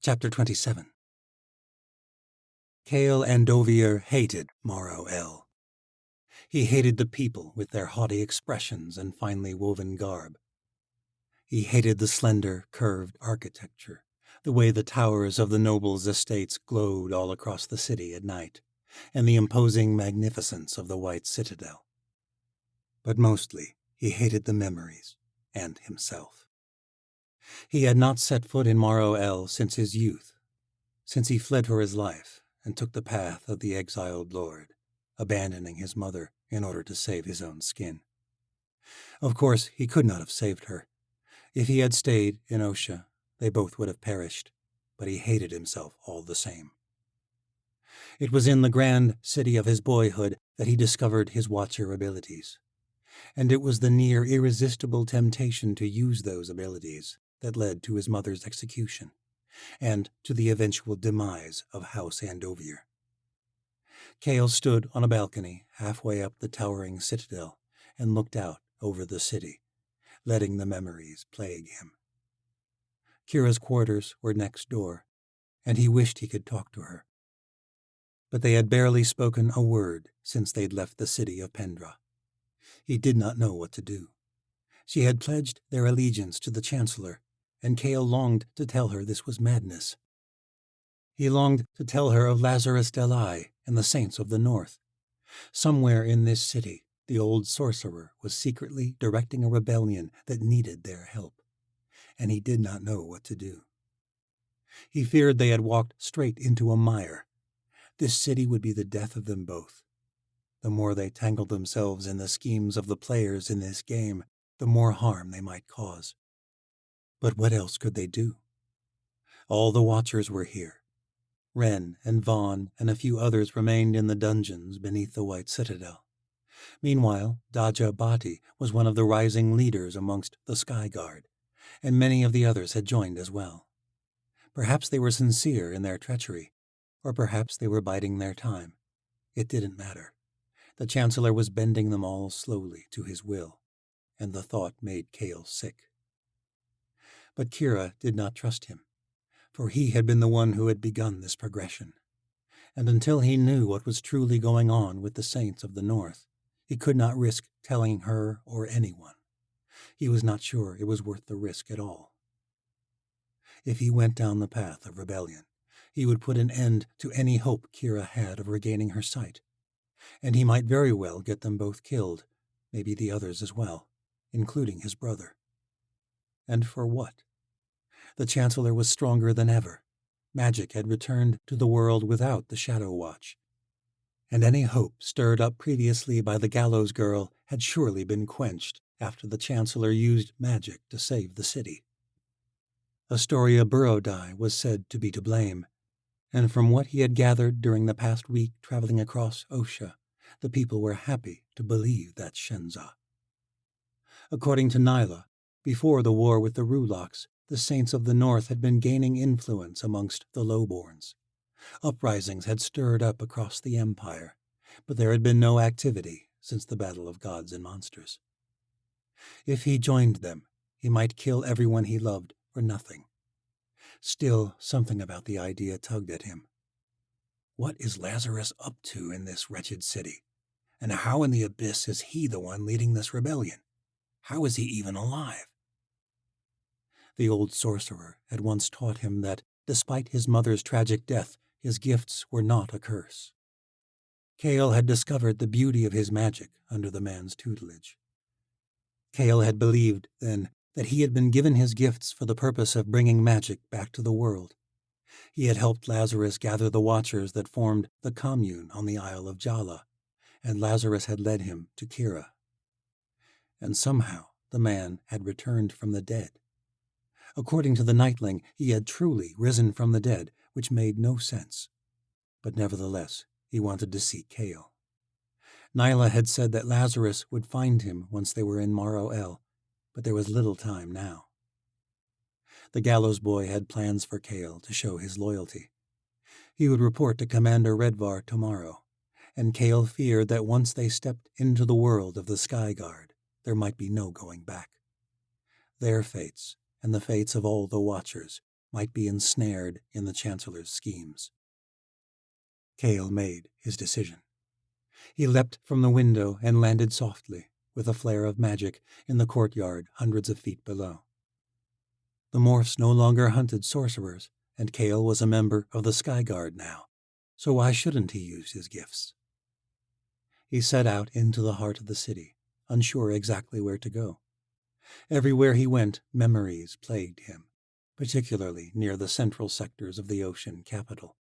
Chapter 27. Cale Andovier hated Morrow El. He hated the people with their haughty expressions and finely woven garb. He hated the slender, curved architecture, the way the towers of the nobles' estates glowed all across the city at night, and the imposing magnificence of the white citadel. But mostly he hated the memories and himself. He had not set foot in Morrow El since his youth, since he fled for his life and took the path of the exiled lord, abandoning his mother in order to save his own skin. Of course, he could not have saved her. If he had stayed in Osha, they both would have perished, but he hated himself all the same. It was in the grand city of his boyhood that he discovered his watcher abilities, and it was the near irresistible temptation to use those abilities that led to his mother's execution, and to the eventual demise of House Andovier. Cale stood on a balcony halfway up the towering citadel and looked out over the city, letting the memories plague him. Kira's quarters were next door, and he wished he could talk to her. But they had barely spoken a word since they'd left the city of Pendra. He did not know what to do. She had pledged their allegiance to the Chancellor, and Cale longed to tell her this was madness. He longed to tell her of Lazarus Delai and the Saints of the North. Somewhere in this city, the old sorcerer was secretly directing a rebellion that needed their help, and he did not know what to do. He feared they had walked straight into a mire. This city would be the death of them both. The more they tangled themselves in the schemes of the players in this game, the more harm they might cause. But what else could they do? All the Watchers were here. Wren and Vaughn and a few others remained in the dungeons beneath the White Citadel. Meanwhile, Daja Bhati was one of the rising leaders amongst the Sky Guard, and many of the others had joined as well. Perhaps they were sincere in their treachery, or perhaps they were biding their time. It didn't matter. The Chancellor was bending them all slowly to his will, and the thought made Cale sick. But Kira did not trust him, for he had been the one who had begun this progression, and until he knew what was truly going on with the Saints of the North, he could not risk telling her or anyone. He was not sure it was worth the risk at all. If he went down the path of rebellion, he would put an end to any hope Kira had of regaining her sight, and he might very well get them both killed, maybe the others as well, including his brother. And for what? The Chancellor was stronger than ever. Magic had returned to the world without the Shadow Watch, and any hope stirred up previously by the Gallows Girl had surely been quenched after the Chancellor used magic to save the city. Astoria Burrowdye was said to be to blame, and from what he had gathered during the past week traveling across Osha, the people were happy to believe that Shenza. According to Nyla, before the war with the Rulocks, the Saints of the North had been gaining influence amongst the Lowborns. Uprisings had stirred up across the Empire, but there had been no activity since the Battle of Gods and Monsters. If he joined them, he might kill everyone he loved for nothing. Still, something about the idea tugged at him. What is Lazarus up to in this wretched city? And how in the abyss is he the one leading this rebellion? How is he even alive? The old sorcerer had once taught him that, despite his mother's tragic death, his gifts were not a curse. Cale had discovered the beauty of his magic under the man's tutelage. Cale had believed, then, that he had been given his gifts for the purpose of bringing magic back to the world. He had helped Lazarus gather the Watchers that formed the commune on the Isle of Jala, and Lazarus had led him to Kira. And somehow the man had returned from the dead. According to the Nightling, he had truly risen from the dead, which made no sense. But nevertheless, he wanted to see Cale. Nyla had said that Lazarus would find him once they were in Morrow El, but there was little time now. The Gallows Boy had plans for Cale to show his loyalty. He would report to Commander Redvar tomorrow, and Cale feared that once they stepped into the world of the Sky Guard, there might be no going back. Their fates, and the fates of all the Watchers, might be ensnared in the Chancellor's schemes. Cale made his decision. He leapt from the window and landed softly, with a flare of magic, in the courtyard hundreds of feet below. The Morphs no longer hunted sorcerers, and Cale was a member of the Sky Guard now, so why shouldn't he use his gifts? He set out into the heart of the city, unsure exactly where to go. Everywhere he went, memories plagued him, particularly near the central sectors of the ocean capital.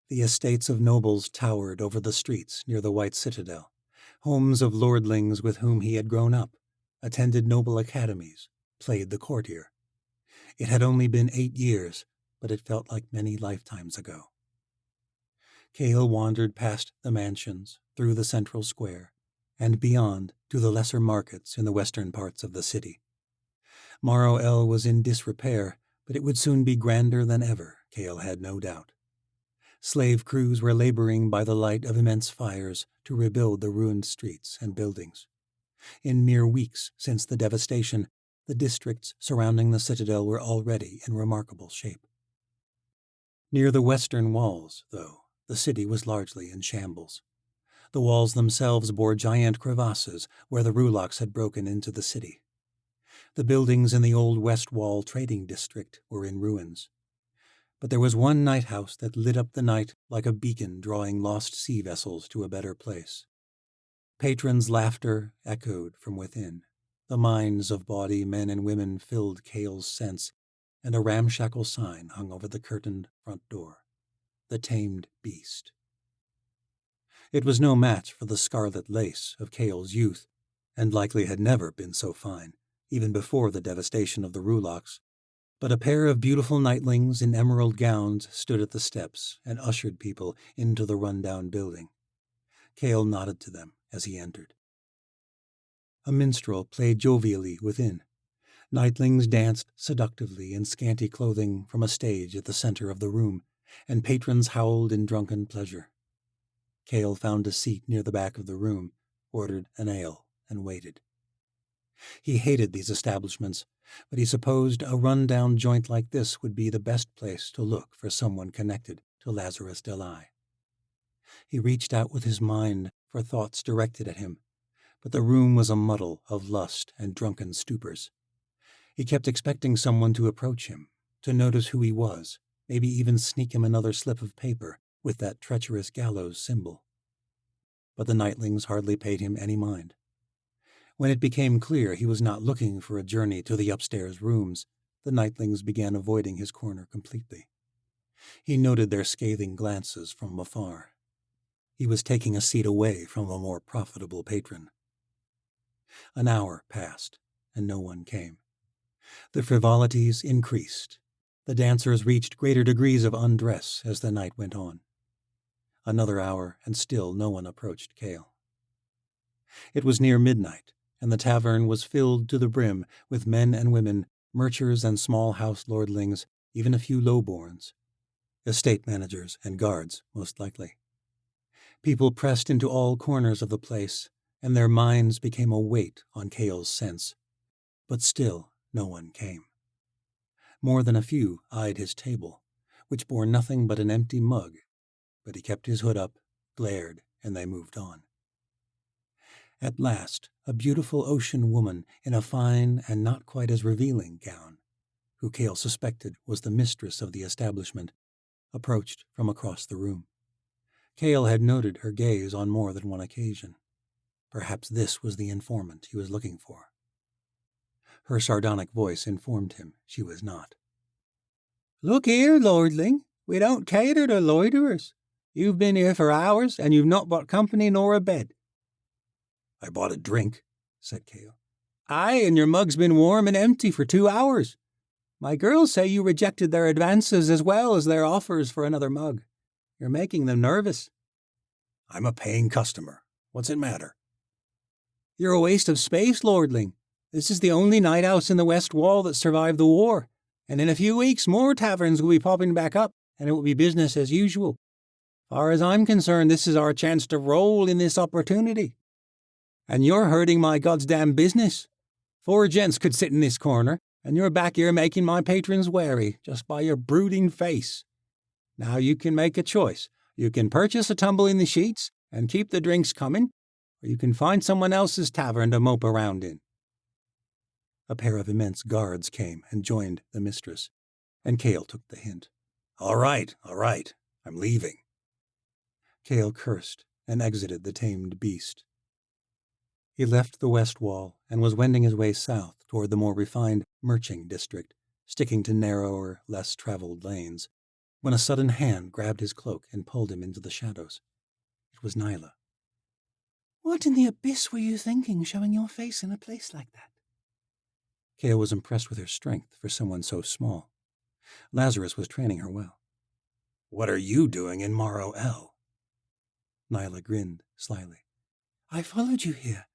The estates of nobles towered over the streets near the White Citadel, homes of lordlings with whom he had grown up, attended noble academies, played the courtier. It had only been 8 years, but it felt like many lifetimes ago. Cale wandered past the mansions, through the central square, and beyond to the lesser markets in the western parts of the city. Morrow El was in disrepair, but it would soon be grander than ever, Cale had no doubt. Slave crews were laboring by the light of immense fires to rebuild the ruined streets and buildings. In mere weeks since the devastation, the districts surrounding the citadel were already in remarkable shape. Near the western walls, though, the city was largely in shambles. The walls themselves bore giant crevasses where the Ruloks had broken into the city. The buildings in the old West Wall trading district were in ruins. But there was one night house that lit up the night like a beacon drawing lost sea vessels to a better place. Patrons' laughter echoed from within. The minds of bawdy men and women filled Cale's sense, and a ramshackle sign hung over the curtained front door. The Tamed Beast. It was no match for the scarlet lace of Cale's youth, and likely had never been so fine, even before the devastation of the Ruloks. But a pair of beautiful nightlings in emerald gowns stood at the steps and ushered people into the run-down building. Cale nodded to them as he entered. A minstrel played jovially within. Nightlings danced seductively in scanty clothing from a stage at the center of the room, and patrons howled in drunken pleasure. Cale found a seat near the back of the room, ordered an ale, and waited. He hated these establishments, but he supposed a run-down joint like this would be the best place to look for someone connected to Lazarus Delay. He reached out with his mind for thoughts directed at him, but the room was a muddle of lust and drunken stupors. He kept expecting someone to approach him, to notice who he was, maybe even sneak him another slip of paper with that treacherous gallows symbol. But the nightlings hardly paid him any mind. When it became clear he was not looking for a journey to the upstairs rooms, the nightlings began avoiding his corner completely. He noted their scathing glances from afar. He was taking a seat away from a more profitable patron. An hour passed, and no one came. The frivolities increased. The dancers reached greater degrees of undress as the night went on. Another hour, and still no one approached Cale. It was near midnight, and the tavern was filled to the brim with men and women, murchers and small house lordlings, even a few lowborns. Estate managers and guards, most likely. People pressed into all corners of the place, and their minds became a weight on Cale's sense. But still no one came. More than a few eyed his table, which bore nothing but an empty mug, but he kept his hood up, glared, and they moved on. At last, a beautiful ocean woman in a fine and not quite as revealing gown, who Cale suspected was the mistress of the establishment, approached from across the room. Cale had noted her gaze on more than one occasion. Perhaps this was the informant he was looking for. Her sardonic voice informed him she was not. "Look here, lordling, we don't cater to loiterers. You've been here for hours, and you've not bought company nor a bed." "I bought a drink," said Cale. "Aye, and your mug's been warm and empty for 2 hours. My girls say you rejected their advances as well as their offers for another mug. You're making them nervous." "I'm a paying customer. What's it matter?" "You're a waste of space, lordling. This is the only night house in the West Wall that survived the war, and in a few weeks more taverns will be popping back up, and it will be business as usual. Far as I'm concerned, this is our chance to roll in this opportunity. And you're hurting my goddamn business. 4 gents could sit in this corner, And you're back here making my patrons wary just by your brooding face. Now you can make a choice. You can purchase a tumble in the sheets and keep the drinks coming, or you can find someone else's tavern to mope around in." A pair of immense guards came and joined the mistress, and Cale took the hint. All right, I'm leaving." Cale cursed and exited the tamed beast. He left the west wall and was wending his way south toward the more refined Merching district, sticking to narrower, less traveled lanes, when a sudden hand grabbed his cloak and pulled him into the shadows. It was Nyla. "What in the abyss were you thinking, showing your face in a place like that?" Cale was impressed with her strength for someone so small. Lazarus was training her well. "What are you doing in Morrow El?" Nyla grinned slyly. "I followed you here.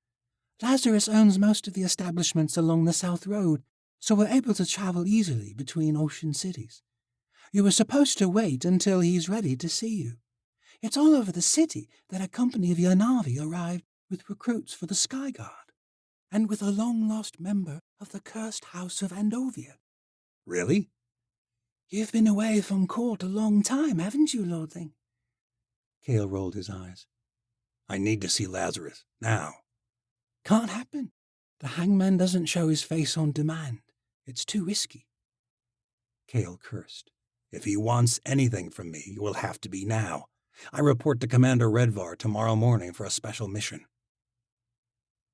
Lazarus owns most of the establishments along the South Road, so we're able to travel easily between ocean cities. You were supposed to wait until he's ready to see you. It's all over the city that a company of Yanavi arrived with recruits for the Sky Guard, and with a long-lost member of the cursed House of Andovia." "Really?" "You've been away from court a long time, haven't you, Lordling?" Cale rolled his eyes. "I need to see Lazarus, now." "Can't happen. The hangman doesn't show his face on demand. It's too risky." Cale cursed. "If he wants anything from me, it will have to be now. I report to Commander Redvar tomorrow morning for a special mission."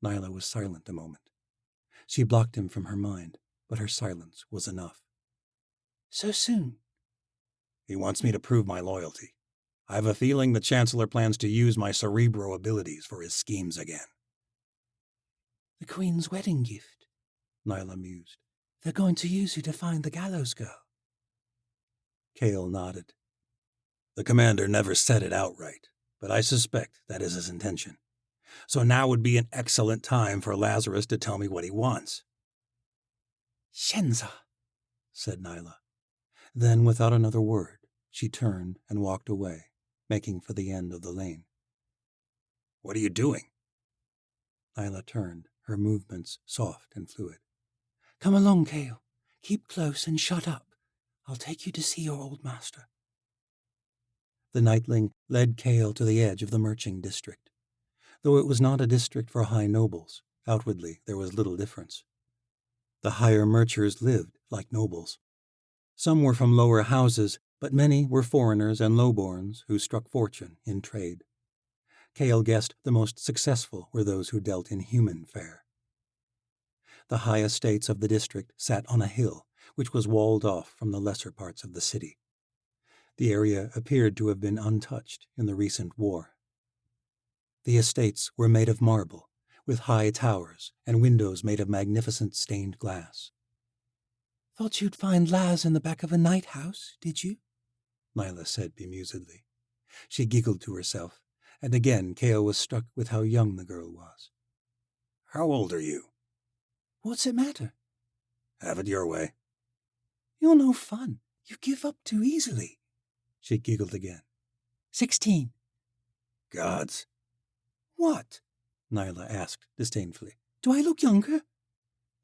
Nyla was silent a moment. She blocked him from her mind, but her silence was enough. "So soon?" "He wants me to prove my loyalty. I have a feeling the Chancellor plans to use my cerebro abilities for his schemes again." "The Queen's wedding gift," Nyla mused. "They're going to use you to find the gallows girl." Cale nodded. "The commander never said it outright, but I suspect that is his intention. So now would be an excellent time for Lazarus to tell me what he wants." "Shenza," said Nyla. Then, without another word, she turned and walked away, making for the end of the lane. "What are you doing?" Nyla turned, her movements soft and fluid. "Come along, Cale. Keep close and shut up. I'll take you to see your old master." The Nightling led Cale to the edge of the Merching district. Though it was not a district for high nobles, outwardly there was little difference. The higher Merchers lived like nobles. Some were from lower houses, but many were foreigners and lowborns who struck fortune in trade. Cale guessed the most successful were those who dealt in human fare. The high estates of the district sat on a hill, which was walled off from the lesser parts of the city. The area appeared to have been untouched in the recent war. The estates were made of marble, with high towers and windows made of magnificent stained glass. "Thought you'd find Laz in the back of a night house, did you?" Nyla said bemusedly. She giggled to herself, and again Cale was struck with how young the girl was. "How old are you?" "What's it matter?" "Have it your way." "You're no fun. You give up too easily." She giggled again. 16. "Gods." "What?" Nyla asked disdainfully. "Do I look younger?"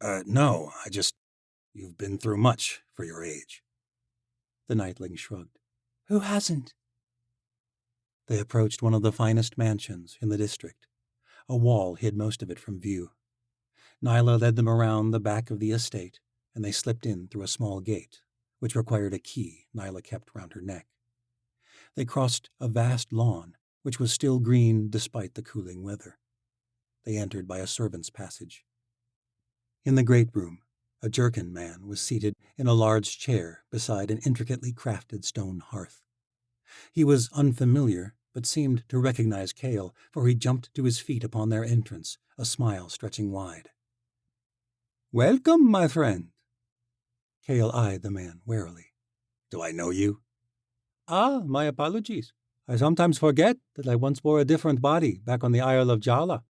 No, you've been through much for your age." The Nightling shrugged. "Who hasn't?" They approached one of the finest mansions in the district. A wall hid most of it from view. Nyla led them around the back of the estate, and they slipped in through a small gate, which required a key Nyla kept round her neck. They crossed a vast lawn, which was still green despite the cooling weather. They entered by a servant's passage. In the great room, a jerkin man was seated in a large chair beside an intricately crafted stone hearth. He was unfamiliar, but seemed to recognize Cale, for he jumped to his feet upon their entrance, a smile stretching wide. "Welcome, my friend." Cale eyed the man warily. "Do I know you?" "Ah, my apologies. I sometimes forget that I once wore a different body back on the Isle of Jala."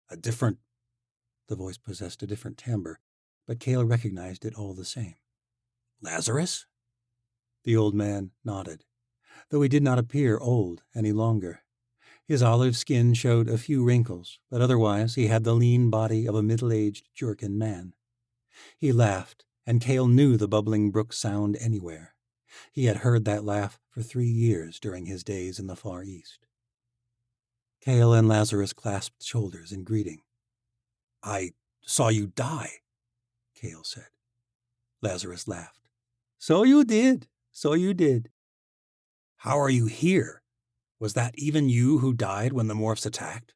"A different—" The voice possessed a different timbre, but Cale recognized it all the same. "Lazarus?" The old man nodded, though he did not appear old any longer. His olive skin showed a few wrinkles, but otherwise he had the lean body of a middle-aged jerkin man. He laughed, and Cale knew the bubbling brook sound anywhere. He had heard that laugh for 3 years during his days in the Far East. Cale and Lazarus clasped shoulders in greeting. "I saw you die," Cale said. Lazarus laughed. "So you did. So you did." "How are you here? Was that even you who died when the morphs attacked?"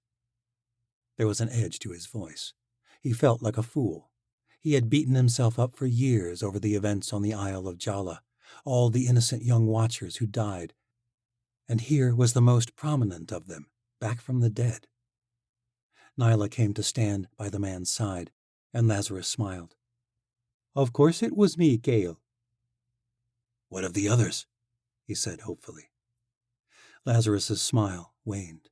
There was an edge to his voice. He felt like a fool. He had beaten himself up for years over the events on the Isle of Jala, all the innocent young watchers who died. And here was the most prominent of them, back from the dead. Nyla came to stand by the man's side, and Lazarus smiled. "Of course it was me, Cale." "What of the others?" he said hopefully. Lazarus's smile waned.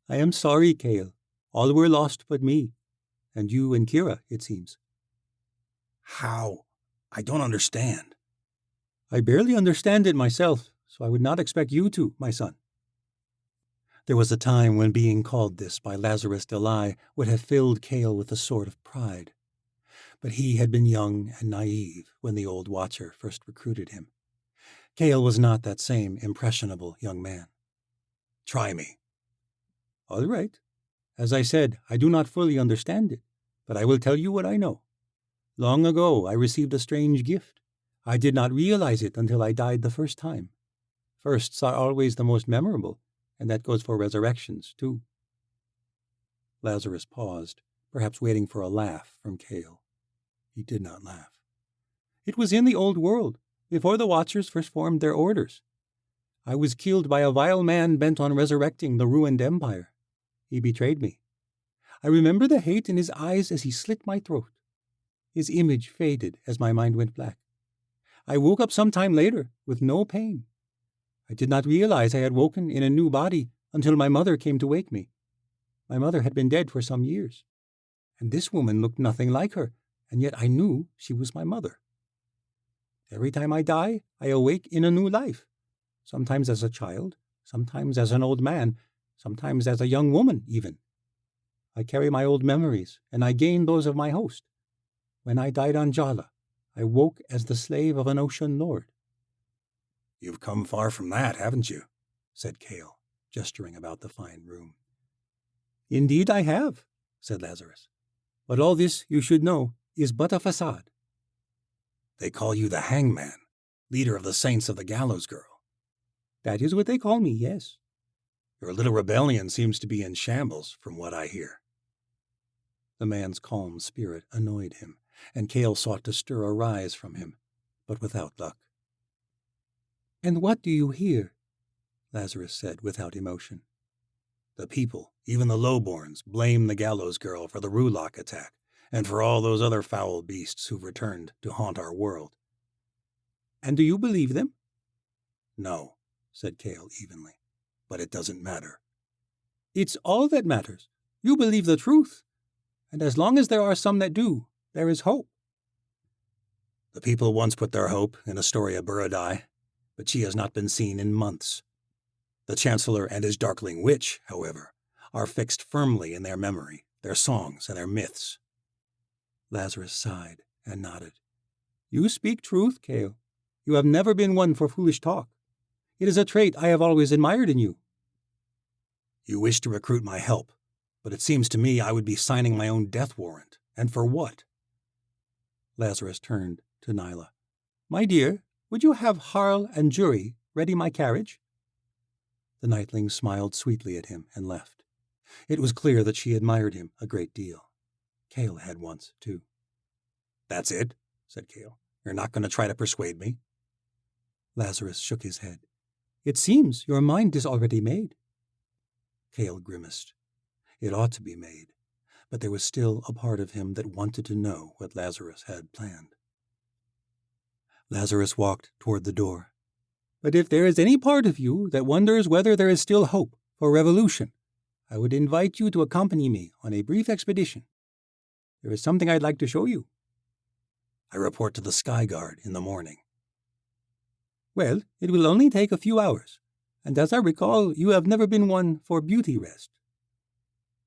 "I am sorry, Cale. All were lost but me. And you and Kira, it seems." "How? I don't understand." "I barely understand it myself, so I would not expect you to, my son." There was a time when being called this by Lazarus Delay would have filled Cale with a sort of pride. But he had been young and naive when the old Watcher first recruited him. Cale was not that same impressionable young man. "Try me." "All right. As I said, I do not fully understand it, but I will tell you what I know. Long ago, I received a strange gift. I did not realize it until I died the first time. Firsts are always the most memorable, and that goes for resurrections, too." Lazarus paused, perhaps waiting for a laugh from Cale. He did not laugh. "It was in the old world, before the Watchers first formed their orders. I was killed by a vile man bent on resurrecting the ruined empire. He betrayed me. I remember the hate in his eyes as he slit my throat. His image faded as my mind went black. I woke up some time later with no pain. I did not realize I had woken in a new body until my mother came to wake me. My mother had been dead for some years, and this woman looked nothing like her, and yet I knew she was my mother. Every time I die, I awake in a new life, sometimes as a child, sometimes as an old man, sometimes as a young woman even. I carry my old memories, and I gain those of my host. When I died on Jala, I woke as the slave of an ocean lord." "You've come far from that, haven't you?" said Cale, gesturing about the fine room. "Indeed I have," said Lazarus. "But all this, you should know, is but a facade." "They call you the hangman, leader of the saints of the gallows girl." "That is what they call me, yes." "Your little rebellion seems to be in shambles, from what I hear." The man's calm spirit annoyed him, and Cale sought to stir a rise from him, but without luck. "And what do you hear?" Lazarus said without emotion. "The people, even the lowborns, blame the gallows girl for the Rulock attack, and for all those other foul beasts who've returned to haunt our world." "And do you believe them?" "No," said Cale evenly, "but it doesn't matter." "It's all that matters. You believe the truth. And as long as there are some that do, there is hope." "The people once put their hope in Astoria Buradai, but she has not been seen in months. The Chancellor and his darkling witch, however, are fixed firmly in their memory, their songs and their myths." Lazarus sighed and nodded. "You speak truth, Cale. You have never been one for foolish talk. It is a trait I have always admired in you." "You wish to recruit my help, but it seems to me I would be signing my own death warrant. And for what?" Lazarus turned to Nyla. "My dear, would you have Harl and Jury ready my carriage?" The Nightling smiled sweetly at him and left. It was clear that she admired him a great deal. Cale had once, too. "That's it," said Cale. "You're not going to try to persuade me?" Lazarus shook his head. "It seems your mind is already made." Cale grimaced. It ought to be made, but there was still a part of him that wanted to know what Lazarus had planned. Lazarus walked toward the door. "But if there is any part of you that wonders whether there is still hope for revolution, I would invite you to accompany me on a brief expedition. There is something I'd like to show you." "I report to the Sky Guard in the morning." "Well, it will only take a few hours, and as I recall, you have never been one for beauty rest."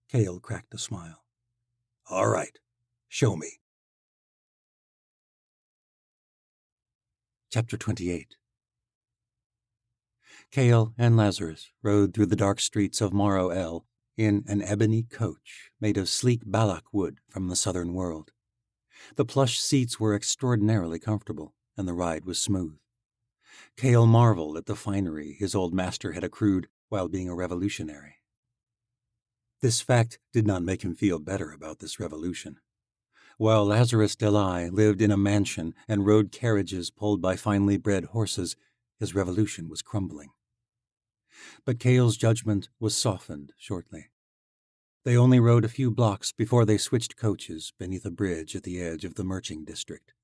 Cale cracked a smile. "All right, show me." Chapter 28. Cale and Lazarus rode through the dark streets of Morrow El in an ebony coach made of sleek balak wood from the southern world. The plush seats were extraordinarily comfortable, and the ride was smooth. Cale marveled at the finery his old master had accrued while being a revolutionary. This fact did not make him feel better about this revolution. While Lazarus Delay lived in a mansion and rode carriages pulled by finely bred horses, his revolution was crumbling. But Cale's judgment was softened shortly. They only rode a few blocks before they switched coaches beneath a bridge at the edge of the Merching District.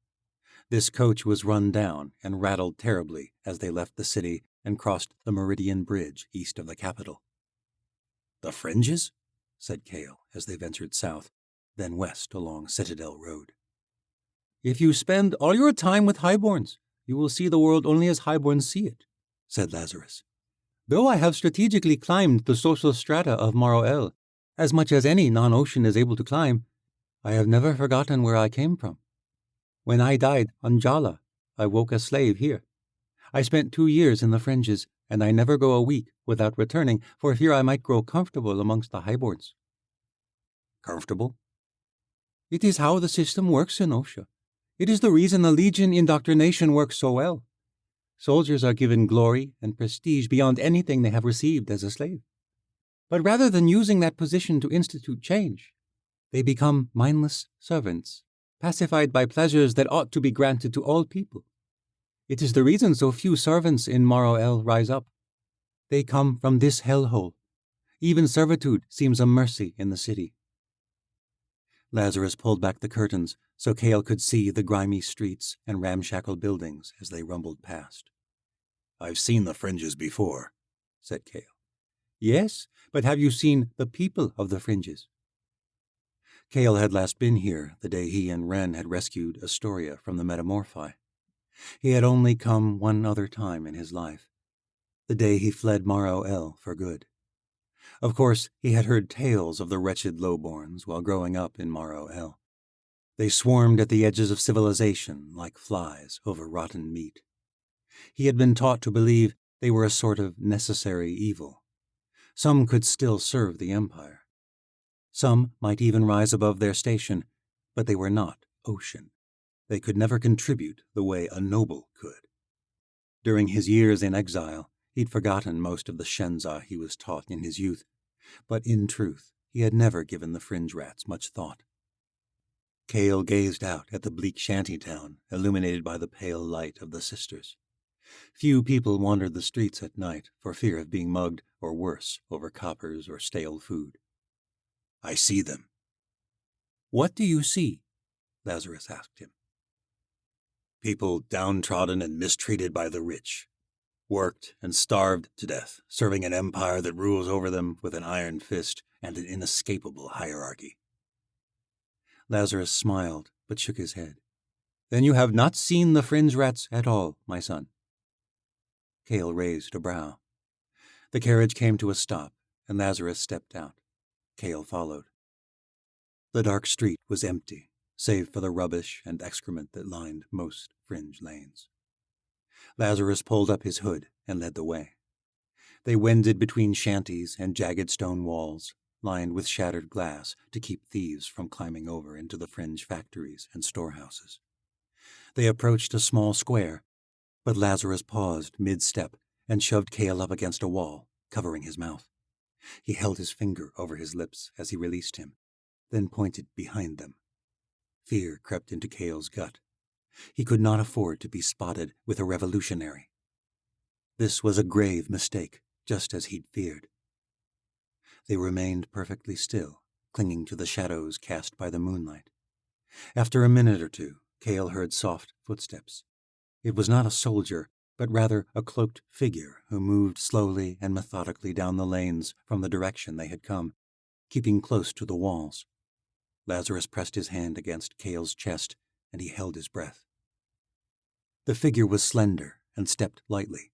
This coach was run down and rattled terribly as they left the city and crossed the Meridian Bridge east of the capital. "The fringes?" said Cale as they ventured south, then west along Citadel Road. "If you spend all your time with highborns, you will see the world only as highborns see it," said Lazarus. "Though I have strategically climbed the social strata of Morrow El, as much as any non-ocean is able to climb, I have never forgotten where I came from. When I died on Jala, I woke a slave here. I spent 2 years in the fringes, and I never go a week without returning for fear I might grow comfortable amongst the highborns." "Comfortable?" "It is how the system works in Osha. It is the reason the Legion indoctrination works so well. Soldiers are given glory and prestige beyond anything they have received as a slave. But rather than using that position to institute change, they become mindless servants, pacified by pleasures that ought to be granted to all people. It is the reason so few servants in Morrow El rise up. They come from this hellhole. Even servitude seems a mercy in the city." Lazarus pulled back the curtains so Cale could see the grimy streets and ramshackle buildings as they rumbled past. "I've seen the fringes before," said Cale. "Yes, but have you seen the people of the fringes?" Cale had last been here the day he and Wren had rescued Astoria from the Metamorphi. He had only come one other time in his life, the day he fled Morrow El for good. Of course, he had heard tales of the wretched lowborns while growing up in Morrow El. They swarmed at the edges of civilization like flies over rotten meat. He had been taught to believe they were a sort of necessary evil. Some could still serve the Empire. Some might even rise above their station, but they were not ocean. They could never contribute the way a noble could. During his years in exile, he'd forgotten most of the Shenza he was taught in his youth, but in truth, he had never given the fringe rats much thought. Cale gazed out at the bleak shanty town, illuminated by the pale light of the sisters. Few people wandered the streets at night for fear of being mugged or worse over coppers or stale food. "I see them." "What do you see?" Lazarus asked him. "People downtrodden and mistreated by the rich, worked and starved to death, serving an empire that rules over them with an iron fist and an inescapable hierarchy." Lazarus smiled, but shook his head. "Then you have not seen the fringe rats at all, my son." Cale raised a brow. The carriage came to a stop, and Lazarus stepped out. Cale followed. The dark street was empty, save for the rubbish and excrement that lined most fringe lanes. Lazarus pulled up his hood and led the way. They wended between shanties and jagged stone walls, lined with shattered glass to keep thieves from climbing over into the fringe factories and storehouses. They approached a small square, but Lazarus paused mid-step and shoved Cale up against a wall, covering his mouth. He held his finger over his lips as he released him, then pointed behind them. Fear crept into Cale's gut. He could not afford to be spotted with a revolutionary. This was a grave mistake, just as he'd feared. They remained perfectly still, clinging to the shadows cast by the moonlight. After a minute or two, Cale heard soft footsteps. It was not a soldier, but rather a cloaked figure who moved slowly and methodically down the lanes from the direction they had come, keeping close to the walls. Lazarus pressed his hand against Cale's chest, and he held his breath. The figure was slender and stepped lightly.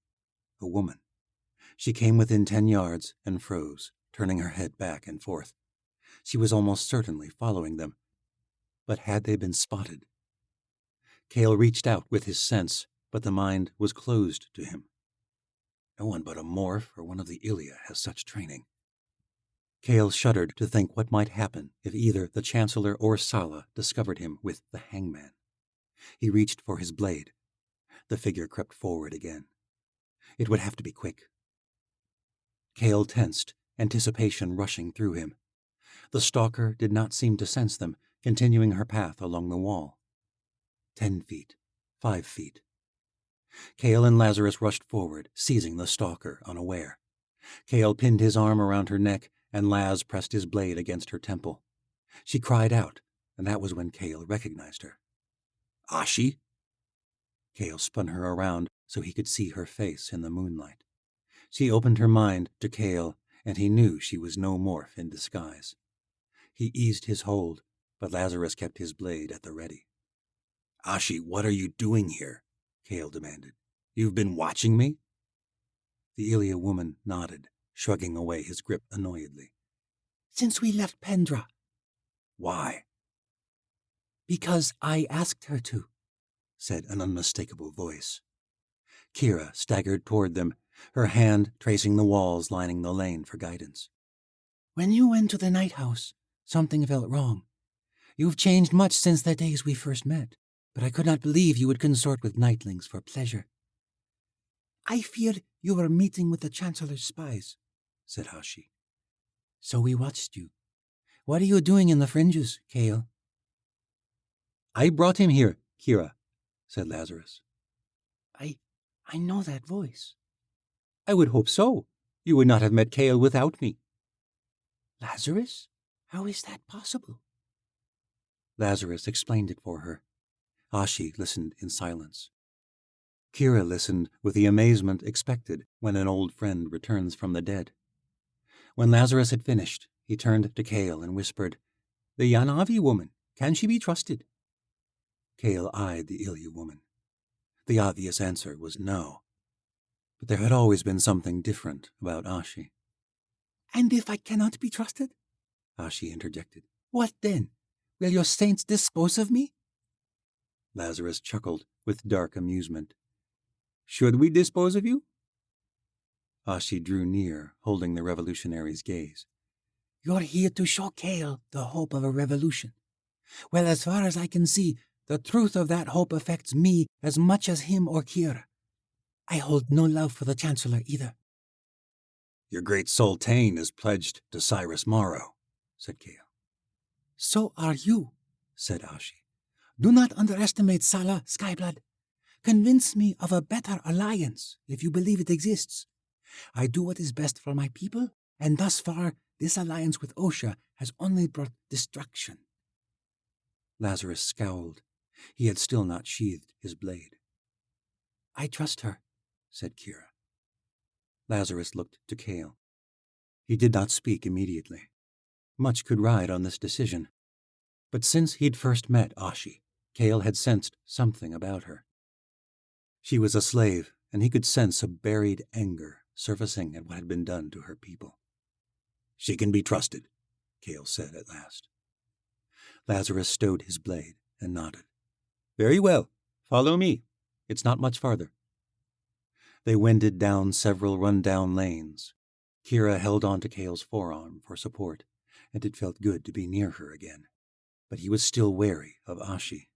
A woman. She came within 10 yards and froze, turning her head back and forth. She was almost certainly following them. But had they been spotted? Cale reached out with his sense, but the mind was closed to him. No one but a morph or one of the Ilia has such training. Cale shuddered to think what might happen if either the Chancellor or Sala discovered him with the hangman. He reached for his blade. The figure crept forward again. It would have to be quick. Cale tensed, anticipation rushing through him. The stalker did not seem to sense them, continuing her path along the wall. 10 feet, 5 feet. Cale and Lazarus rushed forward, seizing the stalker unaware. Cale pinned his arm around her neck, and Laz pressed his blade against her temple. She cried out, and that was when Cale recognized her. "Ashi?" Cale spun her around so he could see her face in the moonlight. She opened her mind to Cale, and he knew she was no morph in disguise. He eased his hold, but Lazarus kept his blade at the ready. "Ashi, what are you doing here?" Cale demanded. "You've been watching me?" The Ilia woman nodded, shrugging away his grip annoyedly. "Since we left Pendra." "Why?" "Because I asked her to," said an unmistakable voice. Kira staggered toward them, her hand tracing the walls lining the lane for guidance. "When you went to the night house, something felt wrong. You've changed much since the days we first met, but I could not believe you would consort with nightlings for pleasure." "I feared you were meeting with the Chancellor's spies," said Ashi. "So we watched you. What are you doing in the fringes, Cale?" "I brought him here, Kira," said Lazarus. I know that voice." "I would hope so. You would not have met Cale without me." "Lazarus? How is that possible?" Lazarus explained it for her. Ashi listened in silence. Kira listened with the amazement expected when an old friend returns from the dead. When Lazarus had finished, he turned to Cale and whispered, "The Yanavi woman, can she be trusted?" Cale eyed the Ilia woman. The obvious answer was no. But there had always been something different about Ashi. "And if I cannot be trusted?" Ashi interjected. "What then? Will your saints dispose of me?" Lazarus chuckled with dark amusement. "Should we dispose of you?" Ashi drew near, holding the revolutionary's gaze. "You're here to show Cale the hope of a revolution. Well, as far as I can see, the truth of that hope affects me as much as him or Kira. I hold no love for the Chancellor either." "Your great Sultane is pledged to Cyrus Morrow," said Cale. "So are you," said Ashi. "Do not underestimate Sala, Skyblood. Convince me of a better alliance, if you believe it exists. I do what is best for my people, and thus far this alliance with Osha has only brought destruction." Lazarus scowled. He had still not sheathed his blade. "I trust her," said Kira. Lazarus looked to Cale. He did not speak immediately. Much could ride on this decision. But since he'd first met Ashi, Cale had sensed something about her. She was a slave, and he could sense a buried anger surfacing at what had been done to her people. "She can be trusted," Cale said at last. Lazarus stowed his blade and nodded. "Very well. Follow me. It's not much farther." They wended down several run-down lanes. Kira held on to Cale's forearm for support, and it felt good to be near her again. But he was still wary of Ashi.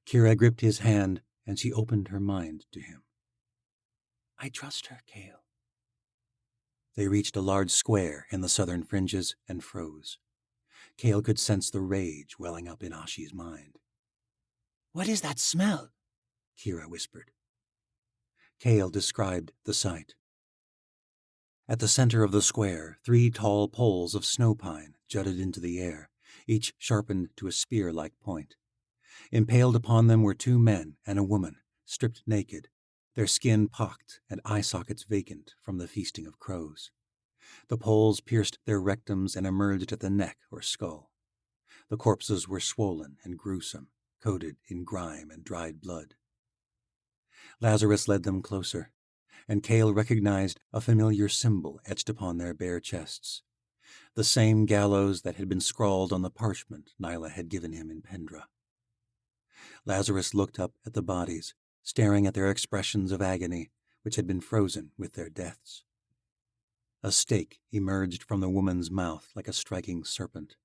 Kira gripped his hand, and she opened her mind to him. "I trust her, Cale." They reached a large square in the southern fringes and froze. Cale could sense the rage welling up in Ashi's mind. "What is that smell?" Kira whispered. Cale described the sight. At the center of the square, 3 tall poles of snow pine jutted into the air, each sharpened to a spear-like point. Impaled upon them were 2 men and a woman, stripped naked, their skin pocked and eye sockets vacant from the feasting of crows. The poles pierced their rectums and emerged at the neck or skull. The corpses were swollen and gruesome, coated in grime and dried blood. Lazarus led them closer, and Cale recognized a familiar symbol etched upon their bare chests, the same gallows that had been scrawled on the parchment Nyla had given him in Pendra. Lazarus looked up at the bodies, staring at their expressions of agony, which had been frozen with their deaths. A stake emerged from the woman's mouth like a striking serpent.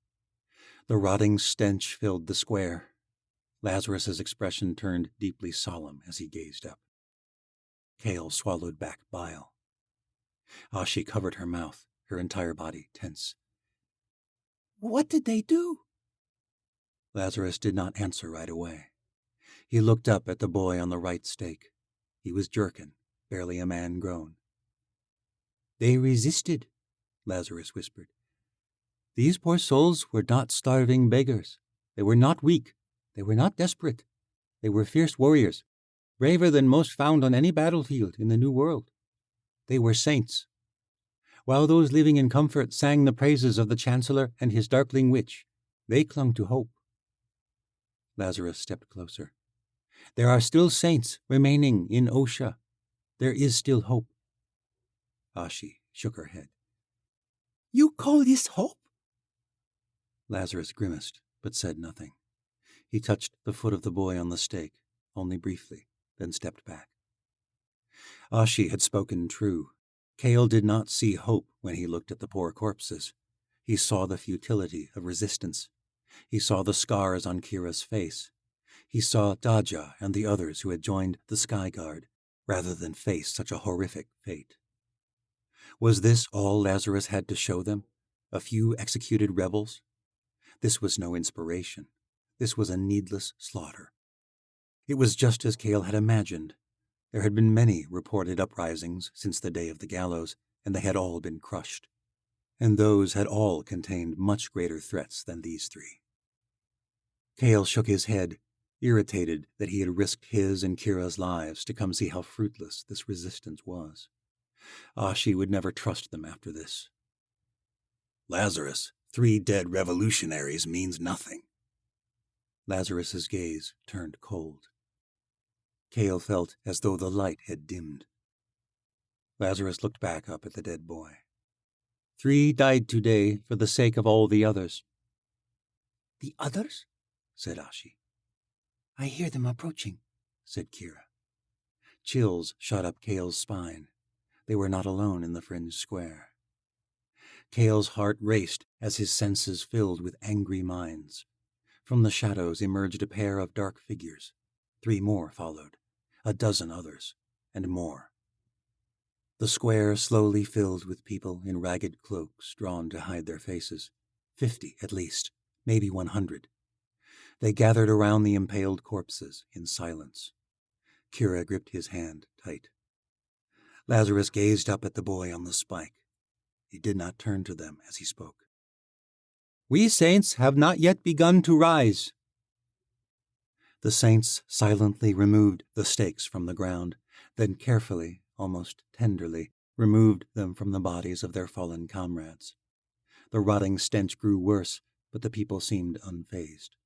The rotting stench filled the square. Lazarus's expression turned deeply solemn as he gazed up. Kale swallowed back bile. Ashi covered her mouth, her entire body tense. "What did they do?" Lazarus did not answer right away. He looked up at the boy on the right stake. He was jerkin, barely a man grown. "They resisted," Lazarus whispered. "These poor souls were not starving beggars. They were not weak. They were not desperate. They were fierce warriors, braver than most found on any battlefield in the New World. They were saints. While those living in comfort sang the praises of the Chancellor and his darkling witch, they clung to hope." Lazarus stepped closer. "There are still saints remaining in Osha. There is still hope." Ashi shook her head. "You call this hope?" Lazarus grimaced, but said nothing. He touched the foot of the boy on the stake, only briefly, then stepped back. Ashi had spoken true. Kale did not see hope when he looked at the poor corpses. He saw the futility of resistance. He saw the scars on Kira's face. He saw Daja and the others who had joined the Sky Guard, rather than face such a horrific fate. Was this all Lazarus had to show them? A few executed rebels? This was no inspiration. This was a needless slaughter. It was just as Kale had imagined. There had been many reported uprisings since the day of the gallows, and they had all been crushed. And those had all contained much greater threats than these three. Kale shook his head, irritated that he had risked his and Kira's lives to come see how fruitless this resistance was. Ashi would never trust them after this. "Lazarus, 3 dead revolutionaries means nothing." Lazarus's gaze turned cold. Kale felt as though the light had dimmed. Lazarus looked back up at the dead boy. 3 died today for the sake of all the others." "The others?" said Ashi. "I hear them approaching," said Kira. Chills shot up Kale's spine. They were not alone in the fringed square. Kale's heart raced as his senses filled with angry minds. From the shadows emerged a pair of dark figures. 3 more followed, a dozen others, and more. The square slowly filled with people in ragged cloaks drawn to hide their faces. 50 at least, maybe 100. They gathered around the impaled corpses in silence. Kira gripped his hand tight. Lazarus gazed up at the boy on the spike. He did not turn to them as he spoke. "We saints have not yet begun to rise." The saints silently removed the stakes from the ground, then carefully, almost tenderly, removed them from the bodies of their fallen comrades. The rotting stench grew worse, but the people seemed unfazed.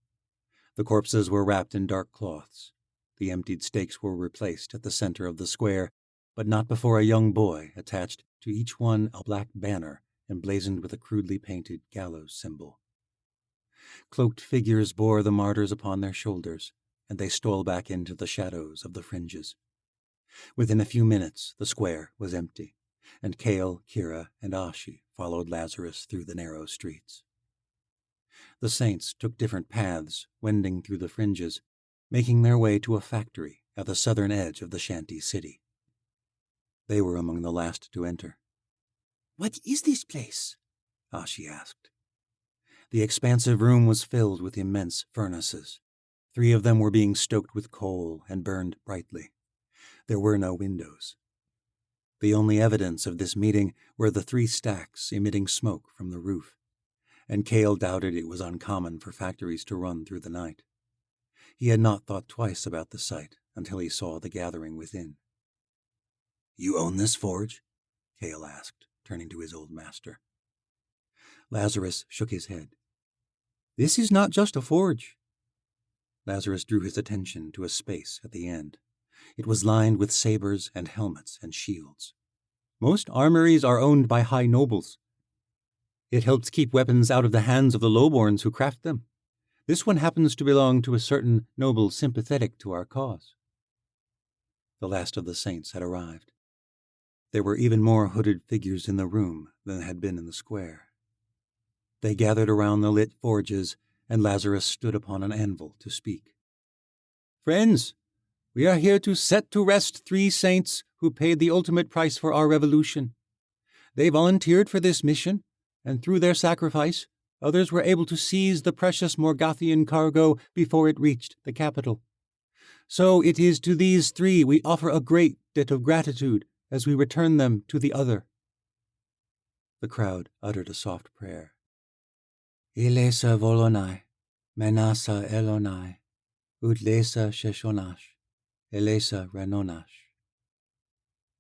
The corpses were wrapped in dark cloths. The emptied stakes were replaced at the center of the square, but not before a young boy attached to each one a black banner emblazoned with a crudely painted gallows symbol. Cloaked figures bore the martyrs upon their shoulders, and they stole back into the shadows of the fringes. Within a few minutes, the square was empty, and Kale, Kira, and Ashi followed Lazarus through the narrow streets. The saints took different paths, wending through the fringes, making their way to a factory at the southern edge of the shanty city. They were among the last to enter. "What is this place?" Ashi asked. The expansive room was filled with immense furnaces. 3 of them were being stoked with coal and burned brightly. There were no windows. The only evidence of this meeting were the 3 stacks emitting smoke from the roof, and Kale doubted it was uncommon for factories to run through the night. He had not thought twice about the site until he saw the gathering within. "You own this forge?" Kale asked, turning to his old master. Lazarus shook his head. "This is not just a forge." Lazarus drew his attention to a space at the end. It was lined with sabers and helmets and shields. "Most armories are owned by high nobles. It helps keep weapons out of the hands of the lowborns who craft them. This one happens to belong to a certain noble sympathetic to our cause." The last of the saints had arrived. There were even more hooded figures in the room than had been in the square. They gathered around the lit forges, and Lazarus stood upon an anvil to speak. "Friends, we are here to set to rest 3 saints who paid the ultimate price for our revolution. They volunteered for this mission, and through their sacrifice, others were able to seize the precious Morgathian cargo before it reached the capital. So it is to these 3 we offer a great debt of gratitude as we return them to the other." The crowd uttered a soft prayer. "Ilesa volonai, menasa elonai, utlesa sheshonash, elesa renonash."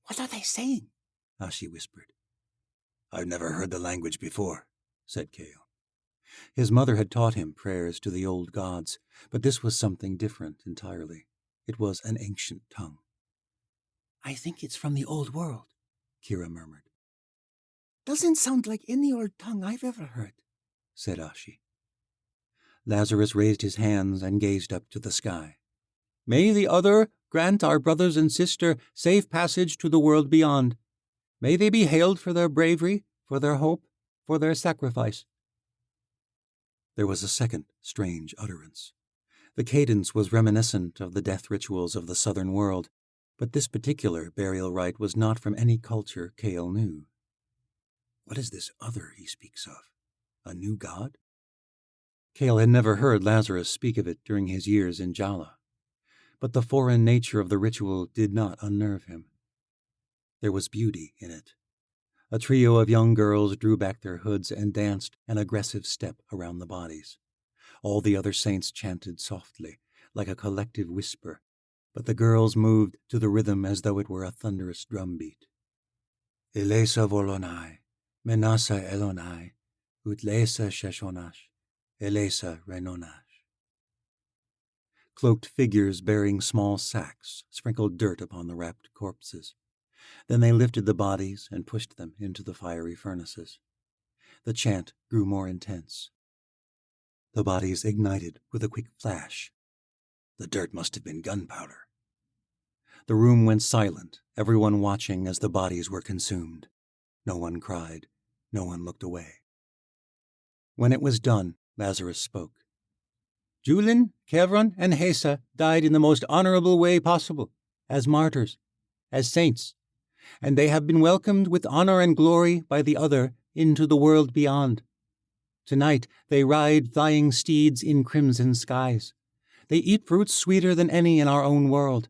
What are they saying? Ashi whispered. "I've never heard the language before," said Kale. His mother had taught him prayers to the old gods, but this was something different entirely. It was an ancient tongue. "I think it's from the old world," Kira murmured. "Doesn't sound like any old tongue I've ever heard," said Ashi. Lazarus raised his hands and gazed up to the sky. "May the other grant our brothers and sister safe passage to the world beyond. May they be hailed for their bravery, for their hope, for their sacrifice." There was a second strange utterance. The cadence was reminiscent of the death rituals of the southern world, but this particular burial rite was not from any culture Kale knew. What is this other he speaks of? A new god? Kale had never heard Lazarus speak of it during his years in Jala, but the foreign nature of the ritual did not unnerve him. There was beauty in it. A trio of young girls drew back their hoods and danced an aggressive step around the bodies. All the other saints chanted softly, like a collective whisper, but the girls moved to the rhythm as though it were a thunderous drumbeat. "Ilesa volonai, menasa elonai, utlesa sheshonash, elesa renonash." Cloaked figures bearing small sacks sprinkled dirt upon the wrapped corpses. Then they lifted the bodies and pushed them into the fiery furnaces. The chant grew more intense. The bodies ignited with a quick flash. The dirt must have been gunpowder. The room went silent, everyone watching as the bodies were consumed. No one cried. No one looked away. When it was done, Lazarus spoke. "Julin, Kevron, and Hesa died in the most honorable way possible, as martyrs, as saints, and they have been welcomed with honor and glory by the other into the world beyond. Tonight they ride flying steeds in crimson skies. They eat fruits sweeter than any in our own world.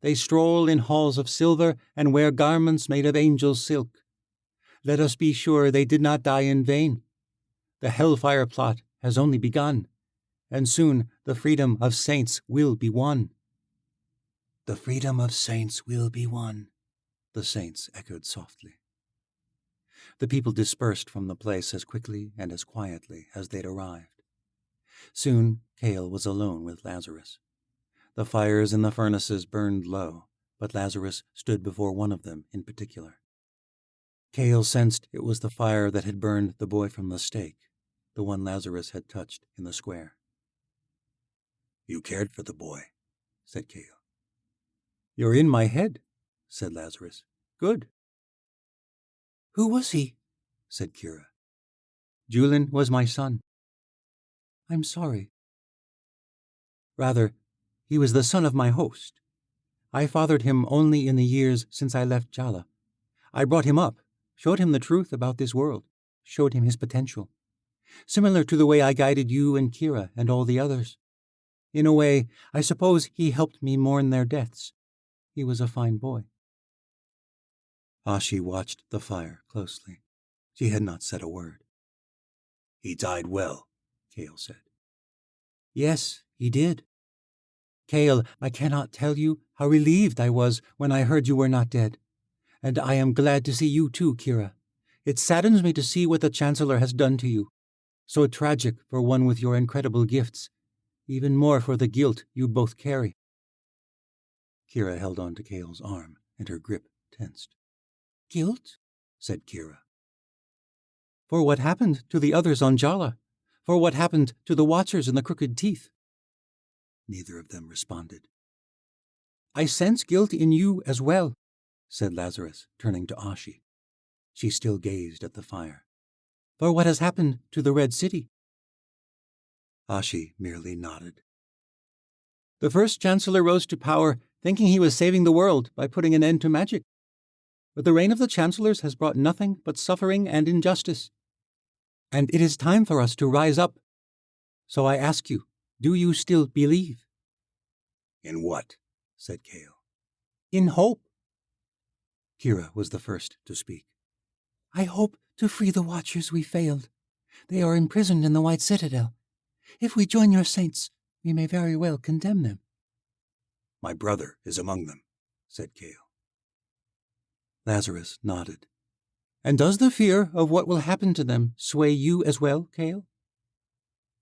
They stroll in halls of silver and wear garments made of angel silk. Let us be sure they did not die in vain. The hellfire plot has only begun, and soon the freedom of saints will be won." "The freedom of saints will be won," the saints echoed softly. The people dispersed from the place as quickly and as quietly as they'd arrived. Soon Kale was alone with Lazarus. The fires in the furnaces burned low, but Lazarus stood before one of them in particular. Kale sensed it was the fire that had burned the boy from the stake, the one Lazarus had touched in the square. "You cared for the boy," said Kale. "You're in my head," said Lazarus. "Good." "Who was he?" said Kira. "Julin was my son." "I'm sorry." "Rather, he was the son of my host. I fathered him only in the years since I left Jala. I brought him up, showed him the truth about this world, showed him his potential. Similar to the way I guided you and Kira and all the others. In a way, I suppose he helped me mourn their deaths. He was a fine boy." Ashi watched the fire closely. She had not said a word. "He died well," Kale said. "Yes, he did. Kale, I cannot tell you how relieved I was when I heard you were not dead. And I am glad to see you too, Kira. It saddens me to see what the Chancellor has done to you. So tragic for one with your incredible gifts. Even more for the guilt you both carry." Kira held on to Kale's arm, and her grip tensed. "Guilt?" said Kira. "For what happened to the others on Jala. For what happened to the Watchers in the Crooked Teeth." Neither of them responded. I sense guilt in you as well, said Lazarus, turning to Ashi. She still gazed at the fire. For what has happened to the Red City? Ashi merely nodded. The first Chancellor rose to power, thinking he was saving the world by putting an end to magic. But the reign of the Chancellors has brought nothing but suffering and injustice. And it is time for us to rise up. So I ask you, do you still believe? In what? Said Kale. In hope. Kira was the first to speak. I hope to free the Watchers we failed. They are imprisoned in the White Citadel. If we join your saints, we may very well condemn them. My brother is among them, said Kale. Lazarus nodded. And does the fear of what will happen to them sway you as well, Kale?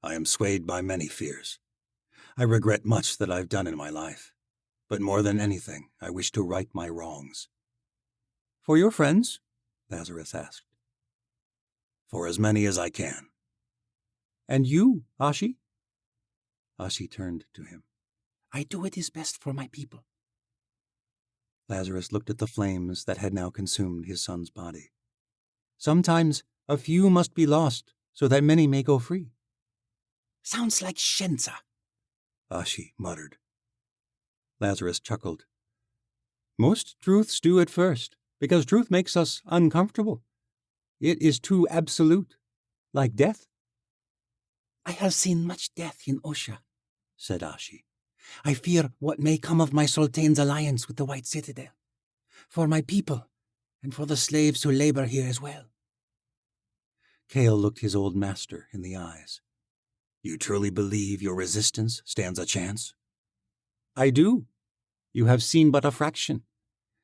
I am swayed by many fears. I regret much that I've done in my life. But more than anything, I wish to right my wrongs. For your friends? Lazarus asked. For as many as I can. And you, Ashi? Ashi turned to him. I do what is best for my people. Lazarus looked at the flames that had now consumed his son's body. Sometimes a few must be lost so that many may go free. Sounds like Shenza, Ashi muttered. Lazarus chuckled. Most truths do at first, because truth makes us uncomfortable. It is too absolute, like death. I have seen much death in Osha, said Ashi. I fear what may come of my Sultan's alliance with the White Citadel. For my people, and for the slaves who labor here as well. Kale looked his old master in the eyes. You truly believe your resistance stands a chance? I do. You have seen but a fraction.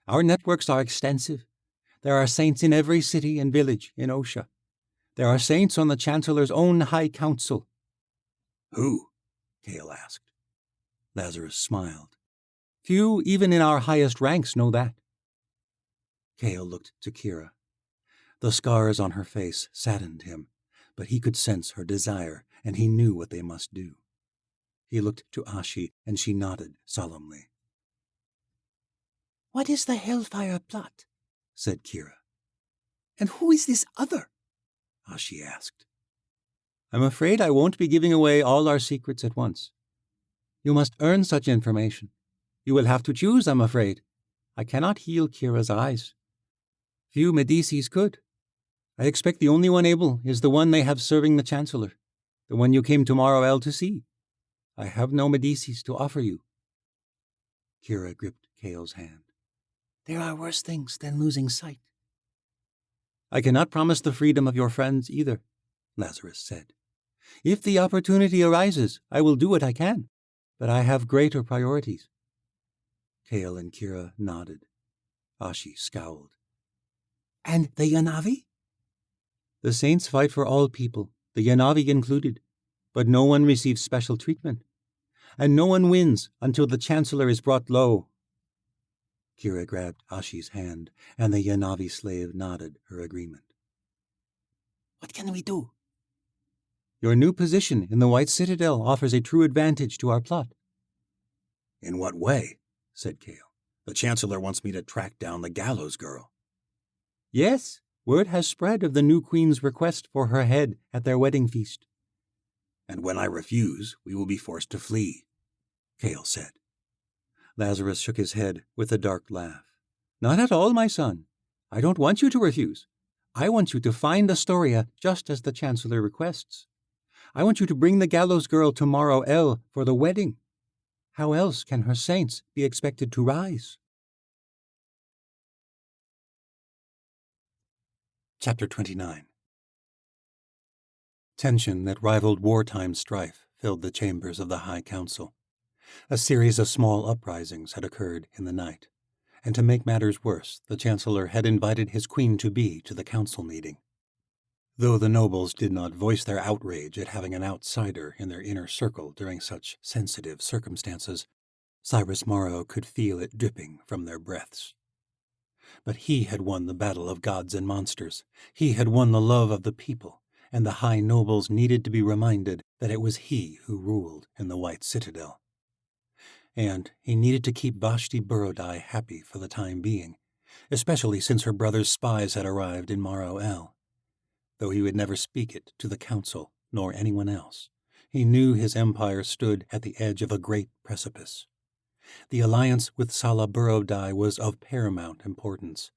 Our networks are extensive. There are saints in every city and village in Osha. There are saints on the Chancellor's own High Council. Who? Kale asked. Lazarus smiled. Few even in our highest ranks know that. Kale looked to Kira. The scars on her face saddened him, but he could sense her desire, and he knew what they must do. He looked to Ashi, and she nodded solemnly. What is the Hellfire plot? Said Kira. And who is this other? Ashi asked. I'm afraid I won't be giving away all our secrets at once. You must earn such information. You will have to choose, I'm afraid. I cannot heal Kira's eyes. Few Medicis could. I expect the only one able is the one they have serving the Chancellor, the one you came to Morrowill to see. I have no Medicis to offer you. Kira gripped Kale's hand. There are worse things than losing sight. I cannot promise the freedom of your friends either, Lazarus said. If the opportunity arises, I will do what I can, but I have greater priorities. Kale and Kira nodded. Ashi scowled. And the Yanavi? The saints fight for all people, the Yanavi included, but no one receives special treatment, and no one wins until the Chancellor is brought low. Kira grabbed Ashi's hand, and the Yanavi slave nodded her agreement. What can we do? Your new position in the White Citadel offers a true advantage to our plot. In what way? Said Kale. The Chancellor wants me to track down the gallows girl. Yes, word has spread of the new queen's request for her head at their wedding feast. And when I refuse, we will be forced to flee, Kale said. Lazarus shook his head with a dark laugh. Not at all, my son. I don't want you to refuse. I want you to find Astoria just as the Chancellor requests. I want you to bring the gallows girl to Morrowill for the wedding. How else can her saints be expected to rise? Chapter 29. Tension that rivaled wartime strife filled the chambers of the High Council. A series of small uprisings had occurred in the night, and to make matters worse, the Chancellor had invited his queen-to-be to the council meeting. Though the nobles did not voice their outrage at having an outsider in their inner circle during such sensitive circumstances, Cyrus Morrow could feel it dripping from their breaths. But he had won the battle of gods and monsters. He had won the love of the people, and the high nobles needed to be reminded that it was he who ruled in the White Citadel. and he needed to keep Vashti Borodai happy for the time being, especially since her brother's spies had arrived in Morrow El. Though he would never speak it to the council nor anyone else, he knew his empire stood at the edge of a great precipice. The alliance with Sala Borodai was of paramount importance,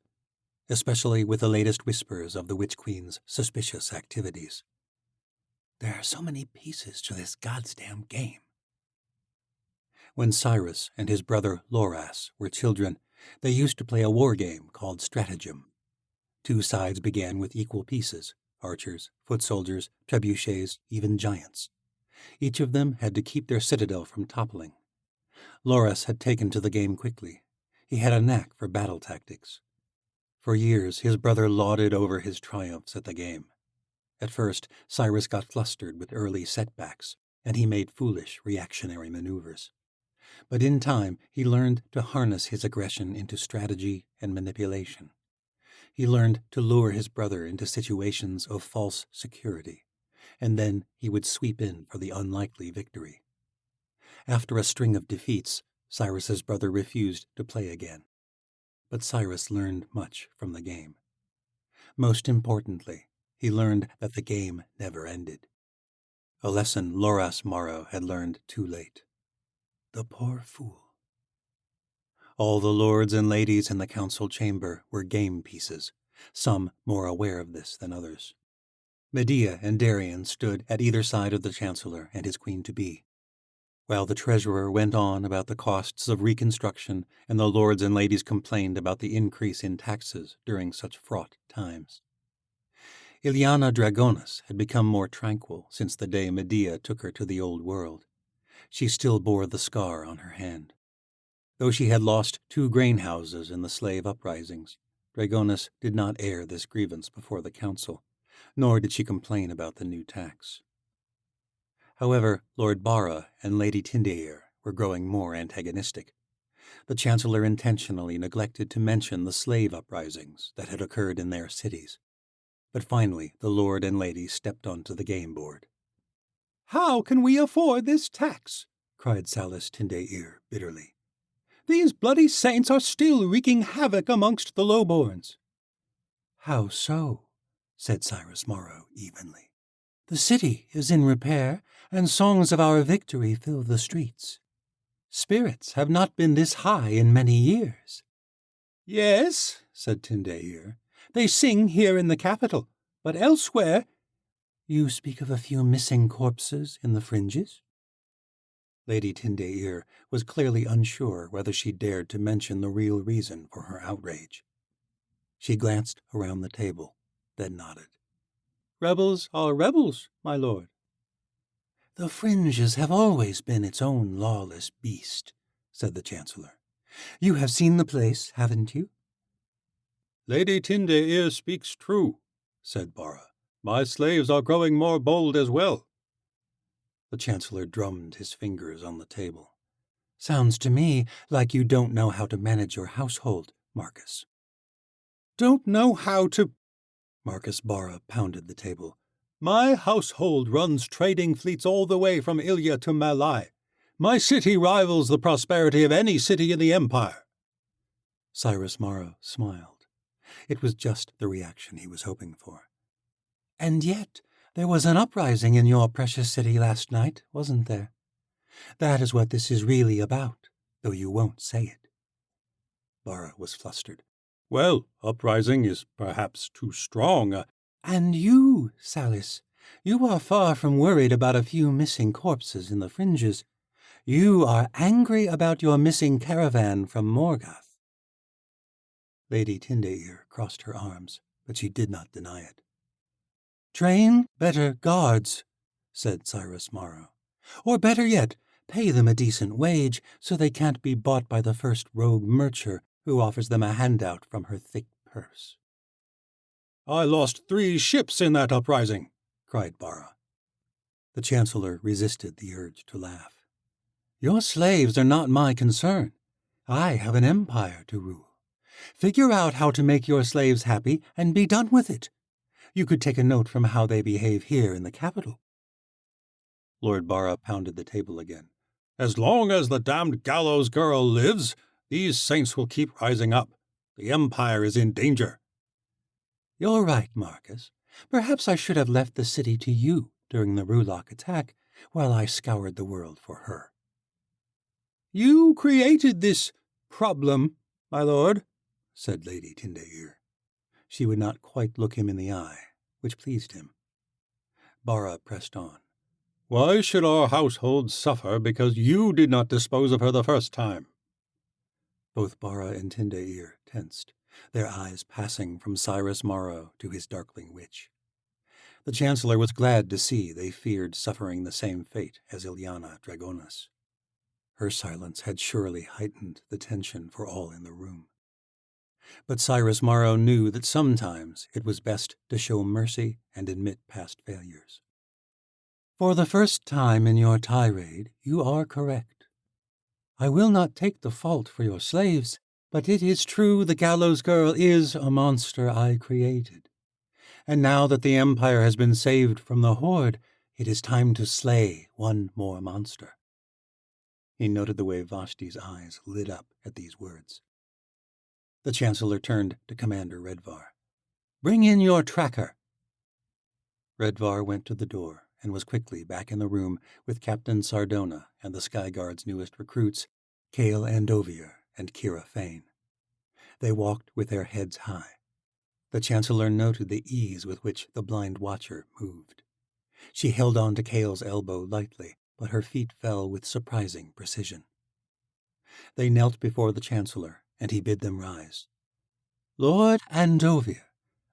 especially with the latest whispers of the Witch Queen's suspicious activities. There are so many pieces to this goddamn game. When Cyrus and his brother Loras were children, they used to play a war game called stratagem. Two sides began with equal pieces: archers, foot soldiers, trebuchets, even giants. Each of them had to keep their citadel from toppling. Loras had taken to the game quickly. He had a knack for battle tactics. For years, his brother lauded over his triumphs at the game. At first, Cyrus got flustered with early setbacks, and he made foolish reactionary maneuvers. But in time, he learned to harness his aggression into strategy and manipulation. He learned to lure his brother into situations of false security, and then he would sweep in for the unlikely victory. After a string of defeats, Cyrus's brother refused to play again. But Cyrus learned much from the game. Most importantly, he learned that the game never ended. A lesson Loras Morrow had learned too late. The poor fool. All the lords and ladies in the council chamber were game pieces, some more aware of this than others. Medea and Darian stood at either side of the chancellor and his queen-to-be, while the treasurer went on about the costs of reconstruction and the lords and ladies complained about the increase in taxes during such fraught times. Ileana Dragonis had become more tranquil since the day Medea took her to the old world. She still bore the scar on her hand. Though she had lost 2 grain houses in the slave uprisings, Dragonis did not air this grievance before the council, nor did she complain about the new tax. However, Lord Bara and Lady Tindair were growing more antagonistic. The chancellor intentionally neglected to mention the slave uprisings that had occurred in their cities. But finally, the lord and lady stepped onto the game board. "How can we afford this tax?" cried Salis Tindair bitterly. "These bloody saints are still wreaking havoc amongst the lowborns." "How so?" said Cyrus Morrow evenly. "The city is in repair, and songs of our victory fill the streets. Spirits have not been this high in many years." "Yes," said Tindair, "they sing here in the capital, but elsewhere—" "You speak of a few missing corpses in the fringes?" Lady Tindair was clearly unsure whether she dared to mention the real reason for her outrage. She glanced around the table, then nodded. "Rebels are rebels, my lord." "The fringes have always been its own lawless beast," said the chancellor. "You have seen the place, haven't you?" "Lady Tindair speaks true," said Bara. "My slaves are growing more bold as well." The chancellor drummed his fingers on the table. "Sounds to me like you don't know how to manage your household, Marcus." "Don't know how to—" Marcus Bara pounded the table. "My household runs trading fleets all the way from Ilya to Malai. My city rivals the prosperity of any city in the empire." Cyrus Morrow smiled. It was just the reaction he was hoping for. "And yet there was an uprising in your precious city last night, wasn't there? That is what this is really about, though you won't say it." Bara was flustered. "Well, uprising is perhaps too strong. "And you, Salis, you are far from worried about a few missing corpses in the fringes. You are angry about your missing caravan from Morgoth." Lady Tindair crossed her arms, but she did not deny it. "Train better guards," said Cyrus Morrow. "Or better yet, pay them a decent wage so they can't be bought by the first rogue mercher who offers them a handout from her thick purse." "I lost 3 ships in that uprising," cried Bara. The chancellor resisted the urge to laugh. "Your slaves are not my concern. I have an empire to rule. Figure out how to make your slaves happy and be done with it. You could take a note from how they behave here in the capital." Lord Bara pounded the table again. As long as the damned gallows girl lives, these saints will keep rising up. The Empire is in danger. You're right, Marcus. Perhaps I should have left the city to you during the Rulock attack, while I scoured the world for her. You created this problem, my lord, said Lady Tindair. She would not quite look him in the eye, which pleased him. Bara pressed on. Why should our household suffer because you did not dispose of her the first time? Both Bara and Tindair tensed, their eyes passing from Cyrus Morrow to his darkling witch. The Chancellor was glad to see they feared suffering the same fate as Ilyana Dragonis. Her silence had surely heightened the tension for all in the room. But Cyrus Morrow knew that sometimes it was best to show mercy and admit past failures. For the first time in your tirade, you are correct. I will not take the fault for your slaves, but it is true the gallows girl is a monster I created. And now that the Empire has been saved from the Horde, it is time to slay one more monster. He noted the way Vashti's eyes lit up at these words. The Chancellor turned to Commander Redvar. Bring in your tracker. Redvar went to the door and was quickly back in the room with Captain Sardona and the Skyguard's newest recruits, Kale Andovier and Kira Fane. They walked with their heads high. The Chancellor noted the ease with which the blind watcher moved. She held on to Kale's elbow lightly, but her feet fell with surprising precision. They knelt before the Chancellor, and he bid them rise. Lord Andovier,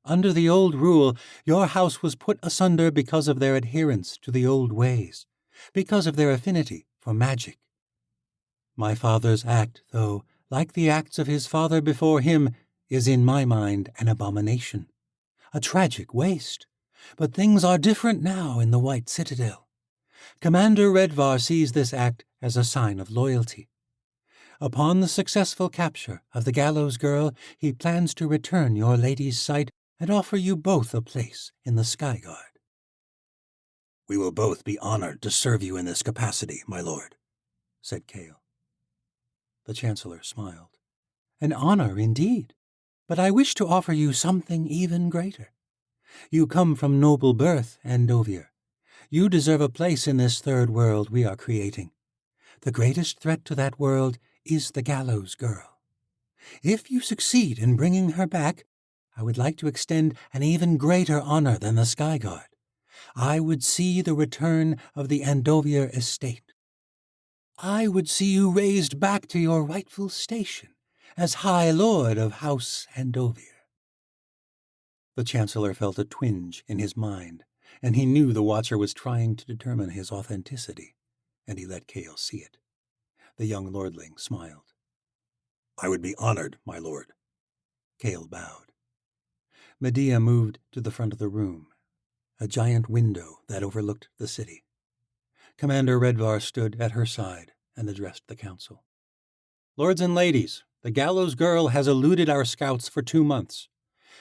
under the old rule, your house was put asunder because of their adherence to the old ways, because of their affinity for magic. My father's act, though, like the acts of his father before him, is in my mind an abomination, a tragic waste. But things are different now in the White Citadel. Commander Redvar sees this act as a sign of loyalty. Upon the successful capture of the gallows girl, he plans to return your lady's sight and offer you both a place in the Skyguard. We will both be honored to serve you in this capacity, my lord, said Kale. The Chancellor smiled. An honor indeed, but I wish to offer you something even greater. You come from noble birth, Andovier. You deserve a place in this third world we are creating. The greatest threat to that world is the gallows girl. If you succeed in bringing her back, I would like to extend an even greater honor than the Skyguard. I would see the return of the Andovier estate. I would see you raised back to your rightful station as High Lord of House Andovier. The Chancellor felt a twinge in his mind, and he knew the Watcher was trying to determine his authenticity, and he let Kale see it. The young lordling smiled. I would be honored, my lord. Kale bowed. Medea moved to the front of the room, a giant window that overlooked the city. Commander Redvar stood at her side and addressed the council. Lords and ladies, the gallows girl has eluded our scouts for 2 months,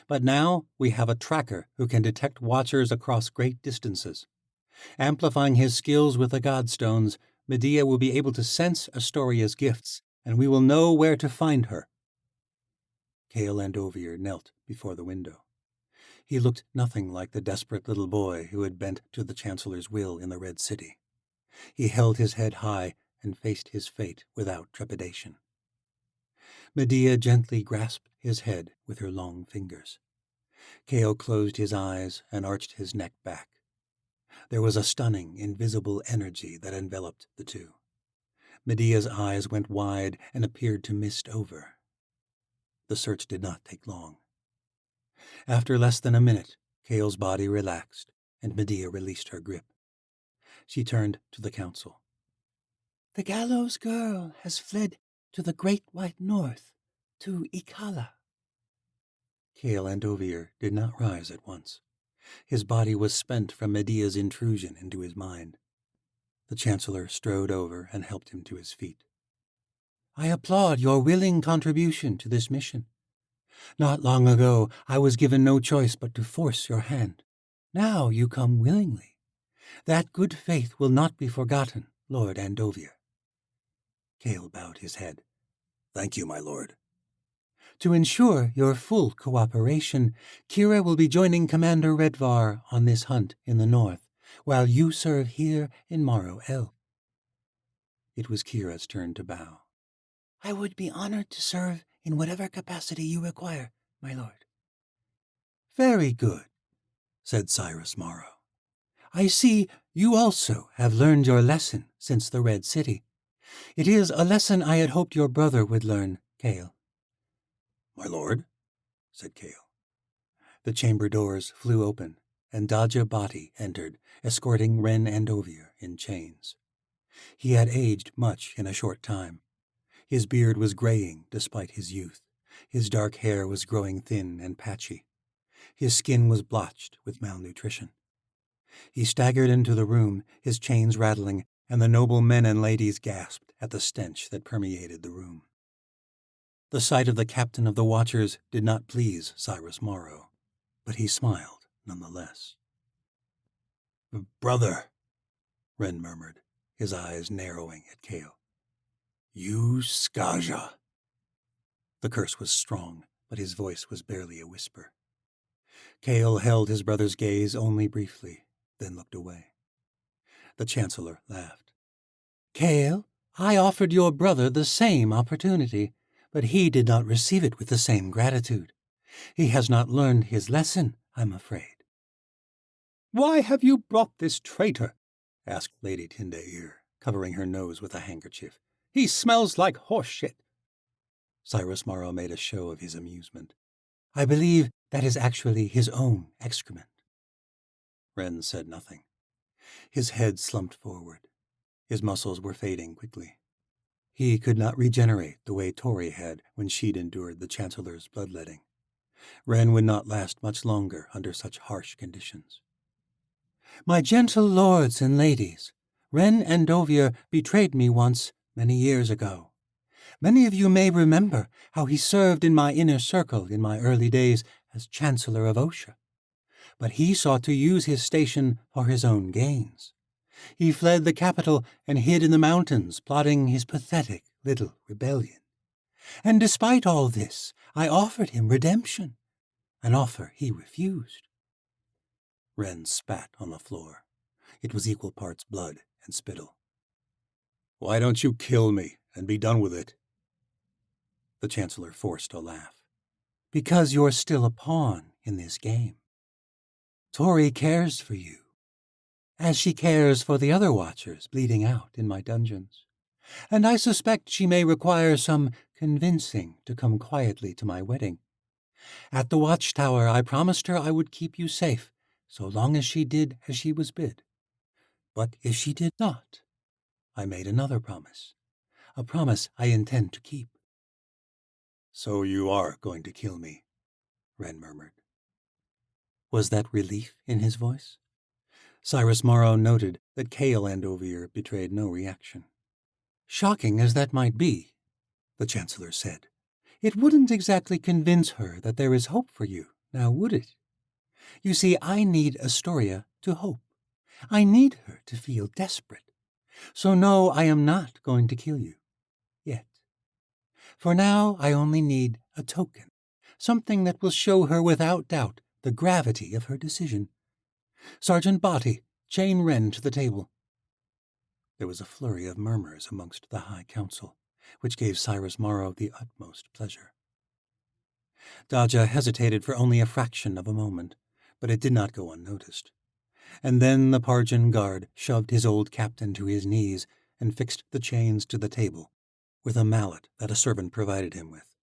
but now we have a tracker who can detect watchers across great distances. Amplifying his skills with the Godstones, Medea will be able to sense Astoria's gifts, and we will know where to find her. Kale Andovier knelt before the window. He looked nothing like the desperate little boy who had bent to the Chancellor's will in the Red City. He held his head high and faced his fate without trepidation. Medea gently grasped his head with her long fingers. Kale closed his eyes and arched his neck back. There was a stunning, invisible energy that enveloped the two. Medea's eyes went wide and appeared to mist over. The search did not take long. After less than a minute, Kale's body relaxed, and Medea released her grip. She turned to the council. The gallows girl has fled to the great white north, to Ikala. Kale Andovier did not rise at once. His body was spent from Medea's intrusion into his mind. The Chancellor strode over and helped him to his feet. I applaud your willing contribution to this mission. Not long ago, I was given no choice but to force your hand. Now you come willingly. That good faith will not be forgotten, Lord Andovier. Cale bowed his head. "Thank you, my lord." To ensure your full cooperation, Kira will be joining Commander Redvar on this hunt in the north, while you serve here in Morrow El. It was Kira's turn to bow. "I would be honored to serve in whatever capacity you require, my lord." "Very good," said Cyrus Morrow. "I see you also have learned your lesson since the Red City. It is a lesson I had hoped your brother would learn, Cale." "My lord," said Cale. The chamber doors flew open, and Daja Bhati entered, escorting Ren Andover in chains. He had aged much in a short time. His beard was graying despite his youth. His dark hair was growing thin and patchy. His skin was blotched with malnutrition. He staggered into the room, his chains rattling, and the noble men and ladies gasped at the stench that permeated the room. The sight of the captain of the Watchers did not please Cyrus Morrow, but he smiled nonetheless. "Brother," Ren murmured, his eyes narrowing at Cale. "You Skaja." The curse was strong, but his voice was barely a whisper. Cale held his brother's gaze only briefly, then looked away. The Chancellor laughed. "Cale, I offered your brother the same opportunity, but he did not receive it with the same gratitude. He has not learned his lesson, I'm afraid." "Why have you brought this traitor?" asked Lady Tindair, covering her nose with a handkerchief. "He smells like horse shit." Cyrus Morrow made a show of his amusement. "I believe that is actually his own excrement." Ren said nothing. His head slumped forward. His muscles were fading quickly. He could not regenerate the way Tori had when she'd endured the Chancellor's bloodletting. Ren would not last much longer under such harsh conditions. "My gentle lords and ladies, Ren Andover betrayed me once, many years ago. Many of you may remember how he served in my inner circle in my early days as Chancellor of Osha. But he sought to use his station for his own gains. He fled the capital and hid in the mountains, plotting his pathetic little rebellion. And despite all this, I offered him redemption, an offer he refused." Ren spat on the floor. It was equal parts blood and spittle. "Why don't you kill me and be done with it?" The Chancellor forced a laugh. "Because you're still a pawn in this game. Tori cares for you, as she cares for the other Watchers bleeding out in my dungeons. And I suspect she may require some convincing to come quietly to my wedding. At the Watchtower I promised her I would keep you safe, so long as she did as she was bid. But if she did not, I made another promise, a promise I intend to keep." "So you are going to kill me," Ren murmured. Was that relief in his voice? Cyrus Morrow noted that Cale Andover betrayed no reaction. "Shocking as that might be," the Chancellor said, "it wouldn't exactly convince her that there is hope for you, now would it? You see, I need Astoria to hope. I need her to feel desperate. So no, I am not going to kill you. Yet. For now, I only need a token, something that will show her without doubt the gravity of her decision. Sergeant Bhati, chain Ren to the table." There was a flurry of murmurs amongst the High Council, which gave Cyrus Morrow the utmost pleasure. Daja hesitated for only a fraction of a moment, but it did not go unnoticed. And then the Parjan guard shoved his old captain to his knees and fixed the chains to the table with a mallet that a servant provided him with.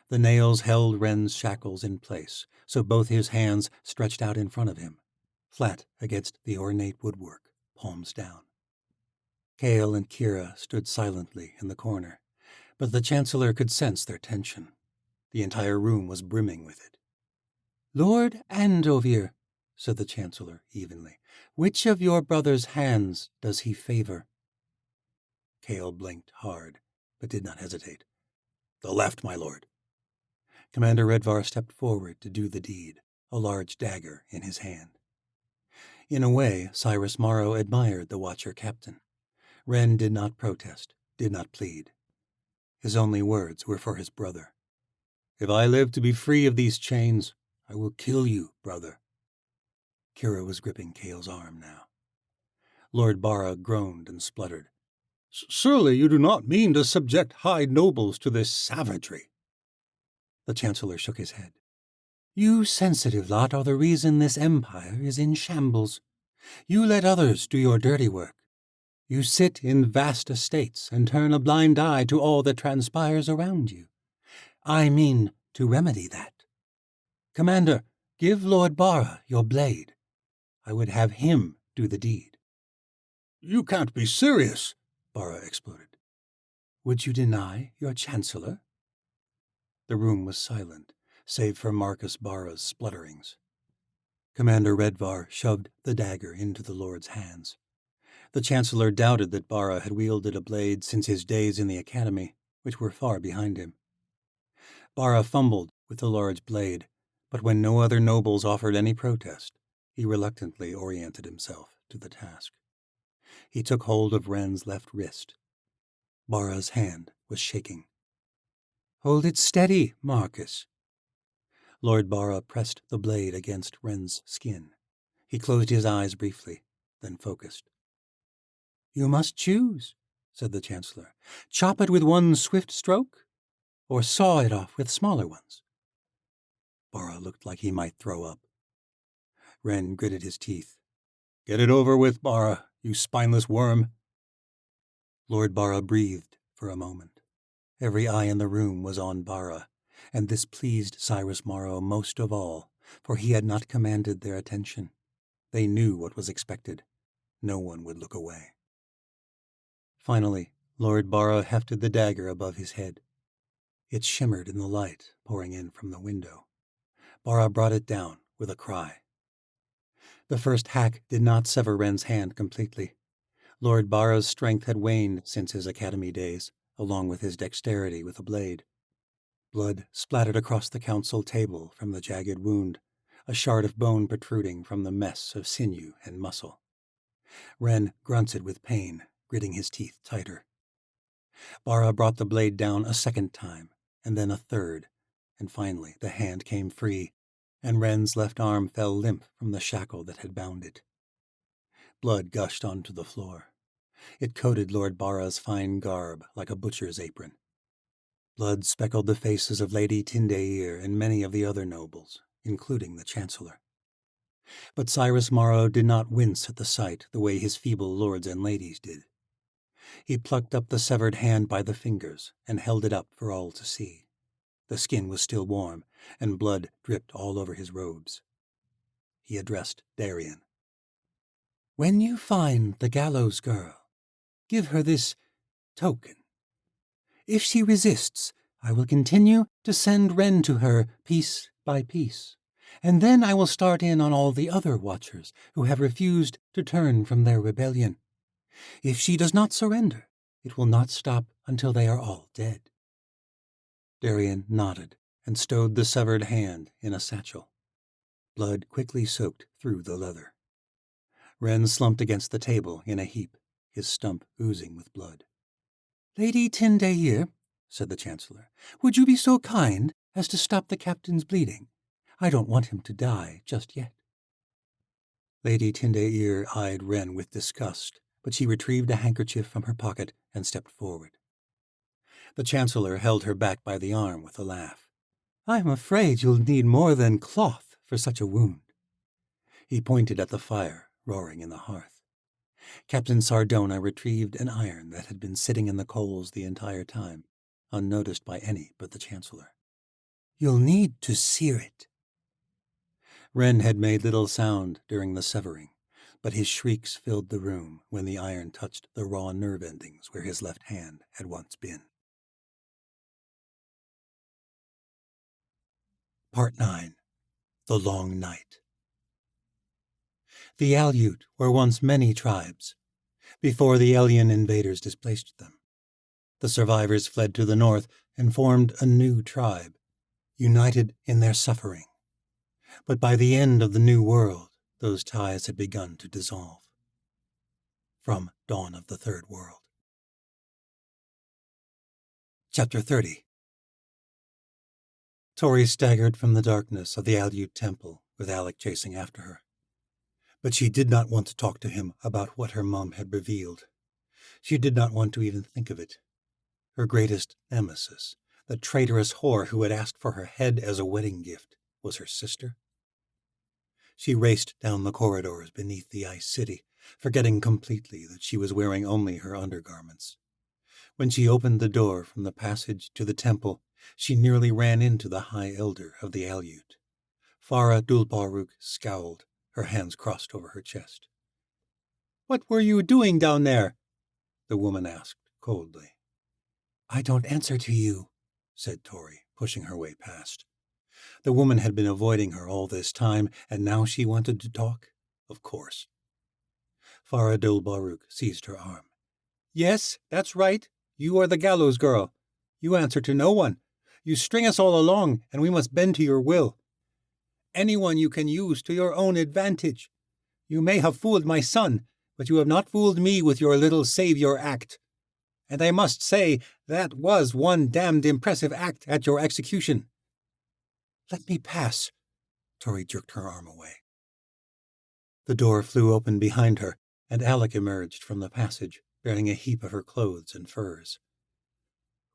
The nails held Ren's shackles in place, so both his hands stretched out in front of him, flat against the ornate woodwork, palms down. Cale and Kira stood silently in the corner, but the Chancellor could sense their tension. The entire room was brimming with it. "Lord Andover," said the Chancellor evenly, "which of your brother's hands does he favor?" Cale blinked hard, but did not hesitate. "The left, my lord." Commander Redvar stepped forward to do the deed, a large dagger in his hand. In a way, Cyrus Morrow admired the Watcher captain. Ren did not protest, did not plead. His only words were for his brother. "If I live to be free of these chains, I will kill you, brother." Kira was gripping Kale's arm now. Lord Bara groaned and spluttered. "Surely you do not mean to subject high nobles to this savagery." The Chancellor shook his head. "You sensitive lot are the reason this empire is in shambles. You let others do your dirty work. You sit in vast estates and turn a blind eye to all that transpires around you. I mean to remedy that. Commander, give Lord Bara your blade. I would have him do the deed." "You can't be serious," Bara exploded. "Would you deny your Chancellor?" The room was silent, save for Marcus Bara's splutterings. Commander Redvar shoved the dagger into the Lord's hands. The Chancellor doubted that Bara had wielded a blade since his days in the Academy, which were far behind him. Bara fumbled with the large blade, but when no other nobles offered any protest, he reluctantly oriented himself to the task. He took hold of Ren's left wrist. Bara's hand was shaking. "Hold it steady, Marcus." Lord Bara pressed the blade against Ren's skin. He closed his eyes briefly, then focused. "You must choose," said the Chancellor. "Chop it with one swift stroke, or saw it off with smaller ones." Bara looked like he might throw up. Ren gritted his teeth. "Get it over with, Bara, you spineless worm." Lord Bara breathed for a moment. Every eye in the room was on Bara, and this pleased Cyrus Morrow most of all, for he had not commanded their attention. They knew what was expected. No one would look away. Finally, Lord Bara hefted the dagger above his head. It shimmered in the light pouring in from the window. Bara brought it down with a cry. The first hack did not sever Ren's hand completely. Lord Bara's strength had waned since his academy days, along with his dexterity with a blade. Blood splattered across the council table from the jagged wound, a shard of bone protruding from the mess of sinew and muscle. Ren grunted with pain, gritting his teeth tighter. Bara brought the blade down a second time, and then a third, and finally the hand came free, and Ren's left arm fell limp from the shackle that had bound it. Blood gushed onto the floor. It coated Lord Bara's fine garb like a butcher's apron. Blood speckled the faces of Lady Tindair and many of the other nobles, including the Chancellor. But Cyrus Morrow did not wince at the sight the way his feeble lords and ladies did. He plucked up the severed hand by the fingers and held it up for all to see. The skin was still warm, and blood dripped all over his robes. He addressed Darien. "When you find the gallows girl, give her this token. If she resists, I will continue to send Ren to her piece by piece, and then I will start in on all the other watchers who have refused to turn from their rebellion. If she does not surrender, it will not stop until they are all dead." Darien nodded and stowed the severed hand in a satchel. Blood quickly soaked through the leather. Ren slumped against the table in a heap, his stump oozing with blood. "Lady Tindair," said the Chancellor, "would you be so kind as to stop the captain's bleeding? I don't want him to die just yet." Lady Tindair eyed Ren with disgust, but she retrieved a handkerchief from her pocket and stepped forward. The Chancellor held her back by the arm with a laugh. "I'm afraid you'll need more than cloth for such a wound." He pointed at the fire roaring in the hearth. Captain Sardona retrieved an iron that had been sitting in the coals the entire time, unnoticed by any but the Chancellor. "You'll need to sear it." Ren had made little sound during the severing, but his shrieks filled the room when the iron touched the raw nerve endings where his left hand had once been. Part 9. The Long Night. The Aleut were once many tribes, before the alien invaders displaced them. The survivors fled to the north and formed a new tribe, united in their suffering. But by the end of the New World, those ties had begun to dissolve. From Dawn of the Third World. Chapter 30. Tori staggered from the darkness of the Aleut temple with Alec chasing after her. But she did not want to talk to him about what her mom had revealed. She did not want to even think of it. Her greatest nemesis, the traitorous whore who had asked for her head as a wedding gift, was her sister. She raced down the corridors beneath the ice city, forgetting completely that she was wearing only her undergarments. When she opened the door from the passage to the temple, she nearly ran into the High Elder of the Aleut. Farah Dulbaruk scowled, her hands crossed over her chest. "What were you doing down there?" the woman asked coldly. "I don't answer to you," said Tori, pushing her way past. The woman had been avoiding her all this time, and now she wanted to talk? Of course. Farah Dulbaruk seized her arm. "Yes, that's right. You are the gallows girl. You answer to no one. You string us all along, and we must bend to your will. Anyone you can use to your own advantage. You may have fooled my son, but you have not fooled me with your little savior act. And I must say, that was one damned impressive act at your execution." "Let me pass." Tori jerked her arm away. The door flew open behind her, and Alec emerged from the passage, bearing a heap of her clothes and furs.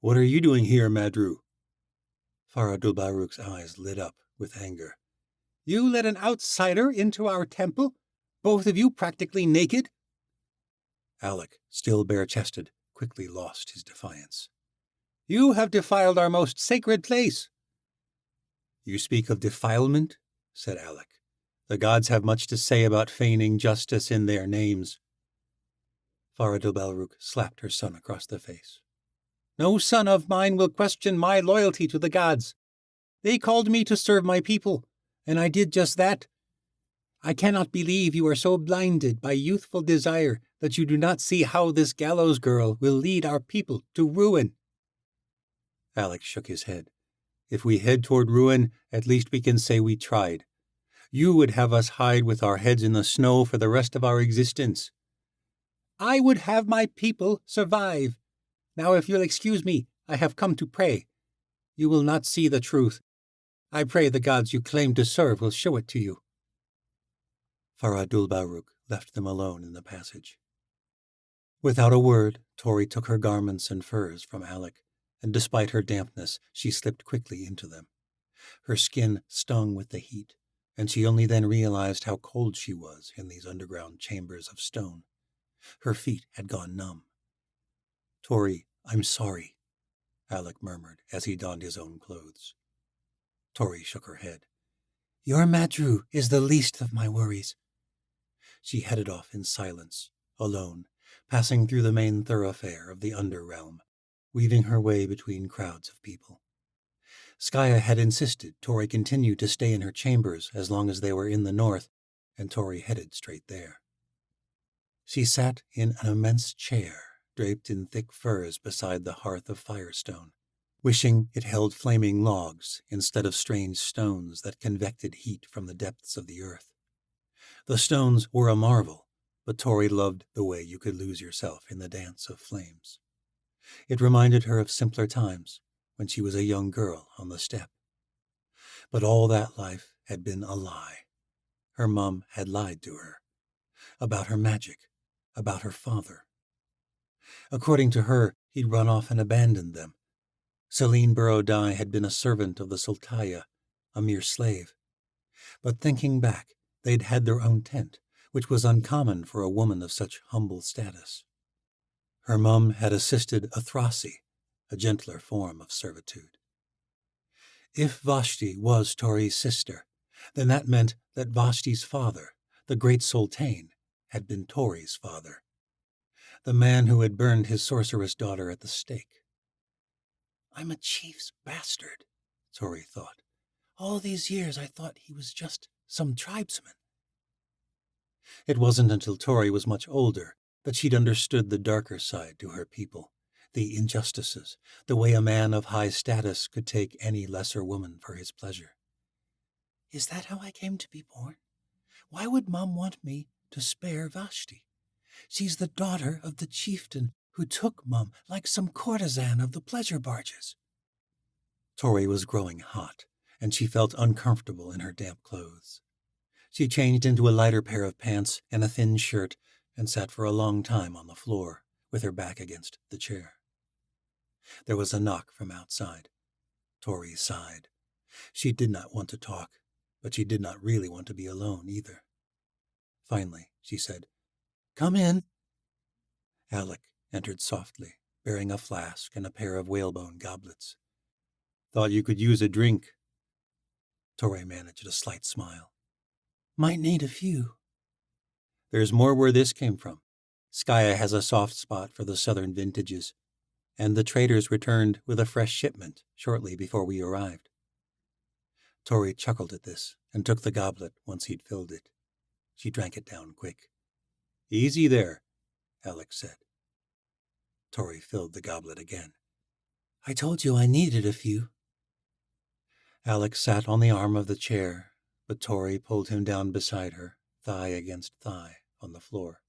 "What are you doing here, Madru?" Farah Dulbaruk's eyes lit up with anger. "You let an outsider into our temple? Both of you practically naked?" Alec, still bare-chested, quickly lost his defiance. "You have defiled our most sacred place." "You speak of defilement?" said Alec. "The gods have much to say about feigning justice in their names." Farah Dulbaruk slapped her son across the face. "No son of mine will question my loyalty to the gods. They called me to serve my people, and I did just that. I cannot believe you are so blinded by youthful desire that you do not see how this gallows girl will lead our people to ruin." Alec shook his head. "If we head toward ruin, at least we can say we tried. You would have us hide with our heads in the snow for the rest of our existence." "I would have my people survive. Now, if you'll excuse me, I have come to pray. You will not see the truth. I pray the gods you claim to serve will show it to you." Farah Dulbaruk left them alone in the passage. Without a word, Tori took her garments and furs from Alec, and despite her dampness, she slipped quickly into them. Her skin stung with the heat, and she only then realized how cold she was in these underground chambers of stone. Her feet had gone numb. "Tori, I'm sorry," Alec murmured as he donned his own clothes. Tori shook her head. "Your Madru is the least of my worries." She headed off in silence, alone, passing through the main thoroughfare of the Underrealm, weaving her way between crowds of people. Skaya had insisted Tori continue to stay in her chambers as long as they were in the north, and Tori headed straight there. She sat in an immense chair, draped in thick furs beside the hearth of firestone, wishing it held flaming logs instead of strange stones that convected heat from the depths of the earth. The stones were a marvel, but Tori loved the way you could lose yourself in the dance of flames. It reminded her of simpler times, when she was a young girl on the steppe. But all that life had been a lie. Her mum had lied to her. About her magic, about her father. According to her, he'd run off and abandoned them. Celine Borodai had been a servant of the Sultaya, a mere slave. But thinking back, they'd had their own tent, which was uncommon for a woman of such humble status. Her mum had assisted a Thrasi, a gentler form of servitude. If Vashti was Tori's sister, then that meant that Vashti's father, the great Sultan, had been Tori's father. The man who had burned his sorceress daughter at the stake. "I'm a chief's bastard," Tori thought. "All these years I thought he was just some tribesman." It wasn't until Tori was much older that she'd understood the darker side to her people, the injustices, the way a man of high status could take any lesser woman for his pleasure. "Is that how I came to be born? Why would Mom want me to spare Vashti? She's the daughter of the chieftain who took Mum like some courtesan of the pleasure barges. Tori was growing hot, and she felt uncomfortable in her damp clothes. She changed into a lighter pair of pants and a thin shirt and sat for a long time on the floor, with her back against the chair. There was a knock from outside. Tori sighed. She did not want to talk, but she did not really want to be alone either. Finally, she said, "Come in." Alec entered softly, bearing a flask and a pair of whalebone goblets. "Thought you could use a drink." Tori managed a slight smile. "Might need a few." "There's more where this came from. Skaya has a soft spot for the southern vintages, and the traders returned with a fresh shipment shortly before we arrived." Tori chuckled at this and took the goblet once he'd filled it. She drank it down quick. "Easy there," Alec said. Tori filled the goblet again. "I told you I needed a few." Alec sat on the arm of the chair, but Tori pulled him down beside her, thigh against thigh, on the floor.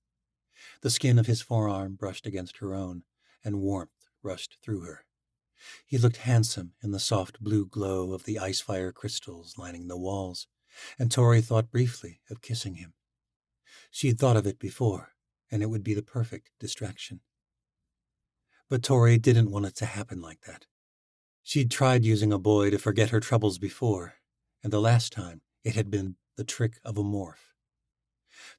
The skin of his forearm brushed against her own, and warmth rushed through her. He looked handsome in the soft blue glow of the ice fire crystals lining the walls, and Tori thought briefly of kissing him. She'd thought of it before, and it would be the perfect distraction. But Tori didn't want it to happen like that. She'd tried using a boy to forget her troubles before, and the last time it had been the trick of a morph.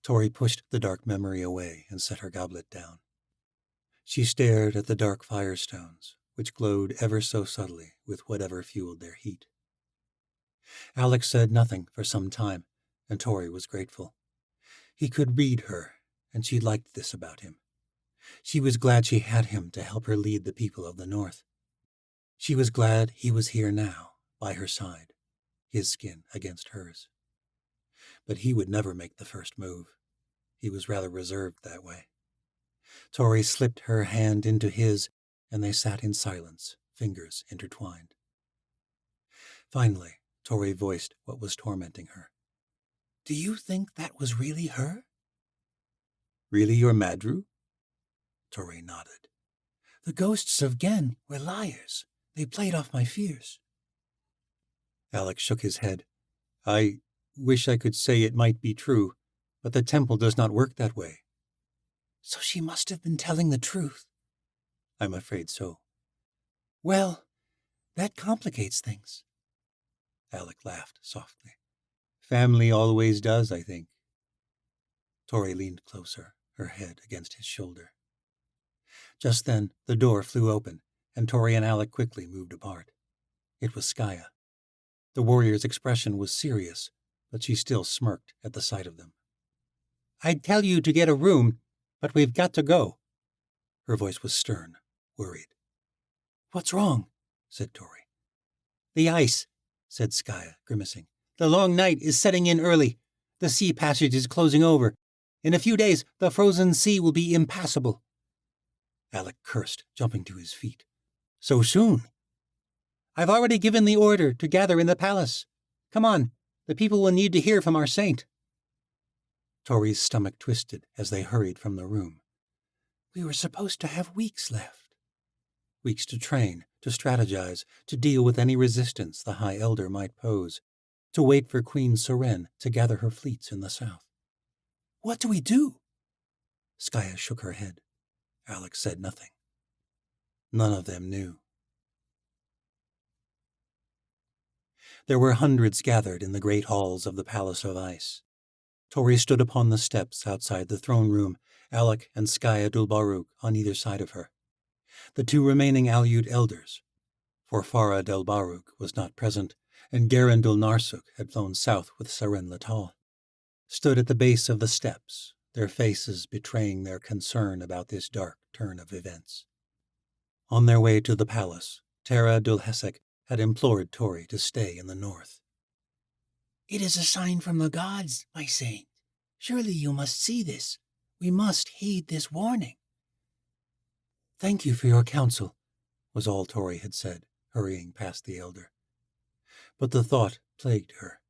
Tori pushed the dark memory away and set her goblet down. She stared at the dark firestones, which glowed ever so subtly with whatever fueled their heat. Alec said nothing for some time, and Tori was grateful. He could read her, and she liked this about him. She was glad she had him to help her lead the people of the North. She was glad he was here now, by her side, his skin against hers. But he would never make the first move. He was rather reserved that way. Tori slipped her hand into his, and they sat in silence, fingers intertwined. Finally, Tori voiced what was tormenting her. "Do you think that was really her?" "Really your Madru?" Tori nodded. "The ghosts of Gen were liars. They played off my fears." Alec shook his head. "I wish I could say it might be true, but the temple does not work that way." "So she must have been telling the truth." "I'm afraid so." "Well, that complicates things." Alec laughed softly. "Family always does, I think." Tori leaned closer, her head against his shoulder. Just then, the door flew open, and Tori and Alec quickly moved apart. It was Skaya. The warrior's expression was serious, but she still smirked at the sight of them. "I'd tell you to get a room, but we've got to go." Her voice was stern, worried. "What's wrong?" said Tori. "The ice," said Skaya, grimacing. "The long night is setting in early. The sea passage is closing over. In a few days, the frozen sea will be impassable." Alec cursed, jumping to his feet. "So soon?" "I've already given the order to gather in the palace. Come on, the people will need to hear from our saint." Tori's stomach twisted as they hurried from the room. "We were supposed to have weeks left." Weeks to train, to strategize, to deal with any resistance the High Elder might pose, to wait for Queen Seren to gather her fleets in the south. "What do we do?" Skaya shook her head. Alec said nothing. None of them knew. There were hundreds gathered in the great halls of the Palace of Ice. Tori stood upon the steps outside the throne room, Alec and Skaya Dulbaruk on either side of her. The two remaining Aleut elders, for Farah Delbaruk was not present, and Garen Dulnarsuk had flown south with Seren Latal, stood at the base of the steps, their faces betraying their concern about this dark turn of events. On their way to the palace, Tara Dulhesek had implored Tori to stay in the north. "It is a sign from the gods, my saint. Surely you must see this. We must heed this warning." "Thank you for your counsel," was all Tori had said, hurrying past the elder. But the thought plagued her.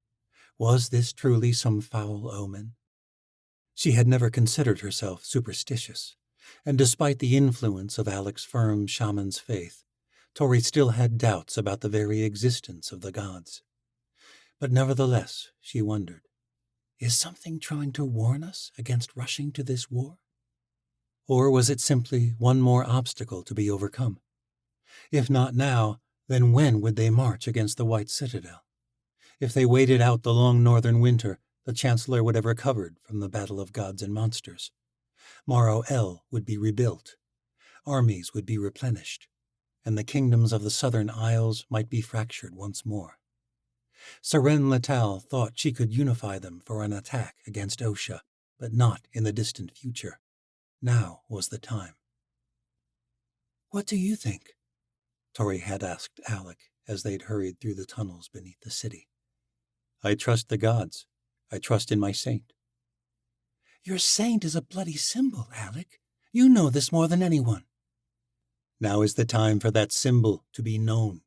Was this truly some foul omen? She had never considered herself superstitious, And despite the influence of Alec's firm shaman's faith, Tori still had doubts about the very existence of the gods. But nevertheless, she wondered, is something trying to warn us against rushing to this war? Or was it simply one more obstacle to be overcome? If not now, then when would they march against the White Citadel? If they waited out the long northern winter, the Chancellor would have recovered from the battle of gods and monsters. Morrow El would be rebuilt, armies would be replenished, and the kingdoms of the southern isles might be fractured once more. Seren Letal thought she could unify them for an attack against Osha, but not in the distant future. Now was the time. "What do you think?" Tori had asked Alec as they'd hurried through the tunnels beneath the city. "I trust the gods. I trust in my saint." "Your saint is a bloody symbol, Alec. You know this more than anyone." "Now is the time for that symbol to be known.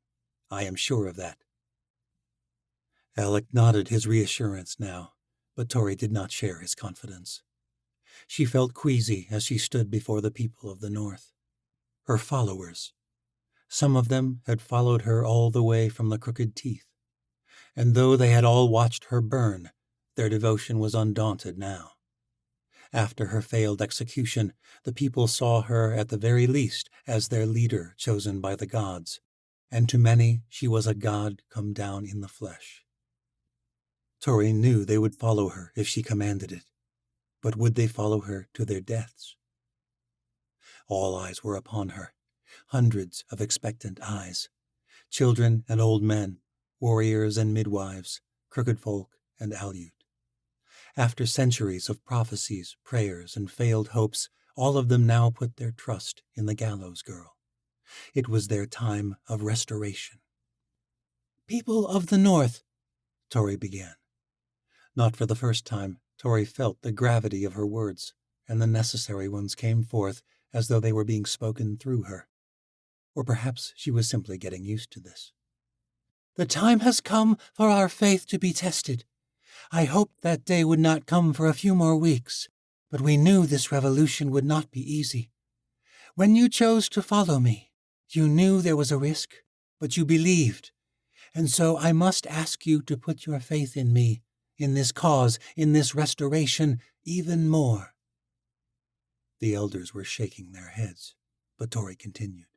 I am sure of that." Alec nodded his reassurance now, but Tori did not share his confidence. She felt queasy as she stood before the people of the north. Her followers. Some of them had followed her all the way from the Crooked Teeth, and though they had all watched her burn, their devotion was undaunted now. After her failed execution, the people saw her at the very least as their leader chosen by the gods, and to many she was a god come down in the flesh. Tori knew they would follow her if she commanded it, but would they follow her to their deaths? All eyes were upon her, hundreds of expectant eyes, children and old men, warriors and midwives, crooked folk and Aleut. After centuries of prophecies, prayers, and failed hopes, all of them now put their trust in the Gallows Girl. It was their time of restoration. "People of the North," Tori began. Not for the first time, Tori felt the gravity of her words, and the necessary ones came forth as though they were being spoken through her. Or perhaps she was simply getting used to this. "The time has come for our faith to be tested. I hoped that day would not come for a few more weeks, but we knew this revolution would not be easy. When you chose to follow me, you knew there was a risk, but you believed, and so I must ask you to put your faith in me, in this cause, in this restoration, even more." The elders were shaking their heads, but Tori continued.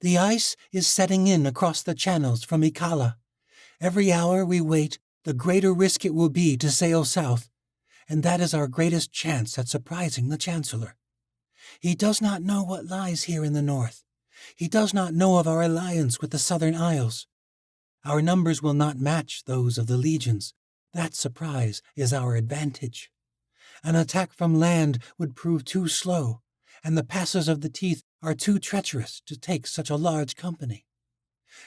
"The ice is setting in across the channels from Ikala. Every hour we wait, the greater risk it will be to sail south, and that is our greatest chance at surprising the Chancellor. He does not know what lies here in the north. He does not know of our alliance with the southern isles. Our numbers will not match those of the legions. That surprise is our advantage. An attack from land would prove too slow, and the passes of the Teeth are too treacherous to take such a large company.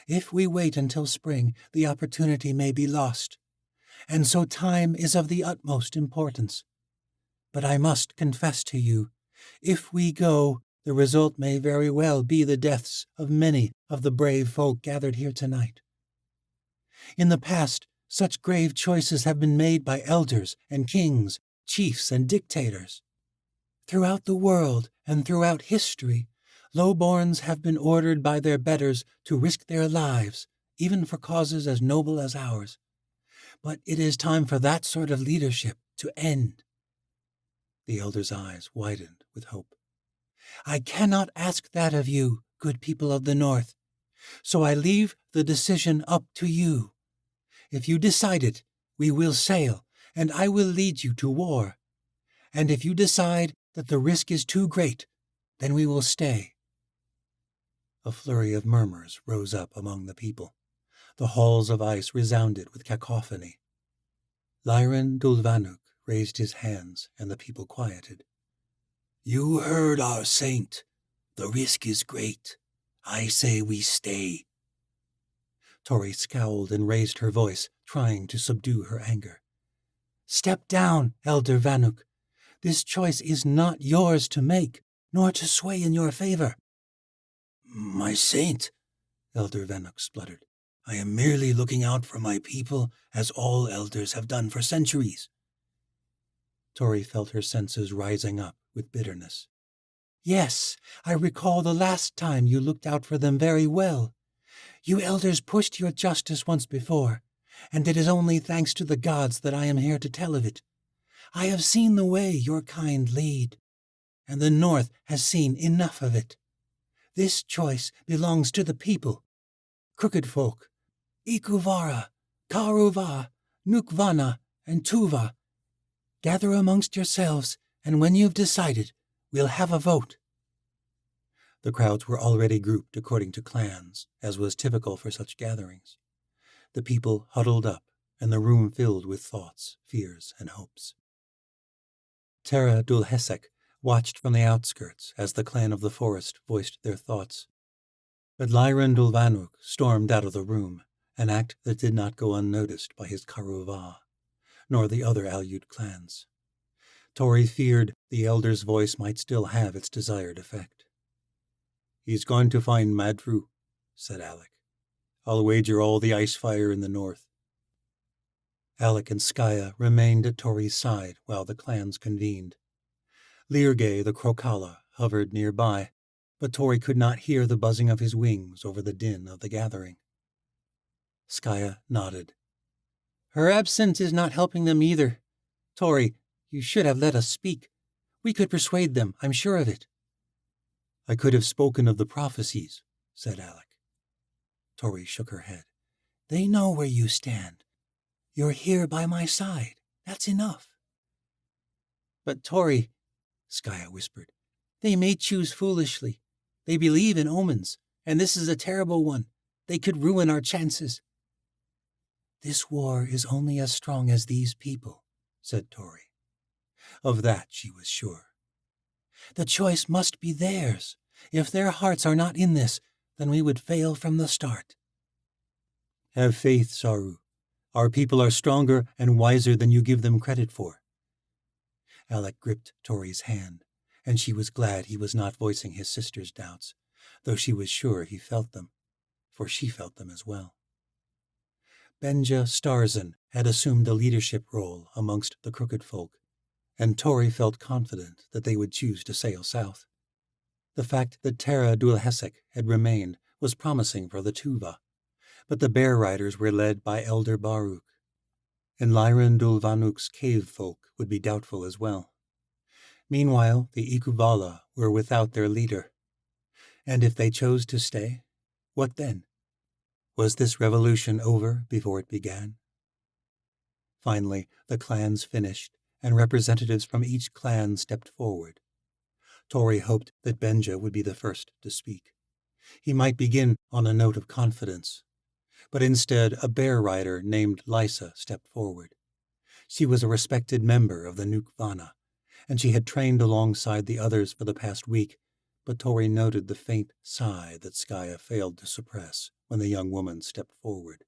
If we wait until spring, the opportunity may be lost, and so time is of the utmost importance. But I must confess to you, if we go, the result may very well be the deaths of many of the brave folk gathered here tonight. In the past, such grave choices have been made by elders and kings, chiefs and dictators. Throughout the world and throughout history, lowborns have been ordered by their betters to risk their lives, even for causes as noble as ours. But it is time for that sort of leadership to end." The elder's eyes widened with hope. "I cannot ask that of you, good people of the North, so I leave the decision up to you. If you decide it, we will sail, and I will lead you to war. And if you decide that the risk is too great, then we will stay." A flurry of murmurs rose up among the people. The halls of ice resounded with cacophony. Lyran Dulvanuk raised his hands, and the people quieted. "You heard our saint. The risk is great. I say we stay." Tori scowled and raised her voice, trying to subdue her anger. "Step down, Elder Vanuk. This choice is not yours to make, nor to sway in your favor." "My saint," Elder Vanuk spluttered, "I am merely looking out for my people, as all elders have done for centuries." Tori felt her senses rising up with bitterness. Yes, I recall the last time you looked out for them very well. You elders pushed your justice once before, and it is only thanks to the gods that I am here to tell of it. I have seen the way your kind lead, and the North has seen enough of it. This choice belongs to the people. Crooked folk, Ikuvara, Karuva, Nukvana, and Tuva. Gather amongst yourselves, and when you've decided, we'll have a vote. The crowds were already grouped according to clans, as was typical for such gatherings. The people huddled up, and the room filled with thoughts, fears, and hopes. Terra Dulhesek watched from the outskirts as the clan of the forest voiced their thoughts. But Lyran Dulvanuk stormed out of the room, an act that did not go unnoticed by his Karuva, nor the other Aleut clans. Tori feared the elder's voice might still have its desired effect. "He's going to find Madru," said Alec. "I'll wager all the ice fire in the north." Alec and Skaya remained at Tori's side while the clans convened. Lirgay the Krokala hovered nearby, but Tori could not hear the buzzing of his wings over the din of the gathering. Skaya nodded. "Her absence is not helping them either. Tori, you should have let us speak. We could persuade them, I'm sure of it." "I could have spoken of the prophecies," said Alec. Tori shook her head. "They know where you stand. You're here by my side. That's enough." "But Tori," Skaya whispered, "they may choose foolishly. They believe in omens, and this is a terrible one. They could ruin our chances." "This war is only as strong as these people," said Tori. Of that she was sure. "The choice must be theirs. If their hearts are not in this, then we would fail from the start." "Have faith, Saru. Our people are stronger and wiser than you give them credit for." Alec gripped Tori's hand, and she was glad he was not voicing his sister's doubts, though she was sure he felt them, for she felt them as well. Benja Starzan had assumed a leadership role amongst the crooked folk, and Tori felt confident that they would choose to sail south. The fact that Terra Dulhesek had remained was promising for the Tuva, but the bear riders were led by Elder Baruch, and Lyran Dulvanuk's cave folk would be doubtful as well. Meanwhile, the Ikuvala were without their leader. And if they chose to stay, what then? Was this revolution over before it began? Finally, the clans finished, and representatives from each clan stepped forward. Tori hoped that Benja would be the first to speak. He might begin on a note of confidence, but instead a bear rider named Lysa stepped forward. She was a respected member of the Nukvana, and she had trained alongside the others for the past week, but Tori noted the faint sigh that Skaya failed to suppress when the young woman stepped forward.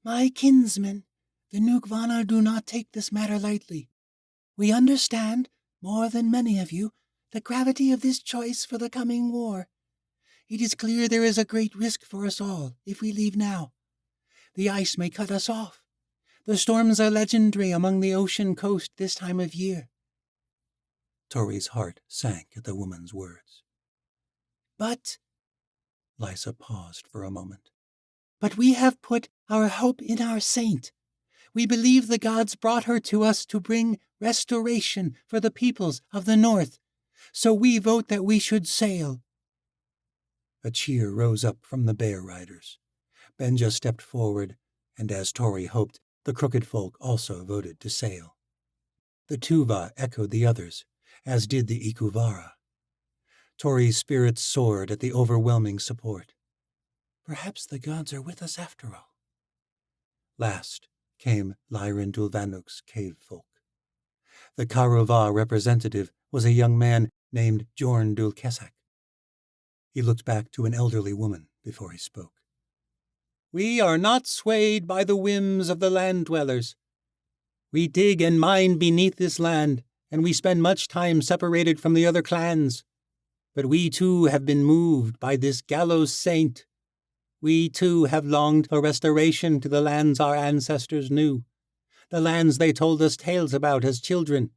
"My kinsmen, the Nukvana do not take this matter lightly. We understand, more than many of you, the gravity of this choice for the coming war. It is clear there is a great risk for us all if we leave now. The ice may cut us off. The storms are legendary among the ocean coast this time of year." Tori's heart sank at the woman's words. But Lysa paused for a moment. we have put our hope in our saint. We believe the gods brought her to us to bring restoration for the peoples of the north. So we vote that we should sail." A cheer rose up from the bear riders. Benja stepped forward, and as Tori hoped, the crooked folk also voted to sail. The Tuva echoed the others, as did the Ikuvara. Tori's spirits soared at the overwhelming support. Perhaps the gods are with us after all. Last came Lyran Dulvanuk's cave folk. The Karuva representative was a young man named Jorn Dulkesak. He looked back to an elderly woman before he spoke. "We are not swayed by the whims of the land dwellers. We dig and mine beneath this land, and we spend much time separated from the other clans. But we too have been moved by this gallows saint. We too have longed for restoration to the lands our ancestors knew, the lands they told us tales about as children.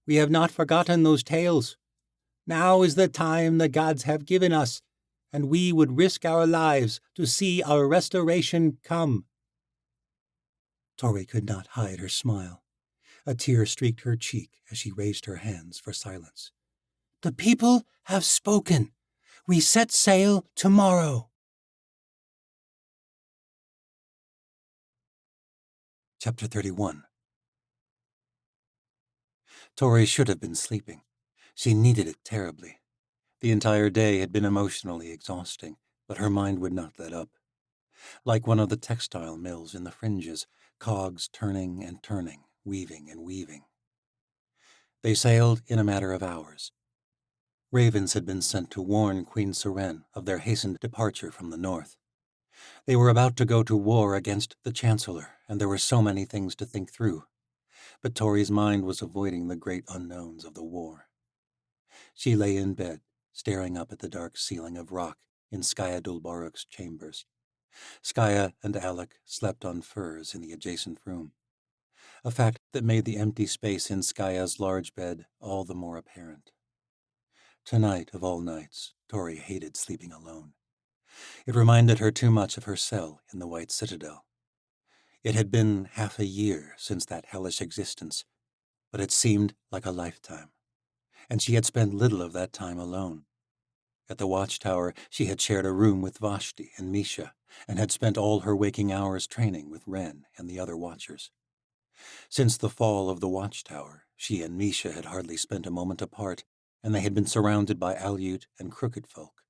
We have not forgotten those tales. Now is the time the gods have given us, and we would risk our lives to see our restoration come." Tori could not hide her smile. A tear streaked her cheek as she raised her hands for silence. "The people have spoken. We set sail tomorrow." Chapter 31. Tori should have been sleeping. She needed it terribly. The entire day had been emotionally exhausting, but her mind would not let up. Like one of the textile mills in the fringes, cogs turning and turning, weaving and weaving. They sailed in a matter of hours. Ravens had been sent to warn Queen Seren of their hastened departure from the north. They were about to go to war against the Chancellor, and there were so many things to think through. But Tori's mind was avoiding the great unknowns of the war. She lay in bed, staring up at the dark ceiling of rock in Skaya Dulbaruk's chambers. Skaya and Alec slept on furs in the adjacent room, a fact that made the empty space in Skaya's large bed all the more apparent. Tonight, of all nights, Tori hated sleeping alone. It reminded her too much of her cell in the White Citadel. It had been half a year since that hellish existence, but it seemed like a lifetime, and she had spent little of that time alone. At the watchtower, she had shared a room with Vashti and Misha, and had spent all her waking hours training with Wren and the other watchers. Since the fall of the watchtower, she and Misha had hardly spent a moment apart, and they had been surrounded by Aleut and crooked folk.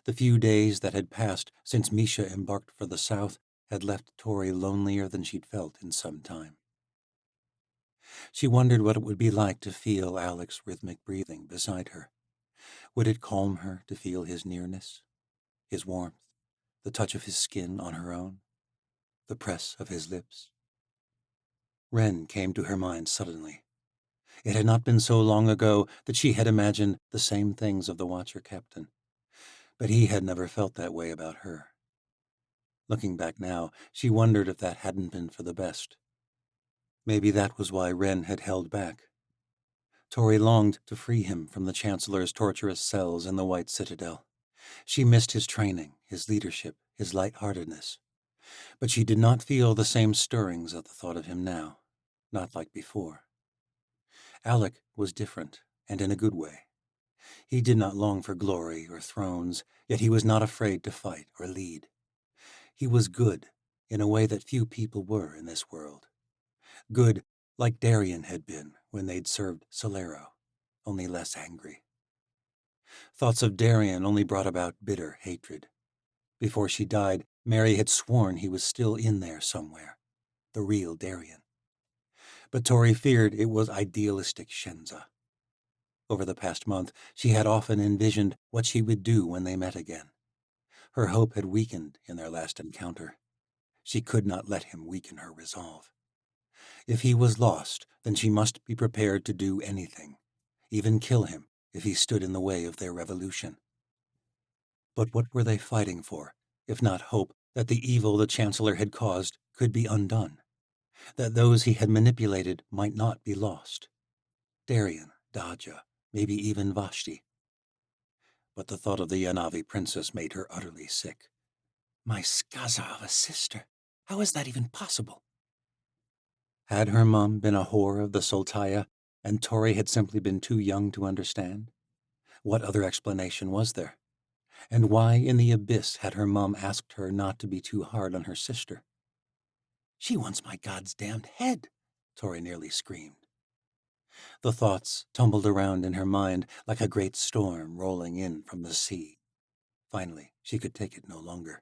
The few days that had passed since Misha embarked for the south had left Tori lonelier than she'd felt in some time. She wondered what it would be like to feel Alec's rhythmic breathing beside her. Would it calm her to feel his nearness, his warmth, the touch of his skin on her own, the press of his lips? Wren came to her mind suddenly. It had not been so long ago that she had imagined the same things of the Watcher Captain, but he had never felt that way about her. Looking back now, she wondered if that hadn't been for the best. Maybe that was why Wren had held back. Tori longed to free him from the Chancellor's torturous cells in the White Citadel. She missed his training, his leadership, his light-heartedness. But she did not feel the same stirrings at the thought of him now, not like before. Alec was different, and in a good way. He did not long for glory or thrones, yet he was not afraid to fight or lead. He was good, in a way that few people were in this world. Good, like Darien had been when they'd served Solero, only less angry. Thoughts of Darien only brought about bitter hatred. Before she died, Mary had sworn he was still in there somewhere, the real Darien. But Tori feared it was idealistic Shenza. Over the past month, she had often envisioned what she would do when they met again. Her hope had weakened in their last encounter. She could not let him weaken her resolve. If he was lost, then she must be prepared to do anything, even kill him if he stood in the way of their revolution. But what were they fighting for, if not hope that the evil the Chancellor had caused could be undone, that those he had manipulated might not be lost? Darien, Daja, maybe even Vashti. But the thought of the Yanavi princess made her utterly sick. My Skaza of a sister. How is that even possible? Had her mum been a whore of the Sultaya, and Tori had simply been too young to understand? What other explanation was there? And why in the abyss had her mum asked her not to be too hard on her sister? She wants my God's damned head, Tori nearly screamed. The thoughts tumbled around in her mind like a great storm rolling in from the sea. Finally, she could take it no longer.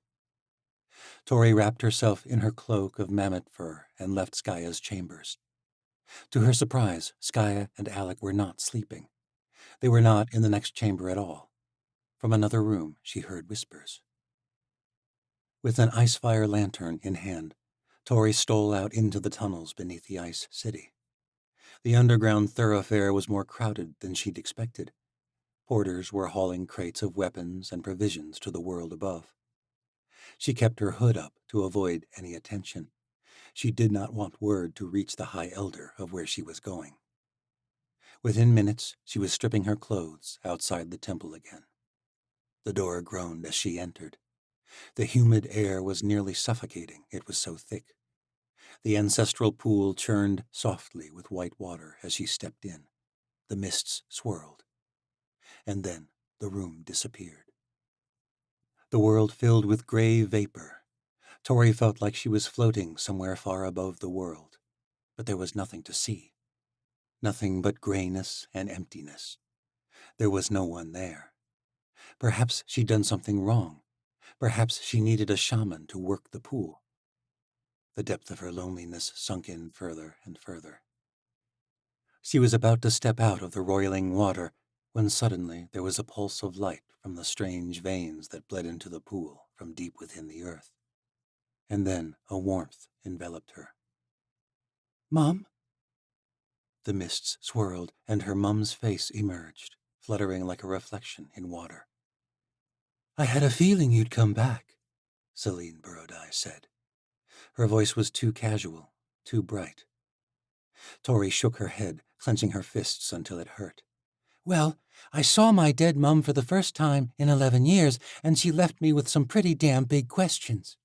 Tori wrapped herself in her cloak of mammoth fur and left Skaya's chambers. To her surprise, Skaya and Alec were not sleeping. They were not in the next chamber at all. From another room, she heard whispers. With an ice fire lantern in hand, Tori stole out into the tunnels beneath the ice city. The underground thoroughfare was more crowded than she'd expected. Porters were hauling crates of weapons and provisions to the world above. She kept her hood up to avoid any attention. She did not want word to reach the High Elder of where she was going. Within minutes, she was stripping her clothes outside the temple again. The door groaned as she entered. The humid air was nearly suffocating, it was so thick. The ancestral pool churned softly with white water as she stepped in. The mists swirled. And then the room disappeared. The world filled with gray vapor. Tori felt like she was floating somewhere far above the world, but there was nothing to see. Nothing but grayness and emptiness. There was no one there. Perhaps she'd done something wrong. Perhaps she needed a shaman to work the pool. The depth of her loneliness sunk in further and further. She was about to step out of the roiling water when suddenly there was a pulse of light from the strange veins that bled into the pool from deep within the earth. And then a warmth enveloped her. Mom? The mists swirled, and her mum's face emerged, fluttering like a reflection in water. I had a feeling you'd come back, Celine Borodai said. Her voice was too casual, too bright. Tori shook her head, clenching her fists until it hurt. Well, I saw my dead mum for the first time in 11 years, and she left me with some pretty damn big questions.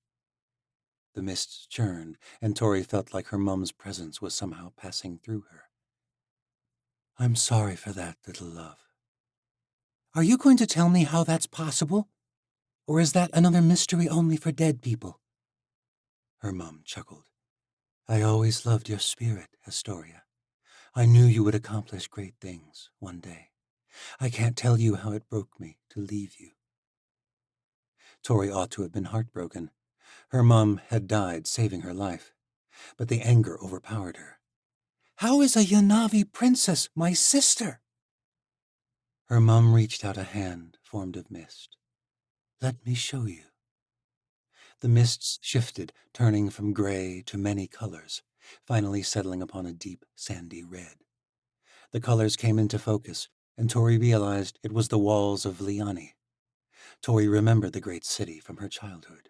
The mists churned, and Tori felt like her mum's presence was somehow passing through her. I'm sorry for that, little love. Are you going to tell me how that's possible? Or is that another mystery only for dead people? Her mum chuckled. I always loved your spirit, Astoria. I knew you would accomplish great things one day. I can't tell you how it broke me to leave you. Tori ought to have been heartbroken. Her mum had died saving her life, but the anger overpowered her. How is a Yanavi princess my sister? Her mum reached out a hand formed of mist. Let me show you. The mists shifted, turning from gray to many colors, finally settling upon a deep, sandy red. The colors came into focus, and Tori realized it was the walls of Liani. Tori remembered the great city from her childhood.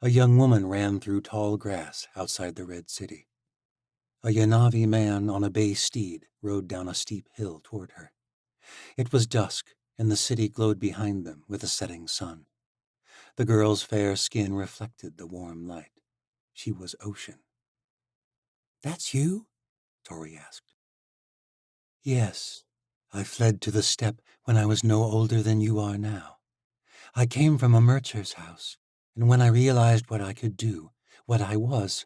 A young woman ran through tall grass outside the red city. A Yanavi man on a bay steed rode down a steep hill toward her. It was dusk, and the city glowed behind them with a setting sun. The girl's fair skin reflected the warm light. She was Ocean. That's you? Tori asked. Yes, I fled to the steppe when I was no older than you are now. I came from a mercer's house, and when I realized what I could do, what I was,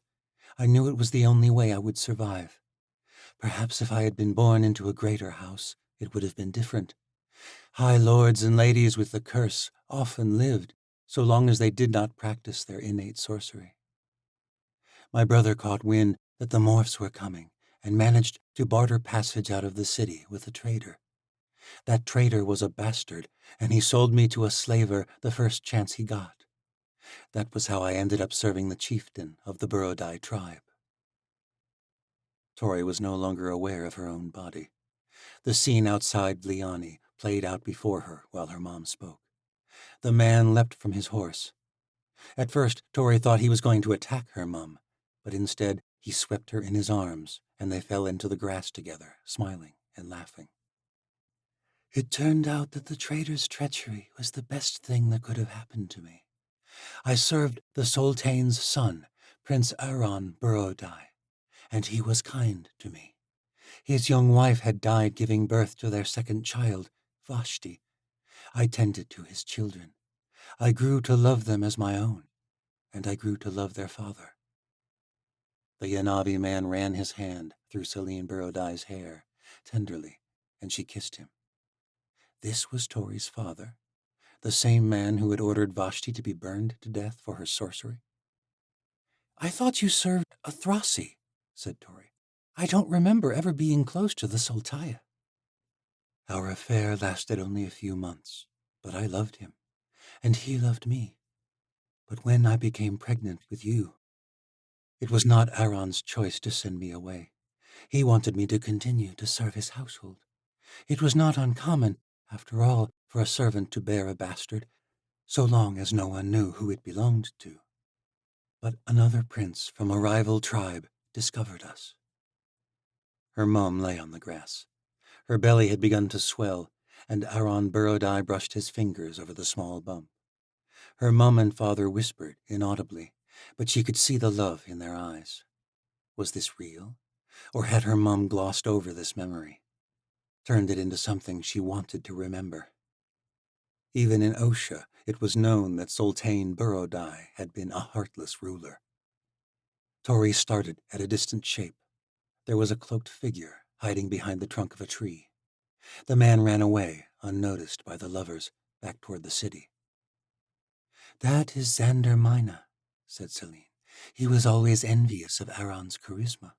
I knew it was the only way I would survive. Perhaps if I had been born into a greater house, it would have been different. High lords and ladies with the curse often lived, so long as they did not practice their innate sorcery. My brother caught wind that the morphs were coming and managed to barter passage out of the city with a trader. That trader was a bastard, and he sold me to a slaver the first chance he got. That was how I ended up serving the chieftain of the Borodai tribe. Tori was no longer aware of her own body. The scene outside Liani played out before her while her mom spoke. The man leapt from his horse. At first, Tori thought he was going to attack her mum, but instead he swept her in his arms, and they fell into the grass together, smiling and laughing. It turned out that the trader's treachery was the best thing that could have happened to me. I served the Sultan's son, Prince Aron Borodai, and he was kind to me. His young wife had died giving birth to their second child, Vashti. I tended to his children. I grew to love them as my own, and I grew to love their father. The Yanavi man ran his hand through Celine Borodai's hair, tenderly, and she kissed him. This was Tori's father, the same man who had ordered Vashti to be burned to death for her sorcery. I thought you served a Thrasi, said Tori. I don't remember ever being close to the Sultaya. Our affair lasted only a few months, but I loved him, and he loved me. But when I became pregnant with you, it was not Aaron's choice to send me away. He wanted me to continue to serve his household. It was not uncommon, after all, for a servant to bear a bastard, so long as no one knew who it belonged to. But another prince from a rival tribe discovered us. Her mum lay on the grass. Her belly had begun to swell, and Aaron Burrodai brushed his fingers over the small bump. Her mum and father whispered inaudibly, but she could see the love in their eyes. Was this real? Or had her mum glossed over this memory, turned it into something she wanted to remember? Even in Osha, it was known that Sultan Burrodai had been a heartless ruler. Tori started at a distant shape. There was a cloaked figure hiding behind the trunk of a tree. The man ran away, unnoticed by the lovers, back toward the city. "That is Xander Mina," said Celine. "He was always envious of Aaron's charisma.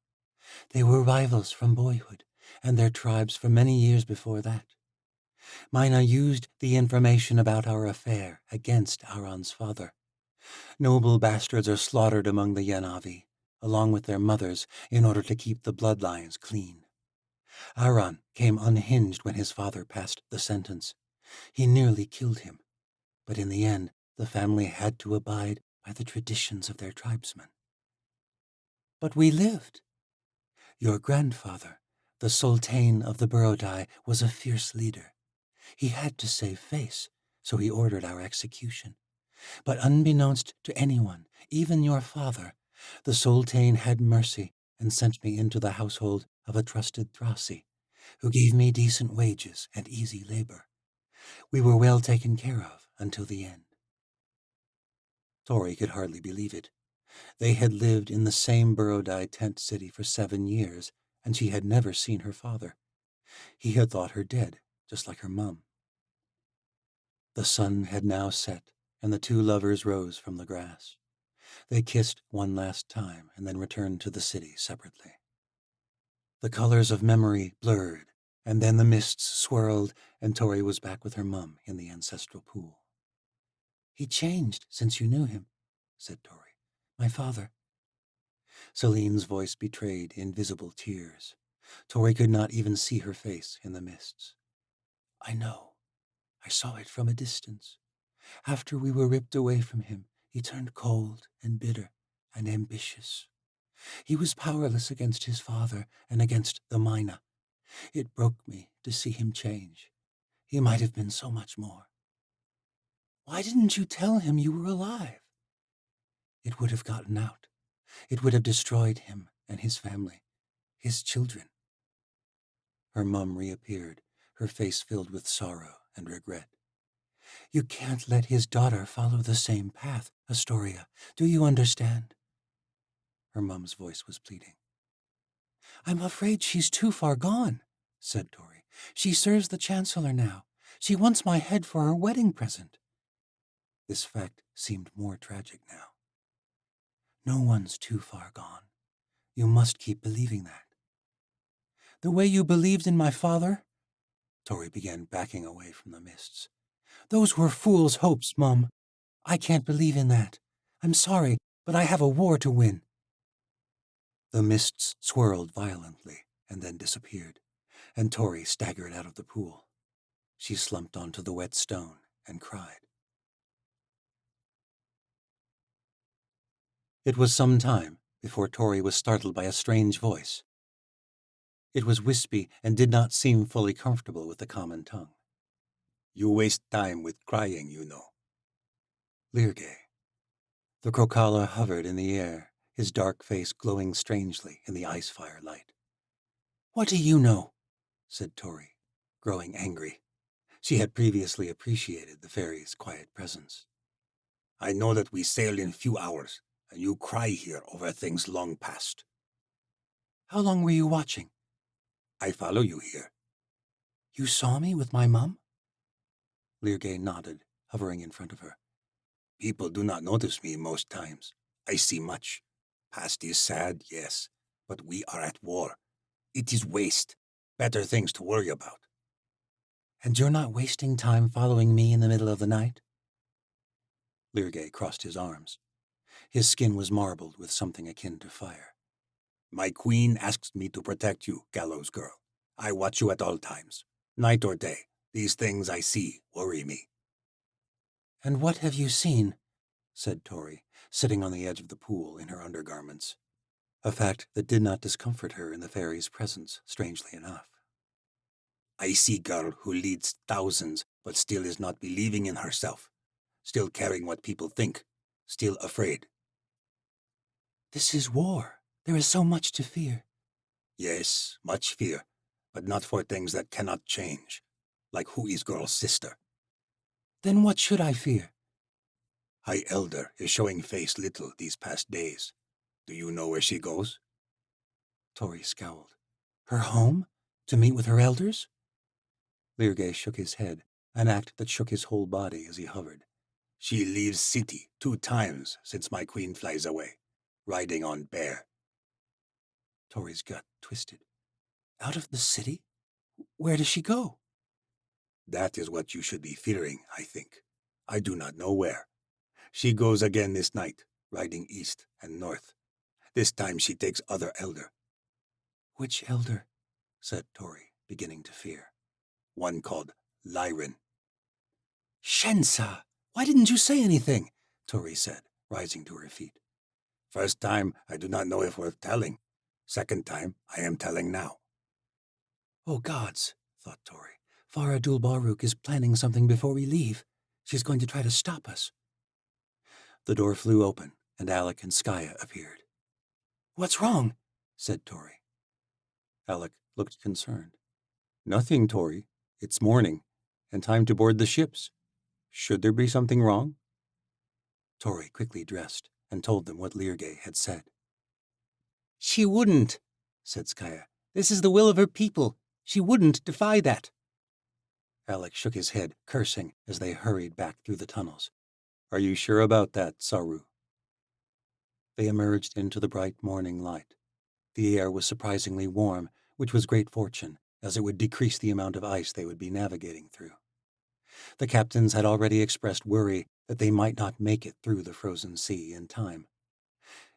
They were rivals from boyhood, and their tribes for many years before that. Mina used the information about our affair against Aaron's father. Noble bastards are slaughtered among the Yanavi, along with their mothers, in order to keep the bloodlines clean. Aaron came unhinged when his father passed the sentence. He nearly killed him, but in the end, the family had to abide by the traditions of their tribesmen. But we lived. Your grandfather, the Sultan of the Burrodai, was a fierce leader. He had to save face, so he ordered our execution. But unbeknownst to anyone, even your father, the Sultan had mercy and sent me into the household of a trusted Thrasi, who gave me decent wages and easy labor. We were well taken care of until the end." Tori could hardly believe it. They had lived in the same Burrodai tent city for 7 years, and she had never seen her father. He had thought her dead, just like her mum. The sun had now set, and the two lovers rose from the grass. They kissed one last time and then returned to the city separately. The colors of memory blurred, and then the mists swirled, and Tori was back with her mum in the ancestral pool. "He changed since you knew him," said Tori. "My father." Celine's voice betrayed invisible tears. Tori could not even see her face in the mists. "I know. I saw it from a distance. After we were ripped away from him, he turned cold and bitter and ambitious. He was powerless against his father and against the Mina. It broke me to see him change. He might have been so much more." "Why didn't you tell him you were alive?" "It would have gotten out. It would have destroyed him and his family, his children." Her mum reappeared, her face filled with sorrow and regret. "You can't let his daughter follow the same path, Astoria. Do you understand?" Her mum's voice was pleading. "I'm afraid she's too far gone," said Tori. "She serves the Chancellor now. She wants my head for her wedding present." This fact seemed more tragic now. "No one's too far gone. You must keep believing that." "The way you believed in my father?" Tori began backing away from the mists. "Those were fool's hopes, Mum. I can't believe in that. I'm sorry, but I have a war to win." The mists swirled violently and then disappeared, and Tori staggered out of the pool. She slumped onto the wet stone and cried. It was some time before Tori was startled by a strange voice. It was wispy and did not seem fully comfortable with the common tongue. "You waste time with crying, you know." Lirgay. The Krokala hovered in the air, his dark face glowing strangely in the ice fire light. "What do you know?" said Tori, growing angry. She had previously appreciated the fairy's quiet presence. "I know that we sail in few hours, and you cry here over things long past." "How long were you watching?" "I follow you here." "You saw me with my mum?" Lirgay nodded, hovering in front of her. "People do not notice me most times. I see much. Past is sad, yes, but we are at war. It is waste. Better things to worry about." "And you're not wasting time following me in the middle of the night?" Lirgay crossed his arms. His skin was marbled with something akin to fire. "My queen asks me to protect you, gallows girl. I watch you at all times, night or day. These things I see worry me." "And what have you seen?" said Tori, sitting on the edge of the pool in her undergarments. a fact that did not discomfort her in the fairy's presence, strangely enough. I see girl who leads thousands, but still is not believing in herself, still caring what people think, still afraid. This is war. There is so much to fear. Yes, much fear, but not for things that cannot change, like who is girl's sister. Then what should I fear? High Elder is showing face little these past days. Do you know where she goes? Tori scowled. Her home? To meet with her elders? Leargay shook his head, an act that shook his whole body as he hovered. She leaves city 2 times since my queen flies away, riding on bear. Tori's gut twisted. Out of the city? Where does she go? That is what you should be fearing, I think. I do not know where. She goes again this night, riding east and north. This time she takes other elder. Which elder? Said Tori, beginning to fear. One called Lyran. Shensa! Why didn't you say anything? Tori said, rising to her feet. First time, I do not know if worth telling. Second time, I am telling now. Oh gods, thought Tori. Farah Dulbaruk is planning something before we leave. She's going to try to stop us. The door flew open, and Alec and Skaya appeared. What's wrong? Said Tori. Alec looked concerned. Nothing, Tori. It's morning, and time to board the ships. Should there be something wrong? Tori quickly dressed and told them what Leargay had said. She wouldn't, said Skaya. This is the will of her people. She wouldn't defy that. Alec shook his head, cursing, as they hurried back through the tunnels. Are you sure about that, Saru? They emerged into the bright morning light. The air was surprisingly warm, which was great fortune, as it would decrease the amount of ice they would be navigating through. The captains had already expressed worry that they might not make it through the frozen sea in time.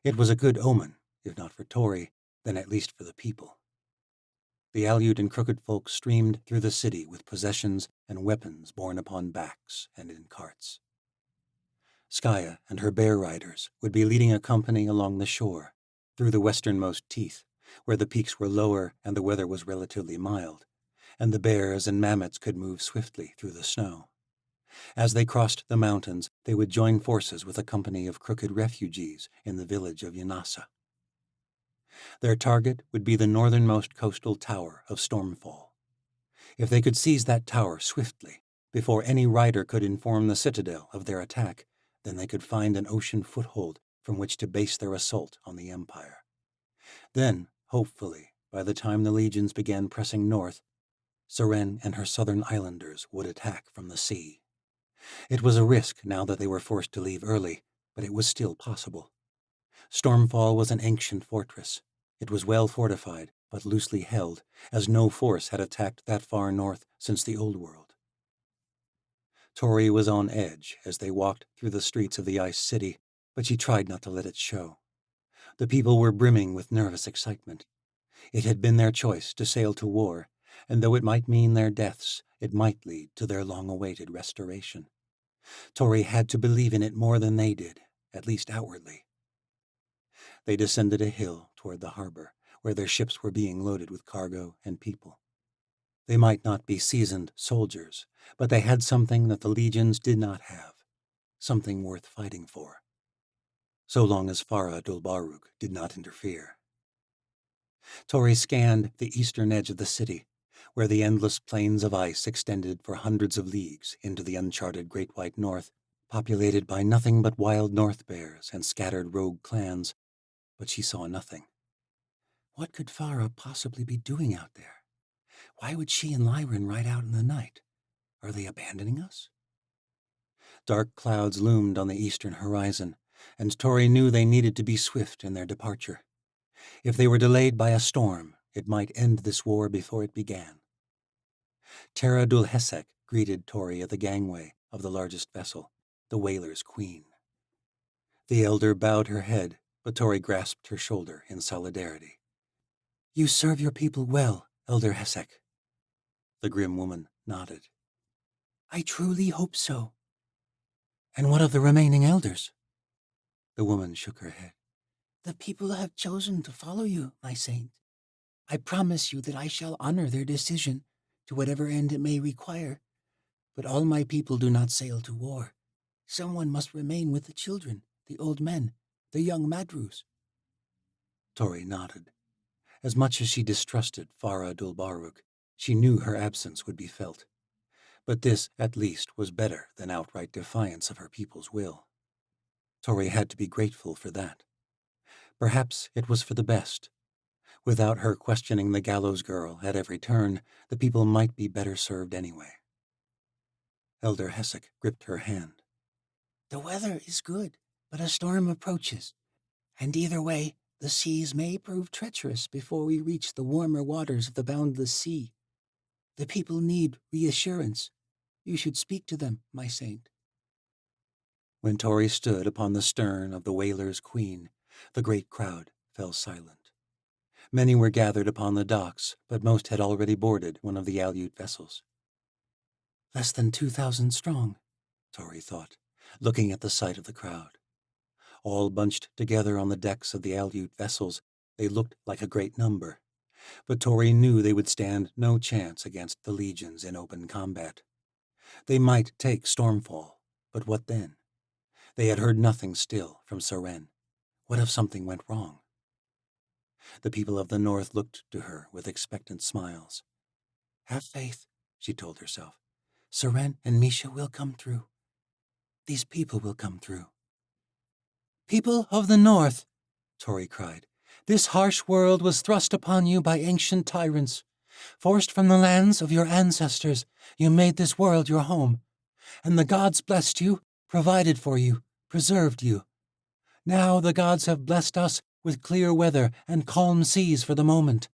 It was a good omen, if not for Tori, then at least for the people. The Aleut and Crooked folk streamed through the city with possessions and weapons borne upon backs and in carts. Skaya and her bear riders would be leading a company along the shore, through the westernmost teeth, where the peaks were lower and the weather was relatively mild, and the bears and mammoths could move swiftly through the snow. As they crossed the mountains, they would join forces with a company of Crooked refugees in the village of Yanasa. Their target would be the northernmost coastal tower of Stormfall. If they could seize that tower swiftly, before any rider could inform the citadel of their attack, then they could find an ocean foothold from which to base their assault on the Empire. Then, hopefully, by the time the legions began pressing north, Seren and her southern islanders would attack from the sea. It was a risk now that they were forced to leave early, but it was still possible. Stormfall was an ancient fortress. It was well fortified, but loosely held, as no force had attacked that far north since the Old World. Tori was on edge as they walked through the streets of the Ice City, but she tried not to let it show. The people were brimming with nervous excitement. It had been their choice to sail to war, and though it might mean their deaths, it might lead to their long-awaited restoration. Tori had to believe in it more than they did, at least outwardly. They descended a hill toward the harbor, where their ships were being loaded with cargo and people. They might not be seasoned soldiers, but they had something that the legions did not have, something worth fighting for. So long as Farah Dulbaruk did not interfere. Tori scanned the eastern edge of the city, where the endless plains of ice extended for hundreds of leagues into the uncharted Great White North, populated by nothing but wild north bears and scattered rogue clans, but she saw nothing. What could Farah possibly be doing out there? Why would she and Lyran ride out in the night? Are they abandoning us? Dark clouds loomed on the eastern horizon, and Tori knew they needed to be swift in their departure. If they were delayed by a storm, it might end this war before it began. Tara Dulhesek greeted Tori at the gangway of the largest vessel, the Whaler's Queen. The elder bowed her head, but Tori grasped her shoulder in solidarity. You serve your people well, Elder Hesek. The grim woman nodded. I truly hope so. And what of the remaining elders? The woman shook her head. The people have chosen to follow you, my saint. I promise you that I shall honor their decision, to whatever end it may require. But all my people do not sail to war. Someone must remain with the children, the old men, the young Madrus. Tori nodded. As much as she distrusted Farah Dulbaruk, she knew her absence would be felt. But this, at least, was better than outright defiance of her people's will. Tori had to be grateful for that. Perhaps it was for the best. Without her questioning the gallows girl at every turn, the people might be better served anyway. Elder Hessek gripped her hand. The weather is good, but a storm approaches. And either way, the seas may prove treacherous before we reach the warmer waters of the boundless sea. The people need reassurance. You should speak to them, my saint. When Tori stood upon the stern of the Whaler's Queen, the great crowd fell silent. Many were gathered upon the docks, but most had already boarded one of the Aleut vessels. Less than 2,000 strong, Tori thought, looking at the sight of the crowd. All bunched together on the decks of the Aleut vessels, they looked like a great number. But Tori knew they would stand no chance against the legions in open combat. They might take Stormfall, but what then? They had heard nothing still from Seren. What if something went wrong? The people of the north looked to her with expectant smiles. Have faith, she told herself. Seren and Misha will come through. These people will come through. People of the north, Tori cried, this harsh world was thrust upon you by ancient tyrants. Forced from the lands of your ancestors, you made this world your home. And the gods blessed you, provided for you, preserved you. Now the gods have blessed us with clear weather and calm seas for the moment.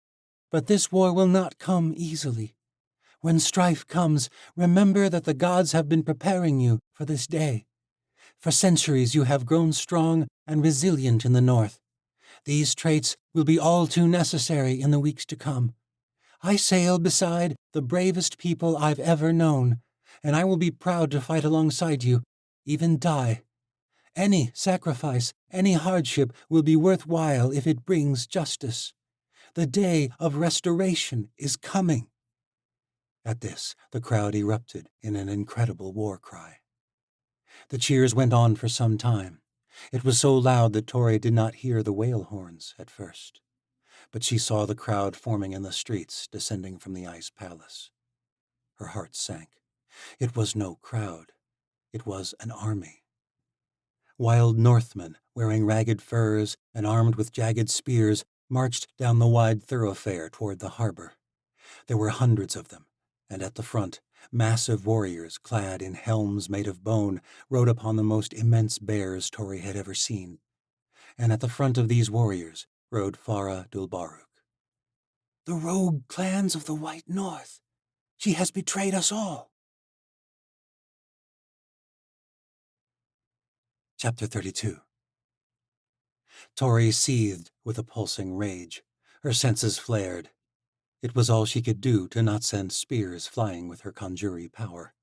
But this war will not come easily. When strife comes, remember that the gods have been preparing you for this day. For centuries you have grown strong and resilient in the north. These traits will be all too necessary in the weeks to come. I sail beside the bravest people I've ever known, and I will be proud to fight alongside you, even die. Any sacrifice, any hardship will be worthwhile if it brings justice. The day of restoration is coming. At this, the crowd erupted in an incredible war cry. The cheers went on for some time. It was so loud that Tori did not hear the whale horns at first. But she saw the crowd forming in the streets descending from the ice palace. Her heart sank. It was no crowd. It was an army. Wild Northmen, wearing ragged furs and armed with jagged spears, marched down the wide thoroughfare toward the harbor. There were hundreds of them, and at the front, massive warriors clad in helms made of bone rode upon the most immense bears Tori had ever seen. And at the front of these warriors rode Farah Dulbaruk. The rogue clans of the White North. She has betrayed us all. Chapter 32. Tori seethed with a pulsing rage. Her senses flared. It was all she could do to not send spears flying with her conjuri power.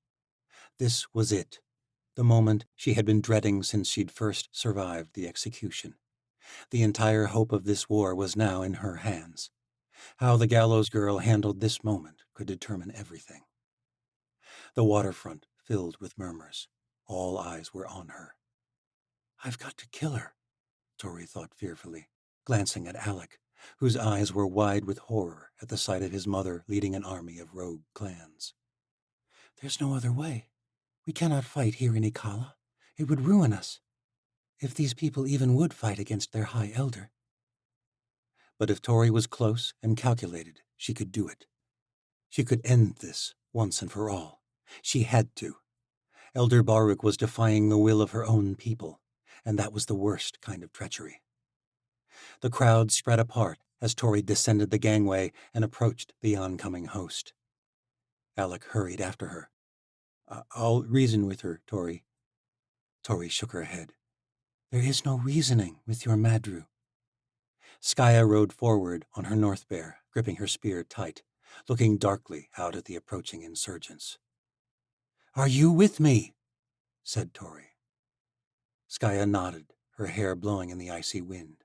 This was it, the moment she had been dreading since she'd first survived the execution. The entire hope of this war was now in her hands. How the gallows girl handled this moment could determine everything. The waterfront filled with murmurs. All eyes were on her. I've got to kill her, Tori thought fearfully, glancing at Alec, whose eyes were wide with horror at the sight of his mother leading an army of rogue clans. There's no other way. We cannot fight here in Ikala. It would ruin us. If these people even would fight against their high elder. But if Tori was close and calculated, she could do it. She could end this once and for all. She had to. Elder Baruch was defying the will of her own people, and that was the worst kind of treachery. The crowd spread apart as Tori descended the gangway and approached the oncoming host. Alec hurried after her. I'll reason with her, Tori. Tori shook her head. There is no reasoning with your Madru. Skaya rode forward on her north bear, gripping her spear tight, looking darkly out at the approaching insurgents. Are you with me? Said Tori. Skaya nodded, her hair blowing in the icy wind.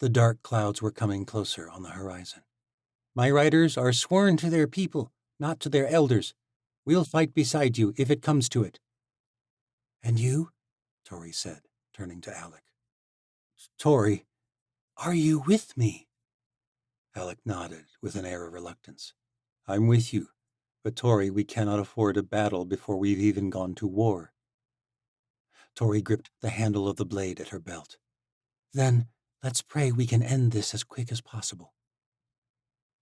The dark clouds were coming closer on the horizon. My riders are sworn to their people, not to their elders. We'll fight beside you if it comes to it. And you? Tori said, turning to Alec. Tori, are you with me? Alec nodded with an air of reluctance. I'm with you, but Tori, we cannot afford a battle before we've even gone to war. Tori gripped the handle of the blade at her belt. Then let's pray we can end this as quick as possible.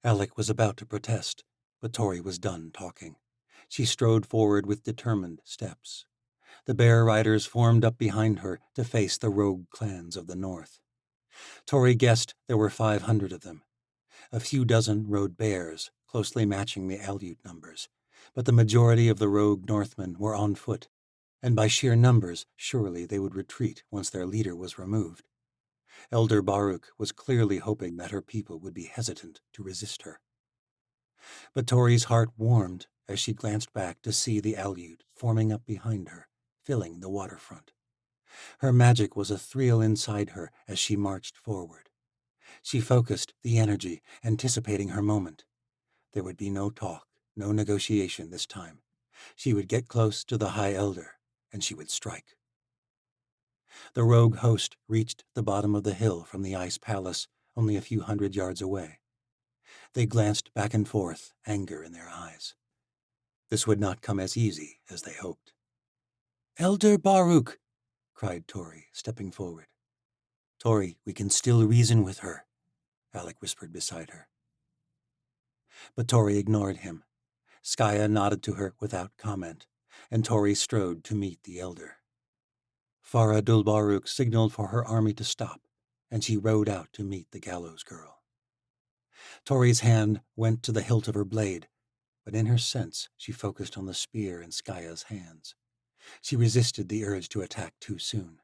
Alec was about to protest, but Tori was done talking. She strode forward with determined steps. The bear riders formed up behind her to face the rogue clans of the north. Tori guessed there were 500 of them. A few dozen rode bears, closely matching the Aleut numbers, but the majority of the rogue Northmen were on foot, and by sheer numbers surely they would retreat once their leader was removed. Elder Baruch was clearly hoping that her people would be hesitant to resist her. But Tori's heart warmed as she glanced back to see the Aleut forming up behind her, filling the waterfront. Her magic was a thrill inside her as she marched forward. She focused the energy, anticipating her moment. There would be no talk, no negotiation this time. She would get close to the High Elder, and she would strike. The rogue host reached the bottom of the hill from the Ice Palace, only a few hundred yards away. They glanced back and forth, anger in their eyes. This would not come as easy as they hoped. Elder Baruch, cried Tori, stepping forward. Tori, we can still reason with her, Alec whispered beside her. But Tori ignored him. Skaya nodded to her without comment, and Tori strode to meet the elder. Farah Dulbaruk signaled for her army to stop, and she rode out to meet the gallows girl. Tori's hand went to the hilt of her blade, but in her sense she focused on the spear in Skaya's hands. She resisted the urge to attack too soon.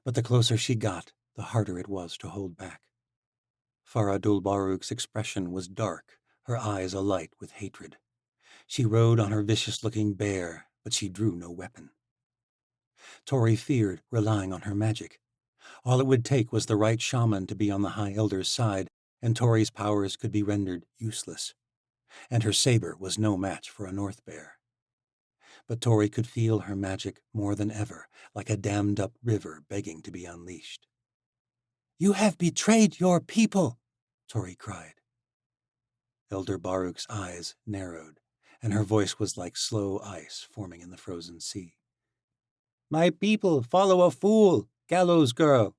But the closer she got, the harder it was to hold back. Farah Dulbaruk's expression was dark, her eyes alight with hatred. She rode on her vicious-looking bear, but she drew no weapon. Tori feared relying on her magic. All it would take was the right shaman to be on the High Elder's side, and Tori's powers could be rendered useless. And her saber was no match for a North Bear. But Tori could feel her magic more than ever, like a dammed-up river begging to be unleashed. You have betrayed your people, Tori cried. Elder Baruch's eyes narrowed, and her voice was like slow ice forming in the frozen sea. My people follow a fool, gallows girl.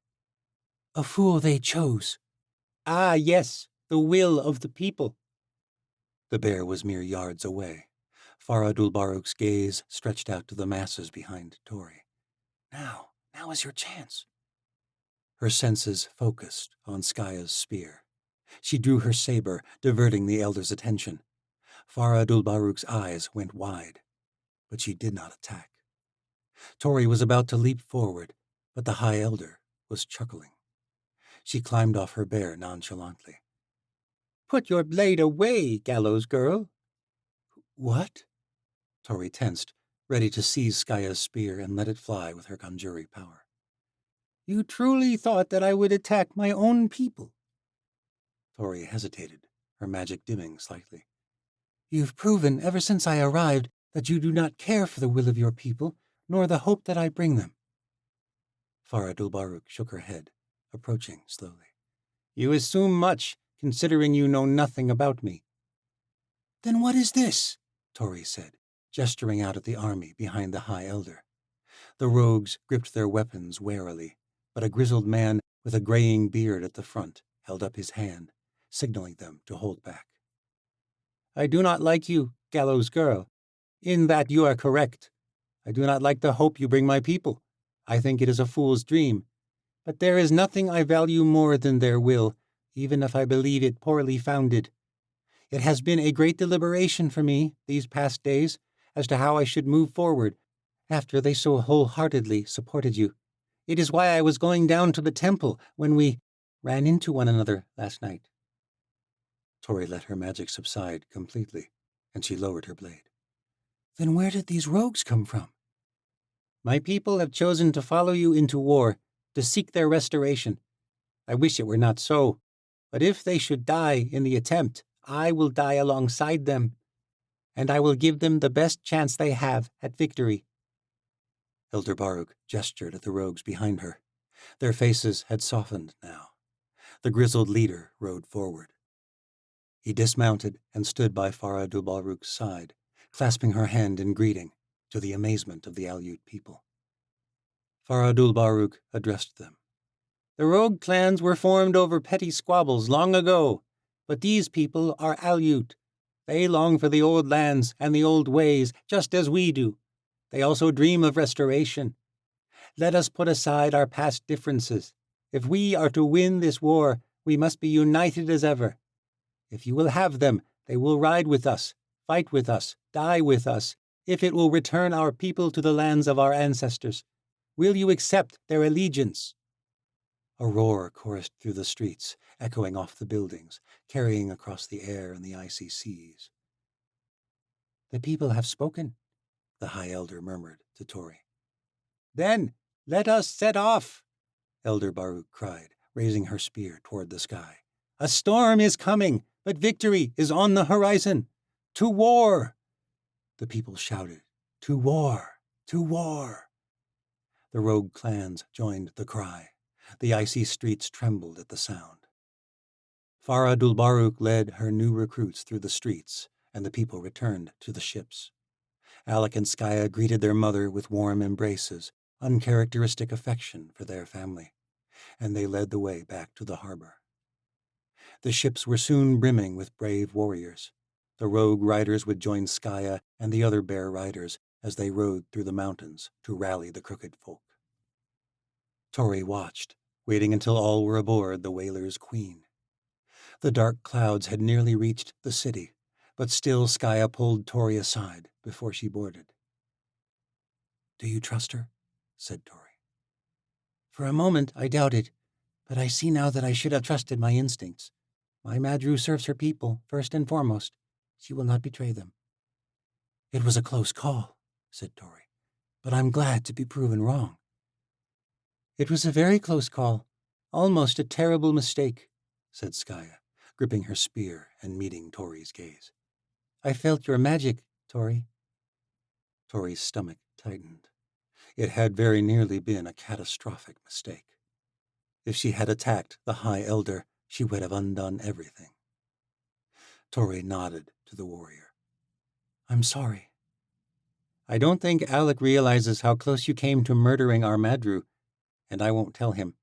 A fool they chose. Ah, yes, the will of the people. The bear was mere yards away. Farah Dulbaruk's gaze stretched out to the masses behind Tori. Now is your chance. Her senses focused on Skaya's spear. She drew her saber, diverting the elder's attention. Farah Dulbaruk's eyes went wide, but she did not attack. Tori was about to leap forward, but the High Elder was chuckling. She climbed off her bear nonchalantly. Put your blade away, gallows girl. What? Tori tensed, ready to seize Skaya's spear and let it fly with her conjuring power. You truly thought that I would attack my own people? Tori hesitated, her magic dimming slightly. You've proven ever since I arrived that you do not care for the will of your people, nor the hope that I bring them. Farah Dulbaruk shook her head, approaching slowly. You assume much, considering you know nothing about me. Then what is this? Tori said, gesturing out at the army behind the High Elder. The rogues gripped their weapons warily, but a grizzled man with a graying beard at the front held up his hand, signaling them to hold back. I do not like you, gallows girl. In that you are correct. I do not like the hope you bring my people. I think it is a fool's dream. But there is nothing I value more than their will, even if I believe it poorly founded. It has been a great deliberation for me these past days as to how I should move forward after they so wholeheartedly supported you. It is why I was going down to the temple when we ran into one another last night. Tori let her magic subside completely, and she lowered her blade. Then where did these rogues come from? My people have chosen to follow you into war, to seek their restoration. I wish it were not so. But if they should die in the attempt, I will die alongside them, and I will give them the best chance they have at victory." Elder Baruch gestured at the rogues behind her. Their faces had softened now. The grizzled leader rode forward. He dismounted and stood by Farah Dulbaruch's side, clasping her hand in greeting, to the amazement of the Aleut people. Farah Dulbaruch addressed them. "The rogue clans were formed over petty squabbles long ago, but these people are Aleut. They long for the old lands and the old ways, just as we do. They also dream of restoration. Let us put aside our past differences. If we are to win this war, we must be united as ever. If you will have them, they will ride with us, fight with us, die with us, if it will return our people to the lands of our ancestors. Will you accept their allegiance?" A roar chorused through the streets, echoing off the buildings, carrying across the air and the icy seas. "The people have spoken," the High Elder murmured to Tori. "Then let us set off," Elder Baruch cried, raising her spear toward the sky. "A storm is coming, but victory is on the horizon. To war!" The people shouted, "To war! To war!" The rogue clans joined the cry. The icy streets trembled at the sound. Farah Dulbaruch led her new recruits through the streets, and the people returned to the ships. Alec and Skaya greeted their mother with warm embraces, uncharacteristic affection for their family, and they led the way back to the harbor. The ships were soon brimming with brave warriors. The rogue riders would join Skaya and the other bear riders as they rode through the mountains to rally the crooked folk. Tori watched, waiting until all were aboard the Whaler's Queen. The dark clouds had nearly reached the city, but still Skaya pulled Tori aside before she boarded. "Do you trust her?" said Tori. "For a moment I doubted, but I see now that I should have trusted my instincts. My Madru serves her people, first and foremost. She will not betray them." "It was a close call," said Tori, "but I'm glad to be proven wrong." "It was a very close call, almost a terrible mistake," said Skaya, gripping her spear and meeting Tori's gaze. "I felt your magic, Tori." Tori's stomach tightened. It had very nearly been a catastrophic mistake. If she had attacked the High Elder, she would have undone everything. Tori nodded to the warrior. "I'm sorry." "I don't think Alec realizes how close you came to murdering our Madru, and I won't tell him.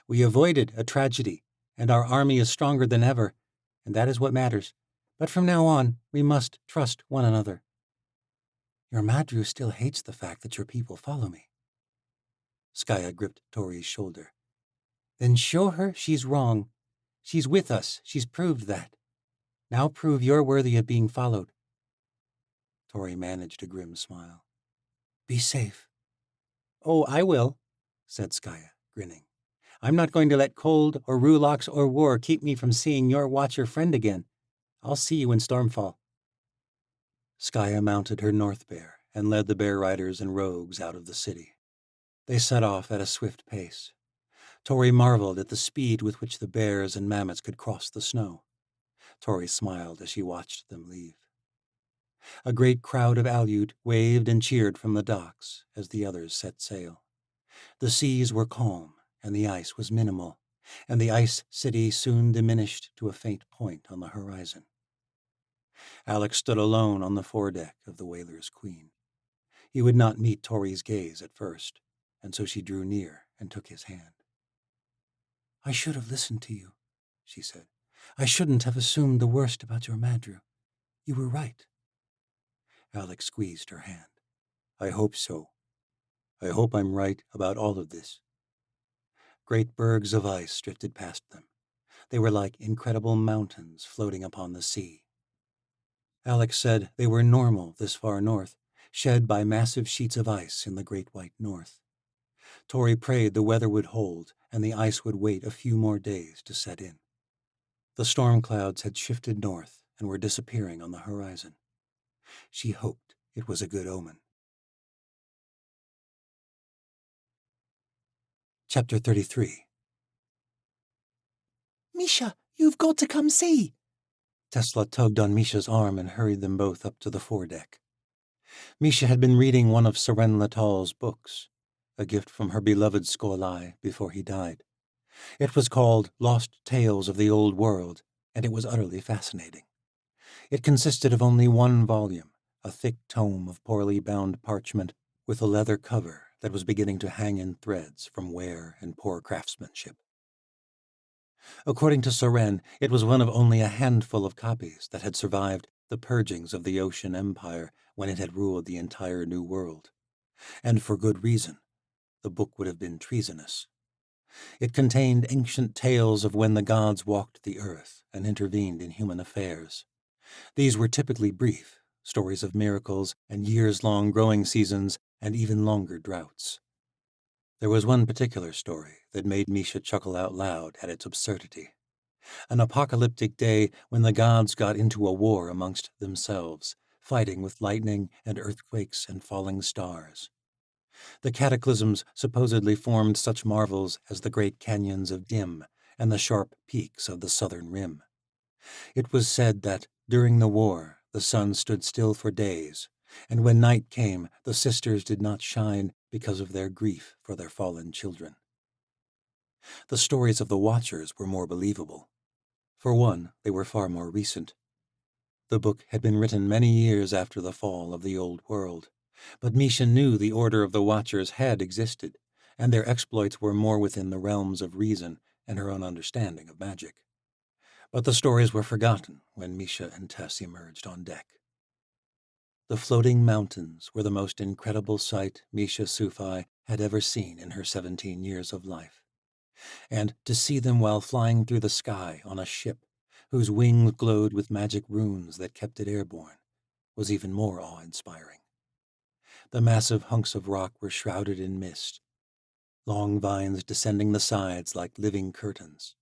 We avoided a tragedy, and our army is stronger than ever, and that is what matters. But from now on, we must trust one another." "Your Madru still hates the fact that your people follow me." Skaya gripped Tori's shoulder. "Then show her she's wrong. She's with us. She's proved that. Now prove you're worthy of being followed." Tori managed a grim smile. "Be safe." "Oh, I will," said Skaya, grinning. "I'm not going to let cold or rulox or war keep me from seeing your watcher friend again. I'll see you in Stormfall." Skaya mounted her North Bear and led the bear riders and rogues out of the city. They set off at a swift pace. Tori marveled at the speed with which the bears and mammoths could cross the snow. Tori smiled as she watched them leave. A great crowd of Aleut waved and cheered from the docks as the others set sail. The seas were calm and the ice was minimal, and the ice city soon diminished to a faint point on the horizon. Alec stood alone on the foredeck of the Whaler's Queen. He would not meet Tori's gaze at first, and so she drew near and took his hand. "I should have listened to you," she said. "I shouldn't have assumed the worst about your Madru. You were right." Alec squeezed her hand. "I hope so. I hope I'm right about all of this." Great bergs of ice drifted past them. They were like incredible mountains floating upon the sea. Alec said they were normal this far north, shed by massive sheets of ice in the great white north. Tori prayed the weather would hold and the ice would wait a few more days to set in. The storm clouds had shifted north and were disappearing on the horizon. She hoped it was a good omen. Chapter 33. Misha, you've got to come see. Tesla tugged on Misha's arm and hurried them both up to the foredeck. Misha had been reading one of Seren Latal's books, a gift from her beloved Skolai before he died. It was called Lost Tales of the Old World, and it was utterly fascinating. It consisted of only one volume, a thick tome of poorly bound parchment with a leather cover that was beginning to hang in threads from wear and poor craftsmanship. According to Seren, it was one of only a handful of copies that had survived the purgings of the Ocean Empire when it had ruled the entire New World. And for good reason. The book would have been treasonous. It contained ancient tales of when the gods walked the earth and intervened in human affairs. These were typically brief, stories of miracles and years-long growing seasons and even longer droughts. There was one particular story that made Misha chuckle out loud at its absurdity. An apocalyptic day when the gods got into a war amongst themselves, fighting with lightning and earthquakes and falling stars. The cataclysms supposedly formed such marvels as the great canyons of Dim and the sharp peaks of the southern rim. It was said that, during the war, the sun stood still for days, and when night came, the sisters did not shine because of their grief for their fallen children. The stories of the Watchers were more believable. For one, they were far more recent. The book had been written many years after the fall of the Old World, but Misha knew the Order of the Watchers had existed, and their exploits were more within the realms of reason and her own understanding of magic. But the stories were forgotten when Misha and Tess emerged on deck. The floating mountains were the most incredible sight Misha Sufi had ever seen in her 17 years of life. And to see them while flying through the sky on a ship whose wings glowed with magic runes that kept it airborne was even more awe-inspiring. The massive hunks of rock were shrouded in mist, long vines descending the sides like living curtains.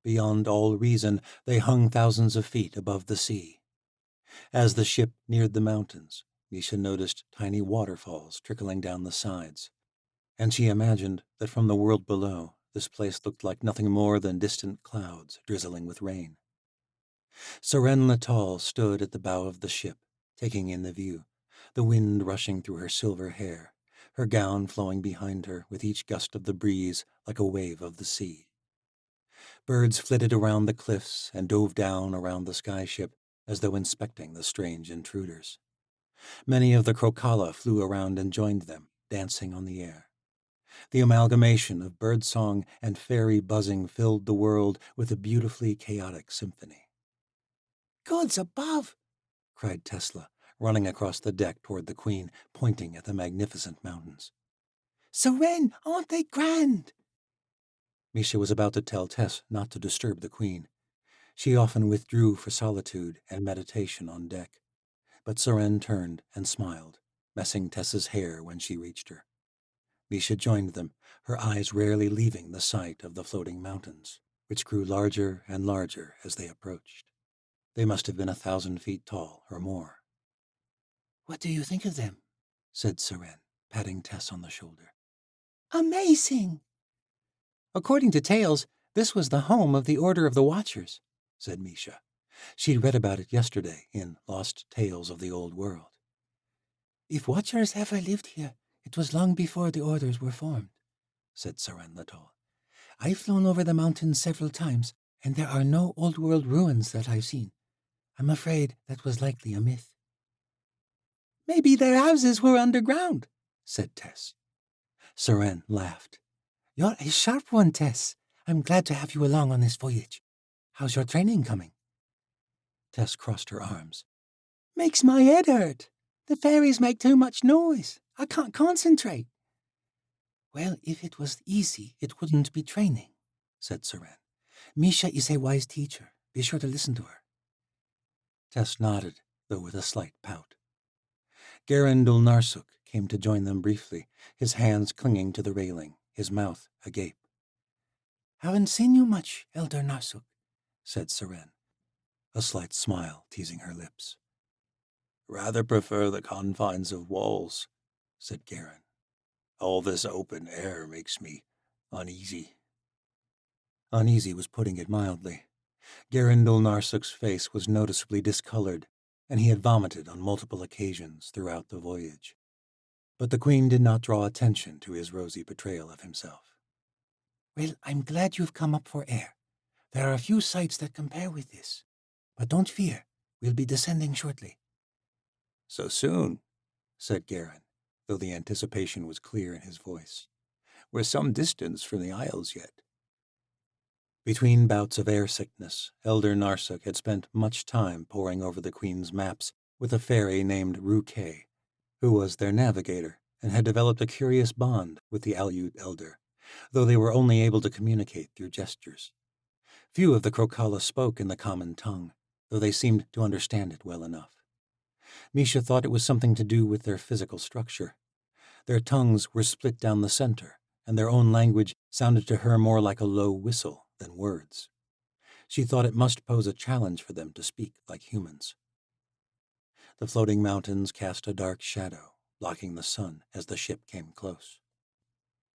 Beyond all reason, they hung thousands of feet above the sea. As the ship neared the mountains, Misha noticed tiny waterfalls trickling down the sides, and she imagined that from the world below, this place looked like nothing more than distant clouds drizzling with rain. Seren Latal stood at the bow of the ship, taking in the view, the wind rushing through her silver hair, her gown flowing behind her with each gust of the breeze like a wave of the sea. Birds flitted around the cliffs and dove down around the skyship as though inspecting the strange intruders. Many of the crocala flew around and joined them, dancing on the air. The amalgamation of birdsong and fairy buzzing filled the world with a beautifully chaotic symphony. "Gods above!" cried Tesla, running across the deck toward the Queen, pointing at the magnificent mountains. "Seren, aren't they grand?" Misha was about to tell Tess not to disturb the Queen. She often withdrew for solitude and meditation on deck, but Seren turned and smiled, messing Tess's hair when she reached her. Misha joined them, her eyes rarely leaving the sight of the floating mountains, which grew larger and larger as they approached. They must have been 1,000 feet tall or more. "What do you think of them?" said Seren, patting Tess on the shoulder. "Amazing!" According to tales, this was the home of the Order of the Watchers, said Misha. She'd read about it yesterday in Lost Tales of the Old World. "If Watchers ever lived here, it was long before the orders were formed," said Seren Latal. "I've flown over the mountains several times, and there are no Old World ruins that I've seen. I'm afraid that was likely a myth." "Maybe their houses were underground," said Tess. Seren laughed. "You're a sharp one, Tess. I'm glad to have you along on this voyage. How's your training coming?" Tess crossed her arms. "Makes my head hurt. The fairies make too much noise. I can't concentrate." "Well, if it was easy, it wouldn't be training," said Seren. "Misha is a wise teacher. Be sure to listen to her." Tess nodded, though with a slight pout. Garendul Narsuk came to join them briefly, his hands clinging to the railing, his mouth agape. "Haven't seen you much, Elder Narsuk," said Seren, a slight smile teasing her lips. Rather prefer the confines of walls, said Garen. All this open air makes me uneasy. Uneasy was putting it mildly. Garendil Narsuk's face was noticeably discolored, and he had vomited on multiple occasions throughout the voyage. But the Queen did not draw attention to his rosy betrayal of himself. Well, I'm glad you've come up for air. There are a few sights that compare with this. But don't fear, we'll be descending shortly. So soon, said Garen, though the anticipation was clear in his voice. We're some distance from the Isles yet. Between bouts of air sickness, Elder Narsuk had spent much time poring over the Queen's maps with a fairy named Ruke, who was their navigator and had developed a curious bond with the Aleut Elder, though they were only able to communicate through gestures. Few of the Krokala spoke in the common tongue, though they seemed to understand it well enough. Misha thought it was something to do with their physical structure. Their tongues were split down the center, and their own language sounded to her more like a low whistle than words. She thought it must pose a challenge for them to speak like humans. The floating mountains cast a dark shadow, blocking the sun as the ship came close.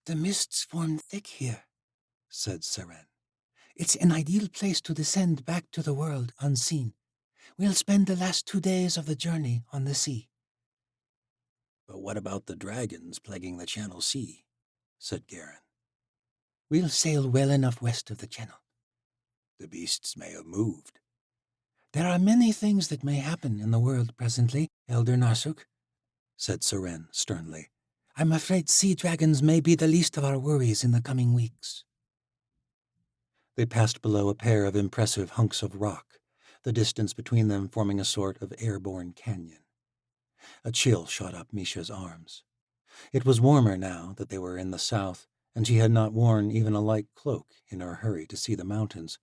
The mists form thick here, said Seren. It's an ideal place to descend back to the world unseen. We'll spend the last 2 days of the journey on the sea. But what about the dragons plaguing the Channel Sea? Said Garen. We'll sail well enough west of the channel. The beasts may have moved. There are many things that may happen in the world presently, Elder Narsuk, said Seren sternly. I'm afraid sea dragons may be the least of our worries in the coming weeks. They passed below a pair of impressive hunks of rock, the distance between them forming a sort of airborne canyon. A chill shot up Misha's arms. It was warmer now that they were in the south, and she had not worn even a light cloak in her hurry to see the mountains.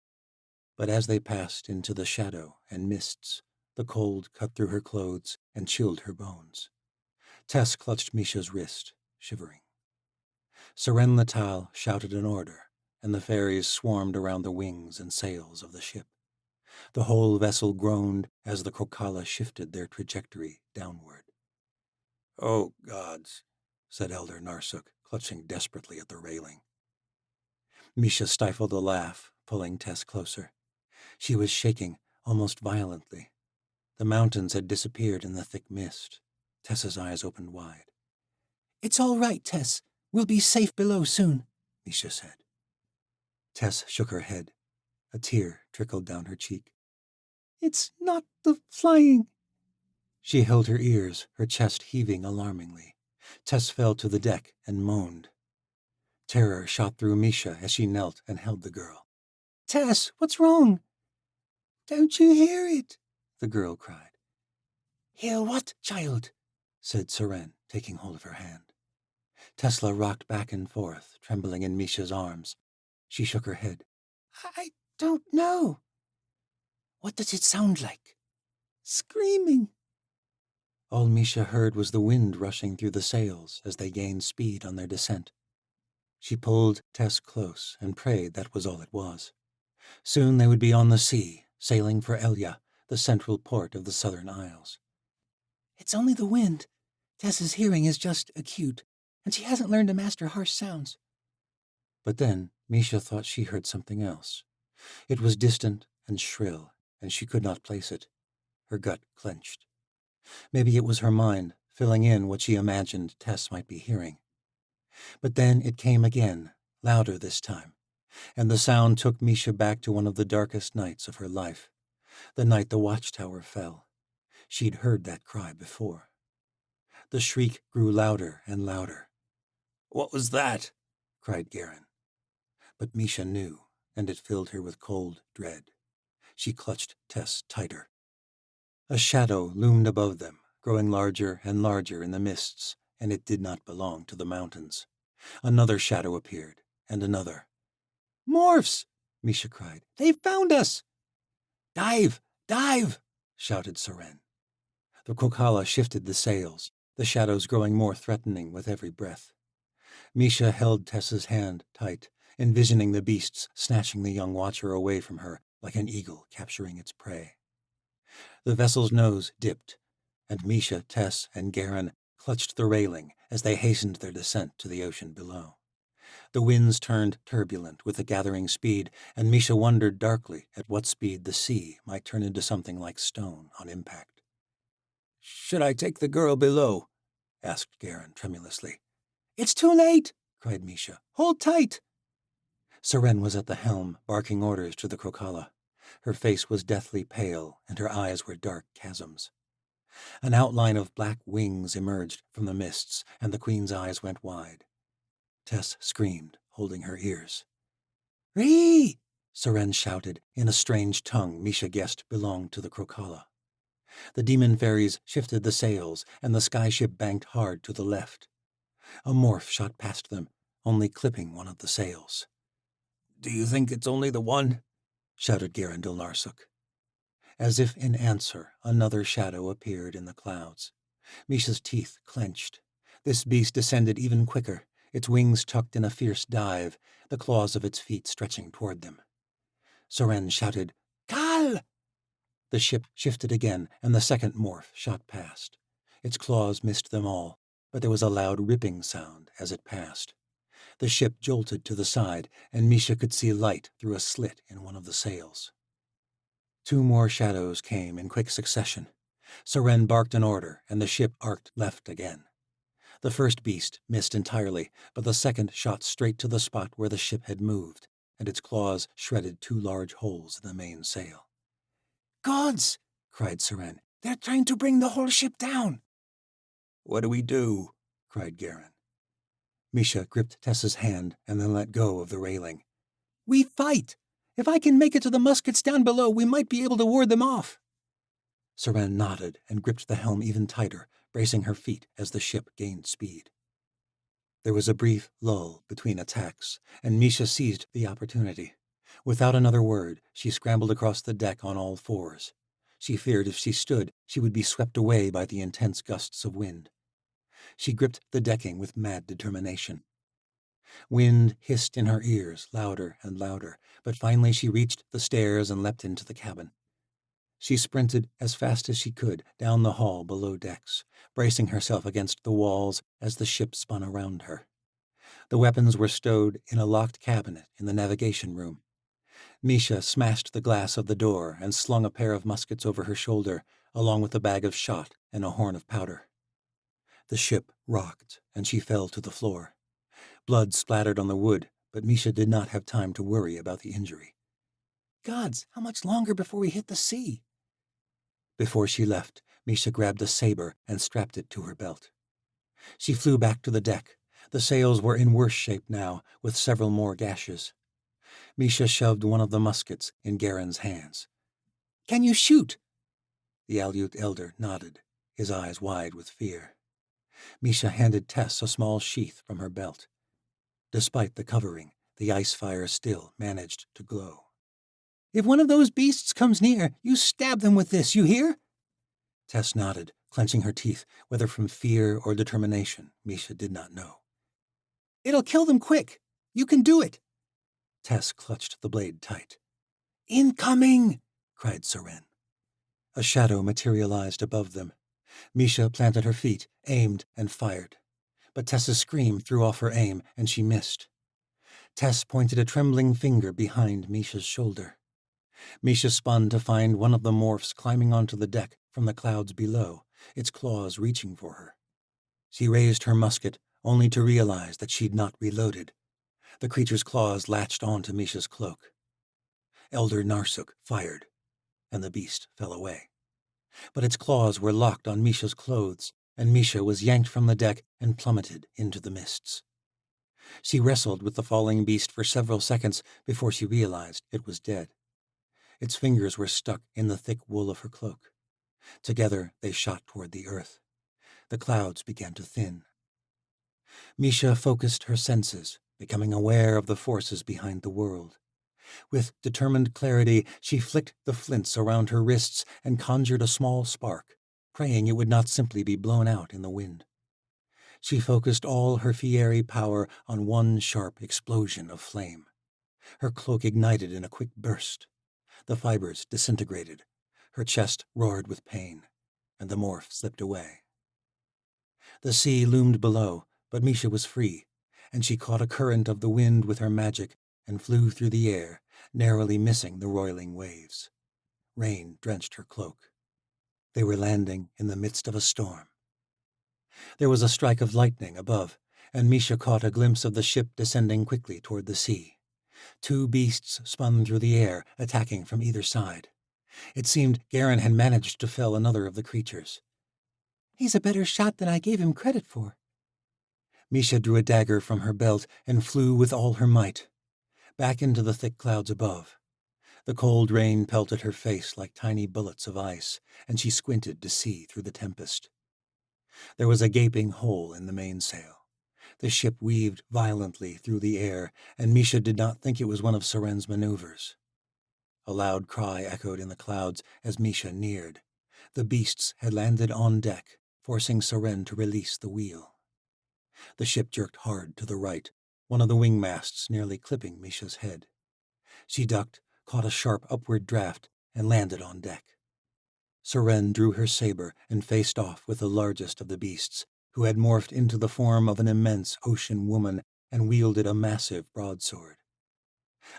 But as they passed into the shadow and mists, the cold cut through her clothes and chilled her bones. Tess clutched Misha's wrist, shivering. Seren Latal shouted an order, and the fairies swarmed around the wings and sails of the ship. The whole vessel groaned as the Krokala shifted their trajectory downward. "Oh, gods," said Elder Narsuk, clutching desperately at the railing. Misha stifled a laugh, pulling Tess closer. She was shaking, almost violently. The mountains had disappeared in the thick mist. Tess's eyes opened wide. It's all right, Tess. We'll be safe below soon, Misha said. Tess shook her head. A tear trickled down her cheek. It's not the flying. She held her ears, her chest heaving alarmingly. Tess fell to the deck and moaned. Terror shot through Misha as she knelt and held the girl. Tess, what's wrong? Don't you hear it? The girl cried. Hear what, child? Said Seren, taking hold of her hand. Tesla rocked back and forth, trembling in Misha's arms. She shook her head. I don't know. What does it sound like? Screaming. All Misha heard was the wind rushing through the sails as they gained speed on their descent. She pulled Tess close and prayed that was all it was. Soon they would be on the sea, sailing for Elya, the central port of the southern isles. It's only the wind. Tess's hearing is just acute, and she hasn't learned to master harsh sounds. But then Misha thought she heard something else. It was distant and shrill, and she could not place it. Her gut clenched. Maybe it was her mind, filling in what she imagined Tess might be hearing. But then it came again, louder this time, and the sound took Misha back to one of the darkest nights of her life, the night the watchtower fell. She'd heard that cry before. The shriek grew louder and louder. "What was that?" cried Garen. But Misha knew, and it filled her with cold dread. She clutched Tess tighter. A shadow loomed above them, growing larger and larger in the mists, and it did not belong to the mountains. Another shadow appeared, and another. "Morphs!" Misha cried. "They found us!" "Dive! Dive!" shouted Seren. The Krokala shifted the sails, the shadows growing more threatening with every breath. Misha held Tess's hand tight, envisioning the beasts snatching the young watcher away from her like an eagle capturing its prey. The vessel's nose dipped, and Misha, Tess, and Garen clutched the railing as they hastened their descent to the ocean below. The winds turned turbulent with the gathering speed, and Misha wondered darkly at what speed the sea might turn into something like stone on impact. "Should I take the girl below?" asked Garen tremulously. "It's too late!" cried Misha. "Hold tight!" Seren was at the helm, barking orders to the Krokala. Her face was deathly pale, and her eyes were dark chasms. An outline of black wings emerged from the mists, and the queen's eyes went wide. Tess screamed, holding her ears. "Ree!" Seren shouted, in a strange tongue Misha guessed belonged to the Krokala. The demon fairies shifted the sails, and the skyship banked hard to the left. A morph shot past them, only clipping one of the sails. "Do you think it's only the one?" shouted Garendil Narsuk. As if in answer, another shadow appeared in the clouds. Misha's teeth clenched. This beast descended even quicker, its wings tucked in a fierce dive, the claws of its feet stretching toward them. Seren shouted, "Kal!" The ship shifted again, and the second morph shot past. Its claws missed them all, but there was a loud ripping sound as it passed. The ship jolted to the side, and Misha could see light through a slit in one of the sails. 2 more shadows came in quick succession. Seren barked an order, and the ship arced left again. The first beast missed entirely, but the second shot straight to the spot where the ship had moved, and its claws shredded 2 large holes in the main sail. "Gods!" cried Seren. "They're trying to bring the whole ship down." "What do we do?" cried Garen. Misha gripped Tessa's hand and then let go of the railing. "We fight! If I can make it to the muskets down below, we might be able to ward them off." Seren nodded and gripped the helm even tighter, bracing her feet as the ship gained speed. There was a brief lull between attacks, and Misha seized the opportunity. Without another word, she scrambled across the deck on all fours. She feared if she stood, she would be swept away by the intense gusts of wind. She gripped the decking with mad determination. Wind hissed in her ears, louder and louder, but finally she reached the stairs and leapt into the cabin. She sprinted as fast as she could down the hall below decks, bracing herself against the walls as the ship spun around her. The weapons were stowed in a locked cabinet in the navigation room. Misha smashed the glass of the door and slung a pair of muskets over her shoulder, along with a bag of shot and a horn of powder. The ship rocked, and she fell to the floor. Blood splattered on the wood, but Misha did not have time to worry about the injury. "Gods, how much longer before we hit the sea?" Before she left, Misha grabbed a saber and strapped it to her belt. She flew back to the deck. The sails were in worse shape now, with several more gashes. Misha shoved one of the muskets in Garen's hands. "Can you shoot?" The Aleut elder nodded, his eyes wide with fear. Misha handed Tess a small sheath from her belt. Despite the covering, the ice fire still managed to glow. "If one of those beasts comes near, you stab them with this, you hear?" Tess nodded, clenching her teeth, whether from fear or determination, Misha did not know. "It'll kill them quick. You can do it." Tess clutched the blade tight. "Incoming!" cried Seren. A shadow materialized above them. Misha planted her feet, aimed, and fired. But Tess's scream threw off her aim, and she missed. Tess pointed a trembling finger behind Misha's shoulder. Misha spun to find one of the morphs climbing onto the deck from the clouds below, its claws reaching for her. She raised her musket, only to realize that she'd not reloaded. The creature's claws latched onto Misha's cloak. Elder Narsuk fired, and the beast fell away. But its claws were locked on Misha's clothes, and Misha was yanked from the deck and plummeted into the mists. She wrestled with the falling beast for several seconds before she realized it was dead. Its fingers were stuck in the thick wool of her cloak. Together they shot toward the earth. The clouds began to thin. Misha focused her senses, becoming aware of the forces behind the world. With determined clarity, she flicked the flints around her wrists and conjured a small spark, praying it would not simply be blown out in the wind. She focused all her Fieri power on one sharp explosion of flame. Her cloak ignited in a quick burst. The fibers disintegrated. Her chest roared with pain, and the morph slipped away. The sea loomed below, but Misha was free. and she caught a current of the wind with her magic and flew through the air, narrowly missing the roiling waves. Rain drenched her cloak. They were landing in the midst of a storm. There was a strike of lightning above, and Misha caught a glimpse of the ship descending quickly toward the sea. 2 beasts spun through the air, attacking from either side. It seemed Garen had managed to fell another of the creatures. He's a better shot than I gave him credit for. Misha drew a dagger from her belt and flew with all her might, back into the thick clouds above. The cold rain pelted her face like tiny bullets of ice, and she squinted to see through the tempest. There was a gaping hole in the mainsail. The ship weaved violently through the air, and Misha did not think it was one of Soren's maneuvers. A loud cry echoed in the clouds as Misha neared. The beasts had landed on deck, forcing Soren to release the wheel. The ship jerked hard to the right, one of the wing masts nearly clipping Misha's head. She ducked, caught a sharp upward draft, and landed on deck. Soren drew her saber and faced off with the largest of the beasts, who had morphed into the form of an immense ocean woman and wielded a massive broadsword.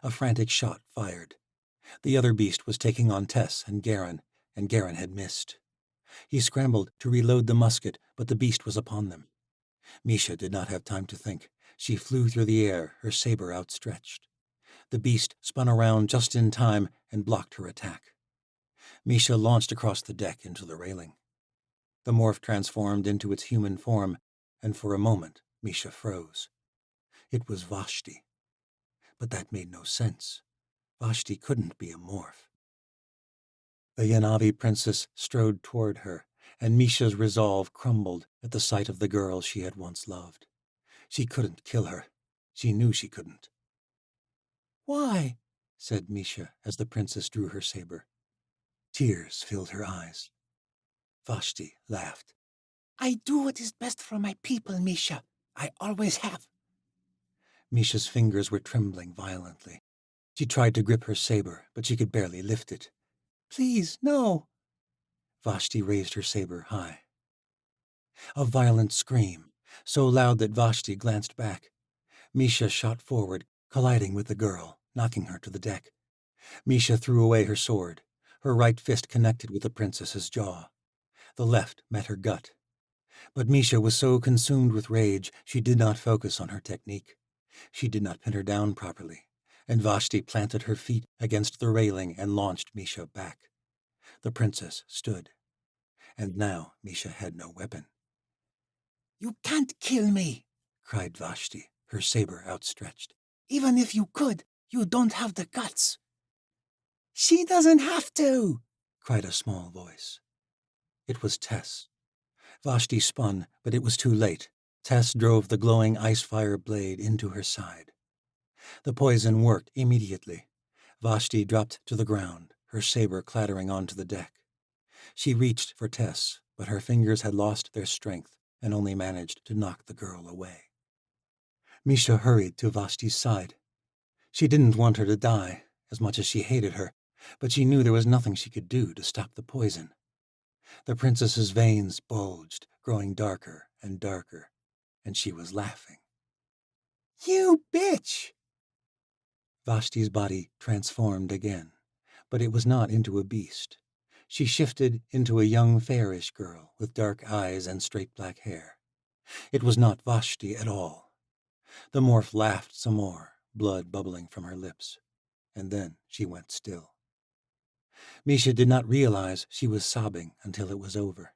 A frantic shot fired. The other beast was taking on Tess and Garen had missed. He scrambled to reload the musket, but the beast was upon them. Misha did not have time to think. She flew through the air, her saber outstretched. The beast spun around just in time and blocked her attack. Misha launched across the deck into the railing. The morph transformed into its human form, and for a moment Misha froze. It was Vashti. But that made no sense. Vashti couldn't be a morph. The Yanavi princess strode toward her, and Misha's resolve crumbled at the sight of the girl she had once loved. She couldn't kill her. She knew she couldn't. Why? Said Misha as the princess drew her saber. Tears filled her eyes. Vashti laughed. I do what is best for my people, Misha. I always have. Misha's fingers were trembling violently. She tried to grip her saber, but she could barely lift it. Please, no. Vashti raised her saber high. A violent scream, so loud that Vashti glanced back. Misha shot forward, colliding with the girl, knocking her to the deck. Misha threw away her sword. Her right fist connected with the princess's jaw. The left met her gut. But Misha was so consumed with rage she did not focus on her technique. She did not pin her down properly, and Vashti planted her feet against the railing and launched Misha back. The princess stood, and now Misha had no weapon. You can't kill me, cried Vashti, her saber outstretched. Even if you could, you don't have the guts. She doesn't have to, cried a small voice. It was Tess. Vashti spun, but it was too late. Tess drove the glowing ice-fire blade into her side. The poison worked immediately. Vashti dropped to the ground, her saber clattering onto the deck. She reached for Tess, but her fingers had lost their strength and only managed to knock the girl away. Misha hurried to Vashti's side. She didn't want her to die, as much as she hated her, but she knew there was nothing she could do to stop the poison. The princess's veins bulged, growing darker and darker, and she was laughing. You bitch! Vashti's body transformed again, but it was not into a beast. She shifted into a young fairish girl with dark eyes and straight black hair. It was not Vashti at all. The morph laughed some more, blood bubbling from her lips, and then she went still. Misha did not realize she was sobbing until it was over.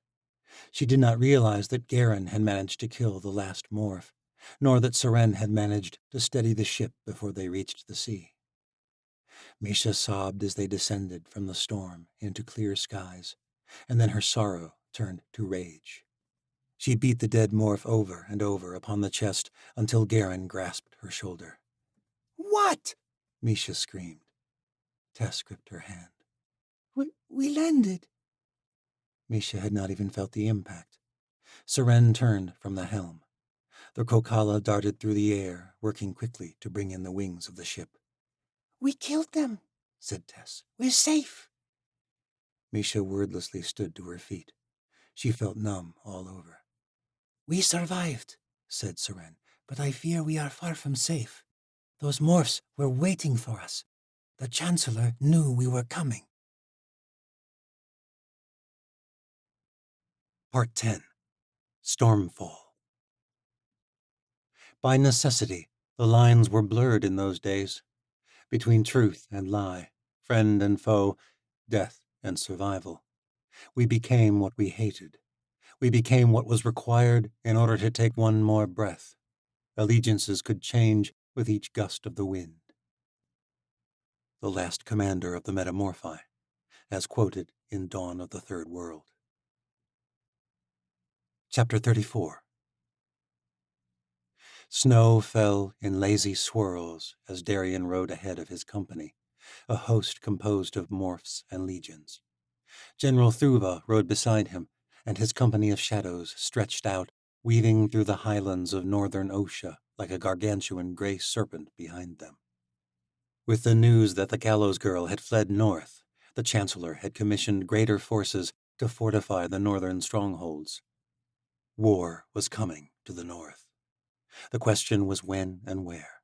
She did not realize that Garen had managed to kill the last morph, nor that Soren had managed to steady the ship before they reached the sea. Misha sobbed as they descended from the storm into clear skies, and then her sorrow turned to rage. She beat the dead morph over and over upon the chest until Garen grasped her shoulder. What? Misha screamed. Tess gripped her hand. We landed. Misha had not even felt the impact. Soren turned from the helm. The Kokala darted through the air, working quickly to bring in the wings of the ship. We killed them, said Tess. We're safe. Misha wordlessly stood to her feet. She felt numb all over. We survived, said Soren. but I fear we are far from safe. Those morphs were waiting for us. The Chancellor knew we were coming. Part 10. Stormfall. By necessity, the lines were blurred in those days, between truth and lie, friend and foe, death and survival. We became what we hated. We became what was required in order to take one more breath. Allegiances could change with each gust of the wind. The last commander of the Metamorphi, as quoted in Dawn of the Third World. Chapter 34. Snow fell in lazy swirls as Darien rode ahead of his company, a host composed of morphs and legions. General Thuva rode beside him, and his company of shadows stretched out, weaving through the highlands of northern Osha like a gargantuan gray serpent behind them. With the news that the gallows girl had fled north, the Chancellor had commissioned greater forces to fortify the northern strongholds. War was coming to the north. The question was when and where.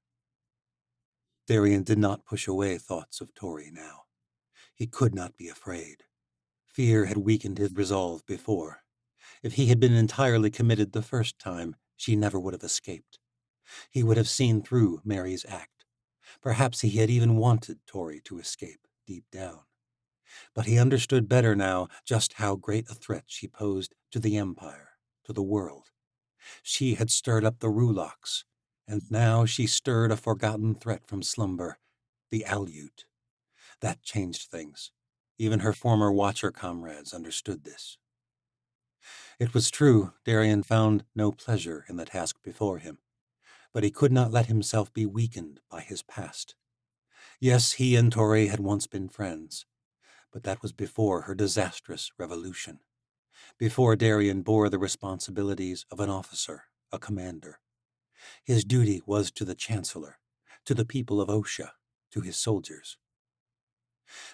Darien did not push away thoughts of Tori now. He could not be afraid. Fear had weakened his resolve before. If he had been entirely committed the first time, she never would have escaped. He would have seen through Mary's act. Perhaps he had even wanted Tori to escape deep down. But he understood better now just how great a threat she posed to the Empire, to the world. She had stirred up the Ruloks, and now she stirred a forgotten threat from slumber, the Aleut. That changed things. Even her former Watcher comrades understood this. It was true, Darien found no pleasure in the task before him, but he could not let himself be weakened by his past. Yes, he and Tori had once been friends, but that was before her disastrous revolution, before Darien bore the responsibilities of an officer, a commander. His duty was to the Chancellor, to the people of Osha, to his soldiers.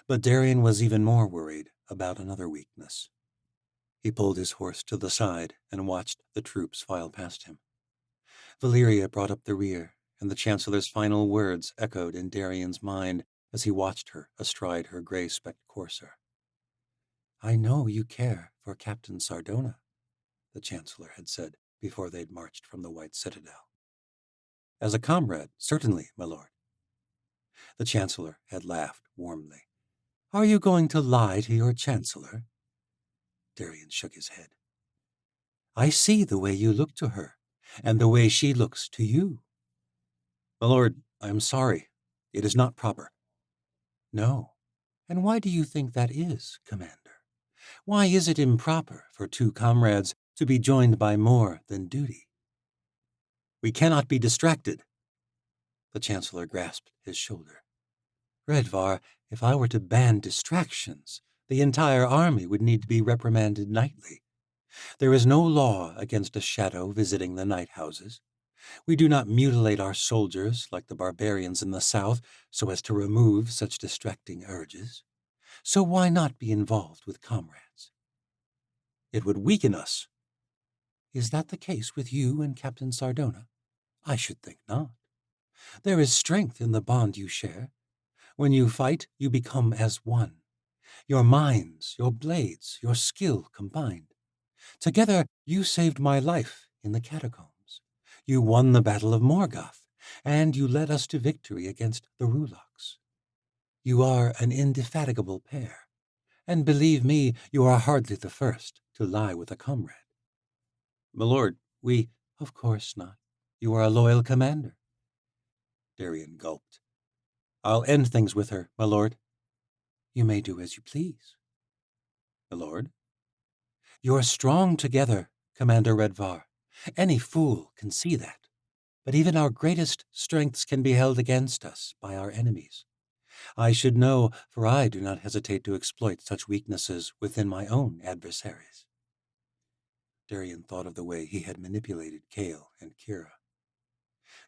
But Darien was even more worried about another weakness. He pulled his horse to the side and watched the troops file past him. Valyria brought up the rear, and the Chancellor's final words echoed in Darien's mind as he watched her astride her gray-specked courser. "I know you care for Captain Sardona," the Chancellor had said before they'd marched from the White Citadel. "As a comrade, certainly, my lord." The Chancellor had laughed warmly. "Are you going to lie to your Chancellor?" Darien shook his head. "I see the way you look to her, and the way she looks to you." "My lord, I am sorry. It is not proper." "No. And why do you think that is, Commander? Why is it improper for two comrades to be joined by more than duty?" "We cannot be distracted." The Chancellor grasped his shoulder. "Redvar, if I were to ban distractions, the entire army would need to be reprimanded nightly. There is no law against a shadow visiting the night houses. We do not mutilate our soldiers like the barbarians in the south so as to remove such distracting urges. So why not be involved with comrades?" "It would weaken us." "Is that the case with you and Captain Sardona? I should think not. There is strength in the bond you share. When you fight, you become as one. Your minds, your blades, your skill combined. Together, you saved my life in the catacombs. You won the Battle of Morgoth, and you led us to victory against the Ruloks. You are an indefatigable pair, and believe me, you are hardly the first to lie with a comrade." "My lord, we—" "Of course not. You are a loyal commander." Darien gulped. "I'll end things with her, my lord." "You may do as you please." "My lord?" "You're strong together, Commander Redvar. Any fool can see that. But even our greatest strengths can be held against us by our enemies. I should know, for I do not hesitate to exploit such weaknesses within my own adversaries." Darien thought of the way he had manipulated Kale and Kira.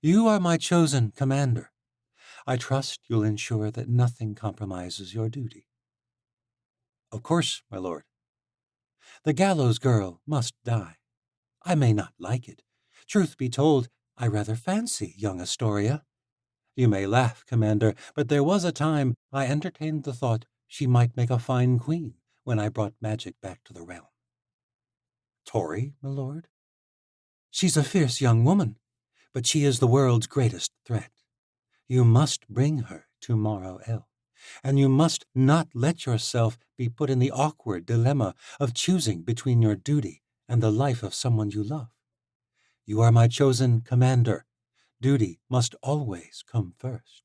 "You are my chosen commander. I trust you'll ensure that nothing compromises your duty." "Of course, my lord." "The gallows girl must die. I may not like it. Truth be told, I rather fancy young Astoria. You may laugh, Commander, but there was a time I entertained the thought she might make a fine queen when I brought magic back to the realm. Tori, my lord? She's a fierce young woman, but she is the world's greatest threat. You must bring her to Morrow El, and you must not let yourself be put in the awkward dilemma of choosing between your duty and the life of someone you love. You are my chosen commander. Duty must always come first.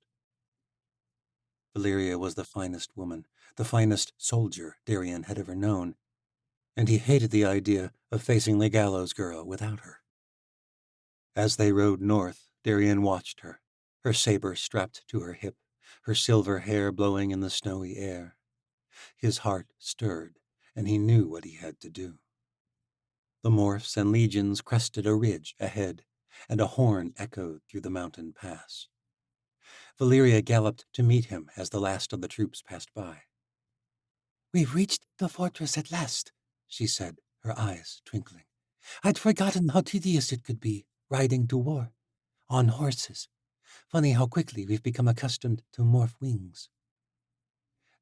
Valeria was the finest woman, the finest soldier Darien had ever known, and he hated the idea of facing the gallows girl without her. As they rode north, Darien watched her, her saber strapped to her hip, her silver hair blowing in the snowy air. His heart stirred, and he knew what he had to do. The Morphs and legions crested a ridge ahead, and a horn echoed through the mountain pass. Valeria galloped to meet him as the last of the troops passed by. "We've reached the fortress at last," she said, her eyes twinkling. "I'd forgotten how tedious it could be, riding to war. On horses. Funny how quickly we've become accustomed to morph wings."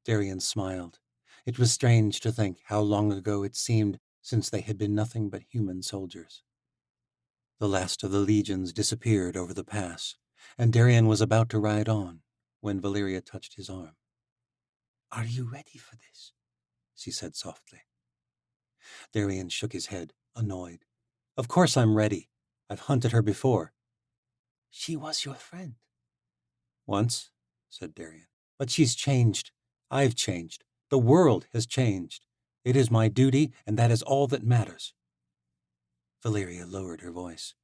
Darien smiled. It was strange to think how long ago it seemed since they had been nothing but human soldiers. The last of the legions disappeared over the pass, and Darien was about to ride on when Valeria touched his arm. "Are you ready for this?" she said softly. Darien shook his head, annoyed. "Of course I'm ready. I've hunted her before." "She was your friend." "Once," said Darien. "But she's changed. I've changed. The world has changed. It is my duty, and that is all that matters." Valeria lowered her voice.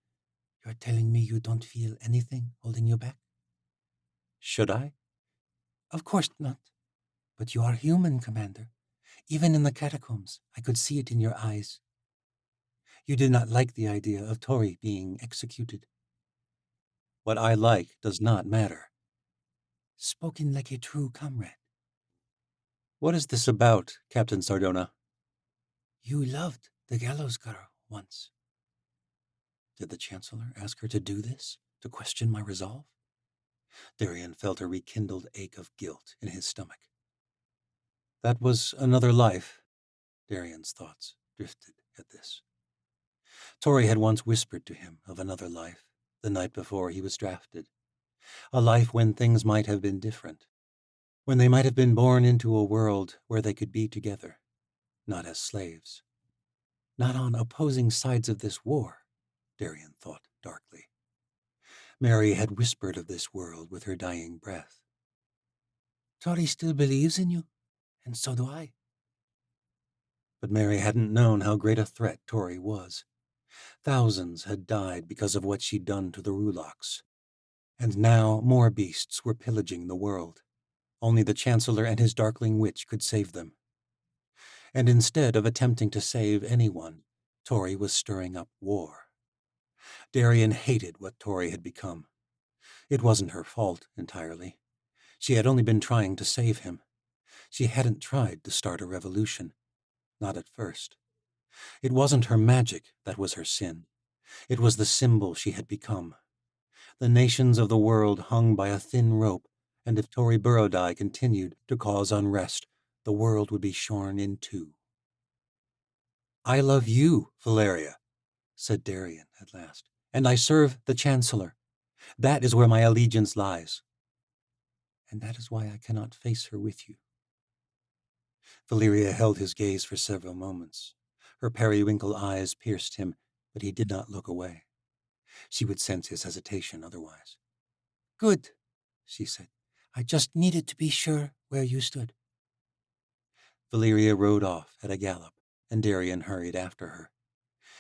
"You're telling me you don't feel anything holding you back?" "Should I?" "Of course not. But you are human, Commander. Even in the catacombs, I could see it in your eyes. You did not like the idea of Tori being executed." "What I like does not matter." "Spoken like a true comrade." "What is this about, Captain Sardona?" "You loved the gallows girl once." Did the Chancellor ask her to do this, to question my resolve? Darien felt a rekindled ache of guilt in his stomach. That was another life. Darien's thoughts drifted at this. Tori had once whispered to him of another life, the night before he was drafted. A life when things might have been different, when they might have been born into a world where they could be together, not as slaves. Not on opposing sides of this war, Darien thought darkly. Mary had whispered of this world with her dying breath. "Tori still believes in you, and so do I." But Mary hadn't known how great a threat Tori was. Thousands had died because of what she'd done to the Rulocks. And now more beasts were pillaging the world. Only the Chancellor and his darkling witch could save them. And instead of attempting to save anyone, Tori was stirring up war. Darien hated what Tori had become. It wasn't her fault entirely. She had only been trying to save him. She hadn't tried to start a revolution. Not at first. It wasn't her magic that was her sin. It was the symbol she had become. The nations of the world hung by a thin rope, and if Tori Burrodie continued to cause unrest, the world would be shorn in two. "I love you, Valeria," said Darien at last, "and I serve the Chancellor. That is where my allegiance lies. And that is why I cannot face her with you." Valeria held his gaze for several moments. Her periwinkle eyes pierced him, but he did not look away. She would sense his hesitation otherwise. "Good," she said. "I just needed to be sure where you stood." Valeria rode off at a gallop, and Darien hurried after her.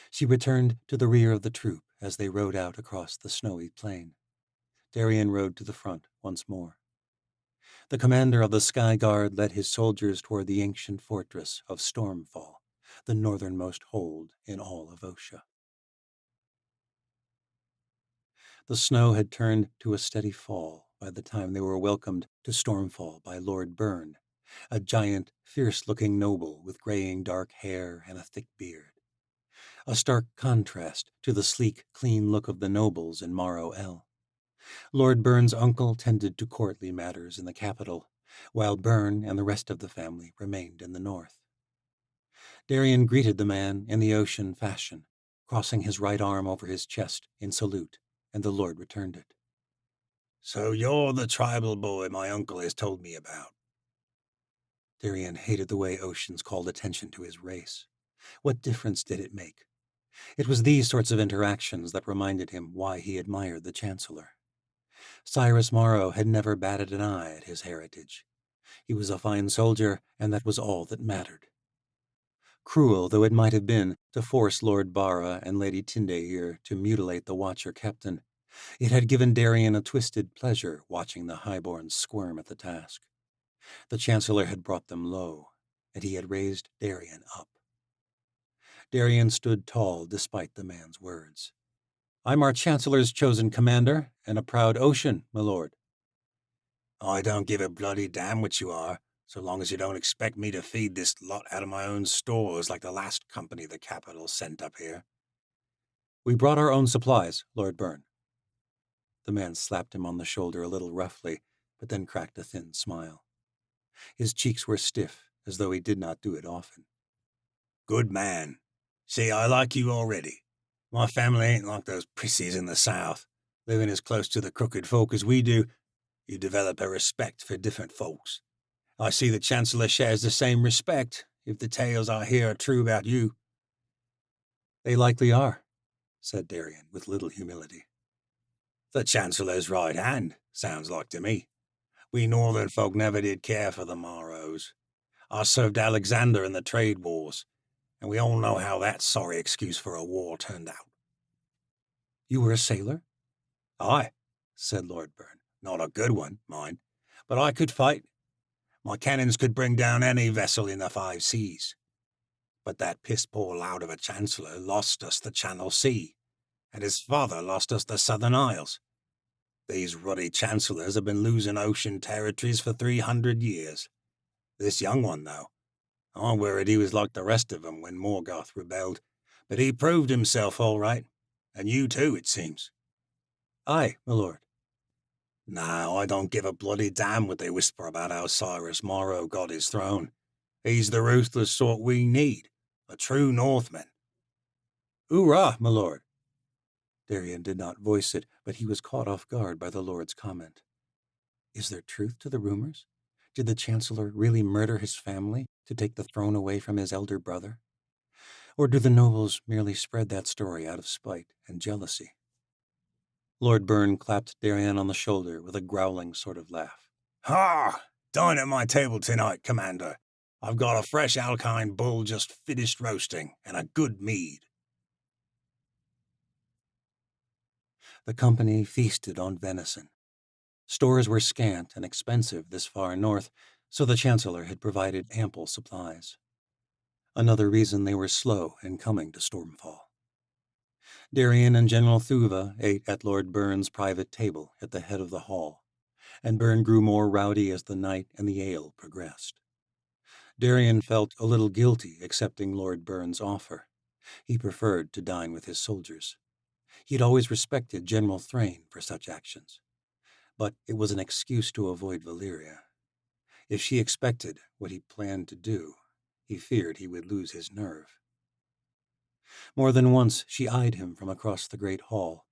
She returned to the rear of the troop as they rode out across the snowy plain. Darien rode to the front once more. The commander of the Sky Guard led his soldiers toward the ancient fortress of Stormfall, the northernmost hold in all of Osha. The snow had turned to a steady fall by the time they were welcomed to Stormfall by Lord Byrne, a giant, fierce-looking noble with graying dark hair and a thick beard. a stark contrast to the sleek, clean look of the nobles in Morrow El. Lord Byrne's uncle tended to courtly matters in the capital, while Byrne and the rest of the family remained in the north. Darien greeted the man in the ocean fashion, crossing his right arm over his chest in salute, and the lord returned it. So you're the tribal boy my uncle has told me about. Darien hated the way Oceans called attention to his race. What difference did it make? It was these sorts of interactions that reminded him why he admired the Chancellor. Cyrus Morrow had never batted an eye at his heritage. He was a fine soldier, and that was all that mattered. Cruel though it might have been to force Lord Barra and Lady Tyndale to mutilate the Watcher captain, it had given Darien a twisted pleasure watching the highborns squirm at the task. The Chancellor had brought them low, and he had raised Darien up. Darien stood tall despite the man's words. "I'm our Chancellor's chosen commander, and a proud Ocean, my lord." I don't give a bloody damn what you are, so long as you don't expect me to feed this lot out of my own stores like the last company the capital sent up here. "We brought our own supplies, Lord Byrne." The man slapped him on the shoulder a little roughly, but then cracked a thin smile. His cheeks were stiff, as though he did not do it often. Good man. See, I like you already. My family ain't like those prissies in the south, living as close to the crooked folk as we do. You develop a respect for different folks. I see the Chancellor shares the same respect, if the tales I hear are true about you. "They likely are," said Darien with little humility. The Chancellor's right hand, sounds like to me. We northern folk never did care for the Morrows. I served Alexander in the trade wars, and we all know how that sorry excuse for a war turned out. "You were a sailor?" Aye, said Lord Byrne. Not a good one, mind, but I could fight. My cannons could bring down any vessel in the 5 seas. But that piss-poor lout of a Chancellor lost us the Channel Sea, and his father lost us the Southern Isles. These ruddy Chancellors have been losing ocean territories for 300 years. This young one, though, I worried he was like the rest of them when Morgoth rebelled, but he proved himself all right, and you too, it seems. "Aye, my lord." Now, I don't give a bloody damn what they whisper about how Cyrus Morrow got his throne. He's the ruthless sort we need, a true Northman. "Hoorah, my lord." Darien did not voice it, but he was caught off guard by the lord's comment. Is there truth to the rumors? Did the Chancellor really murder his family to take the throne away from his elder brother? Or do the nobles merely spread that story out of spite and jealousy? Lord Byrne clapped Darien on the shoulder with a growling sort of laugh. Ha! Dine at my table tonight, Commander. I've got a fresh Alkine bull just finished roasting, and a good mead. The company feasted on venison. Stores were scant and expensive this far north, so the Chancellor had provided ample supplies. Another reason they were slow in coming to Stormfall. Darien and General Thuva ate at Lord Byrne's private table at the head of the hall, and Byrne grew more rowdy as the night and the ale progressed. Darien felt a little guilty accepting Lord Byrne's offer. He preferred to dine with his soldiers. He had always respected General Thrain for such actions, but it was an excuse to avoid Valyria. If she expected what he planned to do, he feared he would lose his nerve. More than once she eyed him from across the great hall,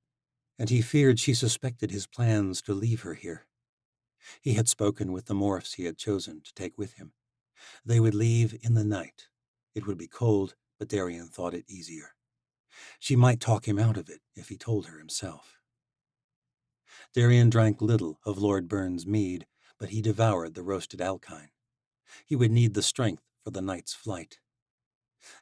and he feared she suspected his plans to leave her here. He had spoken with the morphs he had chosen to take with him. They would leave in the night. It would be cold, but Darien thought it easier. She might talk him out of it if he told her himself. Darien drank little of Lord Byrne's mead, but he devoured the roasted Alkine. He would need the strength for the night's flight.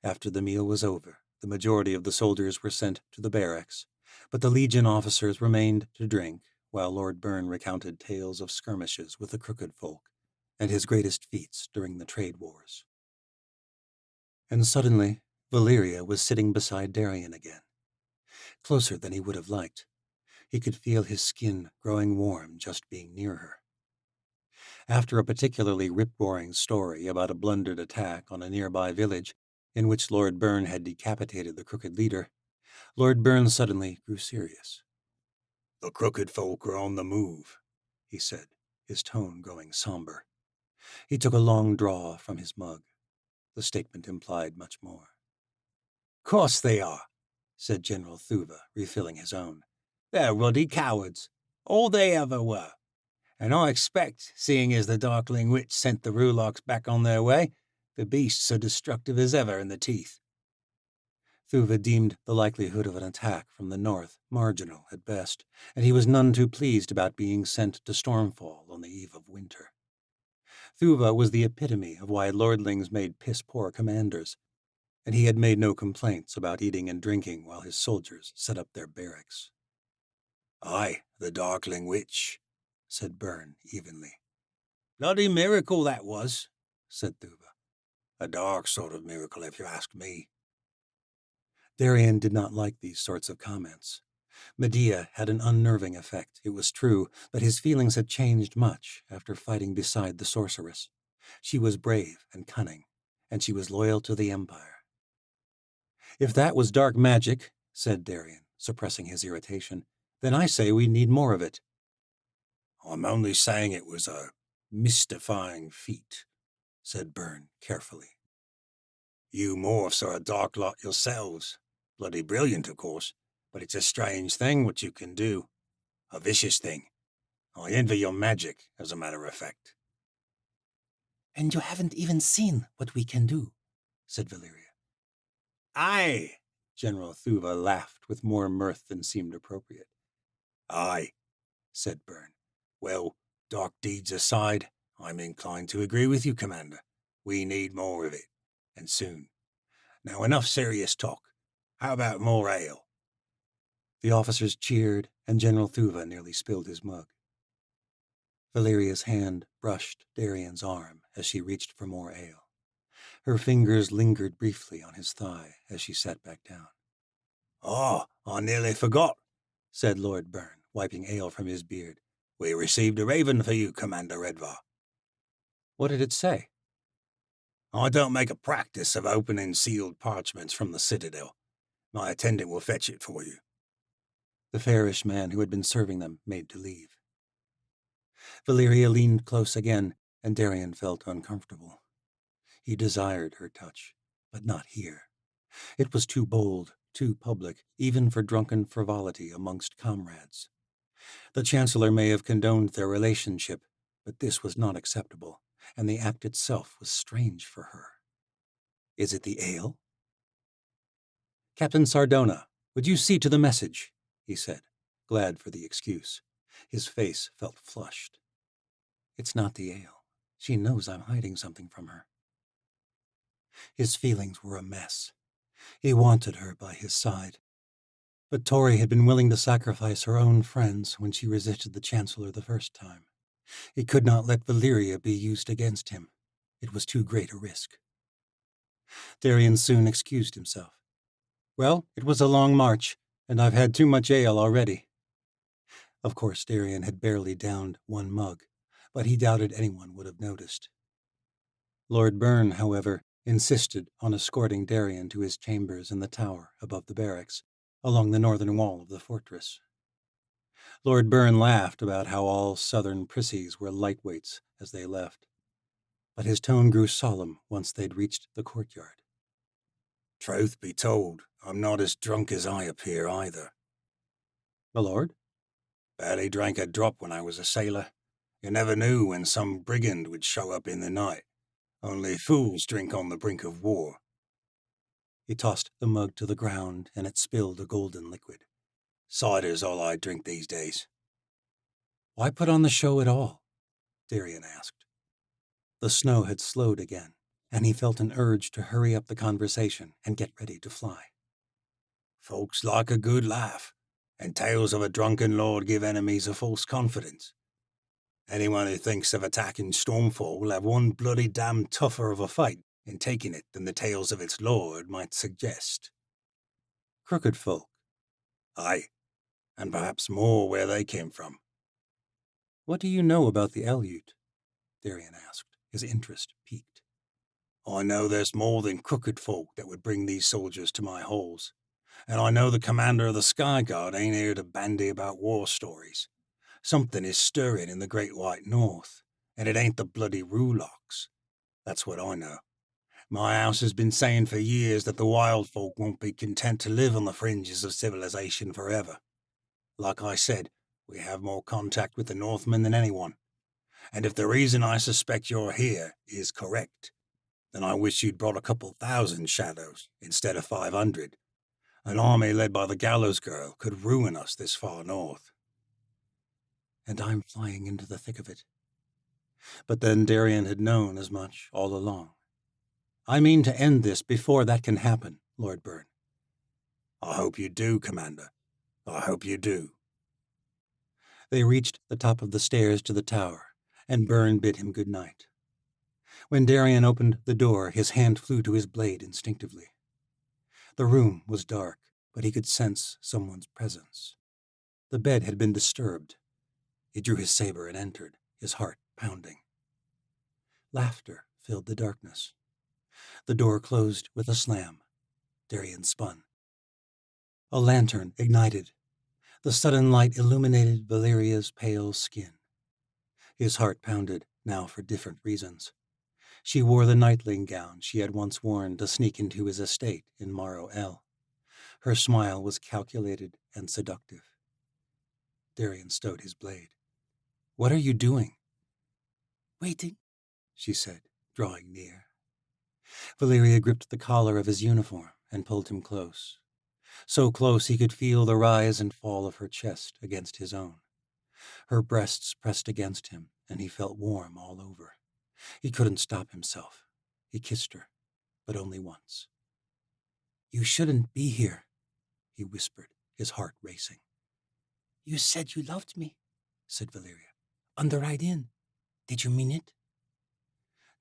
After the meal was over, the majority of the soldiers were sent to the barracks, but the Legion officers remained to drink while Lord Byrne recounted tales of skirmishes with the crooked folk and his greatest feats during the trade wars. And suddenly, Valyria was sitting beside Darien again, closer than he would have liked. He could feel his skin growing warm just being near her. After a particularly rip-roaring story about a blundered attack on a nearby village, in which Lord Byrne had decapitated the crooked leader, Lord Byrne suddenly grew serious. "The crooked folk are on the move," he said, his tone growing somber. He took a long draw from his mug. The statement implied much more. "Course they are," said General Thuva, refilling his own. "They're ruddy cowards. All they ever were. And I expect, seeing as the Darkling Witch sent the Rulocks back on their way, the beasts are destructive as ever in the teeth." Thuva deemed the likelihood of an attack from the north marginal at best, and he was none too pleased about being sent to Stormfall on the eve of winter. Thuva was the epitome of why lordlings made piss-poor commanders, and he had made no complaints about eating and drinking while his soldiers set up their barracks. "Aye, the Darkling Witch," said Byrne evenly. "Bloody miracle that was," said Thuva. "A dark sort of miracle, if you ask me." Darien did not like these sorts of comments. Medea had an unnerving effect, it was true, but his feelings had changed much after fighting beside the sorceress. She was brave and cunning, and she was loyal to the Empire. "If that was dark magic," said Darien, suppressing his irritation, "then I say we need more of it." "I'm only saying it was a mystifying feat," said Byrne carefully. "You morphs are a dark lot yourselves. Bloody brilliant, of course, but it's a strange thing what you can do. A vicious thing. I envy your magic, as a matter of fact." "And you haven't even seen what we can do," said Valeria. "Aye," General Thuva laughed with more mirth than seemed appropriate. "Aye," said Byrne. "Well, dark deeds aside, I'm inclined to agree with you, Commander. We need more of it, and soon. Now enough serious talk. How about more ale?" The officers cheered, and General Thuva nearly spilled his mug. Valeria's hand brushed Darien's arm as she reached for more ale. Her fingers lingered briefly on his thigh as she sat back down. "Oh, I nearly forgot," said Lord Byrne, wiping ale from his beard. "We received a raven for you, Commander Redvar." "What did it say?" "I don't make a practice of opening sealed parchments from the Citadel. My attendant will fetch it for you." The fairish man who had been serving them made to leave. Valeria leaned close again, and Darien felt uncomfortable. He desired her touch, but not here. It was too bold, too public, even for drunken frivolity amongst comrades. The Chancellor may have condoned their relationship, but this was not acceptable, and the act itself was strange for her. "Is it the ale?" "Captain Sardona, would you see to the message?" he said, glad for the excuse. His face felt flushed. "It's not the ale. She knows I'm hiding something from her." His feelings were a mess. He wanted her by his side. But Tori had been willing to sacrifice her own friends when she resisted the Chancellor the first time. He could not let Valeria be used against him. It was too great a risk. Darien soon excused himself. "Well, it was a long march, and I've had too much ale already." Of course, Darien had barely downed one mug, but he doubted anyone would have noticed. Lord Byrne, however, insisted on escorting Darien to his chambers in the tower above the barracks, along the northern wall of the fortress. Lord Byrne laughed about how all southern prissies were lightweights as they left, but his tone grew solemn once they'd reached the courtyard. "Truth be told, I'm not as drunk as I appear either." "My lord?" "Barely drank a drop when I was a sailor. You never knew when some brigand would show up in the night. Only fools drink on the brink of war." He tossed the mug to the ground, and it spilled a golden liquid. "Cider's all I drink these days." "Why put on the show at all?" Darien asked. The snow had slowed again, and he felt an urge to hurry up the conversation and get ready to fly. "Folks like a good laugh, and tales of a drunken lord give enemies a false confidence. Anyone who thinks of attacking Stormfall will have one bloody damn tougher of a fight in taking it than the tales of its lord might suggest." "Crooked folk." "Aye, and perhaps more where they came from." "What do you know about the Aleut?" Darien asked, his interest piqued. I know there's more than crooked folk that would bring these soldiers to my halls, and I know the commander of the Sky Guard ain't here to bandy about war stories. Something is stirring in the Great White North, and it ain't the bloody Rulocks. That's what I know. My house has been saying for years that the wild folk won't be content to live on the fringes of civilization forever. Like I said, we have more contact with the Northmen than anyone. And if the reason I suspect you're here is correct, then I wish you'd brought a couple thousand shadows instead of 500. An army led by the Gallows Girl could ruin us this far north. And I'm flying into the thick of it. But then Darian had known as much all along. I mean to end this before that can happen, Lord Byrne. I hope you do, Commander. I hope you do. They reached the top of the stairs to the tower, and Byrne bid him good night. When Darian opened the door, his hand flew to his blade instinctively. The room was dark, but he could sense someone's presence. The bed had been disturbed. He drew his saber and entered, his heart pounding. Laughter filled the darkness. The door closed with a slam. Darian spun. A lantern ignited. The sudden light illuminated Valeria's pale skin. His heart pounded, now for different reasons. She wore the knightling gown she had once worn to sneak into his estate in Morrow El. Her smile was calculated and seductive. Darian stowed his blade. "What are you doing?" Waiting, she said, drawing near. Valeria gripped the collar of his uniform and pulled him close. So close he could feel the rise and fall of her chest against his own. Her breasts pressed against him, and he felt warm all over. He couldn't stop himself. He kissed her, but only once. "You shouldn't be here," he whispered, his heart racing. "You said you loved me," said Valeria. "On the ride in. Did you mean it?"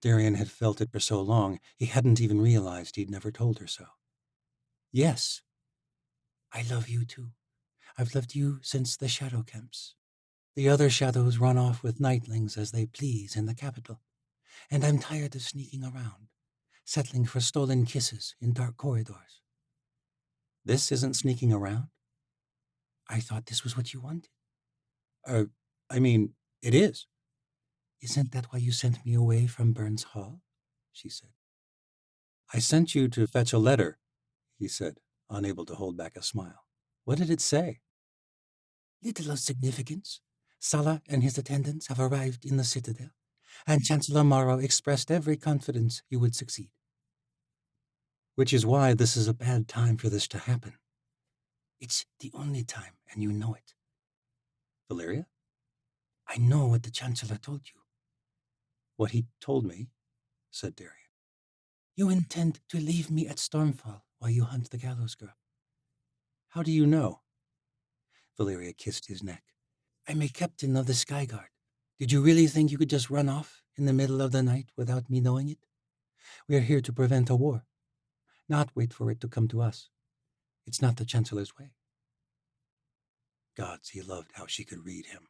Darian had felt it for so long, he hadn't even realized he'd never told her so. "Yes." "I love you too. "I've loved you since the shadow camps. The other shadows run off with nightlings as they please in the capital, and I'm tired of sneaking around, settling for stolen kisses in dark corridors." "This isn't sneaking around?" "I thought this was what you wanted." It is." "Isn't that why you sent me away from Burns Hall?" she said. "I sent you to fetch a letter," he said, unable to hold back a smile. "What did it say?" "Little of significance. Sala and his attendants have arrived in the citadel, and Chancellor Morrow expressed every confidence you would succeed." "Which is why this is a bad time for this to happen." "It's the only time, and you know it." "Valeria?" "I know what the Chancellor told you." "What he told me," said Darian. "You intend to leave me at Stormfall while you hunt the Gallows Girl." "How do you know?" Valeria kissed his neck. "I'm a captain of the Sky Guard. Did you really think you could just run off in the middle of the night without me knowing it? We are here to prevent a war, not wait for it to come to us. It's not the Chancellor's way." Gods, he loved how she could read him.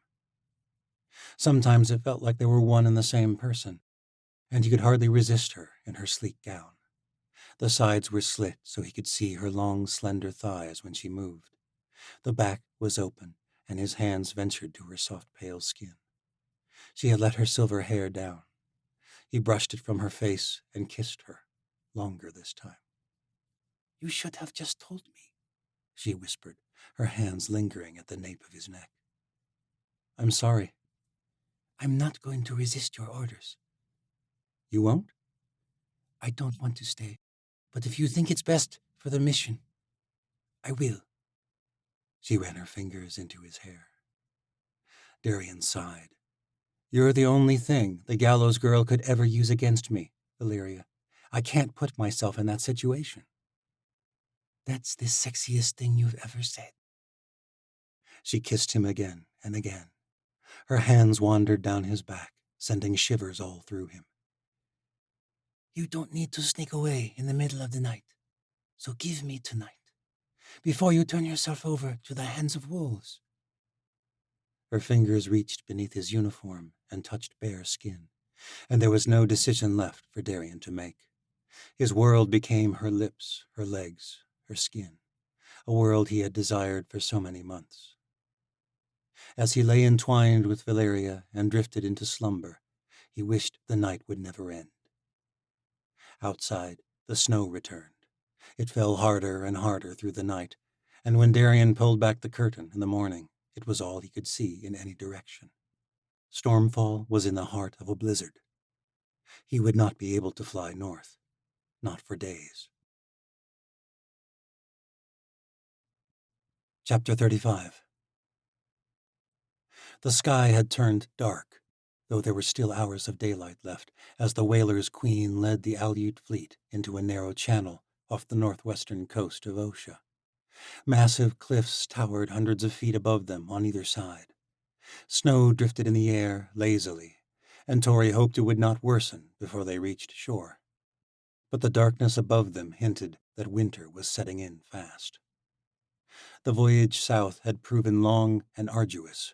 Sometimes it felt like they were one and the same person, and he could hardly resist her in her sleek gown. The sides were slit so he could see her long, slender thighs when she moved. The back was open, and his hands ventured to her soft, pale skin. She had let her silver hair down. He brushed it from her face and kissed her, longer this time. "You should have just told me," she whispered, her hands lingering at the nape of his neck. "I'm sorry." "I'm not going to resist your orders." "You won't?" "I don't want to stay, but if you think it's best for the mission, I will." She ran her fingers into his hair. Darian sighed. "You're the only thing the Gallows Girl could ever use against me, Valeria. I can't put myself in that situation." "That's the sexiest thing you've ever said." She kissed him again and again. Her hands wandered down his back, sending shivers all through him. "You don't need to sneak away in the middle of the night. So give me tonight, before you turn yourself over to the hands of wolves." Her fingers reached beneath his uniform and touched bare skin, and there was no decision left for Darian to make. His world became her lips, her legs, her skin, a world he had desired for so many months. As he lay entwined with Valeria and drifted into slumber, he wished the night would never end. Outside, the snow returned. It fell harder and harder through the night, and when Darian pulled back the curtain in the morning, it was all he could see in any direction. Stormfall was in the heart of a blizzard. He would not be able to fly north, not for days. Chapter 35. The sky had turned dark, though there were still hours of daylight left, as the whaler's queen led the Aleut fleet into a narrow channel off the northwestern coast of Osha. Massive cliffs towered hundreds of feet above them on either side. Snow drifted in the air lazily, and Tori hoped it would not worsen before they reached shore. But the darkness above them hinted that winter was setting in fast. The voyage south had proven long and arduous.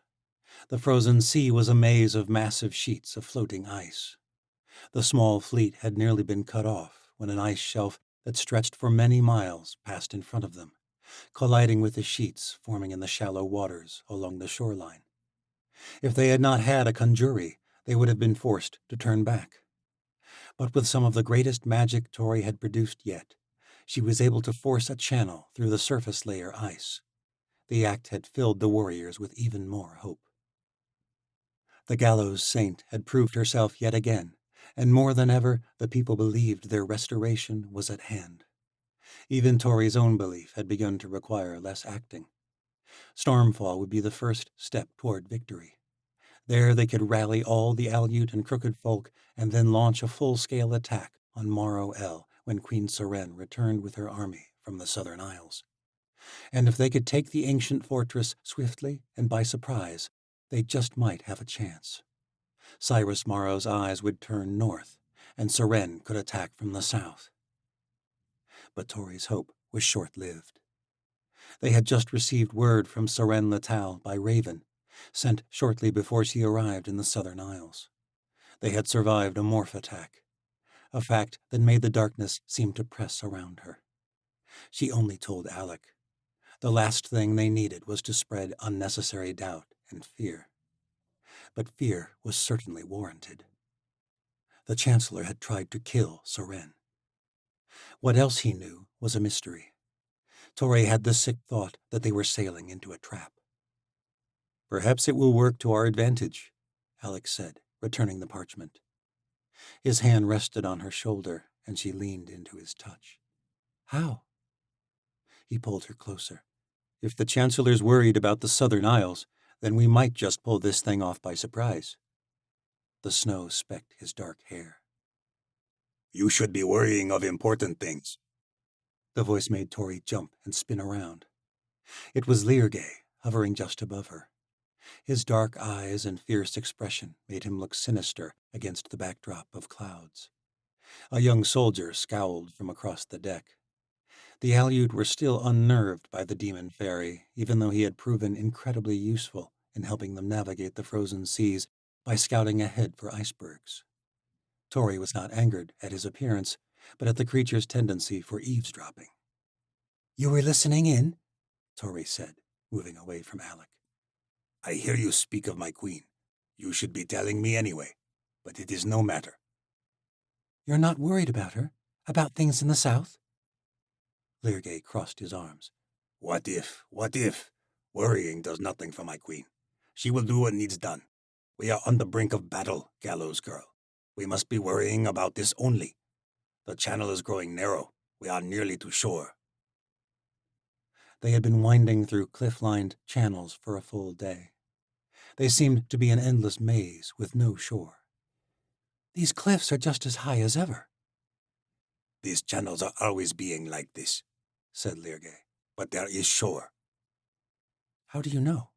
The frozen sea was a maze of massive sheets of floating ice. The small fleet had nearly been cut off when an ice shelf that stretched for many miles passed in front of them, colliding with the sheets forming in the shallow waters along the shoreline. If they had not had a conjurer, they would have been forced to turn back. But with some of the greatest magic Tori had produced yet, she was able to force a channel through the surface layer ice. The act had filled the warriors with even more hope. The gallows saint had proved herself yet again, and more than ever the people believed their restoration was at hand. Even Tori's own belief had begun to require less acting. Stormfall would be the first step toward victory. There they could rally all the Aleut and Crooked folk and then launch a full-scale attack on Morrow El when Queen Seren returned with her army from the southern isles. And if they could take the ancient fortress swiftly and by surprise, they just might have a chance. Cyrus Morrow's eyes would turn north, and Seren could attack from the south. But Tori's hope was short-lived. They had just received word from Seren Letal by Raven, sent shortly before she arrived in the southern isles. They had survived a morph attack, a fact that made the darkness seem to press around her. She only told Alec. The last thing they needed was to spread unnecessary doubt and fear. But fear was certainly warranted. The Chancellor had tried to kill Seren. What else he knew was a mystery. Tori had the sick thought that they were sailing into a trap. "Perhaps it will work to our advantage," Alex said, returning the parchment. His hand rested on her shoulder, and she leaned into his touch. "How?" He pulled her closer. "If the Chancellor's worried about the southern isles, then we might just pull this thing off by surprise." The snow specked his dark hair. "You should be worrying of important things." The voice made Tori jump and spin around. It was Leargay, hovering just above her. His dark eyes and fierce expression made him look sinister against the backdrop of clouds. A young soldier scowled from across the deck. The Aleut were still unnerved by the demon fairy, even though he had proven incredibly useful in helping them navigate the frozen seas by scouting ahead for icebergs. Tori was not angered at his appearance, but at the creature's tendency for eavesdropping. "You were listening in?" Tori said, moving away from Alec. "I hear you speak of my queen. You should be telling me anyway, but it is no matter." "You're not worried about her? About things in the south?" Leargay crossed his arms. What if? What if? Worrying does nothing for my queen. She will do what needs done. We are on the brink of battle, Gallows Girl. We must be worrying about this only. The channel is growing narrow. We are nearly to shore." They had been winding through cliff-lined channels for a full day. They seemed to be an endless maze with no shore. "These cliffs are just as high as ever." "These channels are always being like this," said Leargay. "But there is shore." "How do you know?"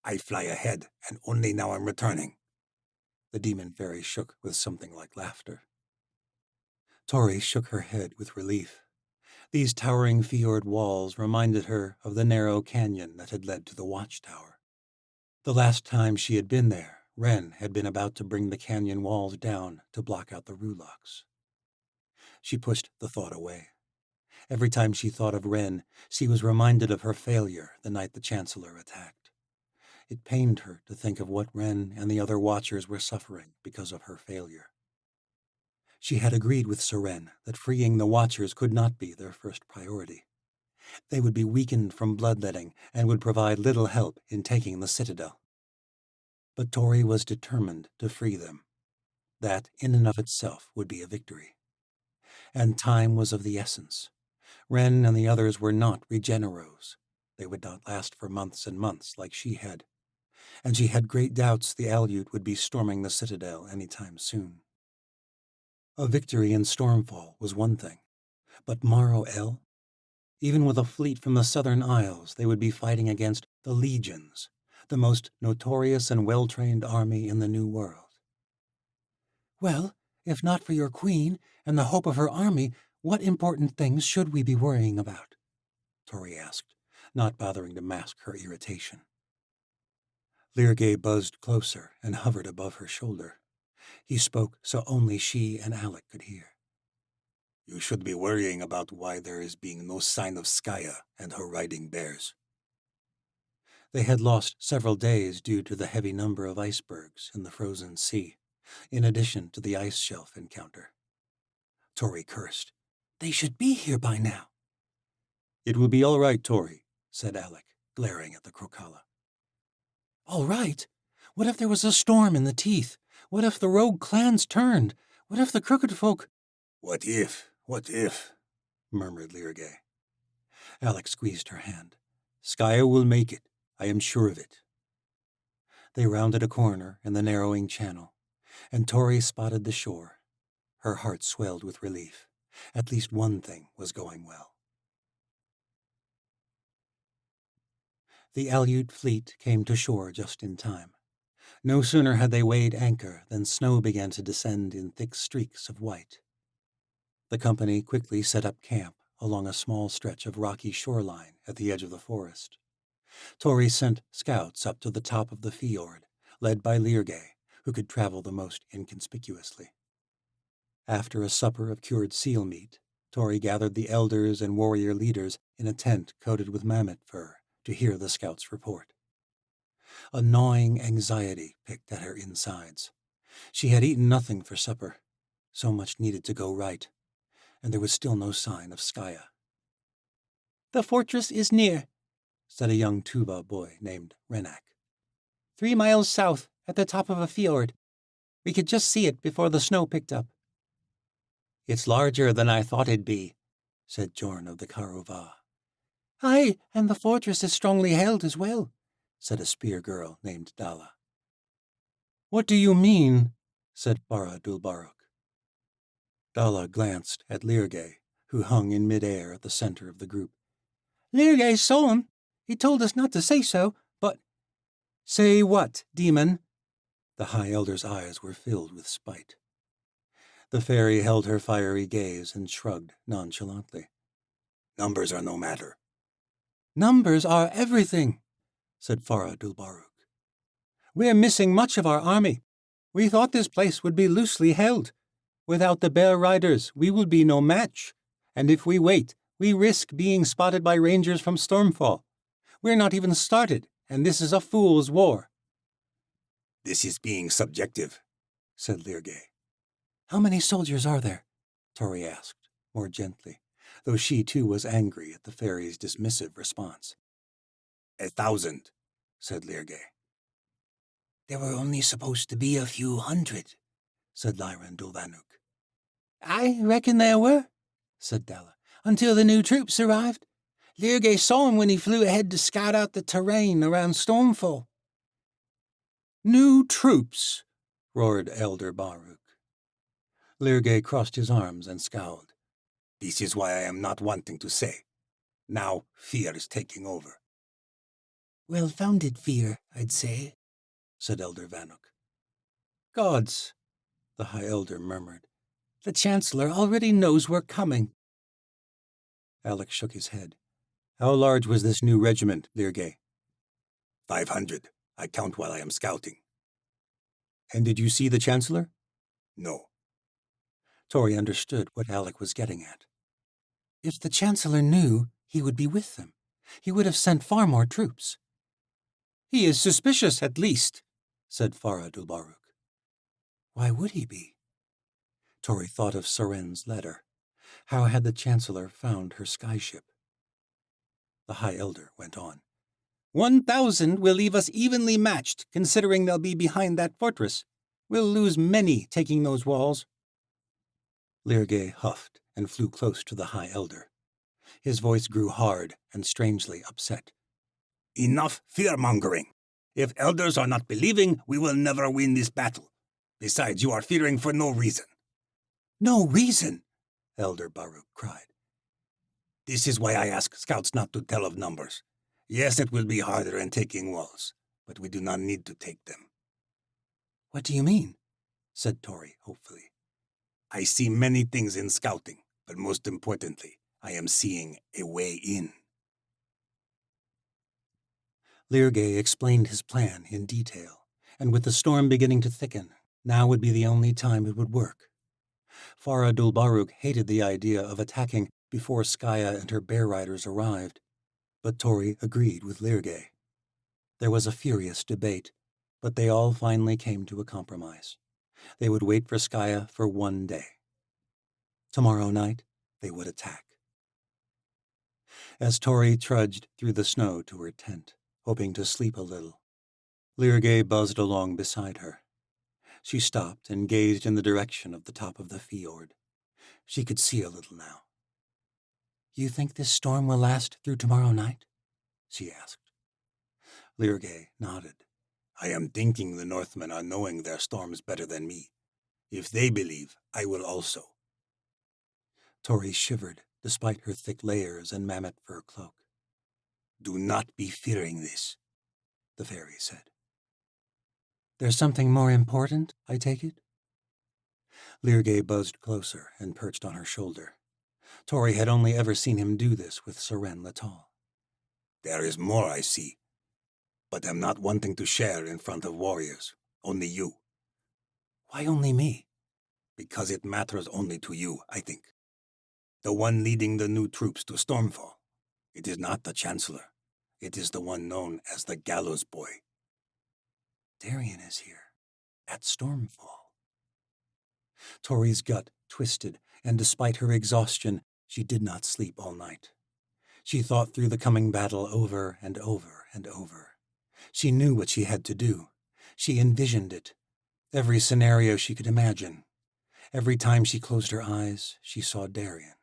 "I fly ahead, and only now I'm returning." The demon fairy shook with something like laughter. Tori shook her head with relief. These towering fjord walls reminded her of the narrow canyon that had led to the watchtower. The last time she had been there, Wren had been about to bring the canyon walls down to block out the rulocks. She pushed the thought away. Every time she thought of Wren, she was reminded of her failure the night the Chancellor attacked. It pained her to think of what Wren and the other Watchers were suffering because of her failure. She had agreed with Sir Wren that freeing the Watchers could not be their first priority. They would be weakened from bloodletting and would provide little help in taking the Citadel. But Tori was determined to free them. That, in and of itself, would be a victory. And time was of the essence. Wren and the others were not regeneros. They would not last for months and months like she had. And she had great doubts the Aleut would be storming the Citadel any time soon. A victory in Stormfall was one thing, but Morrow El? Even with a fleet from the southern isles, they would be fighting against the legions, the most notorious and well-trained army in the New World. Well, if not for your queen and the hope of her army, what important things should we be worrying about? Tori asked, not bothering to mask her irritation. Leargay buzzed closer and hovered above her shoulder. He spoke so only she and Alec could hear. You should be worrying about why there is being no sign of Skaya and her riding bears. They had lost several days due to the heavy number of icebergs in the frozen sea, in addition to the ice shelf encounter. Tori cursed. They should be here by now. It will be all right, Tori, said Alec, glaring at the Crocala. All right? What if there was a storm in the teeth? What if the rogue clans turned? What if the crooked folk— What if, murmured Leargay. Alec squeezed her hand. Skaya will make it, I am sure of it. They rounded a corner in the narrowing channel, and Tori spotted the shore. Her heart swelled with relief. At least one thing was going well. The Aleut fleet came to shore just in time. No sooner had they weighed anchor than snow began to descend in thick streaks of white. The company quickly set up camp along a small stretch of rocky shoreline at the edge of the forest. Tori sent scouts up to the top of the fjord, led by Leargay, who could travel the most inconspicuously. After a supper of cured seal meat, Tori gathered the elders and warrior leaders in a tent coated with mammoth fur to hear the scouts' report. A gnawing anxiety picked at her insides. She had eaten nothing for supper. So much needed to go right, and there was still no sign of Skaya. The fortress is near, said a young Tuva boy named Renak. 3 miles south, at the top of a fjord. We could just see it before the snow picked up. It's larger than I thought it'd be, said Jorn of the Karova. Aye, and the fortress is strongly held as well, said a spear girl named Dala. What do you mean? said Farah Dulbaruk. Dala glanced at Leargay, who hung in midair at the center of the group. Leargay saw him. He told us not to say so, but— Say what, demon? The High Elder's eyes were filled with spite. The fairy held her fiery gaze and shrugged nonchalantly. Numbers are no matter. Numbers are everything, said Farah Dulbaruk. We're missing much of our army. We thought this place would be loosely held. Without the bear riders, we will be no match. And if we wait, we risk being spotted by rangers from Stormfall. We're not even started, and this is a fool's war. This is being subjective, said Leargay. How many soldiers are there? Tori asked, more gently, though she too was angry at the fairy's dismissive response. 1,000, said Leargay. There were only supposed to be a few hundred, said Lyran Dulvanuk. I reckon there were, said Dala, until the new troops arrived. Leargay saw him when he flew ahead to scout out the terrain around Stormfall. New troops, roared Elder Baruk. Leargay crossed his arms and scowled. This is why I am not wanting to say. Now fear is taking over. Well-founded fear, I'd say, said Elder Vanuk. Gods, the High Elder murmured. The Chancellor already knows we're coming. Alec shook his head. How large was this new regiment, Leargay? 500. I count while I am scouting. And did you see the Chancellor? No. Tori understood what Alec was getting at. If the Chancellor knew, he would be with them. He would have sent far more troops. He is suspicious, at least, said Farah Dulbaruk. Why would he be? Tori thought of Soren's letter. How had the Chancellor found her skyship? The High Elder went on. 1,000 will leave us evenly matched, considering they'll be behind that fortress. We'll lose many taking those walls. Lirgay huffed and flew close to the High Elder. His voice grew hard and strangely upset. Enough fear-mongering. If elders are not believing, we will never win this battle. Besides, you are fearing for no reason. No reason, Elder Baruch cried. This is why I ask scouts not to tell of numbers. Yes, it will be harder in taking walls, but we do not need to take them. What do you mean? Said Tori hopefully. I see many things in scouting, but most importantly, I am seeing a way in. Lirgay explained his plan in detail, and with the storm beginning to thicken, now would be the only time it would work. Farah Dulbaruk hated the idea of attacking before Skaya and her bear riders arrived, but Tori agreed with Lirgay. There was a furious debate, but they all finally came to a compromise. They would wait for Skaya for 1 day. Tomorrow night, they would attack. As Tori trudged through the snow to her tent, hoping to sleep a little, Lirgay buzzed along beside her. She stopped and gazed in the direction of the top of the fjord. She could see a little now. You think this storm will last through tomorrow night? She asked. Lirgay nodded. I am thinking the Northmen are knowing their storms better than me. If they believe, I will also. Tori shivered, despite her thick layers and mammoth fur cloak. Do not be fearing this, the fairy said. There's something more important, I take it? Lirgay buzzed closer and perched on her shoulder. Tori had only ever seen him do this with Soren Latal. There is more, I see, but I'm not wanting to share in front of warriors, only you. Why only me? Because it matters only to you, I think. The one leading the new troops to Stormfall. It is not the Chancellor. It is the one known as the Gallows Boy. Darien is here, at Stormfall. Tori's gut twisted, and despite her exhaustion, she did not sleep all night. She thought through the coming battle over and over and over. She knew what she had to do. She envisioned it. Every scenario she could imagine. Every time she closed her eyes, she saw Darien.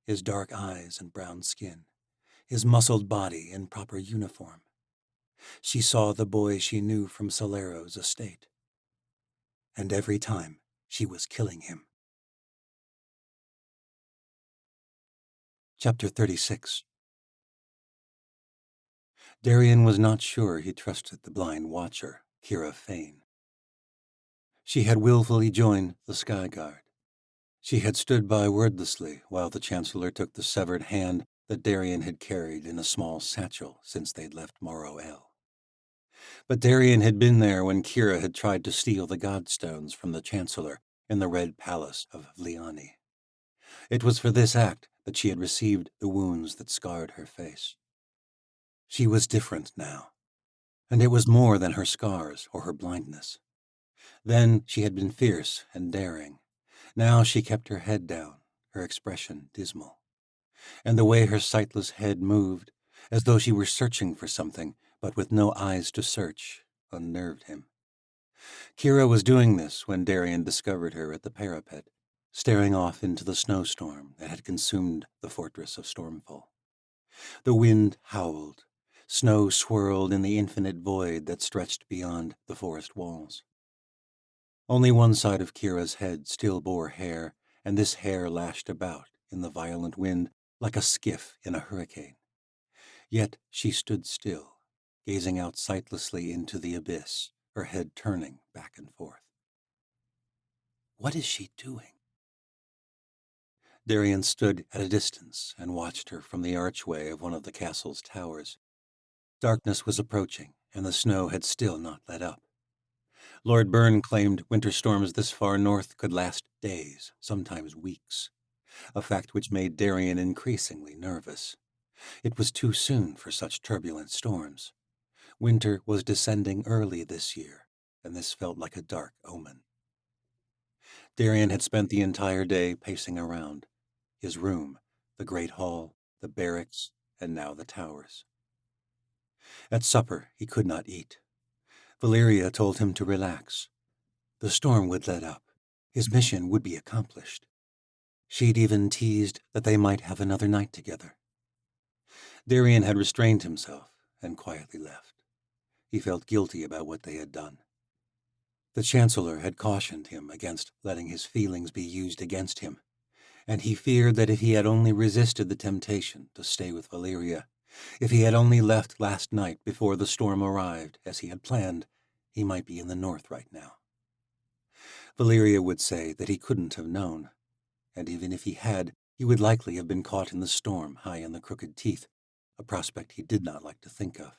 His dark eyes and brown skin. His muscled body in proper uniform. She saw the boy she knew from Solero's estate. And every time, she was killing him. Chapter 36. Darien was not sure he trusted the blind watcher, Kira Fane. She had willfully joined the Sky Guard. She had stood by wordlessly while the Chancellor took the severed hand that Darien had carried in a small satchel since they'd left Morrow El. But Darien had been there when Kira had tried to steal the Godstones from the Chancellor in the Red Palace of Vliani. It was for this act that she had received the wounds that scarred her face. She was different now, and it was more than her scars or her blindness. Then she had been fierce and daring. Now she kept her head down, her expression dismal. And the way her sightless head moved, as though she were searching for something, but with no eyes to search, unnerved him. Kira was doing this when Darien discovered her at the parapet, staring off into the snowstorm that had consumed the fortress of Stormfall. The wind howled. Snow swirled in the infinite void that stretched beyond the forest walls. Only one side of Kira's head still bore hair, and this hair lashed about in the violent wind like a skiff in a hurricane. Yet she stood still, gazing out sightlessly into the abyss, her head turning back and forth. What is she doing? Darien stood at a distance and watched her from the archway of one of the castle's towers. Darkness was approaching, and the snow had still not let up. Lord Byrne claimed winter storms this far north could last days, sometimes weeks, a fact which made Darien increasingly nervous. It was too soon for such turbulent storms. Winter was descending early this year, and this felt like a dark omen. Darien had spent the entire day pacing around. His room, the great hall, the barracks, and now the towers. At supper, he could not eat. Valeria told him to relax. The storm would let up. His mission would be accomplished. She'd even teased that they might have another night together. Darien had restrained himself and quietly left. He felt guilty about what they had done. The Chancellor had cautioned him against letting his feelings be used against him, and he feared that if he had only resisted the temptation to stay with Valeria, if he had only left last night before the storm arrived, as he had planned, he might be in the north right now. Valeria would say that he couldn't have known, and even if he had, he would likely have been caught in the storm high in the Crooked Teeth, a prospect he did not like to think of.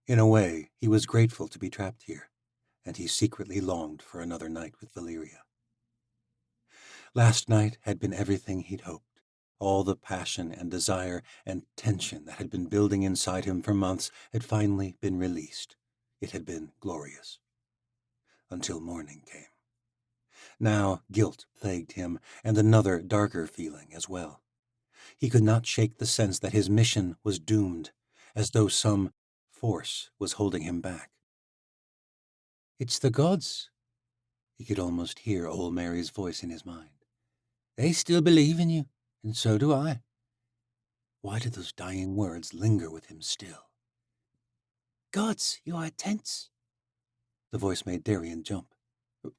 In a way, he was grateful to be trapped here, and he secretly longed for another night with Valeria. Last night had been everything he'd hoped. All the passion and desire and tension that had been building inside him for months had finally been released. It had been glorious. Until morning came. Now guilt plagued him, and another darker feeling as well. He could not shake the sense that his mission was doomed, as though some force was holding him back. "It's the gods." He could almost hear old Mary's voice in his mind. "They still believe in you, and so do I." Why did those dying words linger with him still? "Gods, you are tense." The voice made Darien jump.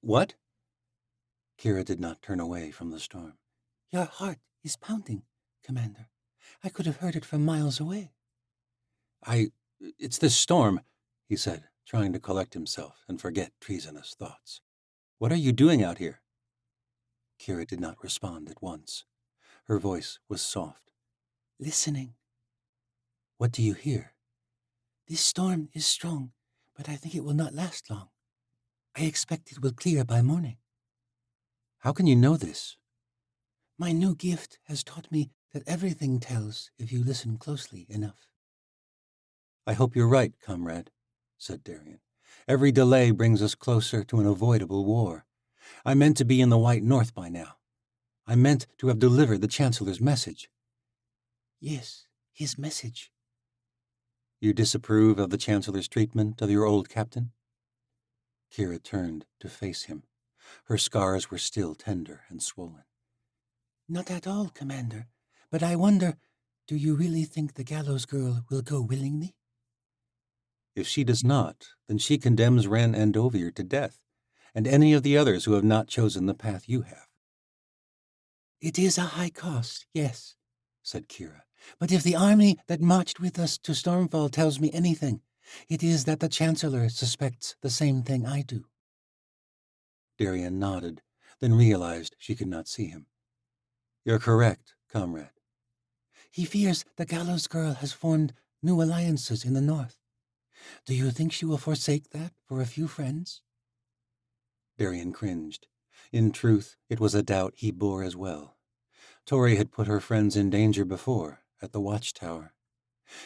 What? Kira did not turn away from the storm. "Your heart is pounding, Commander. I could have heard it from miles away." It's this storm," he said, trying to collect himself and forget treasonous thoughts. "What are you doing out here?" Kira did not respond at once. Her voice was soft. "Listening." "What do you hear?" "This storm is strong, but I think it will not last long. I expect it will clear by morning." "How can you know this?" "My new gift has taught me that everything tells if you listen closely enough." "I hope you're right, comrade," said Darien. "Every delay brings us closer to an avoidable war. I meant to be in the White North by now. I meant to have delivered the Chancellor's message." "Yes, his message." "You disapprove of the Chancellor's treatment of your old captain?" Kira turned to face him. Her scars were still tender and swollen. "Not at all, Commander. But I wonder, do you really think the gallows girl will go willingly?" "If she does not, then she condemns Wren and Ovier to death, and any of the others who have not chosen the path you have." "It is a high cost, yes," said Kira. "But if the army that marched with us to Stormfall tells me anything, it is that the Chancellor suspects the same thing I do." Darien nodded, then realized she could not see him. "You're correct, comrade." "He fears the gallows girl has formed new alliances in the north. Do you think she will forsake that for a few friends?" Darien cringed. In truth, it was a doubt he bore as well. Tori had put her friends in danger before, at the watchtower.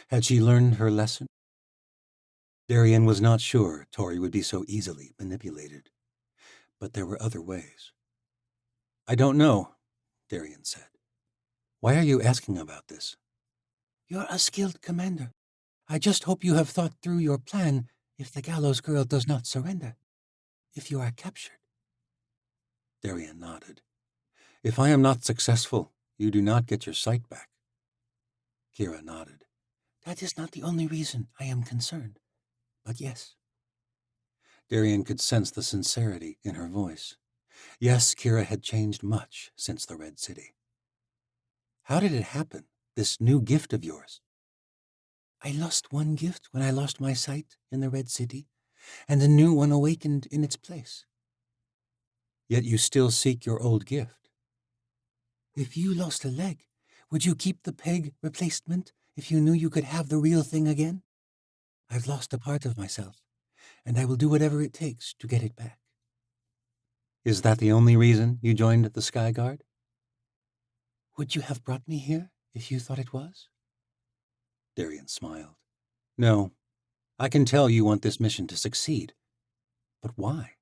Had she learned her lesson? Darien was not sure Tori would be so easily manipulated. But there were other ways. "I don't know," Darien said. "Why are you asking about this?" "You're a skilled commander. I just hope you have thought through your plan if the gallows girl does not surrender. If you are captured." Darien nodded. "If I am not successful, you do not get your sight back." Kira nodded. "That is not the only reason I am concerned. But yes." Darien could sense the sincerity in her voice. Yes, Kira had changed much since the Red City. "How did it happen, this new gift of yours?" "I lost one gift when I lost my sight in the Red City, and a new one awakened in its place." "Yet you still seek your old gift." "If you lost a leg, would you keep the peg replacement if you knew you could have the real thing again? I've lost a part of myself, and I will do whatever it takes to get it back. Is that the only reason you joined the Sky Guard? Would you have brought me here if you thought it was? Darian smiled. No, I can tell you want this mission to succeed. But why?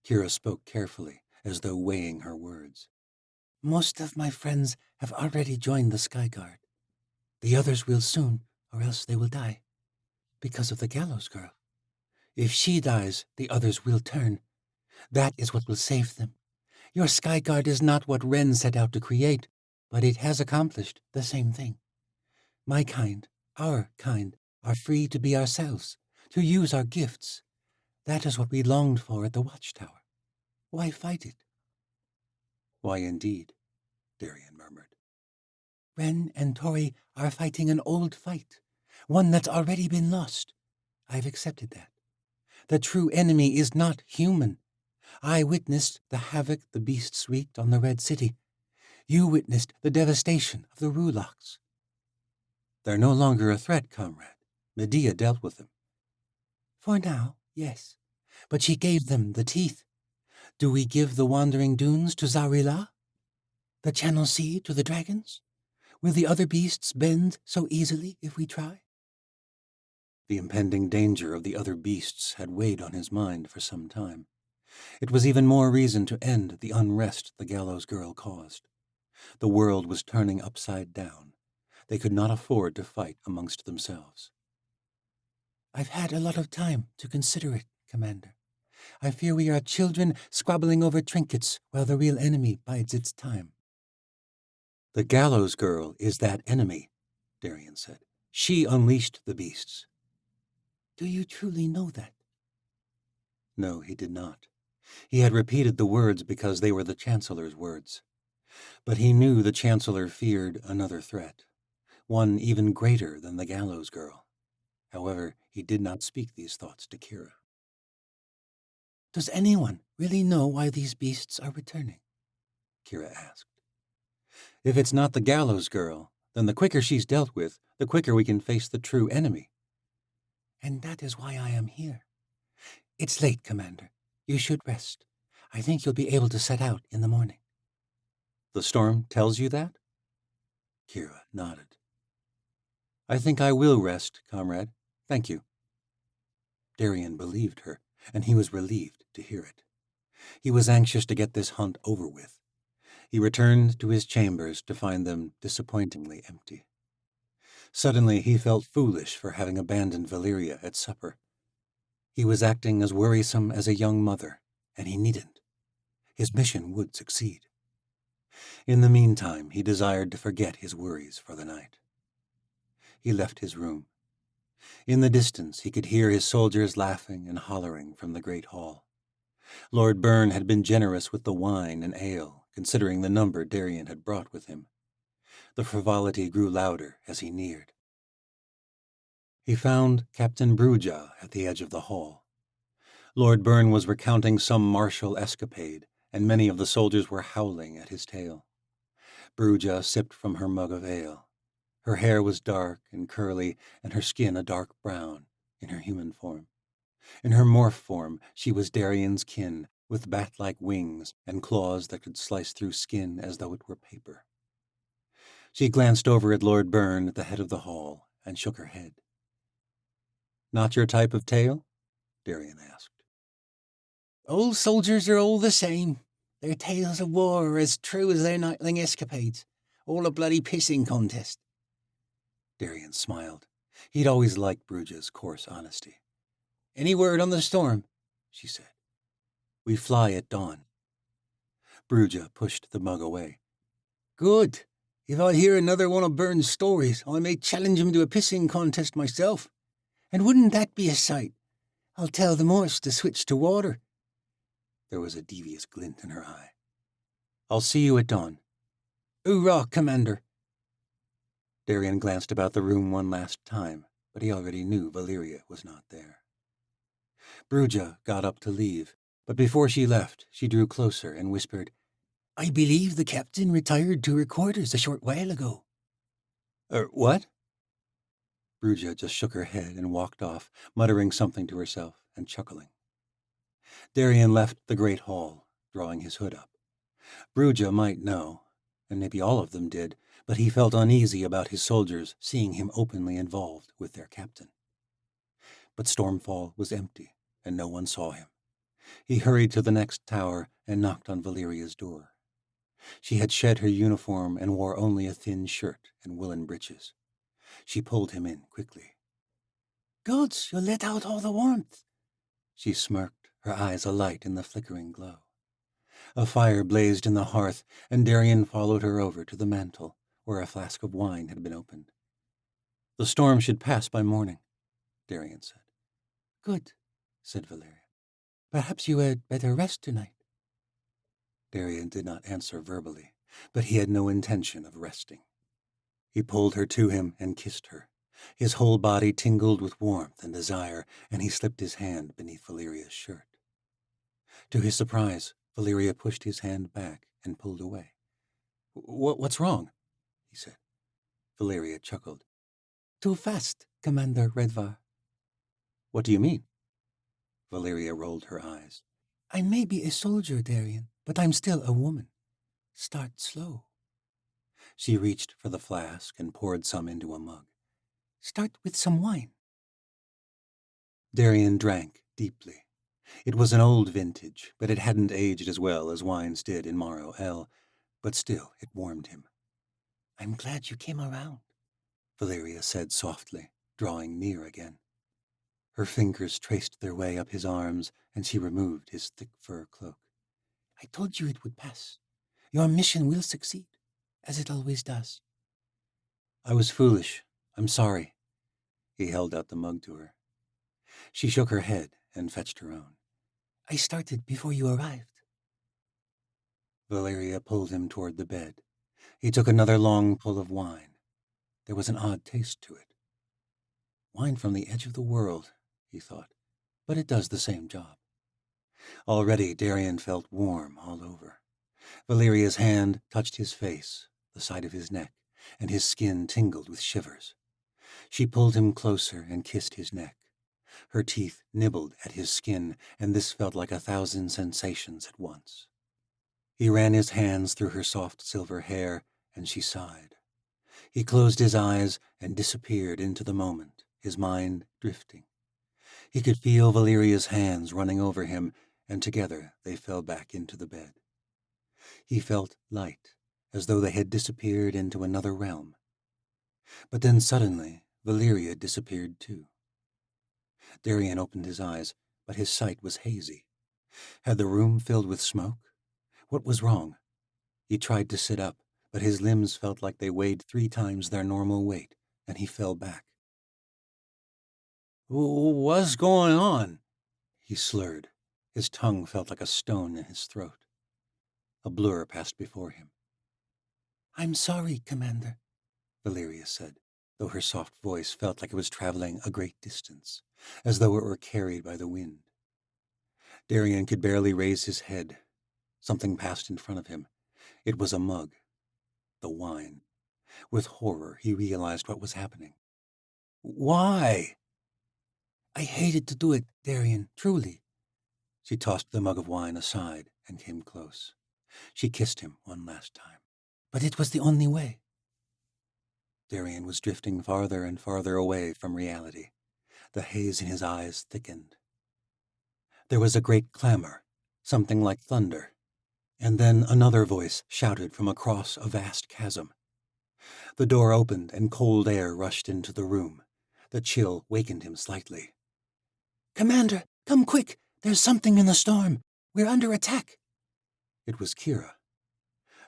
Kira spoke carefully, as though weighing her words. Most of my friends have already joined the Sky Guard. The others will soon, or else they will die. Because of the Gallows Girl. If she dies, the others will turn. That is what will save them. Your Sky Guard is not what Ren set out to create, but it has accomplished the same thing. My kind, our kind, are free to be ourselves, to use our gifts. That is what we longed for at the Watchtower. Why fight it? Why indeed, Darian murmured. Ren and Tori are fighting an old fight, one that's already been lost. I've accepted that. The true enemy is not human. I witnessed the havoc the beasts wreaked on the Red City. You witnessed the devastation of the Rulocks. They're no longer a threat, comrade. Medea dealt with them. For now, yes. But she gave them the teeth. Do we give the Wandering Dunes to Zarila? The Channel Sea to the dragons? Will the other beasts bend so easily if we try? The impending danger of the other beasts had weighed on his mind for some time. It was even more reason to end the unrest the Gallows Girl caused. The world was turning upside down. They could not afford to fight amongst themselves. I've had a lot of time to consider it, Commander. I fear we are children squabbling over trinkets while the real enemy bides its time. The Gallows Girl is that enemy, Darian said. She unleashed the beasts. Do you truly know that? No, he did not. He had repeated the words because they were the Chancellor's words. But he knew the Chancellor feared another threat, one even greater than the Gallows Girl. However, he did not speak these thoughts to Kira. Does anyone really know why these beasts are returning? Kira asked. If it's not the Gallows Girl, then the quicker she's dealt with, the quicker we can face the true enemy. And that is why I am here. It's late, Commander. You should rest. I think you'll be able to set out in the morning. The storm tells you that? Kira nodded. I think I will rest, comrade. Thank you. Darian believed her, and he was relieved to hear it. He was anxious to get this hunt over with. He returned to his chambers to find them disappointingly empty. Suddenly he felt foolish for having abandoned Valeria at supper. He was acting as worrisome as a young mother, and he needn't. His mission would succeed. In the meantime, he desired to forget his worries for the night. He left his room. In the distance, he could hear his soldiers laughing and hollering from the great hall. Lord Byrne had been generous with the wine and ale, considering the number Darian had brought with him. The frivolity grew louder as he neared. He found Captain Bruja at the edge of the hall. Lord Byrne was recounting some martial escapade, and many of the soldiers were howling at his tale. Bruja sipped from her mug of ale. Her hair was dark and curly, and her skin a dark brown, in her human form. In her morph form, she was Darian's kin, with bat-like wings and claws that could slice through skin as though it were paper. She glanced over at Lord Byrne at the head of the hall and shook her head. Not your type of tale? Darian asked. Old soldiers are all the same. Their tales of war are as true as their nightling escapades. All a bloody pissing contest. Darian smiled. He'd always liked Bruja's coarse honesty. Any word on the storm? She said. We fly at dawn. Bruja pushed the mug away. Good. If I hear another one of Byrne's stories, I may challenge him to a pissing contest myself. And wouldn't that be a sight? I'll tell the Morse to switch to water. There was a devious glint in her eye. I'll see you at dawn. Hoorah, Commander. Darian glanced about the room one last time, but he already knew Valeria was not there. Bruja got up to leave, but before she left, she drew closer and whispered, I believe the captain retired to her quarters a short while ago. What? Bruja just shook her head and walked off, muttering something to herself and chuckling. Darien left the great hall, drawing his hood up. Bruja might know, and maybe all of them did, but he felt uneasy about his soldiers seeing him openly involved with their captain. But Stormfall was empty, and no one saw him. He hurried to the next tower and knocked on Valeria's door. She had shed her uniform and wore only a thin shirt and woolen breeches. She pulled him in quickly. "Gods, you let out all the warmth." She smirked, her eyes alight in the flickering glow. A fire blazed in the hearth, and Darien followed her over to the mantel, where a flask of wine had been opened. "The storm should pass by morning," Darien said. "Good," said Valeria. "Perhaps you had better rest tonight." Darien did not answer verbally, but he had no intention of resting. He pulled her to him and kissed her. His whole body tingled with warmth and desire, and he slipped his hand beneath Valeria's shirt. To his surprise, Valeria pushed his hand back and pulled away. What's wrong?" he said. Valeria chuckled. "Too fast, Commander Redvar." "What do you mean?" Valeria rolled her eyes. "I may be a soldier, Darien, but I'm still a woman. Start slow." She reached for the flask and poured some into a mug. "Start with some wine." Darien drank deeply. It was an old vintage, but it hadn't aged as well as wines did in Morrow El, but still it warmed him. "I'm glad you came around," Valeria said softly, drawing near again. Her fingers traced their way up his arms, and she removed his thick fur cloak. "I told you it would pass. Your mission will succeed, as it always does." "I was foolish. I'm sorry." He held out the mug to her. She shook her head and fetched her own. "I started before you arrived." Valeria pulled him toward the bed. He took another long pull of wine. There was an odd taste to it. Wine from the edge of the world, he thought, but it does the same job. Already Darien felt warm all over. Valeria's hand touched his face, the side of his neck, and his skin tingled with shivers. She pulled him closer and kissed his neck. Her teeth nibbled at his skin, and this felt like 1,000 sensations at once. He ran his hands through her soft silver hair, and she sighed. He closed his eyes and disappeared into the moment, his mind drifting. He could feel Valeria's hands running over him, and together they fell back into the bed. He felt light, as though they had disappeared into another realm. But then suddenly Valeria disappeared too. Darien opened his eyes, but his sight was hazy. Had the room filled with smoke? What was wrong? He tried to sit up, but his limbs felt like they weighed 3 times their normal weight, and he fell back. "What's going on?" he slurred. His tongue felt like a stone in his throat. A blur passed before him. "I'm sorry, Commander," Valeria said, though her soft voice felt like it was traveling a great distance, as though it were carried by the wind. Darien could barely raise his head. Something passed in front of him. It was a mug. The wine. With horror, he realized what was happening. "Why?" "I hated to do it, Darien, truly." She tossed the mug of wine aside and came close. She kissed him one last time. "But it was the only way." Darien was drifting farther and farther away from reality. The haze in his eyes thickened. There was a great clamor, something like thunder, and then another voice shouted from across a vast chasm. The door opened and cold air rushed into the room. The chill wakened him slightly. "Commander, come quick! There's something in the storm. We're under attack." It was Kira.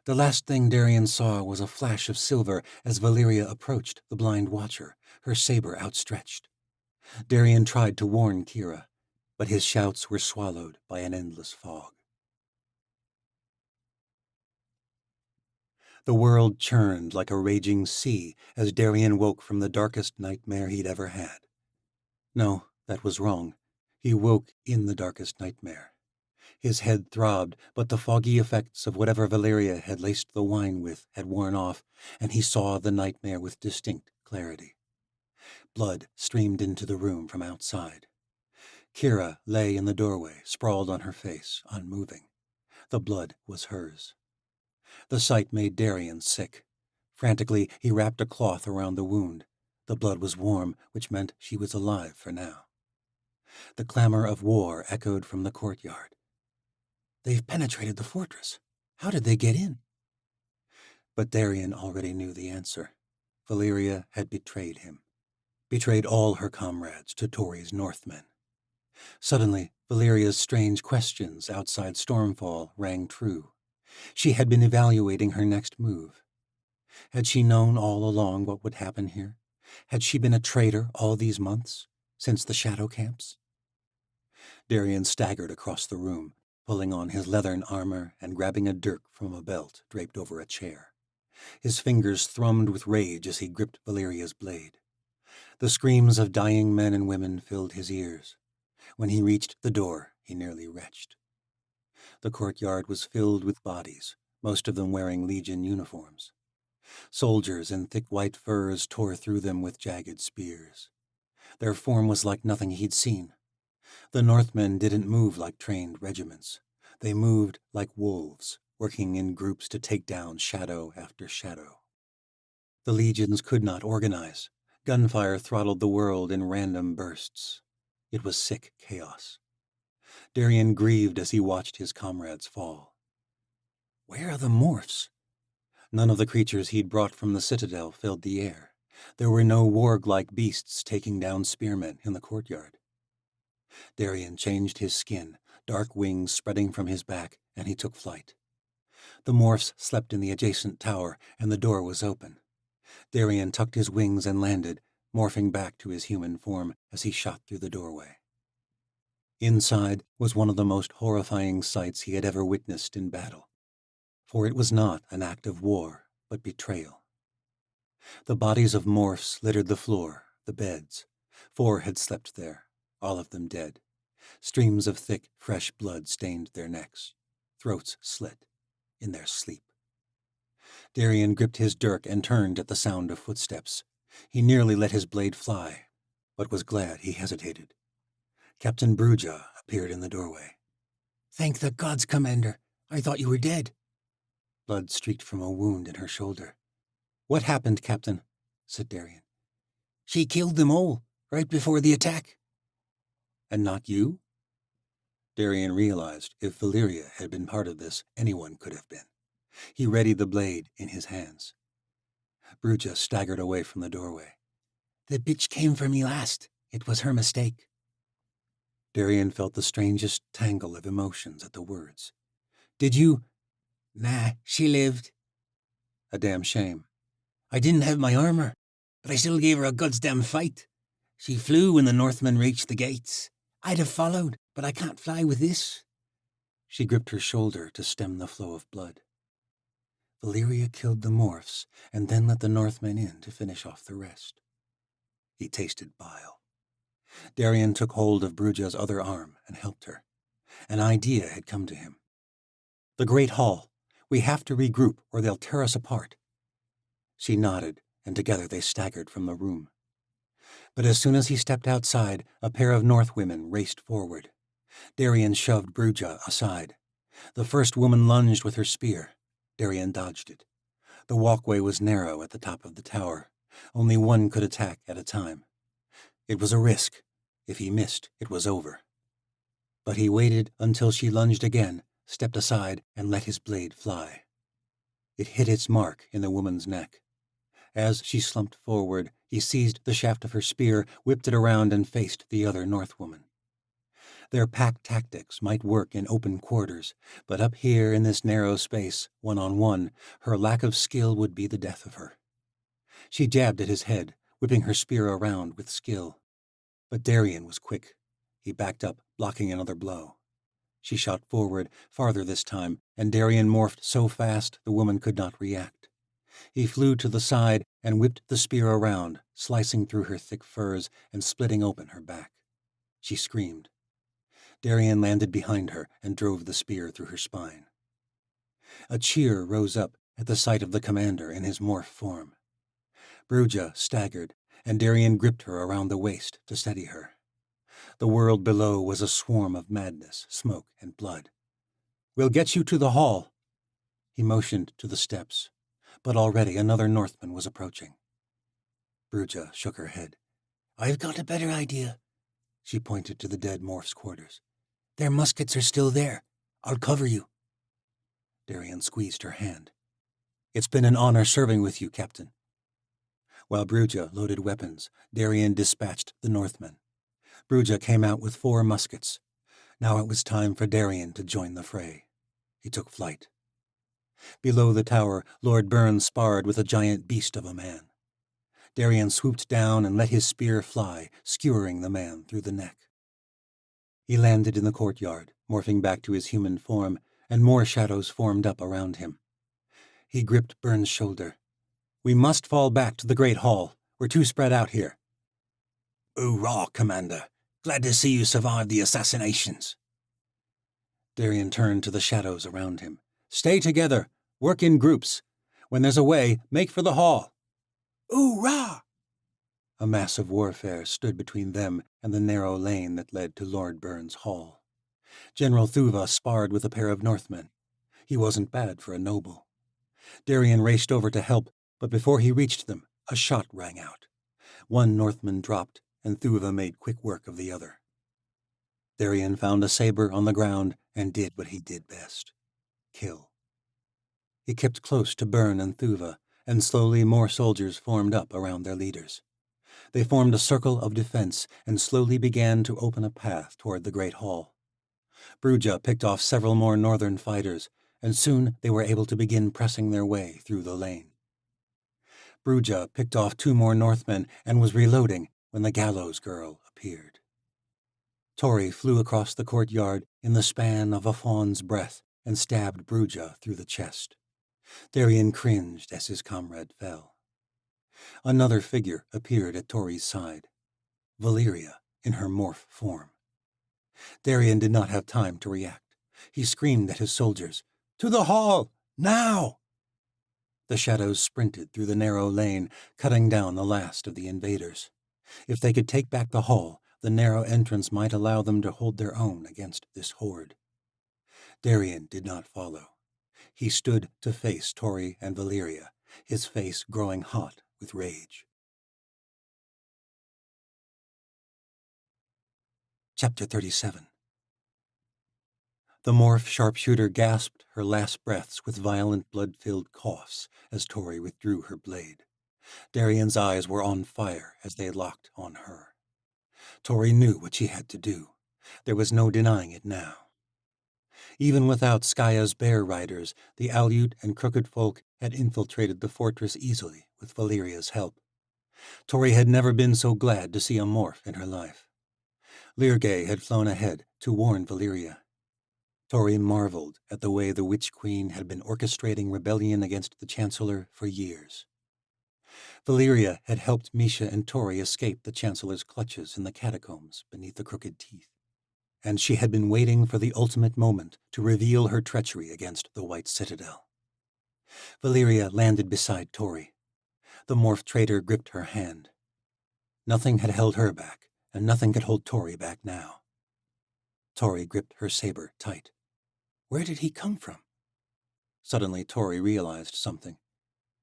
The last thing Darien saw was a flash of silver as Valeria approached the blind watcher, her saber outstretched. Darien tried to warn Kira, but his shouts were swallowed by an endless fog. The world churned like a raging sea as Darien woke from the darkest nightmare he'd ever had. No, that was wrong. He woke in the darkest nightmare. His head throbbed, but the foggy effects of whatever Valeria had laced the wine with had worn off, and he saw the nightmare with distinct clarity. Blood streamed into the room from outside. Kira lay in the doorway, sprawled on her face, unmoving. The blood was hers. The sight made Darian sick. Frantically, he wrapped a cloth around the wound. The blood was warm, which meant she was alive for now. The clamor of war echoed from the courtyard. They've penetrated the fortress. How did they get in? But Darian already knew the answer. Valyria had betrayed him. Betrayed all her comrades to Tori's Northmen. Suddenly, Valyria's strange questions outside Stormfall rang true. She had been evaluating her next move. Had she known all along what would happen here? Had she been a traitor all these months, since the shadow camps? Darian staggered across the room, pulling on his leathern armor and grabbing a dirk from a belt draped over a chair. His fingers thrummed with rage as he gripped Valyria's blade. The screams of dying men and women filled his ears. When he reached the door, he nearly retched. The courtyard was filled with bodies, most of them wearing Legion uniforms. Soldiers in thick white furs tore through them with jagged spears. Their form was like nothing he'd seen. The Northmen didn't move like trained regiments. They moved like wolves, working in groups to take down shadow after shadow. The legions could not organize. Gunfire throttled the world in random bursts. It was sick chaos. Darian grieved as he watched his comrades fall. Where are the morphs? None of the creatures he'd brought from the citadel filled the air. There were no warg-like beasts taking down spearmen in the courtyard. Darian changed his skin, dark wings spreading from his back, and he took flight. The morphs slept in the adjacent tower, and the door was open. Darian tucked his wings and landed, morphing back to his human form as he shot through the doorway. Inside was one of the most horrifying sights he had ever witnessed in battle. For it was not an act of war, but betrayal. The bodies of morphs littered the floor, the beds. 4 had slept there, all of them dead. Streams of thick, fresh blood stained their necks. Throats slit in their sleep. Darian gripped his dirk and turned at the sound of footsteps. He nearly let his blade fly, but was glad he hesitated. Captain Bruja appeared in the doorway. Thank the gods, Commander. I thought you were dead. Blood streaked from a wound in her shoulder. What happened, Captain? Said Darian. She killed them all, right before the attack. And not you? Darian realized if Valyria had been part of this, anyone could have been. He readied the blade in his hands. Bruja staggered away from the doorway. The bitch came for me last. It was her mistake. Darian felt the strangest tangle of emotions at the words. Did you? Nah, she lived. A damn shame. I didn't have my armor, but I still gave her a goddamn fight. She flew when the Northmen reached the gates. I'd have followed, but I can't fly with this. She gripped her shoulder to stem the flow of blood. Valyria killed the morphs and then let the Northmen in to finish off the rest. He tasted bile. Darian took hold of Bruja's other arm and helped her. An idea had come to him. The Great Hall. We have to regroup or they'll tear us apart. She nodded, and together they staggered from the room. But as soon as he stepped outside, a pair of Northwomen raced forward. Darian shoved Bruja aside. The first woman lunged with her spear. Darian dodged it. The walkway was narrow at the top of the tower. Only one could attack at a time. It was a risk. If he missed, it was over. But he waited until she lunged again, stepped aside, and let his blade fly. It hit its mark in the woman's neck. As she slumped forward, he seized the shaft of her spear, whipped it around, and faced the other Northwoman. Their pack tactics might work in open quarters, but up here in this narrow space, one-on-one, her lack of skill would be the death of her. She jabbed at his head, whipping her spear around with skill. But Darian was quick. He backed up, blocking another blow. She shot forward, farther this time, and Darian morphed so fast the woman could not react. He flew to the side and whipped the spear around, slicing through her thick furs and splitting open her back. She screamed. Darian landed behind her and drove the spear through her spine. A cheer rose up at the sight of the commander in his morph form. Bruja staggered, and Darien gripped her around the waist to steady her. The world below was a swarm of madness, smoke, and blood. "We'll get you to the hall." He motioned to the steps, but already another Northman was approaching. Bruja shook her head. "I've got a better idea." She pointed to the dead Morph's quarters. "Their muskets are still there. I'll cover you." Darien squeezed her hand. "It's been an honor serving with you, Captain." While Bruja loaded weapons, Darien dispatched the Northmen. Bruja came out with 4 muskets. Now it was time for Darien to join the fray. He took flight. Below the tower, Lord Byrne sparred with a giant beast of a man. Darien swooped down and let his spear fly, skewering the man through the neck. He landed in the courtyard, morphing back to his human form, and more shadows formed up around him. He gripped Byrne's shoulder. "We must fall back to the Great Hall. We're too spread out here." "Hoorah, Commander. Glad to see you survived the assassinations." Darien turned to the shadows around him. "Stay together. Work in groups. When there's a way, make for the hall." "Hoorah!" A massive warfare stood between them and the narrow lane that led to Lord Byrne's hall. General Thuva sparred with a pair of Northmen. He wasn't bad for a noble. Darien raced over to help, but before he reached them, a shot rang out. One Northman dropped, and Thuva made quick work of the other. Darien found a saber on the ground and did what he did best: kill. He kept close to Byrne and Thuva, and slowly more soldiers formed up around their leaders. They formed a circle of defense and slowly began to open a path toward the Great Hall. Bruja picked off several more northern fighters, and soon they were able to begin pressing their way through the lane. Bruja picked off 2 more Northmen and was reloading when the gallows girl appeared. Tori flew across the courtyard in the span of a fawn's breath and stabbed Bruja through the chest. Darien cringed as his comrade fell. Another figure appeared at Tori's side, Valeria in her morph form. Darien did not have time to react. He screamed at his soldiers, "To the hall! Now!" The shadows sprinted through the narrow lane, cutting down the last of the invaders. If they could take back the hall, the narrow entrance might allow them to hold their own against this horde. Darien did not follow. He stood to face Tori and Valeria, his face growing hot with rage. Chapter 37. The morph sharpshooter gasped her last breaths with violent blood-filled coughs as Tori withdrew her blade. Darien's eyes were on fire as they locked on her. Tori knew what she had to do. There was no denying it now. Even without Skaya's bear riders, the Aleut and Crooked Folk had infiltrated the fortress easily with Valeria's help. Tori had never been so glad to see a morph in her life. Lirgay had flown ahead to warn Valeria. Tori marveled at the way the Witch Queen had been orchestrating rebellion against the Chancellor for years. Valeria had helped Misha and Tori escape the Chancellor's clutches in the catacombs beneath the Crooked Teeth, and she had been waiting for the ultimate moment to reveal her treachery against the White Citadel. Valeria landed beside Tori. The morph traitor gripped her hand. Nothing had held her back, and nothing could hold Tori back now. Tori gripped her saber tight. Where did he come from? Suddenly Tori realized something.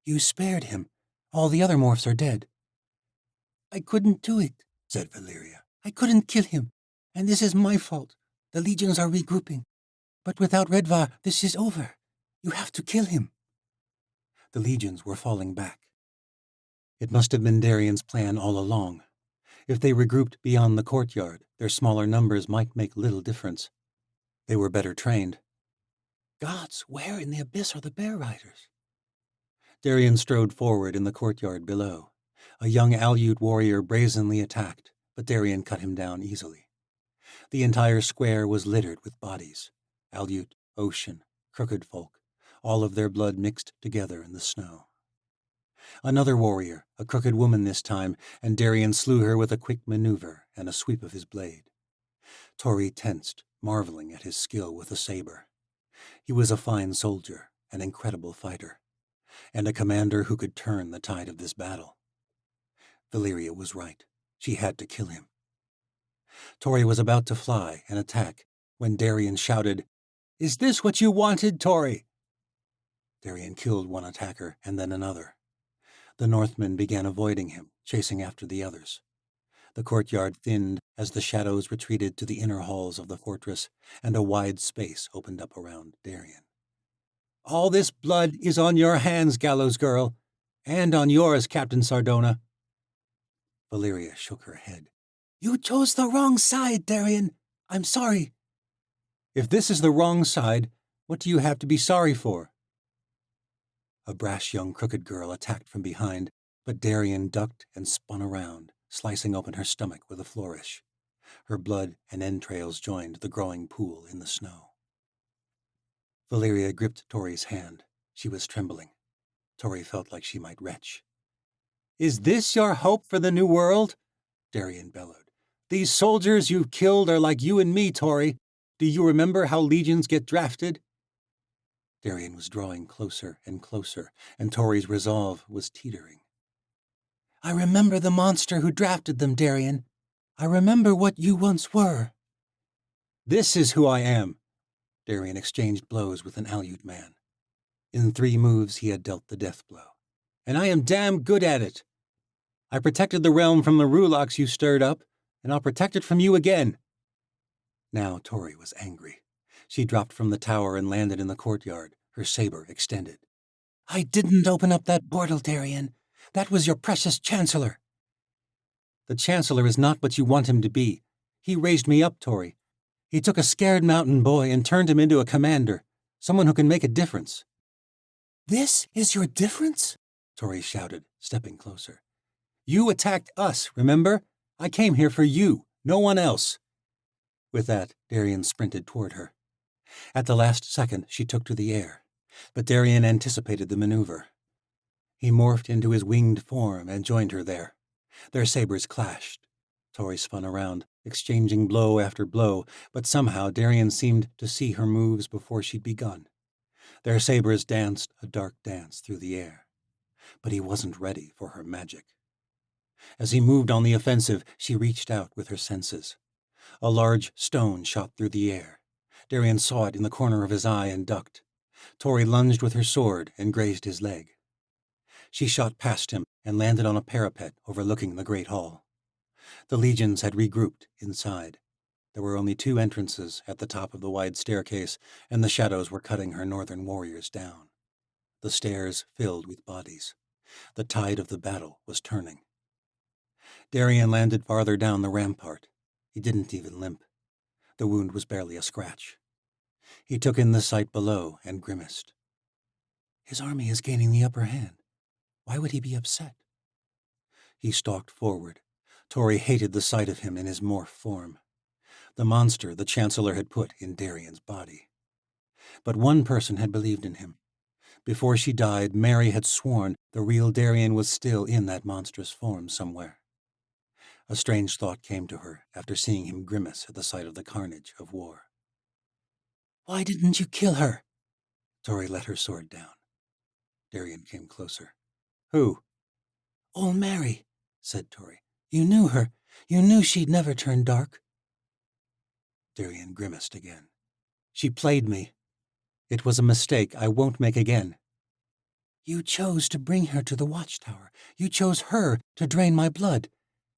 "You spared him. All the other morphs are dead." "I couldn't do it," said Valeria. "I couldn't kill him, and this is my fault. The legions are regrouping. But without Redvar, this is over. You have to kill him." The legions were falling back. It must have been Darien's plan all along. If they regrouped beyond the courtyard, their smaller numbers might make little difference. They were better trained. Gods, where in the abyss are the bear riders? Darien strode forward in the courtyard below. A young Aleut warrior brazenly attacked, but Darien cut him down easily. The entire square was littered with bodies. Aleut, Ocean, Crooked Folk, all of their blood mixed together in the snow. Another warrior, a crooked woman this time, and Darien slew her with a quick maneuver and a sweep of his blade. Tori tensed, marveling at his skill with the saber. He was a fine soldier, an incredible fighter, and a commander who could turn the tide of this battle. Valyria was right. She had to kill him. Tori was about to fly and attack when Darian shouted, "Is this what you wanted, Tori?" Darian killed one attacker and then another. The Northmen began avoiding him, chasing after the others. The courtyard thinned as the shadows retreated to the inner halls of the fortress, and a wide space opened up around Darian. "All this blood is on your hands, Gallows Girl, and on yours, Captain Sardona." Valyria shook her head. "You chose the wrong side, Darian. I'm sorry." "If this is the wrong side, what do you have to be sorry for?" A brash young crooked girl attacked from behind, but Darian ducked and spun around, slicing open her stomach with a flourish. Her blood and entrails joined the growing pool in the snow. Valyria gripped Tori's hand. She was trembling. Tori felt like she might retch. "Is this your hope for the new world?" Darian bellowed. "These soldiers you've killed are like you and me, Tori. Do you remember how legions get drafted?" Darian was drawing closer and closer, and Tori's resolve was teetering. "I remember the monster who drafted them, Darian. I remember what you once were." "This is who I am." Darian exchanged blows with an Aleut man. In 3 moves he had dealt the death blow. "And I am damn good at it. I protected the realm from the Rulaks you stirred up, and I'll protect it from you again." Now Tori was angry. She dropped from the tower and landed in the courtyard, her saber extended. "I didn't open up that portal, Darian. That was your precious Chancellor." "The Chancellor is not what you want him to be. He raised me up, Tori. He took a scared mountain boy and turned him into a commander, someone who can make a difference." "This is your difference?" Tori shouted, stepping closer. "You attacked us, remember? I came here for you, no one else." With that, Darian sprinted toward her. At the last second, she took to the air, but Darian anticipated the maneuver. He morphed into his winged form and joined her there. Their sabers clashed. Tori spun around, exchanging blow after blow, but somehow Darian seemed to see her moves before she'd begun. Their sabers danced a dark dance through the air. But he wasn't ready for her magic. As he moved on the offensive, she reached out with her senses. A large stone shot through the air. Darian saw it in the corner of his eye and ducked. Tori lunged with her sword and grazed his leg. She shot past him and landed on a parapet overlooking the great hall. The legions had regrouped inside. There were only 2 entrances at the top of the wide staircase, and the shadows were cutting her northern warriors down. The stairs filled with bodies. The tide of the battle was turning. Darian landed farther down the rampart. He didn't even limp. The wound was barely a scratch. He took in the sight below and grimaced. His army is gaining the upper hand. Why would he be upset? He stalked forward. Tori hated the sight of him in his morph form. The monster the Chancellor had put in Darian's body. But one person had believed in him. Before she died, Mary had sworn the real Darian was still in that monstrous form somewhere. A strange thought came to her after seeing him grimace at the sight of the carnage of war. "Why didn't you kill her?" Tori let her sword down. Darian came closer. "Who?" "Old Mary," said Tori. "You knew her. You knew she'd never turn dark." Darian grimaced again. "She played me. It was a mistake I won't make again." "You chose to bring her to the watchtower. You chose her to drain my blood.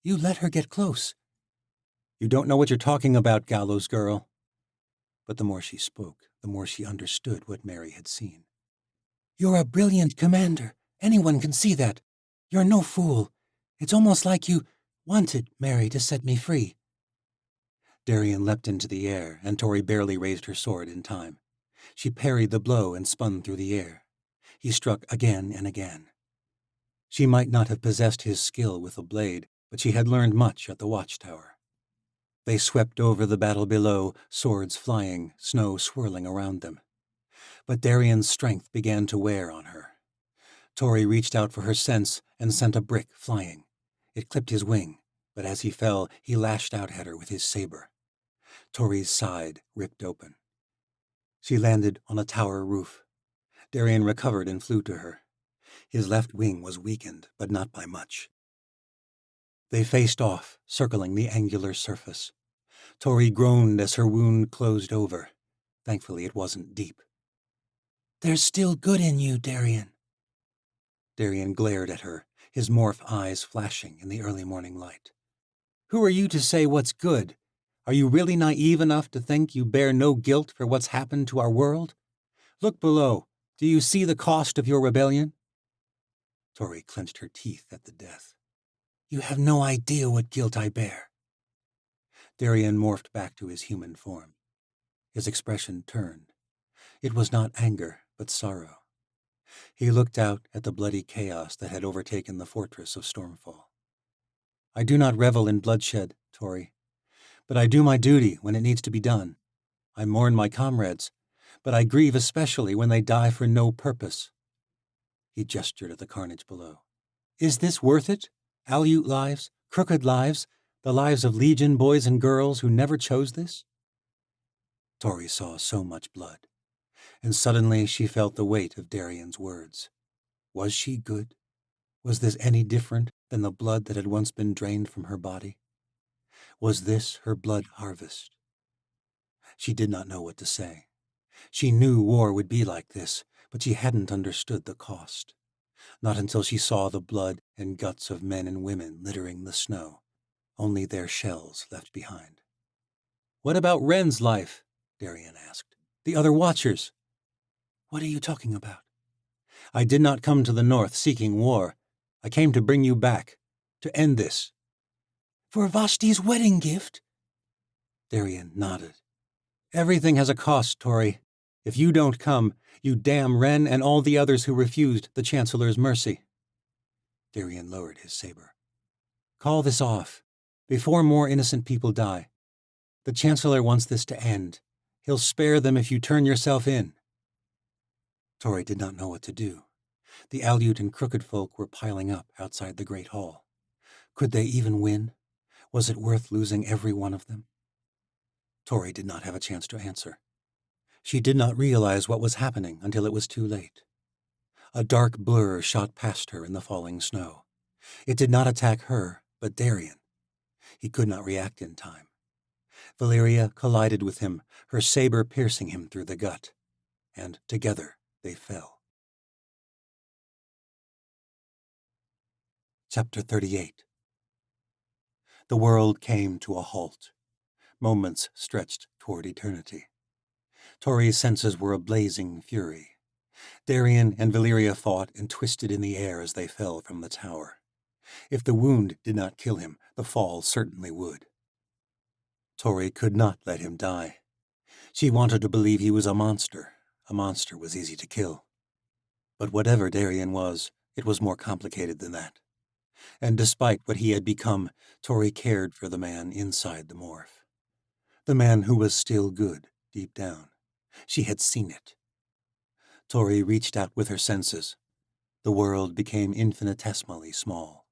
You let her get close." "You don't know what you're talking about, Gallows Girl." But the more she spoke, the more she understood what Mary had seen. "You're a brilliant commander. Anyone can see that. You're no fool. It's almost like you wanted Mary to set me free." Darian leapt into the air, and Tori barely raised her sword in time. She parried the blow and spun through the air. He struck again and again. She might not have possessed his skill with a blade, but she had learned much at the watchtower. They swept over the battle below, swords flying, snow swirling around them. But Darian's strength began to wear on her. Tori reached out for her sense and sent a brick flying. It clipped his wing, but as he fell, he lashed out at her with his saber. Tori's side ripped open. She landed on a tower roof. Darian recovered and flew to her. His left wing was weakened, but not by much. They faced off, circling the angular surface. Tori groaned as her wound closed over. Thankfully, it wasn't deep. There's still good in you, Darien. Darien glared at her, his morph eyes flashing in the early morning light. Who are you to say what's good? Are you really naive enough to think you bear no guilt for what's happened to our world? Look below. Do you see the cost of your rebellion? Tori clenched her teeth at the death. You have no idea what guilt I bear. Darien morphed back to his human form. His expression turned. It was not anger, but sorrow. He looked out at the bloody chaos that had overtaken the fortress of Stormfall. I do not revel in bloodshed, Tori, but I do my duty when it needs to be done. I mourn my comrades, but I grieve especially when they die for no purpose. He gestured at the carnage below. Is this worth it? Aleut lives, crooked lives, the lives of Legion boys and girls who never chose this? Tori saw so much blood, and suddenly she felt the weight of Darien's words. Was she good? Was this any different than the blood that had once been drained from her body? Was this her blood harvest? She did not know what to say. She knew war would be like this, but she hadn't understood the cost. Not until she saw the blood and guts of men and women littering the snow, only their shells left behind. What about Wren's life? Darien asked. The other Watchers? What are you talking about? I did not come to the north seeking war. I came to bring you back, to end this. For Vashti's wedding gift? Darien nodded. Everything has a cost, Tori. If you don't come, you damn Wren and all the others who refused the Chancellor's mercy. Darien lowered his saber. Call this off, before more innocent people die. The Chancellor wants this to end. He'll spare them if you turn yourself in. Tori did not know what to do. The Aleut and Crooked folk were piling up outside the Great Hall. Could they even win? Was it worth losing every one of them? Tori did not have a chance to answer. She did not realize what was happening until it was too late. A dark blur shot past her in the falling snow. It did not attack her, but Darien. He could not react in time. Valeria collided with him, her saber piercing him through the gut, and together they fell. Chapter 38. The world came to a halt. Moments stretched toward eternity. Tori's senses were a blazing fury. Darien and Valeria fought and twisted in the air as they fell from the tower. If the wound did not kill him, the fall certainly would. Tori could not let him die. She wanted to believe he was a monster. A monster was easy to kill. But whatever Darien was, it was more complicated than that. And despite what he had become, Tori cared for the man inside the morph. The man who was still good, deep down. She had seen it. Tori reached out with her senses. The world became infinitesimally small.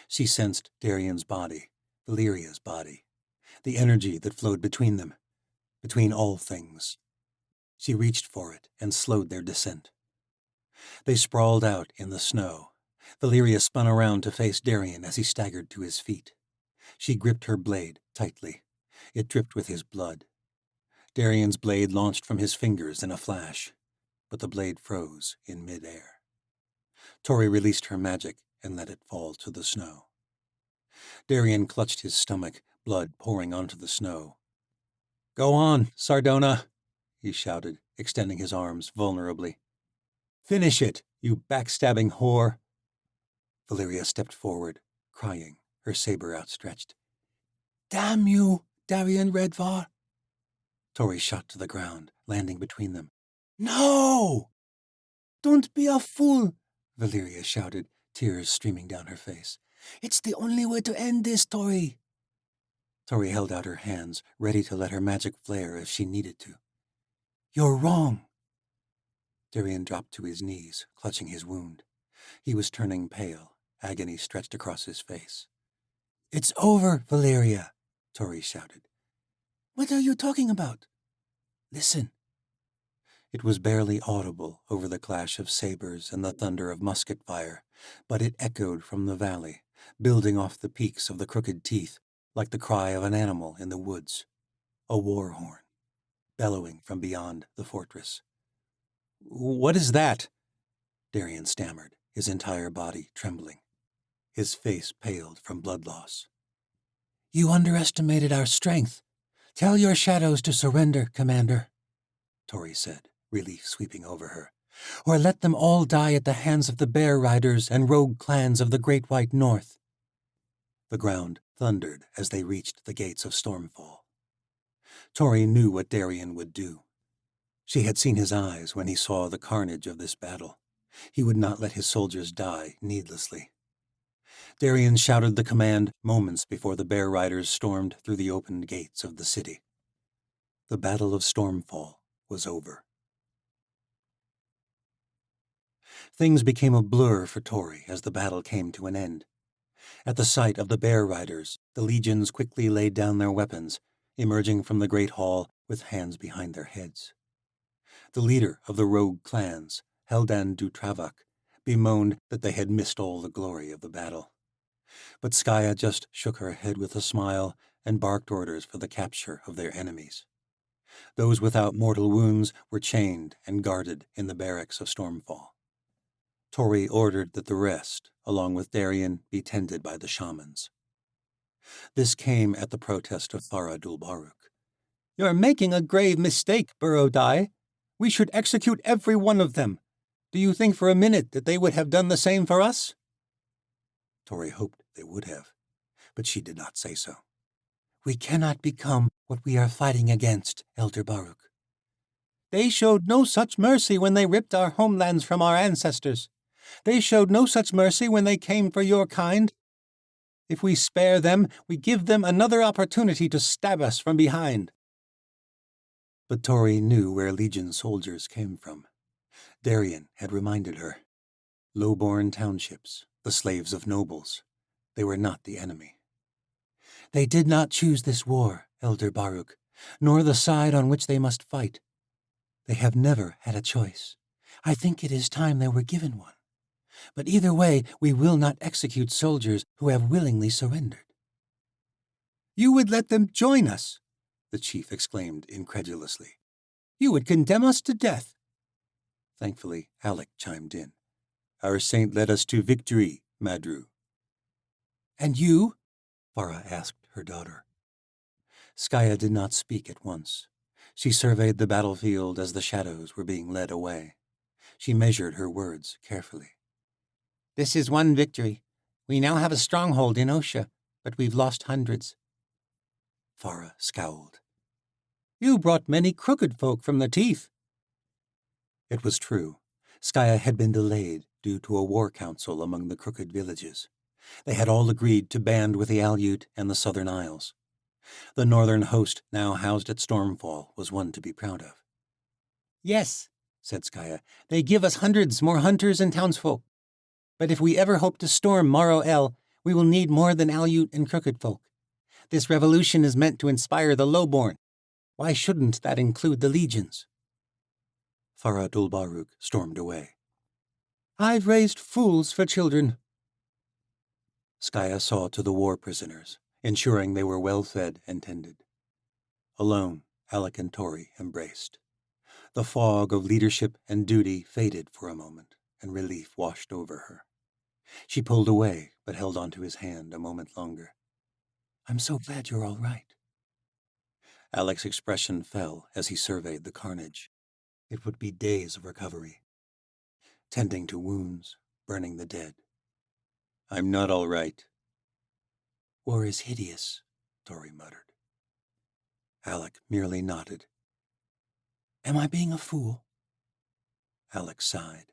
She sensed Darien's body, Valeria's body, the energy that flowed between them, between all things. She reached for it and slowed their descent. They sprawled out in the snow. Valeria spun around to face Darien as he staggered to his feet. She gripped her blade tightly. It dripped with his blood. Darien's blade launched from his fingers in a flash, but the blade froze in mid-air. Tori released her magic and let it fall to the snow. Darien clutched his stomach, blood pouring onto the snow. Go on, Sardona, he shouted, extending his arms vulnerably. Finish it, you backstabbing whore. Valeria stepped forward, crying, her saber outstretched. Damn you, Darien Redvar. Tori shot to the ground, landing between them. No! Don't be a fool, Valeria shouted, tears streaming down her face. It's the only way to end this, Tori. Tori held out her hands, ready to let her magic flare if she needed to. You're wrong. Darien dropped to his knees, clutching his wound. He was turning pale, agony stretched across his face. It's over, Valeria, Tori shouted. What are you talking about? Listen. It was barely audible over the clash of sabers and the thunder of musket fire, but it echoed from the valley, building off the peaks of the crooked teeth like the cry of an animal in the woods, a war horn, bellowing from beyond the fortress. "What is that?" Darian stammered, his entire body trembling. His face paled from blood loss. "You underestimated our strength. Tell your shadows to surrender, Commander," Tori said, relief sweeping over her. "or let them all die at the hands of the Bear Riders and rogue clans of the Great White North." The ground thundered as they reached the gates of Stormfall. Tori knew what Darian would do. She had seen his eyes when he saw the carnage of this battle. He would not let his soldiers die needlessly. Darian shouted the command moments before the Bear Riders stormed through the opened gates of the city. The Battle of Stormfall was over. Things became a blur for Tori as the battle came to an end. At the sight of the Bear Riders, the legions quickly laid down their weapons, emerging from the great hall with hands behind their heads. The leader of the rogue clans, Heldan du Travak, bemoaned that they had missed all the glory of the battle. But Skaya just shook her head with a smile and barked orders for the capture of their enemies. Those without mortal wounds were chained and guarded in the barracks of Stormfall. Tori ordered that the rest, along with Darian, be tended by the shamans. This came at the protest of Farah Dulbaruk. "You're making a grave mistake, Burrow-Dye. We should execute every one of them. Do you think for a minute that they would have done the same for us?" Tori hoped they would have, but she did not say so. "We cannot become what we are fighting against, Elder Baruch." "They showed no such mercy when they ripped our homelands from our ancestors. They showed no such mercy when they came for your kind. If we spare them, we give them another opportunity to stab us from behind." But Tori knew where Legion soldiers came from. Darian had reminded her. Low-born townships, the slaves of nobles. They were not the enemy. "They did not choose this war, Elder Baruch, nor the side on which they must fight. They have never had a choice. I think it is time they were given one. But either way, we will not execute soldiers who have willingly surrendered." "You would let them join us," the chief exclaimed incredulously. "You would condemn us to death." Thankfully, Alec chimed in. "Our saint led us to victory, Madru." "And you?" Farah asked her daughter. Skaya did not speak at once. She surveyed the battlefield as the shadows were being led away. She measured her words carefully. "This is one victory. We now have a stronghold in Osha, but we've lost hundreds." Farah scowled. "You brought many crooked folk from the Teeth." It was true. Skaya had been delayed due to a war council among the crooked villages. They had all agreed to band with the Aleut and the Southern Isles. The northern host now housed at Stormfall was one to be proud of. "Yes," said Skaya, "they give us hundreds more hunters and townsfolk. But if we ever hope to storm Morrow El, we will need more than Aleut and crooked folk. This revolution is meant to inspire the lowborn. Why shouldn't that include the legions?" Farah Dulbaruk stormed away. "I've raised fools for children." Skaya saw to the war prisoners, ensuring they were well fed and tended. Alone, Alec and Tori embraced. The fog of leadership and duty faded for a moment, and relief washed over her. She pulled away, but held onto his hand a moment longer. "I'm so glad you're all right." Alec's expression fell as he surveyed the carnage. It would be days of recovery. Tending to wounds, burning the dead. "I'm not all right." "War is hideous," Tori muttered. Alec merely nodded. "Am I being a fool?" Alec sighed.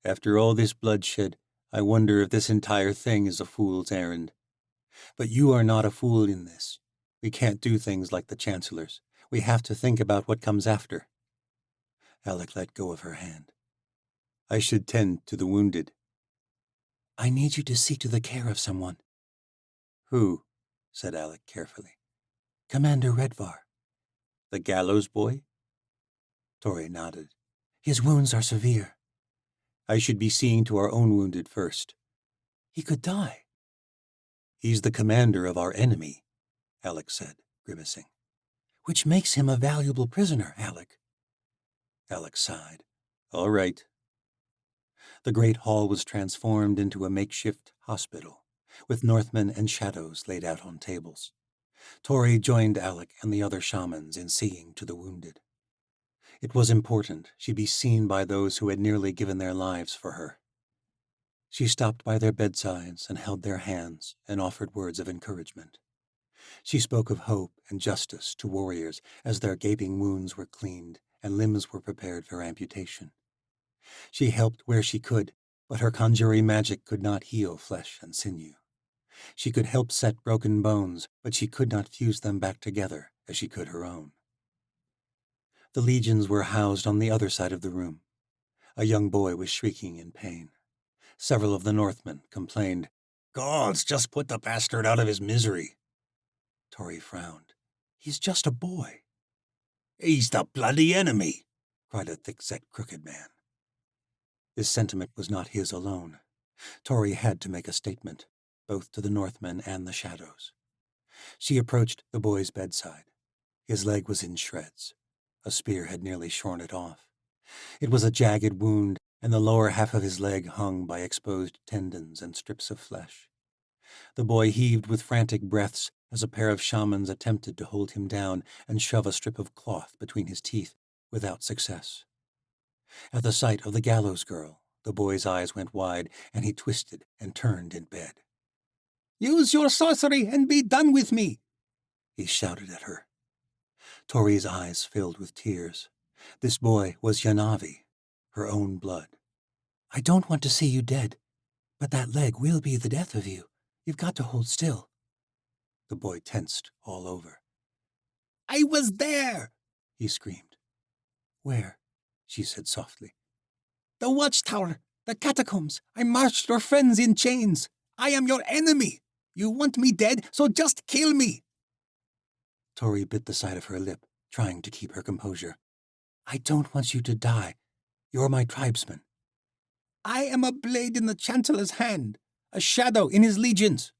"After all this bloodshed, I wonder if this entire thing is a fool's errand. But you are not a fool in this. We can't do things like the Chancellors. We have to think about what comes after." Alec let go of her hand. "I should tend to the wounded." "I need you to see to the care of someone." "Who?" said Alec carefully. "Commander Redvar." "The gallows boy?" Tori nodded. "His wounds are severe." "I should be seeing to our own wounded first." "He could die." He's the commander of our enemy, Alec said, grimacing. Which makes him a valuable prisoner, Alec. Alec sighed. All right. The great hall was transformed into a makeshift hospital, with Northmen and shadows laid out on tables. Tori joined Alec and the other shamans in seeing to the wounded. It was important she be seen by those who had nearly given their lives for her. She stopped by their bedsides and held their hands and offered words of encouragement. She spoke of hope and justice to warriors as their gaping wounds were cleaned and limbs were prepared for amputation. She helped where she could, but her conjuring magic could not heal flesh and sinew. She could help set broken bones, but she could not fuse them back together as she could her own. The legions were housed on the other side of the room. A young boy was shrieking in pain. Several of the Northmen complained, Gods, just put the bastard out of his misery. Tori frowned. He's just a boy. He's the bloody enemy, cried a thick-set crooked man. This sentiment was not his alone. Tori had to make a statement, both to the Northmen and the shadows. She approached the boy's bedside. His leg was in shreds. A spear had nearly shorn it off. It was a jagged wound, and the lower half of his leg hung by exposed tendons and strips of flesh. The boy heaved with frantic breaths as a pair of shamans attempted to hold him down and shove a strip of cloth between his teeth, without success. At the sight of the gallows girl, the boy's eyes went wide, and he twisted and turned in bed. Use your sorcery and be done with me, he shouted at her. Tori's eyes filled with tears. This boy was Yanavi, her own blood. I don't want to see you dead, but that leg will be the death of you. You've got to hold still. The boy tensed all over. I was there, he screamed. Where? She said softly. The watchtower, the catacombs. I marched your friends in chains. I am your enemy. You want me dead, so just kill me. Tori bit the side of her lip, trying to keep her composure. I don't want you to die. You're my tribesman. I am a blade in the Chancellor's hand, a shadow in his legions.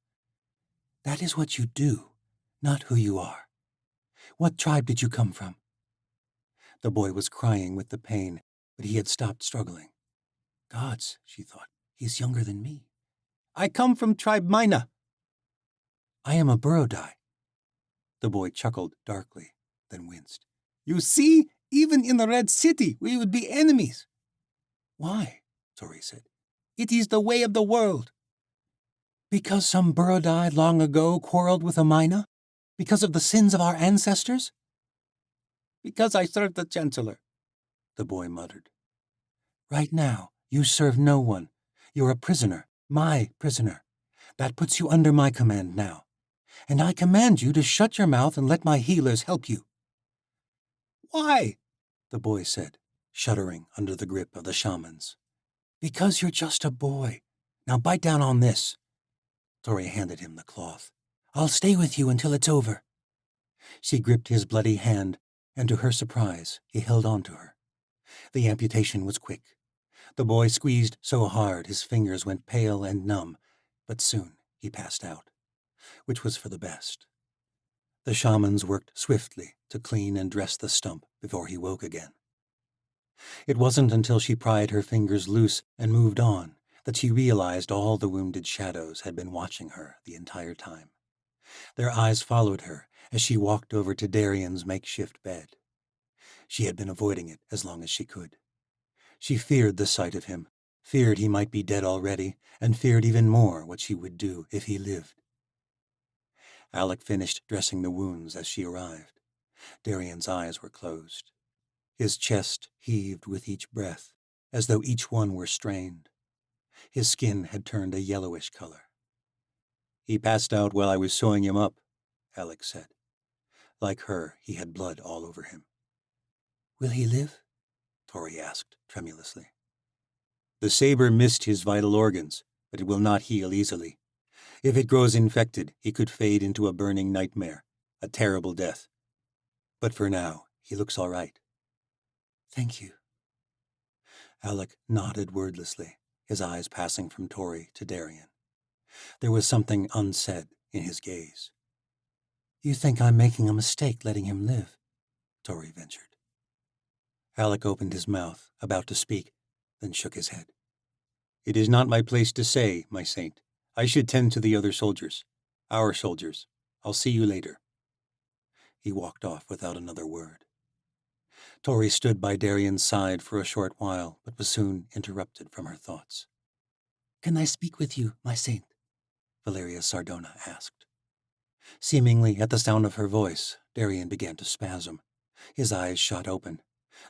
That is what you do, not who you are. What tribe did you come from? The boy was crying with the pain, but he had stopped struggling. Gods, she thought, he's younger than me. I come from tribe Mina. I am a Burodai. The boy chuckled darkly, then winced. You see, even in the Red City, we would be enemies. Why? Tori said. It is the way of the world. Because some Burodai long ago quarreled with a Mina? Because of the sins of our ancestors? Because I serve the Chancellor, the boy muttered. Right now, you serve no one. You're a prisoner, my prisoner. That puts you under my command now. And I command you to shut your mouth and let my healers help you. Why? The boy said, shuddering under the grip of the shamans. Because you're just a boy. Now bite down on this. Tori handed him the cloth. I'll stay with you until it's over. She gripped his bloody hand, and to her surprise, he held on to her. The amputation was quick. The boy squeezed so hard his fingers went pale and numb, but soon he passed out, which was for the best. The shamans worked swiftly to clean and dress the stump before he woke again. It wasn't until she pried her fingers loose and moved on that she realized all the wounded shadows had been watching her the entire time. Their eyes followed her as she walked over to Darian's makeshift bed. She had been avoiding it as long as she could. She feared the sight of him, feared he might be dead already, and feared even more what she would do if he lived. Alec finished dressing the wounds as she arrived. Darian's eyes were closed. His chest heaved with each breath, as though each one were strained. His skin had turned a yellowish color. He passed out while I was sewing him up, Alec said. Like her, he had blood all over him. Will he live? Tori asked tremulously. The saber missed his vital organs, but it will not heal easily. If it grows infected, he could fade into a burning nightmare, a terrible death. But for now, he looks all right. Thank you. Alec nodded wordlessly, his eyes passing from Tori to Darian. There was something unsaid in his gaze. You think I'm making a mistake letting him live? Tori ventured. Alec opened his mouth, about to speak, then shook his head. It is not my place to say, my saint. I should tend to the other soldiers. Our soldiers. I'll see you later. He walked off without another word. Tori stood by Darian's side for a short while, but was soon interrupted from her thoughts. Can I speak with you, my saint? Valeria Sardona asked. Seemingly at the sound of her voice, Darian began to spasm. His eyes shot open.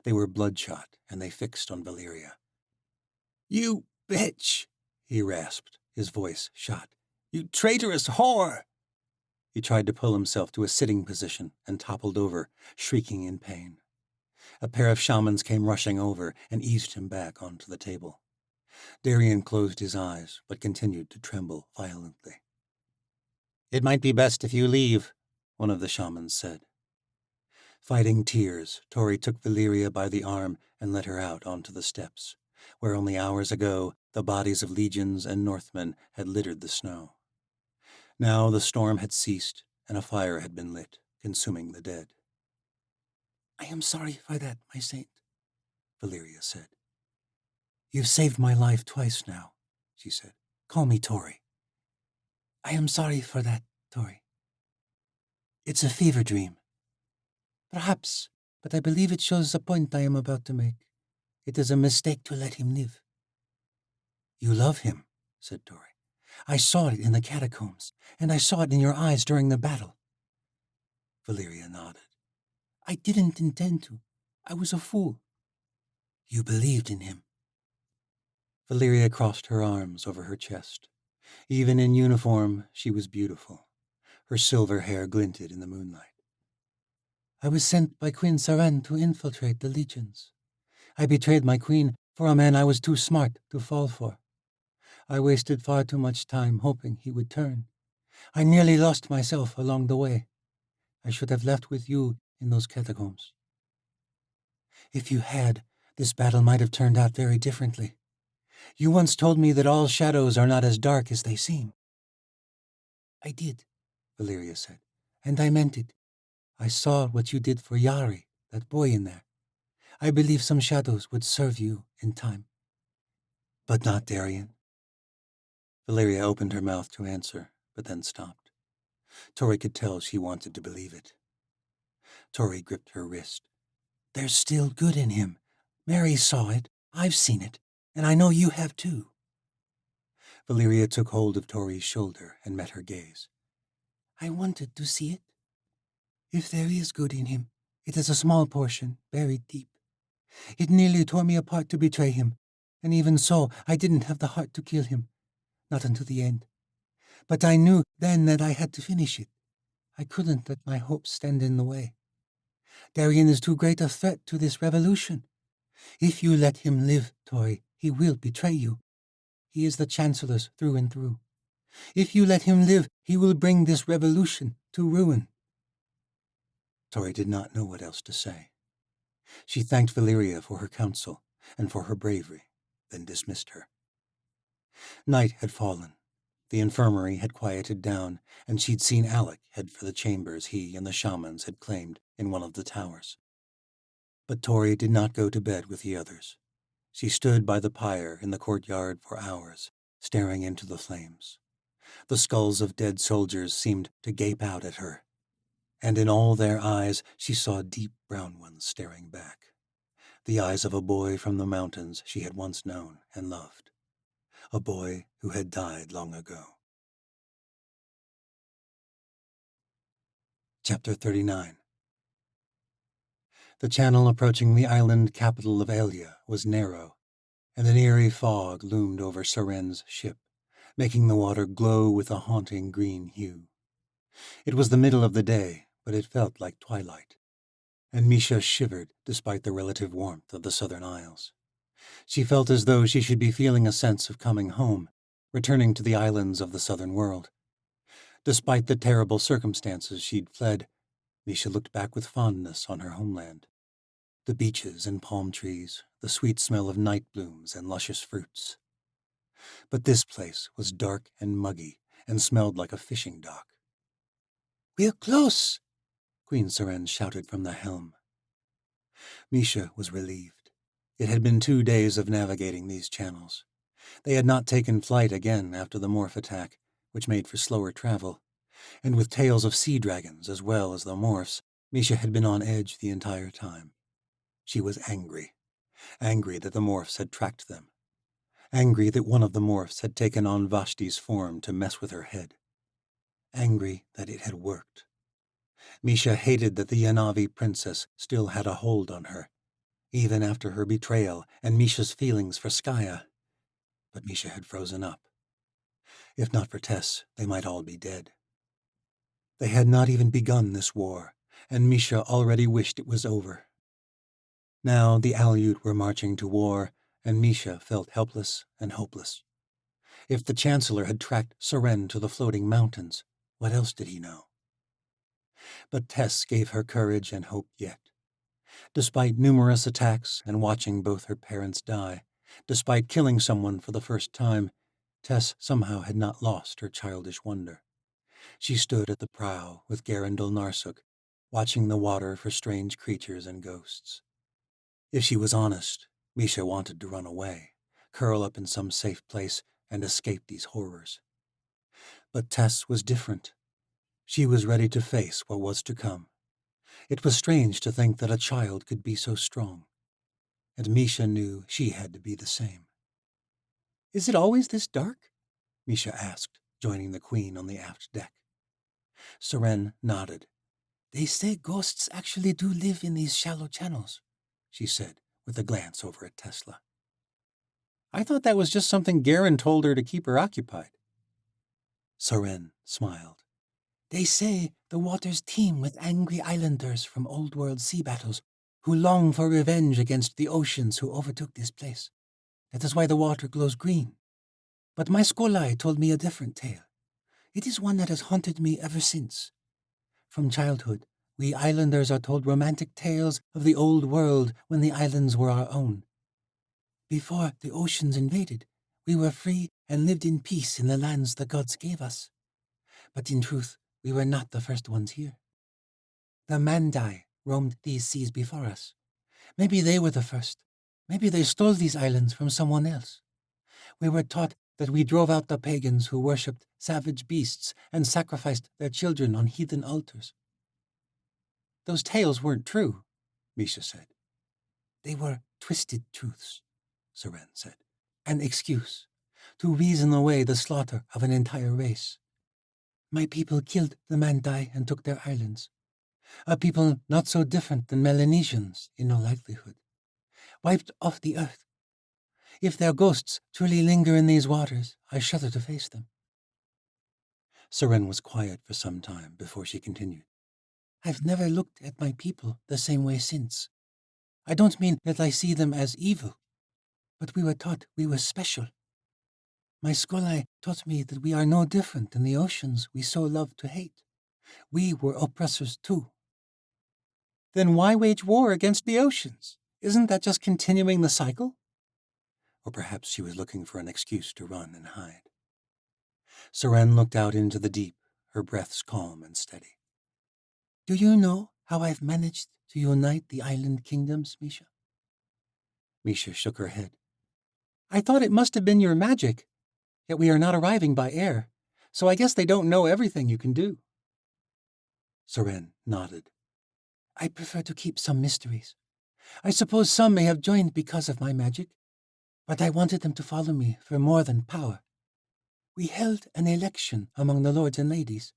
They were bloodshot, and they fixed on Valeria. "You bitch!" he rasped, his voice shot. "You traitorous whore!" He tried to pull himself to a sitting position and toppled over, shrieking in pain. A pair of shamans came rushing over and eased him back onto the table. Darian closed his eyes, but continued to tremble violently. "It might be best if you leave," one of the shamans said. Fighting tears, Tori took Valeria by the arm and led her out onto the steps, where only hours ago the bodies of legions and Northmen had littered the snow. Now the storm had ceased, and a fire had been lit, consuming the dead. I am sorry for that, my saint, Valeria said. You've saved my life twice now, she said. Call me Tori. I am sorry for that, Tori. It's a fever dream. Perhaps, but I believe it shows the point I am about to make. It is a mistake to let him live. You love him, said Tori. I saw it in the catacombs, and I saw it in your eyes during the battle. Valeria nodded. I didn't intend to. I was a fool. You believed in him. Valeria crossed her arms over her chest. Even in uniform, she was beautiful. Her silver hair glinted in the moonlight. I was sent by Queen Saren to infiltrate the legions. I betrayed my queen for a man I was too smart to fall for. I wasted far too much time hoping he would turn. I nearly lost myself along the way. I should have left with you in those catacombs. If you had, this battle might have turned out very differently. You once told me that all shadows are not as dark as they seem. I did, Valeria said, and I meant it. I saw what you did for Yari, that boy in there. I believe some shadows would serve you in time. But not Darian. Valeria opened her mouth to answer, but then stopped. Tori could tell she wanted to believe it. Tori gripped her wrist. There's still good in him. Mary saw it. I've seen it. And I know you have too. Valeria took hold of Tori's shoulder and met her gaze. I wanted to see it. If there is good in him, it is a small portion, buried deep. It nearly tore me apart to betray him, and even so, I didn't have the heart to kill him. Not until the end. But I knew then that I had to finish it. I couldn't let my hopes stand in the way. Darian is too great a threat to this revolution. If you let him live, Tori, he will betray you. He is the Chancellor's through and through. If you let him live, he will bring this revolution to ruin. Tori did not know what else to say. She thanked Valeria for her counsel and for her bravery, then dismissed her. Night had fallen. The infirmary had quieted down, and she'd seen Alec head for the chambers he and the shamans had claimed in one of the towers. But Tori did not go to bed with the others. She stood by the pyre in the courtyard for hours, staring into the flames. The skulls of dead soldiers seemed to gape out at her, and in all their eyes she saw deep brown ones staring back, the eyes of a boy from the mountains she had once known and loved, a boy who had died long ago. Chapter 39. The channel approaching the island capital of Elia was narrow, and an eerie fog loomed over Saren's ship, making the water glow with a haunting green hue. It was the middle of the day, but it felt like twilight, and Misha shivered despite the relative warmth of the southern isles. She felt as though she should be feeling a sense of coming home, returning to the islands of the southern world. Despite the terrible circumstances she'd fled, Misha looked back with fondness on her homeland. The beaches and palm trees, the sweet smell of night blooms and luscious fruits. But this place was dark and muggy and smelled like a fishing dock. "We're close!" Queen Seren shouted from the helm. Misha was relieved. It had been 2 days of navigating these channels. They had not taken flight again after the morph attack, which made for slower travel. And with tales of sea dragons as well as the morphs, Misha had been on edge the entire time. She was angry. Angry that the morphs had tracked them. Angry that one of the morphs had taken on Vashti's form to mess with her head. Angry that it had worked. Misha hated that the Yanavi princess still had a hold on her, even after her betrayal and Misha's feelings for Skaya. But Misha had frozen up. If not for Tess, they might all be dead. They had not even begun this war, and Misha already wished it was over. Now the Aleut were marching to war, and Misha felt helpless and hopeless. If the Chancellor had tracked Seren to the floating mountains, what else did he know? But Tess gave her courage and hope yet. Despite numerous attacks and watching both her parents die, despite killing someone for the first time, Tess somehow had not lost her childish wonder. She stood at the prow with Garendel Narsuk, watching the water for strange creatures and ghosts. If she was honest, Misha wanted to run away, curl up in some safe place, and escape these horrors. But Tess was different. She was ready to face what was to come. It was strange to think that a child could be so strong. And Misha knew she had to be the same. "Is it always this dark?" Misha asked, joining the Queen on the aft deck. Seren nodded. "They say ghosts actually do live in these shallow channels," she said, with a glance over at Tesla. "I thought that was just something Garen told her to keep her occupied." Seren smiled. "They say the waters teem with angry islanders from old world sea battles who long for revenge against the oceans who overtook this place. That is why the water glows green. But my Skolai told me a different tale. It is one that has haunted me ever since. From childhood, we islanders are told romantic tales of the old world when the islands were our own. Before the oceans invaded, we were free and lived in peace in the lands the gods gave us. But in truth, we were not the first ones here. The Mandai roamed these seas before us. Maybe they were the first. Maybe they stole these islands from someone else. We were taught that we drove out the pagans who worshipped savage beasts and sacrificed their children on heathen altars." "Those tales weren't true," Misha said. "They were twisted truths," Seren said. "An excuse to reason away the slaughter of an entire race. My people killed the Mandai and took their islands. A people not so different than Melanesians, in all likelihood. Wiped off the earth. If their ghosts truly linger in these waters, I shudder to face them." Seren was quiet for some time before she continued. "I've never looked at my people the same way since. I don't mean that I see them as evil, but we were taught we were special. My Skolai taught me that we are no different than the oceans we so love to hate. We were oppressors too." "Then why wage war against the oceans? Isn't that just continuing the cycle?" Or perhaps she was looking for an excuse to run and hide. Seren looked out into the deep, her breaths calm and steady. "Do you know how I've managed to unite the island kingdoms, Misha?" Misha shook her head. "I thought it must have been your magic. Yet we are not arriving by air, so I guess they don't know everything you can do." Seren nodded. "I prefer to keep some mysteries. I suppose some may have joined because of my magic, but I wanted them to follow me for more than power. We held an election among the lords and ladies.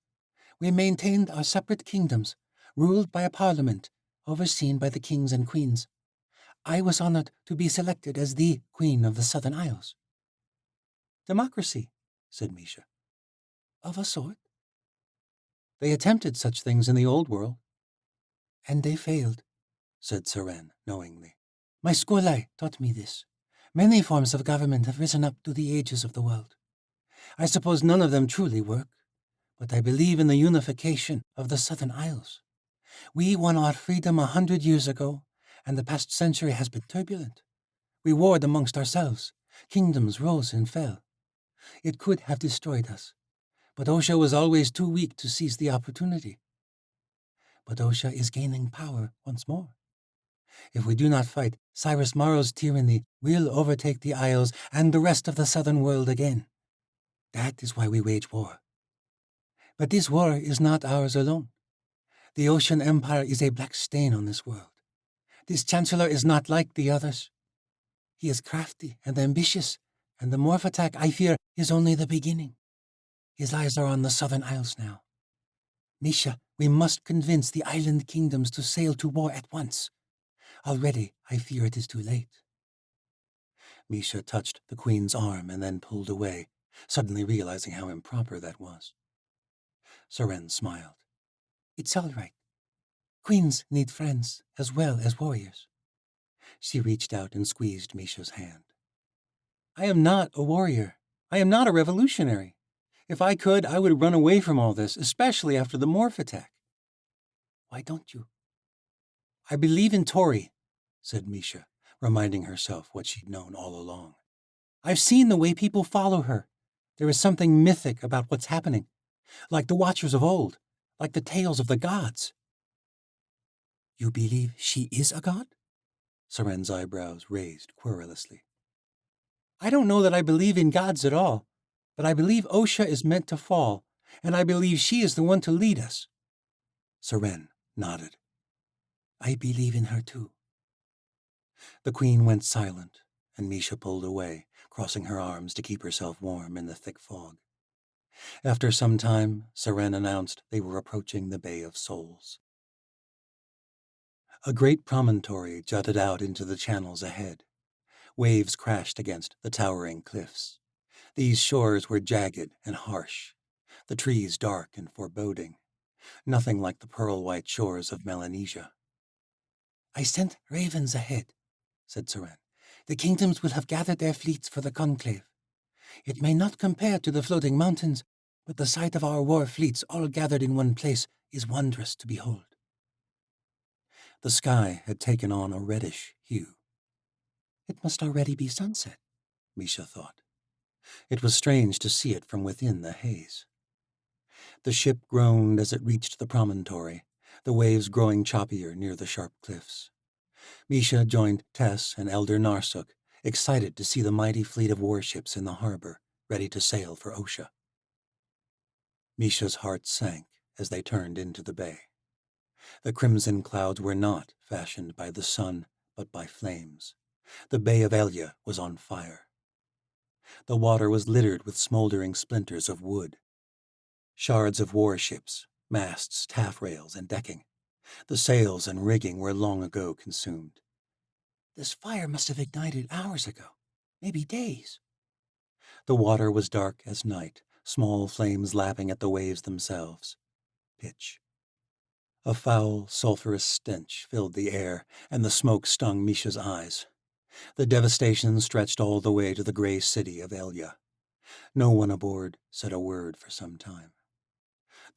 We maintained our separate kingdoms, ruled by a parliament, overseen by the kings and queens. I was honored to be selected as the Queen of the Southern Isles." "Democracy," said Misha. "Of a sort." "They attempted such things in the old world." "And they failed," said Seren knowingly. "My Skolai taught me this. Many forms of government have risen up through the ages of the world. I suppose none of them truly work, but I believe in the unification of the Southern Isles. We won our freedom 100 years ago, and the past century has been turbulent. We warred amongst ourselves. Kingdoms rose and fell. It could have destroyed us, but Osha was always too weak to seize the opportunity. But Osha is gaining power once more. If we do not fight, Cyrus Morrow's tyranny will overtake the Isles and the rest of the southern world again. That is why we wage war. But this war is not ours alone. The Ocean Empire is a black stain on this world. This Chancellor is not like the others. He is crafty and ambitious, and the Morph attack, I fear, is only the beginning. His eyes are on the southern isles now. Misha, we must convince the island kingdoms to sail to war at once. Already, I fear it is too late. Misha touched the queen's arm and then pulled away, suddenly realizing how improper that was. Seren smiled. It's all right. Queens need friends as well as warriors. She reached out and squeezed Misha's hand. I am not a warrior. I am not a revolutionary. If I could, I would run away from all this, especially after the Morph attack. Why don't you? I believe in Tori, said Misha, reminding herself what she'd known all along. I've seen the way people follow her. There is something mythic about what's happening, like the Watchers of old, like the tales of the gods. You believe she is a god? Seren's eyebrows raised querulously. I don't know that I believe in gods at all, but I believe Osha is meant to fall, and I believe she is the one to lead us. Seren nodded. I believe in her too. The queen went silent, and Misha pulled away, crossing her arms to keep herself warm in the thick fog. After some time, Seren announced they were approaching the Bay of Souls. A great promontory jutted out into the channels ahead. Waves crashed against the towering cliffs. These shores were jagged and harsh, the trees dark and foreboding, nothing like the pearl-white shores of Melanesia. I sent ravens ahead, said Seren. The kingdoms will have gathered their fleets for the conclave. It may not compare to the floating mountains, but the sight of our war fleets all gathered in one place is wondrous to behold. The sky had taken on a reddish hue. It must already be sunset, Misha thought. It was strange to see it from within the haze. The ship groaned as it reached the promontory, the waves growing choppier near the sharp cliffs. Misha joined Tess and Elder Narsuk, excited to see the mighty fleet of warships in the harbor, ready to sail for Osha. Misha's heart sank as they turned into the bay. The crimson clouds were not fashioned by the sun, but by flames. The Bay of Elia was on fire. The water was littered with smoldering splinters of wood. Shards of warships, masts, taffrails, and decking. The sails and rigging were long ago consumed. This fire must have ignited hours ago, maybe days. The water was dark as night, small flames lapping at the waves themselves. Pitch. A foul, sulphurous stench filled the air, and the smoke stung Misha's eyes. The devastation stretched all the way to the gray city of Elia. No one aboard said a word for some time.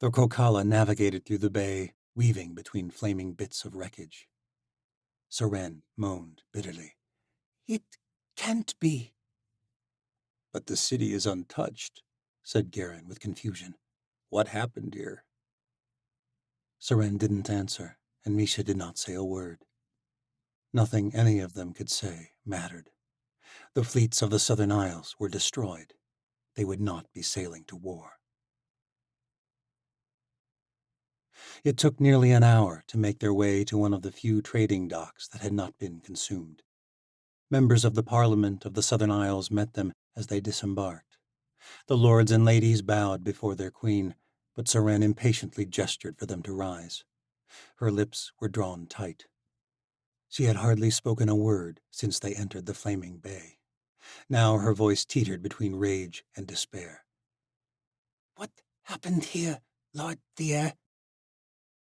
The Krokala navigated through the bay, weaving between flaming bits of wreckage. Seren moaned bitterly. It can't be. But the city is untouched, said Garen with confusion. What happened here? Seren didn't answer, and Misha did not say a word. Nothing any of them could say mattered. The fleets of the Southern Isles were destroyed. They would not be sailing to war. It took nearly an hour to make their way to one of the few trading docks that had not been consumed. Members of the Parliament of the Southern Isles met them as they disembarked. The lords and ladies bowed before their queen, but Seren impatiently gestured for them to rise. Her lips were drawn tight. She had hardly spoken a word since they entered the flaming bay. Now her voice teetered between rage and despair. What happened here, Lord Thier?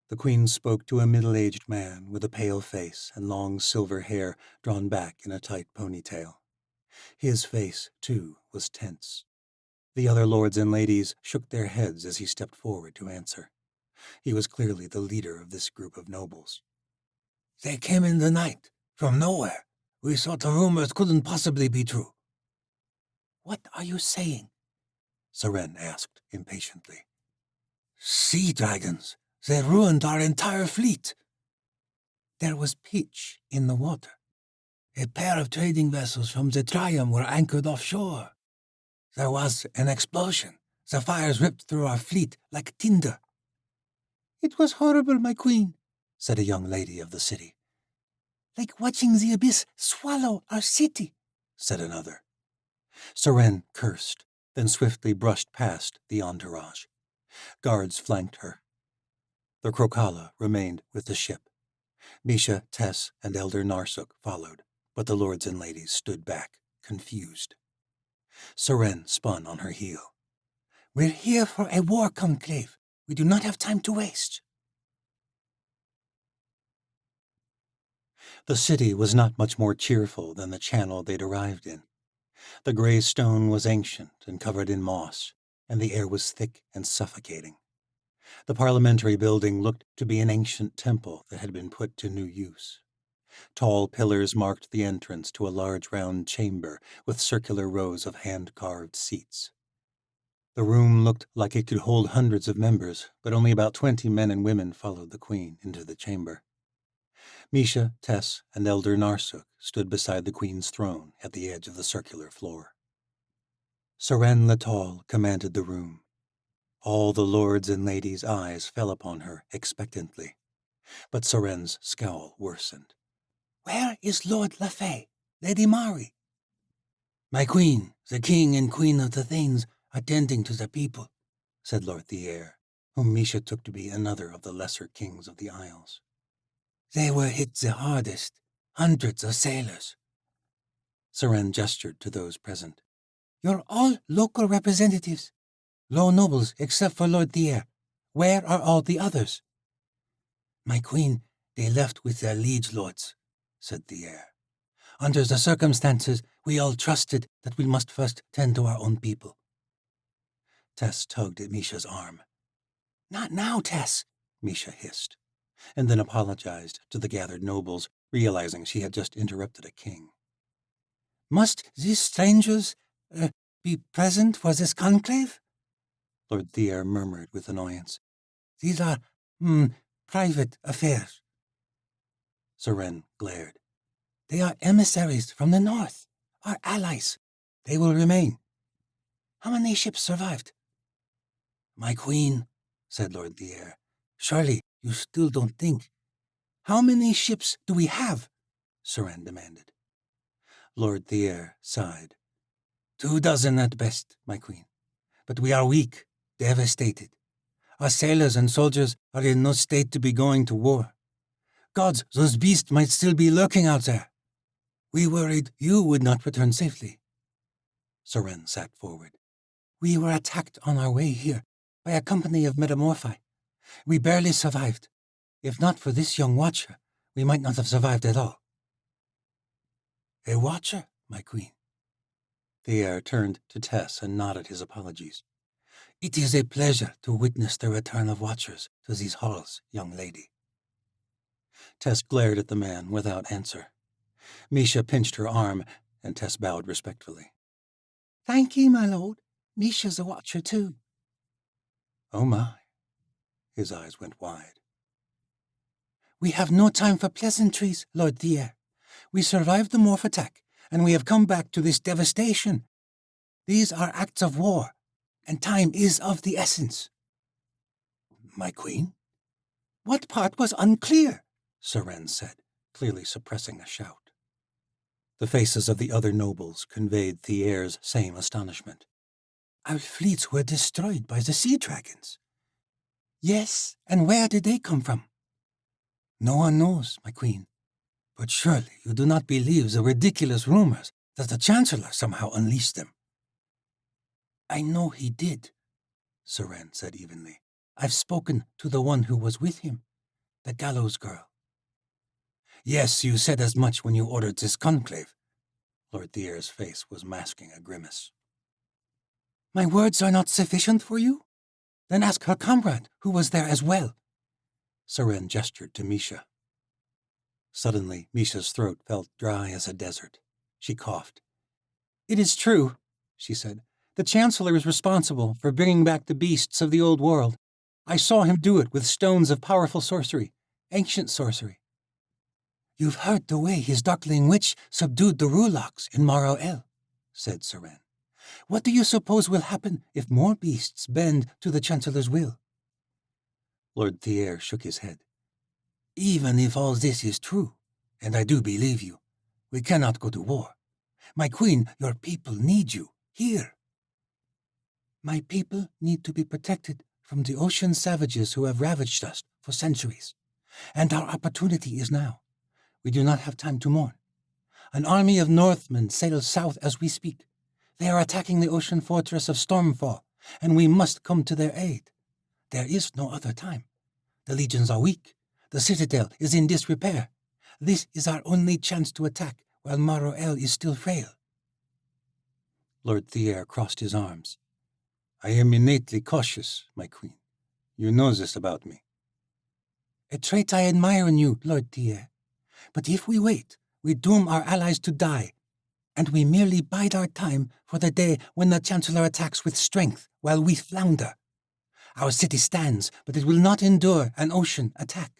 The queen spoke to a middle-aged man with a pale face and long silver hair drawn back in a tight ponytail. His face, too, was tense. The other lords and ladies shook their heads as he stepped forward to answer. He was clearly the leader of this group of nobles. They came in the night, from nowhere. We thought the rumors couldn't possibly be true. What are you saying? Seren asked impatiently. Sea dragons. They ruined our entire fleet. There was pitch in the water. A pair of trading vessels from the Triumph were anchored offshore. There was an explosion. The fires ripped through our fleet like tinder. It was horrible, my queen, said a young lady of the city. Like watching the abyss swallow our city, said another. Seren cursed, then swiftly brushed past the entourage. Guards flanked her. The Krokala remained with the ship. Misha, Tess, and Elder Narsuk followed, but the lords and ladies stood back, confused. Seren spun on her heel. We're here for a war conclave. We do not have time to waste. The city was not much more cheerful than the channel they'd arrived in. The gray stone was ancient and covered in moss, and the air was thick and suffocating. The parliamentary building looked to be an ancient temple that had been put to new use. Tall pillars marked the entrance to a large round chamber with circular rows of hand-carved seats. The room looked like it could hold hundreds of members, but only about 20 men and women followed the queen into the chamber. Misha, Tess, and Elder Narsuk stood beside the queen's throne at the edge of the circular floor. Seren Latal commanded the room. All the lords and ladies' eyes fell upon her expectantly, but Seren's scowl worsened. Where is Lord Lafay, Lady Mari? My queen, the king and queen of the Thanes, attending to the people, said Lord Thier, whom Misha took to be another of the lesser kings of the Isles. They were hit the hardest, hundreds of sailors. Seren gestured to those present. You're all local representatives. Low nobles except for Lord Thier. Where are all the others? My queen, they left with their liege lords, said Thier. Under the circumstances, we all trusted that we must first tend to our own people. Tess tugged at Misha's arm. Not now, Tess, Misha hissed, and then apologized to the gathered nobles, realizing she had just interrupted a king. Must these strangers be present for this conclave? Lord Thier murmured with annoyance. These are, private affairs. Seren glared. They are emissaries from the north, our allies. They will remain. How many ships survived? My queen, said Lord Thier, surely you still don't think. How many ships do we have? Seren demanded. Lord Thier sighed. 24 at best, my queen. But we are weak, devastated. Our sailors and soldiers are in no state to be going to war. Gods, those beasts might still be lurking out there. We worried you would not return safely. Seren sat forward. We were attacked on our way here by a company of metamorphi. We barely survived. If not for this young watcher, we might not have survived at all. A watcher, my queen. Thier turned to Tess and nodded his apologies. It is a pleasure to witness the return of watchers to these halls, young lady. Tess glared at the man without answer. Misha pinched her arm, and Tess bowed respectfully. Thank ye, my lord. Misha's a watcher, too. Oh, my. His eyes went wide. We have no time for pleasantries, Lord Thier. We survived the morph attack, and we have come back to this devastation. These are acts of war, and time is of the essence. My queen? What part was unclear? Seren said, clearly suppressing a shout. The faces of the other nobles conveyed Thier's same astonishment. Our fleets were destroyed by the sea dragons. Yes, and where did they come from? No one knows, my queen. But surely you do not believe the ridiculous rumors that the Chancellor somehow unleashed them. I know he did, Seren said evenly. I've spoken to the one who was with him, the gallows girl. Yes, you said as much when you ordered this conclave. Lord Thier's face was masking a grimace. My words are not sufficient for you? Then ask her comrade, who was there as well. Seren gestured to Misha. Suddenly, Misha's throat felt dry as a desert. She coughed. It is true, she said. The Chancellor is responsible for bringing back the beasts of the old world. I saw him do it with stones of powerful sorcery, ancient sorcery. You've heard the way his darkling witch subdued the Rulocks in Morrow El, said Seren. What do you suppose will happen if more beasts bend to the Chancellor's will? Lord Thier shook his head. Even if all this is true, and I do believe you, we cannot go to war. My queen, your people need you, here. My people need to be protected from the ocean savages who have ravaged us for centuries, and our opportunity is now. We do not have time to mourn. An army of Northmen sails south as we speak. They are attacking the ocean fortress of Stormfall, and we must come to their aid. There is no other time. The legions are weak. The citadel is in disrepair. This is our only chance to attack while Morrow El is still frail. Lord Thier crossed his arms. I am innately cautious, my queen. You know this about me. A trait I admire in you, Lord Thier. But if we wait, we doom our allies to die, and we merely bide our time for the day when the Chancellor attacks with strength while we flounder. Our city stands, but it will not endure an ocean attack.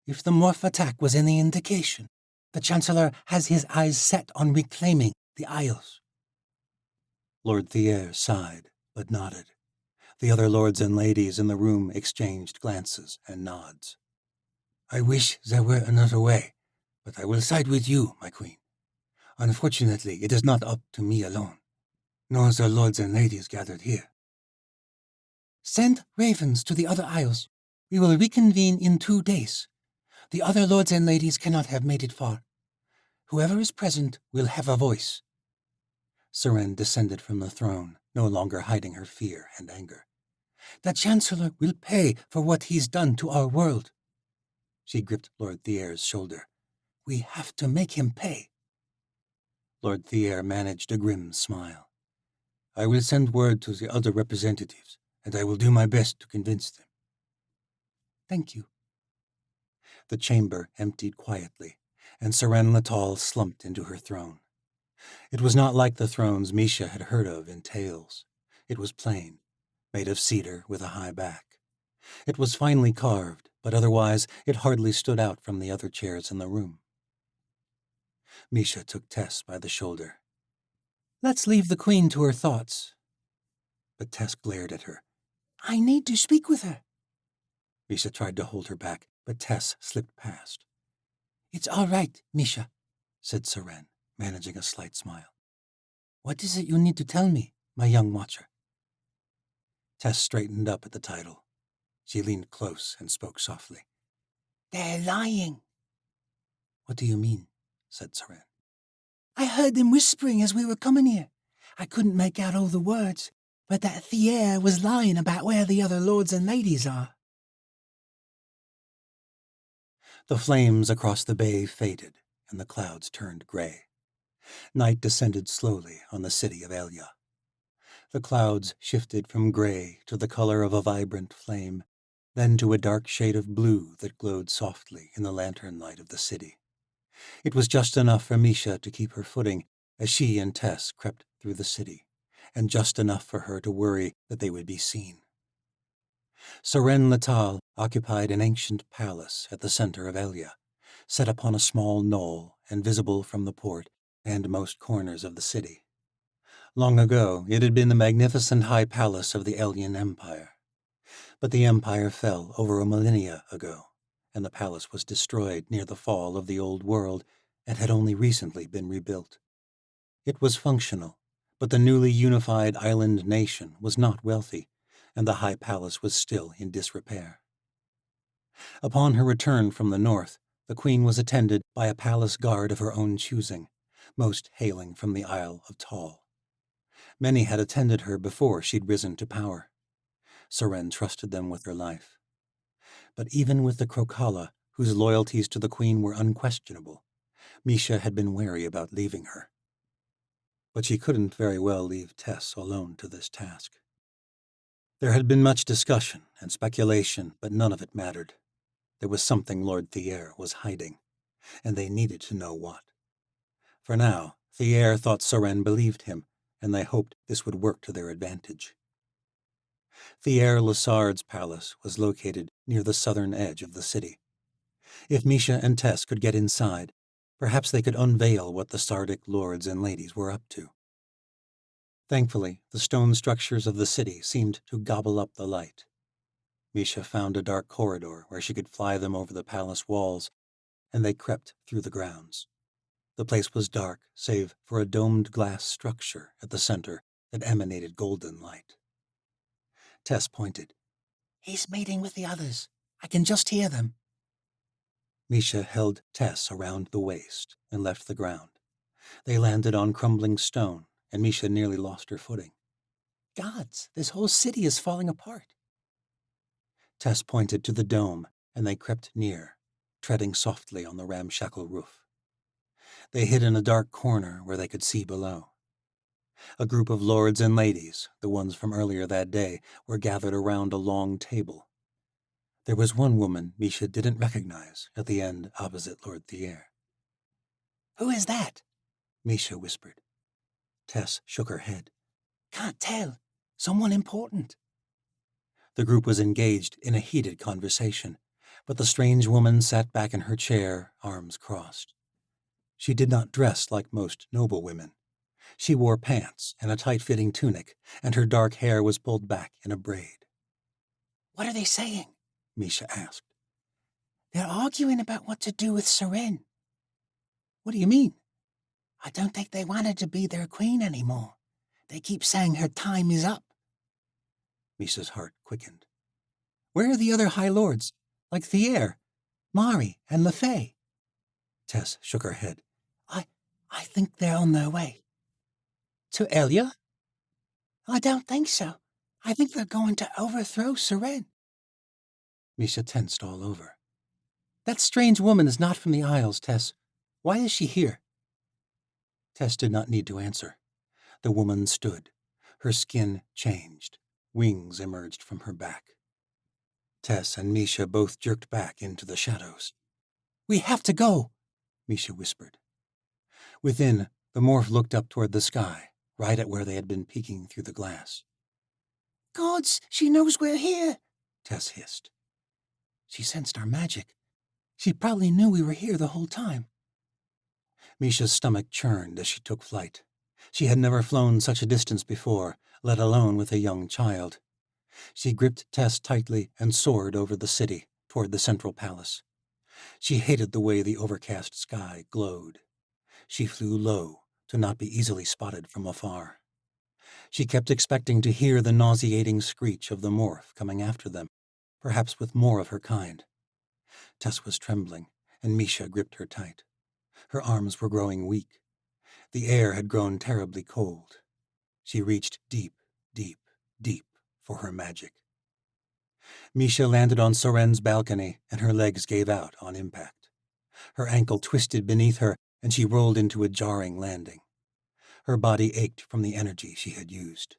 If the Morph attack was any indication, the Chancellor has his eyes set on reclaiming the Isles. Lord Thier sighed, but nodded. The other lords and ladies in the room exchanged glances and nods. I wish there were another way, but I will side with you, my queen. Unfortunately, it is not up to me alone, nor the lords and ladies gathered here. Send ravens to the other isles. We will reconvene in 2 days. The other lords and ladies cannot have made it far. Whoever is present will have a voice. Seren descended from the throne, no longer hiding her fear and anger. The Chancellor will pay for what he's done to our world. She gripped Lord Thier's shoulder. We have to make him pay. Lord Thier managed a grim smile. I will send word to the other representatives, and I will do my best to convince them. Thank you. The chamber emptied quietly, and Seren Latal slumped into her throne. It was not like the thrones Misha had heard of in tales. It was plain, made of cedar with a high back. It was finely carved, but otherwise it hardly stood out from the other chairs in the room. Misha took Tess by the shoulder. Let's leave the queen to her thoughts. But Tess glared at her. I need to speak with her. Misha tried to hold her back, but Tess slipped past. It's all right, Misha, said Seren, managing a slight smile. What is it you need to tell me, my young watcher? Tess straightened up at the title. She leaned close and spoke softly. They're lying. What do you mean? Said Seren. I heard them whispering as we were coming here. I couldn't make out all the words, but that Thier was lying about where the other lords and ladies are. The flames across the bay faded, and the clouds turned gray. Night descended slowly on the city of Elia. The clouds shifted from gray to the color of a vibrant flame, then to a dark shade of blue that glowed softly in the lantern light of the city. It was just enough for Misha to keep her footing as she and Tess crept through the city, and just enough for her to worry that they would be seen. Seren Latal occupied an ancient palace at the center of Elia, set upon a small knoll and visible from the port and most corners of the city. Long ago, it had been the magnificent high palace of the Elian Empire. But the empire fell over a millennia ago, and the palace was destroyed near the fall of the old world and had only recently been rebuilt. It was functional, but the newly unified island nation was not wealthy, and the high palace was still in disrepair. Upon her return from the north, the queen was attended by a palace guard of her own choosing, most hailing from the Isle of Tall. Many had attended her before she'd risen to power. Seren trusted them with her life. But even with the Krokala, whose loyalties to the queen were unquestionable, Misha had been wary about leaving her. But she couldn't very well leave Tess alone to this task. There had been much discussion and speculation, but none of it mattered. There was something Lord Thier was hiding, and they needed to know what. For now, Thier thought Seren believed him, and they hoped this would work to their advantage. Thiers Lassard's palace was located near the southern edge of the city. If Misha and Tess could get inside, perhaps they could unveil what the Sardic lords and ladies were up to. Thankfully, the stone structures of the city seemed to gobble up the light. Misha found a dark corridor where she could fly them over the palace walls, and they crept through the grounds. The place was dark, save for a domed glass structure at the center that emanated golden light. Tess pointed. He's meeting with the others. I can just hear them. Misha held Tess around the waist and left the ground. They landed on crumbling stone, and Misha nearly lost her footing. Gods, this whole city is falling apart. Tess pointed to the dome, and they crept near, treading softly on the ramshackle roof. They hid in a dark corner where they could see below. A group of lords and ladies, the ones from earlier that day, were gathered around a long table. There was one woman Misha didn't recognize at the end opposite Lord Thiers. Who is that? Misha whispered. Tess shook her head. Can't tell. Someone important. The group was engaged in a heated conversation, but the strange woman sat back in her chair, arms crossed. She did not dress like most noble women. She wore pants and a tight-fitting tunic, and her dark hair was pulled back in a braid. What are they saying? Misha asked. They're arguing about what to do with Seren. What do you mean? I don't think they want her to be their queen anymore. They keep saying her time is up. Misha's heart quickened. Where are the other high lords, like Thiers, Mari, and Lefay? Tess shook her head. I think they're on their way. To Elia? I don't think so. I think they're going to overthrow Seren. Misha tensed all over. That strange woman is not from the Isles, Tess. Why is she here? Tess did not need to answer. The woman stood. Her skin changed. Wings emerged from her back. Tess and Misha both jerked back into the shadows. We have to go, Misha whispered. Within, the morph looked up toward the sky, right at where they had been peeking through the glass. Gods, she knows we're here, Tess hissed. She sensed our magic. She probably knew we were here the whole time. Misha's stomach churned as she took flight. She had never flown such a distance before, let alone with a young child. She gripped Tess tightly and soared over the city, toward the central palace. She hated the way the overcast sky glowed. She flew low, to not be easily spotted from afar. She kept expecting to hear the nauseating screech of the morph coming after them, perhaps with more of her kind. Tess was trembling, and Misha gripped her tight. Her arms were growing weak. The air had grown terribly cold. She reached deep, deep, deep for her magic. Misha landed on Soren's balcony, and her legs gave out on impact. Her ankle twisted beneath her, and she rolled into a jarring landing. Her body ached from the energy she had used.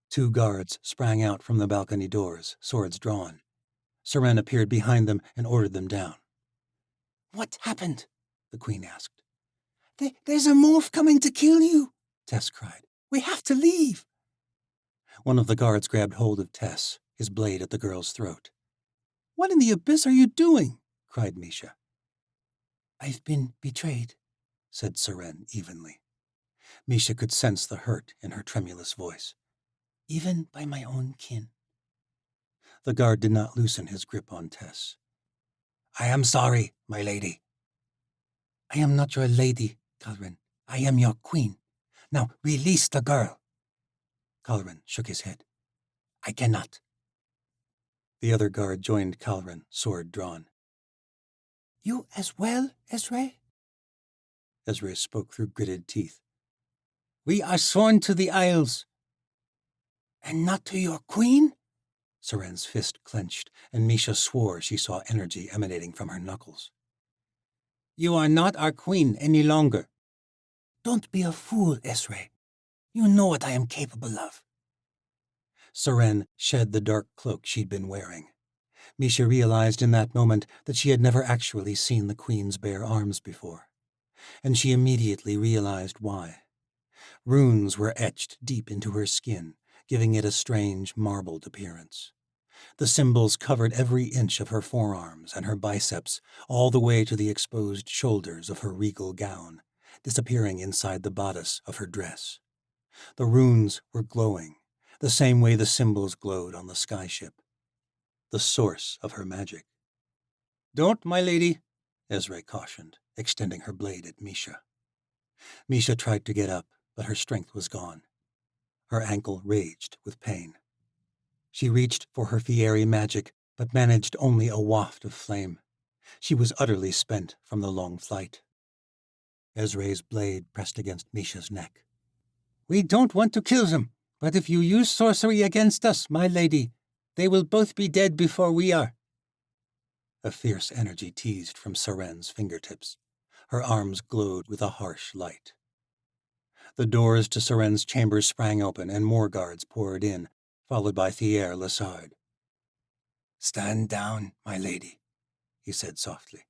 2 guards sprang out from the balcony doors, swords drawn. Soren appeared behind them and ordered them down. What happened? The queen asked. There's a morph coming to kill you, Tess cried. We have to leave. One of the guards grabbed hold of Tess, his blade at the girl's throat. What in the abyss are you doing? Cried Misha. I've been betrayed, said Soren evenly. Misha could sense the hurt in her tremulous voice. Even by my own kin. The guard did not loosen his grip on Tess. I am sorry, my lady. I am not your lady, Calrin. I am your queen. Now release the girl. Calrin shook his head. I cannot. The other guard joined Calrin, sword drawn. You as well, Ezra? Ezra spoke through gritted teeth. We are sworn to the Isles. And not to your queen? Soren's fist clenched, and Misha swore she saw energy emanating from her knuckles. You are not our queen any longer. Don't be a fool, Ezra. You know what I am capable of. Soren shed the dark cloak she'd been wearing. Misha realized in that moment that she had never actually seen the queen's bare arms before. And she immediately realized why. Runes were etched deep into her skin, giving it a strange, marbled appearance. The symbols covered every inch of her forearms and her biceps, all the way to the exposed shoulders of her regal gown, disappearing inside the bodice of her dress. The runes were glowing, the same way the symbols glowed on the skyship. The source of her magic. "Don't, my lady," Ezra cautioned, extending her blade at Misha. Misha tried to get up, but her strength was gone. Her ankle raged with pain. She reached for her Fieri magic, but managed only a waft of flame. She was utterly spent from the long flight. Ezra's blade pressed against Misha's neck. "We don't want to kill them, but if you use sorcery against us, my lady, they will both be dead before we are." A fierce energy teased from Seren's fingertips. Her arms glowed with a harsh light. The doors to Seren's chambers sprang open, and more guards poured in, followed by Thiers Lassard. "Stand down, my lady," he said softly.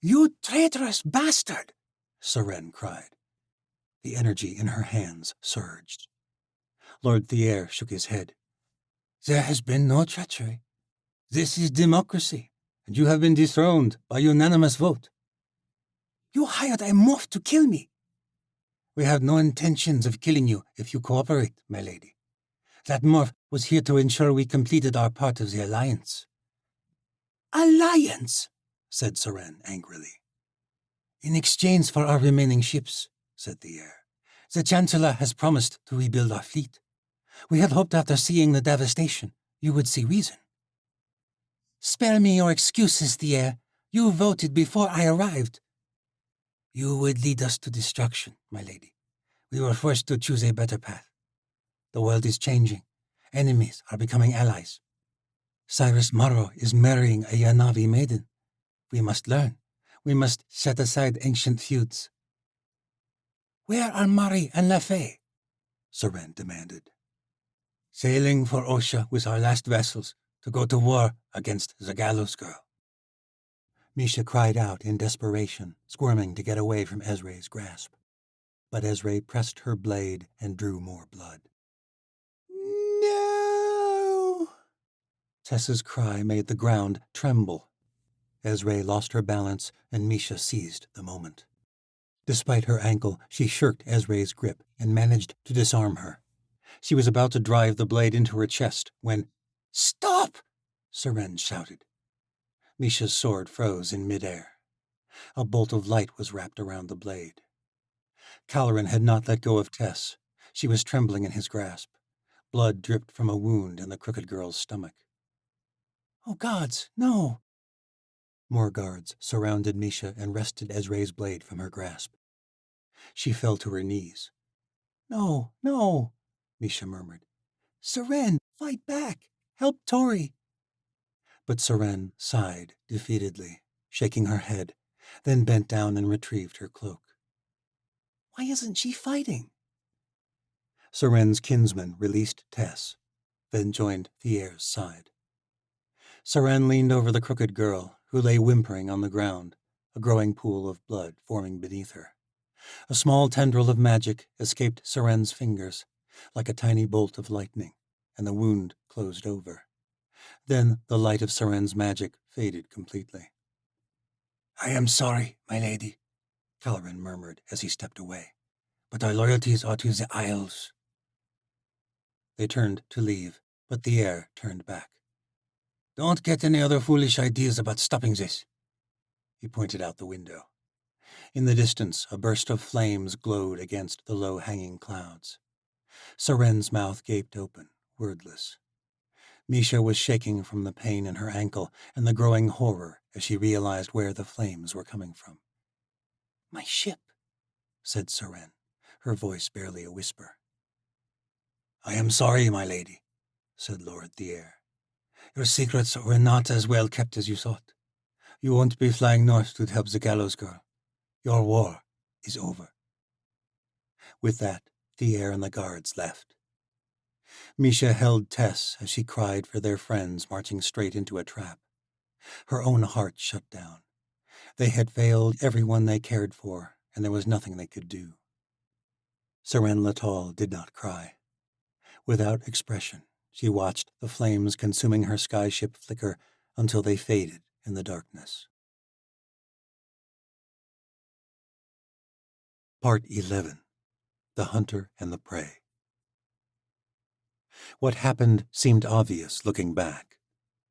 "You traitorous bastard!" Seren cried. The energy in her hands surged. Lord Thiers shook his head. "There has been no treachery. This is democracy, and you have been dethroned by unanimous vote." "You hired a morph to kill me." "We have no intentions of killing you if you cooperate, my lady. That morph was here to ensure we completed our part of the alliance." "Alliance," said Seren angrily. "In exchange for our remaining ships," said Thiers, "the Chancellor has promised to rebuild our fleet. We had hoped after seeing the devastation, you would see reason." "Spare me your excuses, Thiers. You voted before I arrived." "You would lead us to destruction, my lady. We were forced to choose a better path. The world is changing. Enemies are becoming allies. Cyrus Morrow is marrying a Yanavi maiden. We must learn. We must set aside ancient feuds." "Where are Mari and Lafay?" Seren demanded. "Sailing for Osha with our last vessels to go to war against the Gallows Girl." Misha cried out in desperation, squirming to get away from Ezra's grasp. But Ezra pressed her blade and drew more blood. "No!" Tessa's cry made the ground tremble. Ezra lost her balance, and Misha seized the moment. Despite her ankle, she shirked Ezra's grip and managed to disarm her. She was about to drive the blade into her chest when, "Stop!" Seren shouted. Misha's sword froze in midair. A bolt of light was wrapped around the blade. Caloran had not let go of Tess. She was trembling in his grasp. Blood dripped from a wound in the crooked girl's stomach. "Oh, gods, no!" More guards surrounded Misha and wrested Ezra's blade from her grasp. She fell to her knees. "No, no!" Misha murmured. "Seren, fight back! Help Tori!" But Seren sighed defeatedly, shaking her head, then bent down and retrieved her cloak. Why isn't she fighting? Seren's kinsman released Tess, then joined Thiers' side. Seren leaned over the crooked girl, who lay whimpering on the ground, a growing pool of blood forming beneath her. A small tendril of magic escaped Seren's fingers, like a tiny bolt of lightning, and the wound closed over. Then the light of Seren's magic faded completely. "I am sorry, my lady," Caloran murmured as he stepped away. "but our loyalties are to the Isles." They turned to leave, but Thiers turned back. "Don't get any other foolish ideas about stopping this." He pointed out the window. In the distance, a burst of flames glowed against the low-hanging clouds. Seren's mouth gaped open, wordless. Misha was shaking from the pain in her ankle and the growing horror as she realized where the flames were coming from. "My ship," said Seren, her voice barely a whisper. "I am sorry, my lady," said Lord Thiers. "Your secrets were not as well kept as you thought. You won't be flying north to help the Gallows Girl. Your war is over." With that, Thiers and the guards left. Misha held Tess as she cried for their friends marching straight into a trap. Her own heart shut down. They had failed everyone they cared for, and there was nothing they could do. Seren Latal did not cry. Without expression, she watched the flames consuming her skyship flicker until they faded in the darkness. Part 11. The Hunter and the Prey. What happened seemed obvious looking back.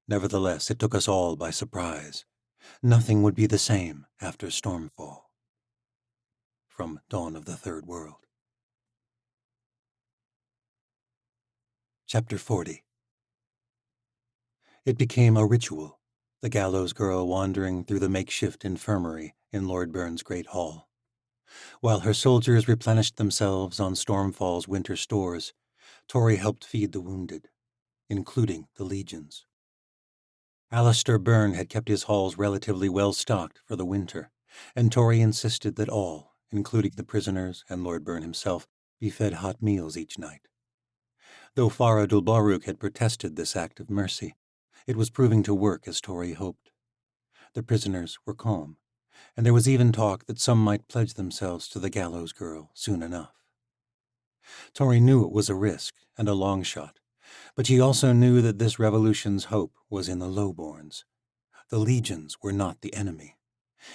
Nevertheless, it took us all by surprise. Nothing would be the same after Stormfall. From Dawn of the Third World. Chapter 40. It became a ritual, the gallows girl wandering through the makeshift infirmary in Lord Byrne's great hall. While her soldiers replenished themselves on Stormfall's winter stores, Tori helped feed the wounded, including the legions. Alistair Byrne had kept his halls relatively well stocked for the winter, and Tori insisted that all, including the prisoners and Lord Byrne himself, be fed hot meals each night. Though Farah Dulbaruk had protested this act of mercy, it was proving to work as Tori hoped. The prisoners were calm, and there was even talk that some might pledge themselves to the gallows girl soon enough. Tori knew it was a risk and a long shot, but she also knew that this revolution's hope was in the lowborns. The legions were not the enemy.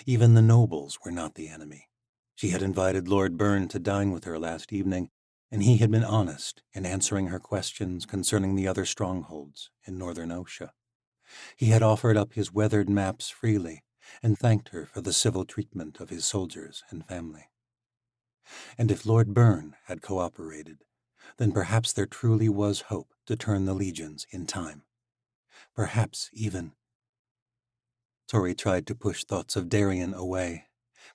Even the nobles were not the enemy. She had invited Lord Byrne to dine with her last evening, and he had been honest in answering her questions concerning the other strongholds in northern Osha. He had offered up his weathered maps freely and thanked her for the civil treatment of his soldiers and family. And if Lord Byrne had cooperated, then perhaps there truly was hope to turn the legions in time. Perhaps even... Tori tried to push thoughts of Darien away,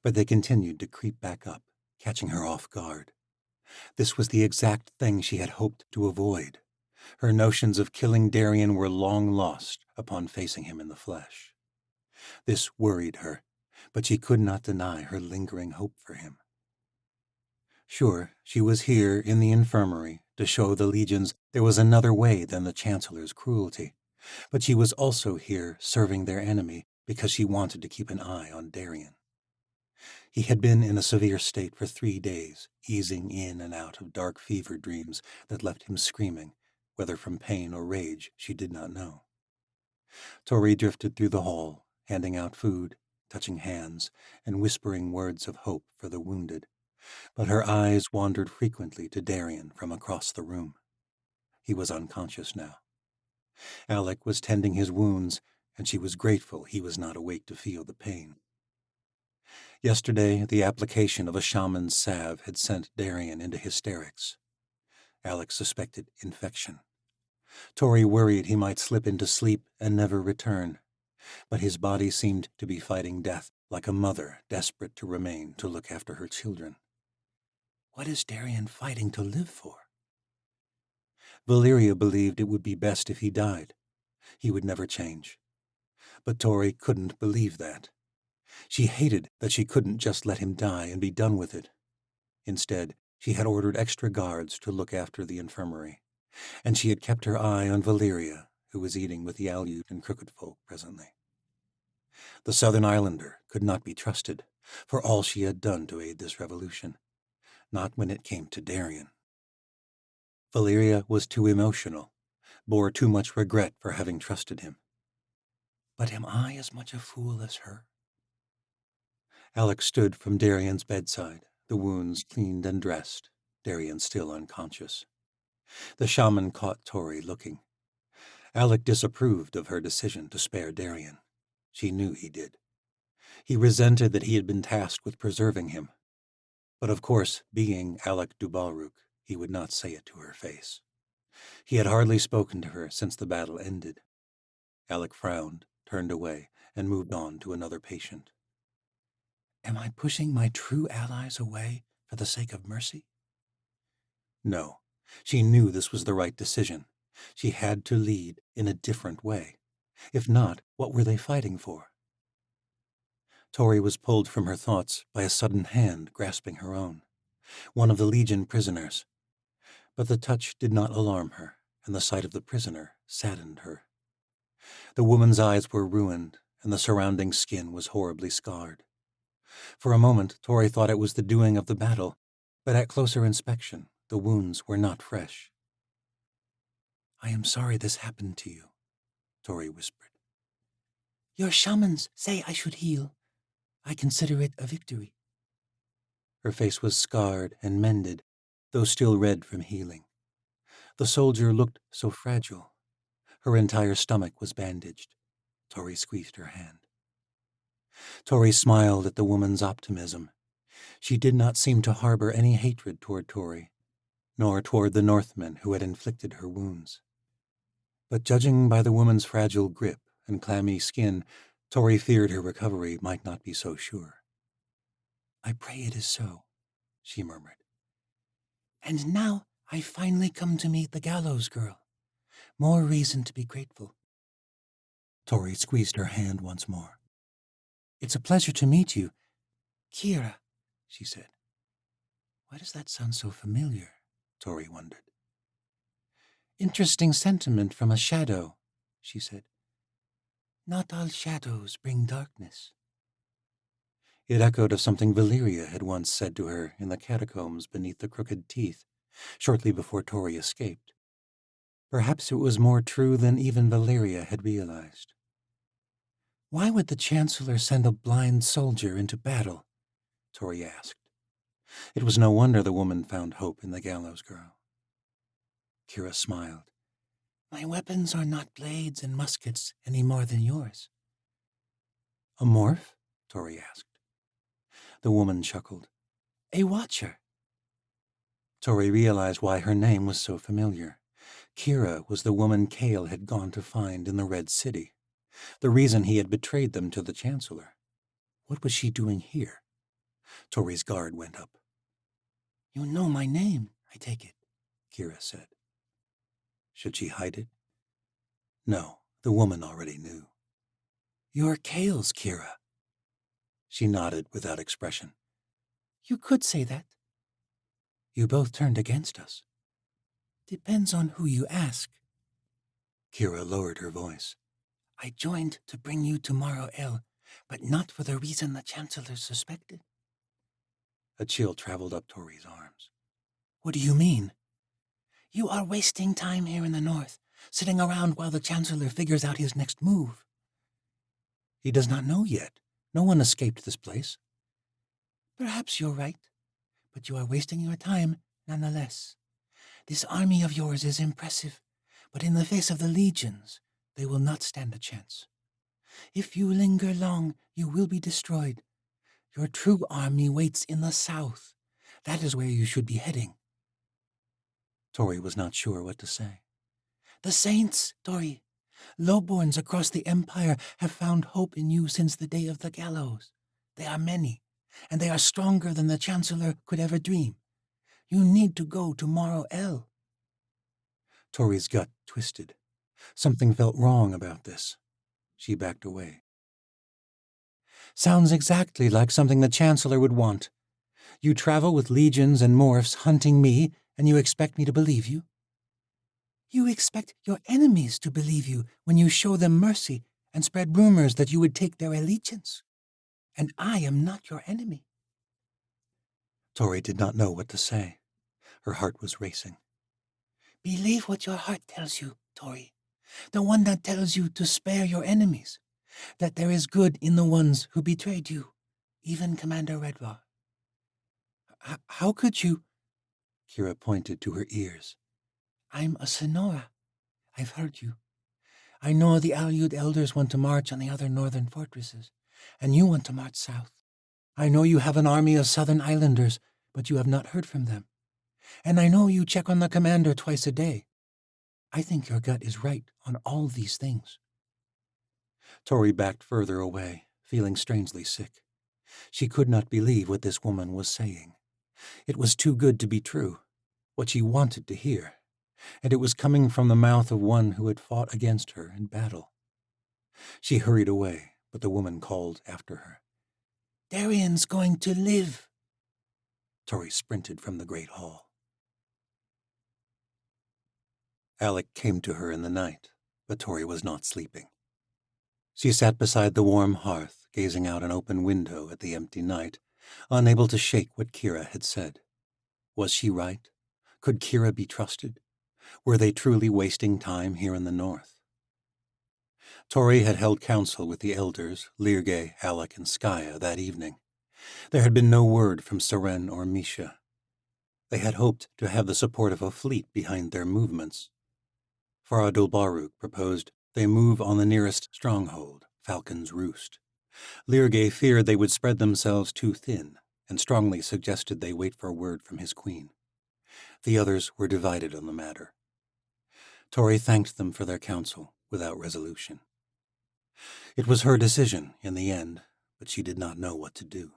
but they continued to creep back up, catching her off guard. This was the exact thing she had hoped to avoid. Her notions of killing Darien were long lost upon facing him in the flesh. This worried her, but she could not deny her lingering hope for him. Sure, she was here in the infirmary to show the legions there was another way than the Chancellor's cruelty, but she was also here serving their enemy because she wanted to keep an eye on Darien. He had been in a severe state for 3 days, easing in and out of dark fever dreams that left him screaming, whether from pain or rage she did not know. Tori drifted through the hall, handing out food, touching hands, and whispering words of hope for the wounded, but her eyes wandered frequently to Darien from across the room. He was unconscious now. Alec was tending his wounds, and she was grateful he was not awake to feel the pain. Yesterday, the application of a shaman's salve had sent Darien into hysterics. Alec suspected infection. Tori worried he might slip into sleep and never return, but his body seemed to be fighting death like a mother desperate to remain to look after her children. What is Darien fighting to live for? Valyria believed it would be best if he died. He would never change. But Tori couldn't believe that. She hated that she couldn't just let him die and be done with it. Instead, she had ordered extra guards to look after the infirmary, and she had kept her eye on Valyria, who was eating with the Aleut and Crooked Folk presently. The Southern Islander could not be trusted for all she had done to aid this revolution, not when it came to Darien. Valyria was too emotional, bore too much regret for having trusted him. But am I as much a fool as her? Alec stood from Darien's bedside, the wounds cleaned and dressed, Darien still unconscious. The shaman caught Tori looking. Alec disapproved of her decision to spare Darien. She knew he did. He resented that he had been tasked with preserving him. But of course, being Alec Dubalruk, he would not say it to her face. He had hardly spoken to her since the battle ended. Alec frowned, turned away, and moved on to another patient. Am I pushing my true allies away for the sake of mercy? No, she knew this was the right decision. She had to lead in a different way. If not, what were they fighting for? Tori was pulled from her thoughts by a sudden hand grasping her own, one of the Legion prisoners. But the touch did not alarm her, and the sight of the prisoner saddened her. The woman's eyes were ruined, and the surrounding skin was horribly scarred. For a moment, Tori thought it was the doing of the battle, But at closer inspection, the wounds were not fresh. "I am sorry this happened to you," Tori whispered. "Your shamans say I should heal. I consider it a victory." Her face was scarred and mended, though still red from healing. The soldier looked so fragile. Her entire stomach was bandaged. Tori squeezed her hand. Tori smiled at the woman's optimism. She did not seem to harbor any hatred toward Tori, nor toward the Northmen who had inflicted her wounds. But judging by the woman's fragile grip and clammy skin, Tori feared her recovery might not be so sure. "I pray it is so," she murmured. "And now I finally come to meet the gallows girl. More reason to be grateful." Tori squeezed her hand once more. "It's a pleasure to meet you. Kira," she said. Why does that sound so familiar? Tori wondered. "Interesting sentiment from a shadow," she said. "Not all shadows bring darkness." It echoed of something Valeria had once said to her in the catacombs beneath the Crooked Teeth, shortly before Tori escaped. Perhaps it was more true than even Valeria had realized. "Why would the Chancellor send a blind soldier into battle?" Tori asked. It was no wonder the woman found hope in the gallows girl. Kira smiled. "My weapons are not blades and muskets any more than yours." "A morph?" Tori asked. The woman chuckled. "A watcher." Tori realized why her name was so familiar. Kira was the woman Kale had gone to find in the Red City, the reason he had betrayed them to the Chancellor. What was she doing here? Tori's guard went up. "You know my name, I take it," Kira said. Should she hide it? No, the woman already knew. "You're Kale's, Kira." She nodded without expression. "You could say that." "You both turned against us." "Depends on who you ask." Kira lowered her voice. "I joined to bring you to Morrow El, but not for the reason the Chancellor suspected." A chill traveled up Tori's arms. "What do you mean?" "You are wasting time here in the north, sitting around while the Chancellor figures out his next move." "He does not know yet. No one escaped this place." "Perhaps you're right, but you are wasting your time nonetheless. This army of yours is impressive, but in the face of the legions, they will not stand a chance. If you linger long, you will be destroyed. Your true army waits in the south. That is where you should be heading." Tori was not sure what to say. "The saints, Tori. Lowborns across the Empire have found hope in you since the day of the gallows. They are many, and they are stronger than the Chancellor could ever dream. You need to go to Morrow El." Tori's gut twisted. Something felt wrong about this. She backed away. "Sounds exactly like something the Chancellor would want. You travel with legions and morphs hunting me, and you expect me to believe you? You expect your enemies to believe you when you show them mercy and spread rumors that you would take their allegiance. And I am not your enemy." Tori did not know what to say. Her heart was racing. "Believe what your heart tells you, Tori. The one that tells you to spare your enemies. That there is good in the ones who betrayed you, even Commander Redvar." How could you?" Kira pointed to her ears. "I'm a Sonora. I've heard you. I know the Aleut elders want to march on the other northern fortresses, and you want to march south. I know you have an army of southern islanders, but you have not heard from them. And I know you check on the commander twice a day. I think your gut is right on all these things." Tori backed further away, feeling strangely sick. She could not believe what this woman was saying. It was too good to be true, what she wanted to hear, and it was coming from the mouth of one who had fought against her in battle. She hurried away, but the woman called after her. "Darian's going to live." Tori sprinted from the great hall. Alec came to her in the night, but Tori was not sleeping. She sat beside the warm hearth, gazing out an open window at the empty night, unable to shake what Kira had said. Was she right? Could Kira be trusted? Were they truly wasting time here in the north? Tori had held council with the elders, Lirge, Alec, and Skaya that evening. There had been no word from Seren or Misha. They had hoped to have the support of a fleet behind their movements. Faradul Baruk proposed they move on the nearest stronghold, Falcon's Roost. Lirge feared they would spread themselves too thin, and strongly suggested they wait for word from his queen. The others were divided on the matter. Tori thanked them for their counsel, without resolution. It was her decision, in the end, but she did not know what to do.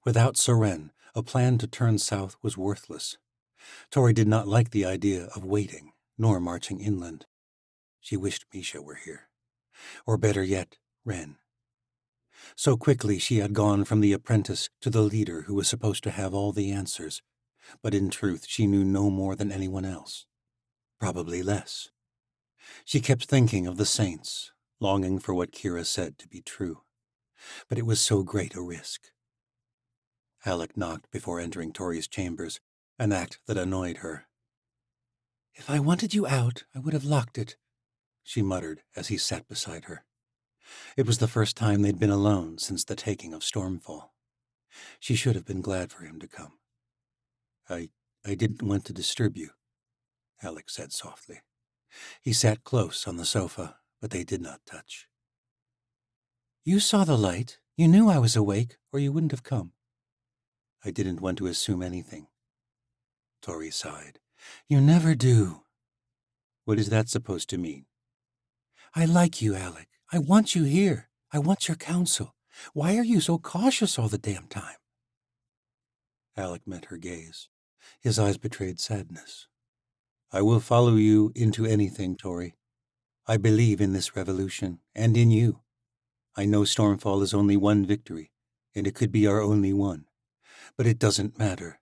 Without Seren, a plan to turn south was worthless. Tori did not like the idea of waiting, nor marching inland. She wished Misha were here. Or better yet, Ren. So quickly she had gone from the apprentice to the leader who was supposed to have all the answers, but in truth she knew no more than anyone else. Probably less. She kept thinking of the saints, longing for what Kira said to be true. But it was so great a risk. Alec knocked before entering Tori's chambers, an act that annoyed her. "If I wanted you out, I would have locked it," she muttered as he sat beside her. It was the first time they'd been alone since the taking of Stormfall. She should have been glad for him to come. I didn't want to disturb you," Alec said softly. He sat close on the sofa, but they did not touch. "You saw the light. You knew I was awake, or you wouldn't have come." "I didn't want to assume anything." Tori sighed. "You never do." "What is that supposed to mean?" "I like you, Alec. I want you here. I want your counsel. Why are you so cautious all the damn time?" Alec met her gaze. His eyes betrayed sadness. "I will follow you into anything, Tori. I believe in this revolution, and in you. I know Stormfall is only one victory, and it could be our only one. But it doesn't matter.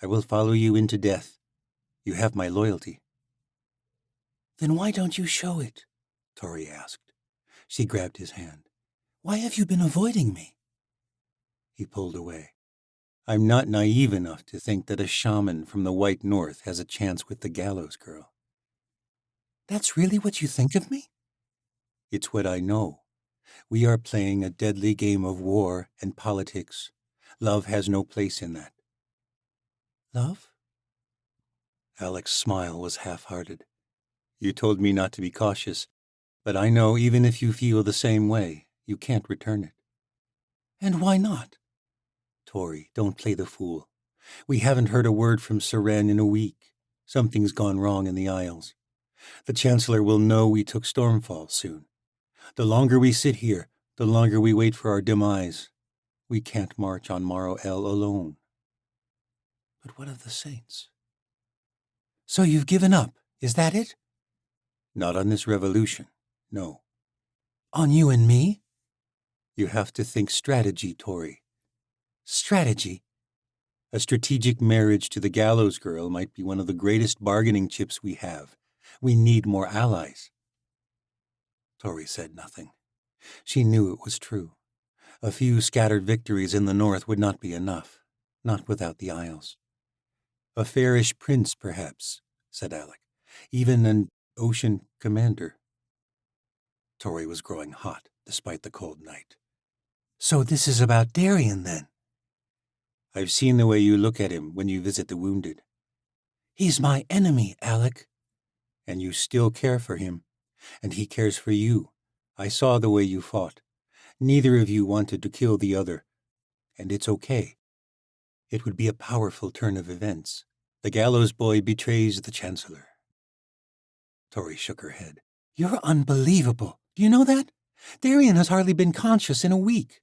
I will follow you into death. You have my loyalty." "Then why don't you show it?" Tori asked. She grabbed his hand. "Why have you been avoiding me?" He pulled away. "I'm not naive enough to think that a shaman from the White North has a chance with the Gallows Girl." "That's really what you think of me?" "It's what I know. We are playing a deadly game of war and politics. Love has no place in that." "Love?" Alec's smile was half-hearted. "You told me not to be cautious, but I know even if you feel the same way, you can't return it." "And why not?" "Tori, don't play the fool. We haven't heard a word from Seren in a week. Something's gone wrong in the Isles. The Chancellor will know we took Stormfall soon. The longer we sit here, the longer we wait for our demise. We can't march on Morrow El alone." "But what of the saints?" "So you've given up, is that it?" "Not on this revolution, no." "On you and me?" "You have to think strategy, Tori." "Strategy?" "A strategic marriage to the Gallows Girl might be one of the greatest bargaining chips we have. We need more allies." Tori said nothing. She knew it was true. A few scattered victories in the north would not be enough, not without the Isles. "A fairish prince, perhaps," said Alec. "Even an ocean commander." Tori was growing hot, despite the cold night. "So this is about Darien, then?" "I've seen the way you look at him when you visit the wounded." "He's my enemy, Alec." "And you still care for him, and he cares for you. I saw the way you fought. Neither of you wanted to kill the other, and it's okay. It would be a powerful turn of events. The Gallows Boy betrays the Chancellor." Tori shook her head. "You're unbelievable. Do you know that? Darien has hardly been conscious in a week."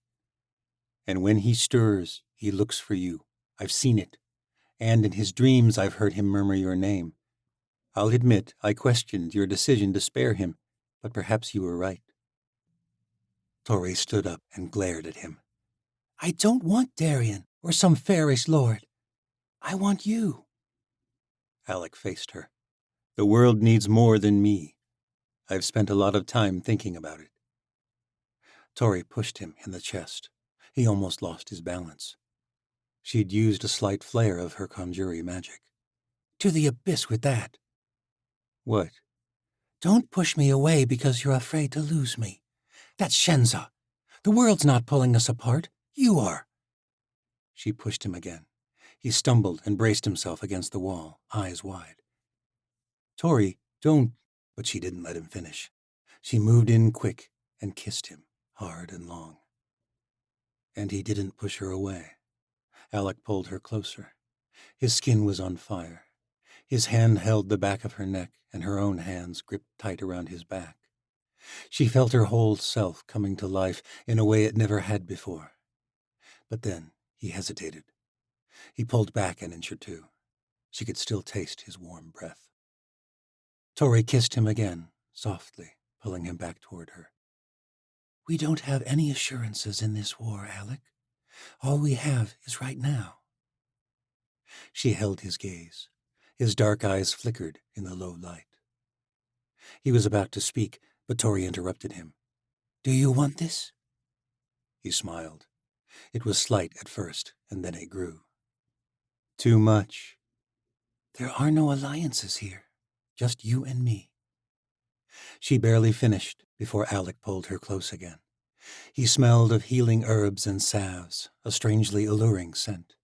"And when he stirs, he looks for you. I've seen it. And in his dreams I've heard him murmur your name. I'll admit I questioned your decision to spare him, but perhaps you were right." Tori stood up and glared at him. "I don't want Darien or some fairish lord. I want you." Alec faced her. "The world needs more than me. I've spent a lot of time thinking about it." Tori pushed him in the chest. He almost lost his balance. She'd used a slight flare of her conjuring magic. To the abyss with that. What? Don't push me away because you're afraid to lose me. That's Shenza. The world's not pulling us apart. You are. She pushed him again. He stumbled and braced himself against the wall, eyes wide. Tori, don't... But she didn't let him finish. She moved in quick and kissed him, hard and long. And he didn't push her away. Alec pulled her closer. His skin was on fire. His hand held the back of her neck, and her own hands gripped tight around his back. She felt her whole self coming to life in a way it never had before. But then he hesitated. He pulled back an inch or two. She could still taste his warm breath. Tori kissed him again, softly, pulling him back toward her. We don't have any assurances in this war, Alec. All we have is right now. She held his gaze. His dark eyes flickered in the low light. He was about to speak, but Tori interrupted him. Do you want this? He smiled. It was slight at first, and then it grew. Too much. There are no alliances here, just you and me. She barely finished before Alec pulled her close again. He smelled of healing herbs and salves, a strangely alluring scent.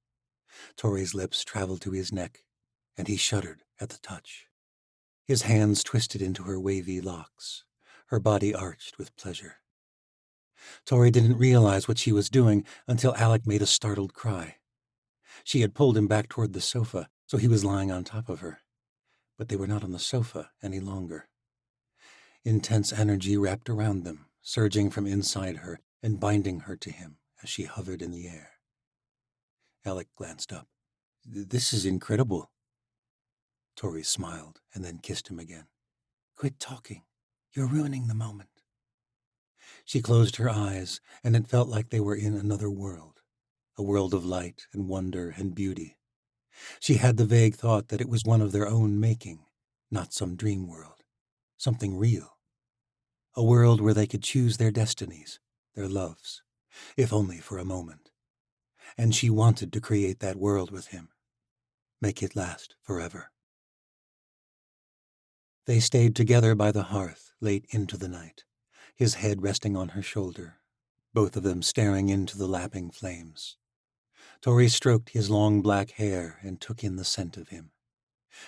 Tori's lips traveled to his neck, and he shuddered at the touch. His hands twisted into her wavy locks. Her body arched with pleasure. Tori didn't realize what she was doing until Alec made a startled cry. She had pulled him back toward the sofa, so he was lying on top of her. But they were not on the sofa any longer. Intense energy wrapped around them, surging from inside her and binding her to him as she hovered in the air. Alec glanced up. This is incredible. Tori smiled and then kissed him again. Quit talking. You're ruining the moment. She closed her eyes, and it felt like they were in another world, a world of light and wonder and beauty. She had the vague thought that it was one of their own making, not some dream world, something real. A world where they could choose their destinies, their loves, if only for a moment. And she wanted to create that world with him, make it last forever. They stayed together by the hearth late into the night, his head resting on her shoulder, both of them staring into the lapping flames. Tori stroked his long black hair and took in the scent of him.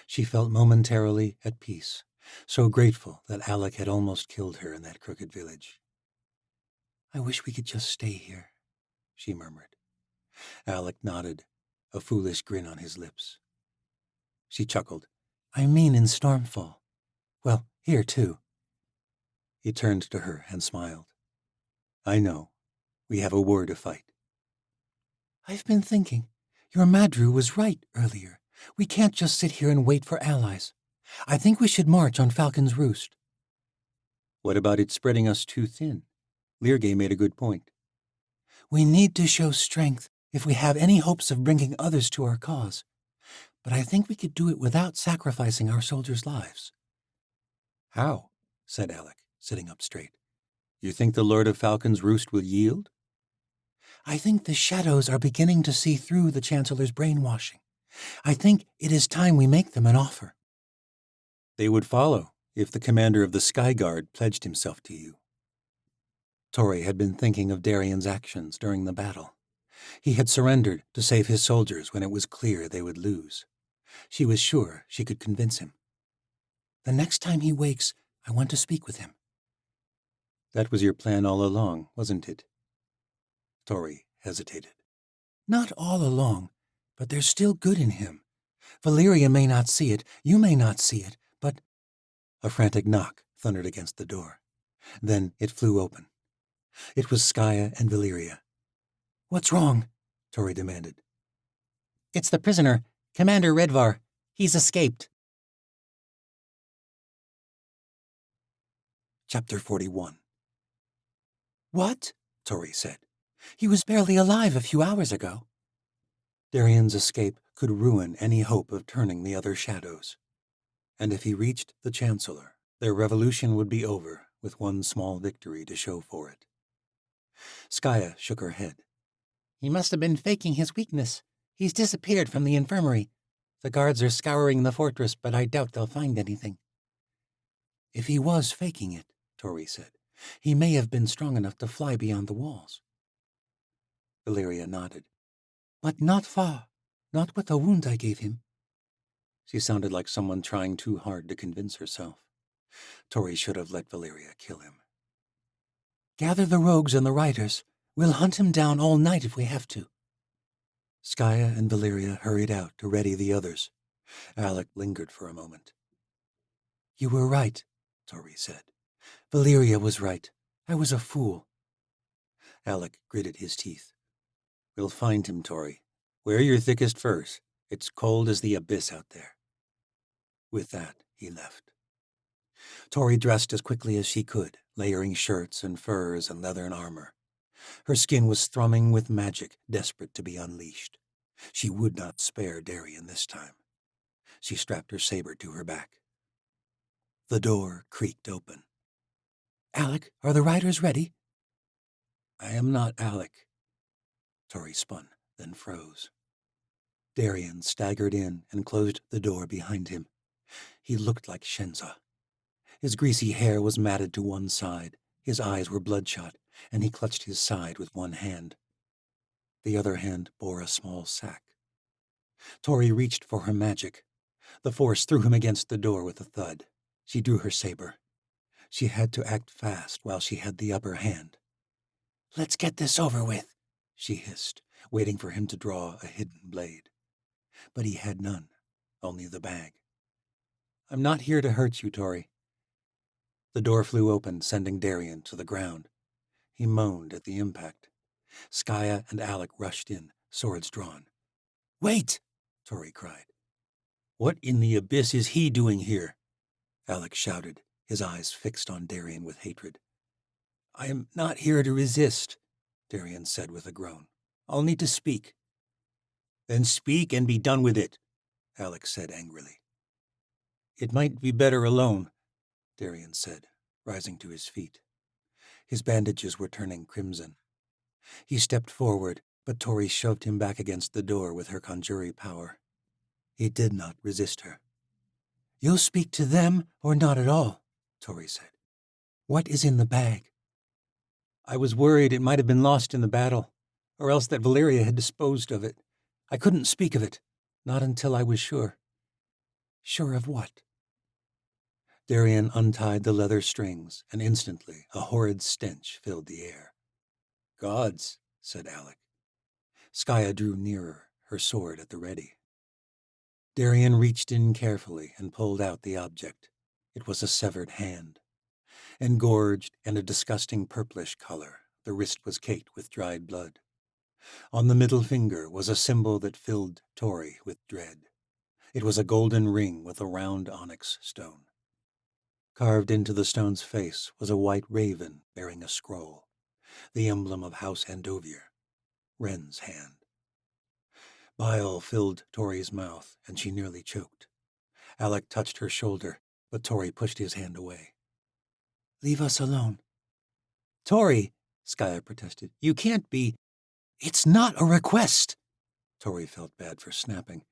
She felt momentarily at peace, so grateful that Alec had almost killed her in that crooked village. I wish we could just stay here, she murmured. Alec nodded, a foolish grin on his lips. She chuckled. I mean in Stormfall. Well, here too. He turned to her and smiled. I know. We have a war to fight. I've been thinking. Your Madru was right earlier. We can't just sit here and wait for allies. I think we should march on Falcon's Roost. What about it spreading us too thin? Leargay made a good point. We need to show strength if we have any hopes of bringing others to our cause. But I think we could do it without sacrificing our soldiers' lives. How? Said Alec, sitting up straight. You think the Lord of Falcon's Roost will yield? I think the shadows are beginning to see through the Chancellor's brainwashing. I think it is time we make them an offer. They would follow if the commander of the Sky Guard pledged himself to you. Tori had been thinking of Darian's actions during the battle. He had surrendered to save his soldiers when it was clear they would lose. She was sure she could convince him. The next time he wakes, I want to speak with him. That was your plan all along, wasn't it? Tori hesitated. Not all along, but there's still good in him. Valeria may not see it, you may not see it, but... A frantic knock thundered against the door. Then it flew open. It was Skaya and Valeria. What's wrong? Tori demanded. It's the prisoner, Commander Redvar. He's escaped. Chapter 41. What? Tori said. He was barely alive a few hours ago. Darian's escape could ruin any hope of turning the other shadows. And if he reached the Chancellor, their revolution would be over with one small victory to show for it. Skaya shook her head. He must have been faking his weakness. He's disappeared from the infirmary. The guards are scouring the fortress, but I doubt they'll find anything. If he was faking it, Tori said, he may have been strong enough to fly beyond the walls. Valeria nodded. But not far. Not with the wound I gave him. She sounded like someone trying too hard to convince herself. Tori should have let Valeria kill him. Gather the rogues and the riders. We'll hunt him down all night if we have to. Skaya and Valeria hurried out to ready the others. Alec lingered for a moment. You were right, Tori said. Valeria was right. I was a fool. Alec gritted his teeth. We'll find him, Tori. Wear your thickest furs. It's cold as the abyss out there. With that, he left. Tori dressed as quickly as she could, layering shirts and furs and leathern armor. Her skin was thrumming with magic, desperate to be unleashed. She would not spare Darien this time. She strapped her saber to her back. The door creaked open. Alec, are the riders ready? I am not Alec. Tori spun, then froze. Darien staggered in and closed the door behind him. He looked like Shenza. His greasy hair was matted to one side, his eyes were bloodshot, and he clutched his side with one hand. The other hand bore a small sack. Tori reached for her magic. The force threw him against the door with a thud. She drew her saber. She had to act fast while she had the upper hand. Let's get this over with, she hissed, waiting for him to draw a hidden blade. But he had none, only the bag. I'm not here to hurt you, Tori. The door flew open, sending Darien to the ground. He moaned at the impact. Skaya and Alec rushed in, swords drawn. Wait! Tori cried. What in the abyss is he doing here? Alec shouted, his eyes fixed on Darien with hatred. I am not here to resist, Darien said with a groan. I'll need to speak. Then speak and be done with it, Alec said angrily. It might be better alone, Darien said, rising to his feet. His bandages were turning crimson. He stepped forward, but Tori shoved him back against the door with her conjuring power. He did not resist her. You'll speak to them or not at all, Tori said. What is in the bag? I was worried it might have been lost in the battle, or else that Valeria had disposed of it. I couldn't speak of it, not until I was sure. Sure of what? Darien untied the leather strings, and instantly a horrid stench filled the air. Gods, said Alec. Skaya drew nearer, her sword at the ready. Darien reached in carefully and pulled out the object. It was a severed hand. Engorged and a disgusting purplish color, the wrist was caked with dried blood. On the middle finger was a symbol that filled Tori with dread. It was a golden ring with a round onyx stone. Carved into the stone's face was a white raven bearing a scroll, the emblem of House Andovier, Wren's hand. Bile filled Tori's mouth, and she nearly choked. Alec touched her shoulder, but Tori pushed his hand away. Leave us alone. Tori, Skaya protested, you can't be. It's not a request. Tori felt bad for snapping,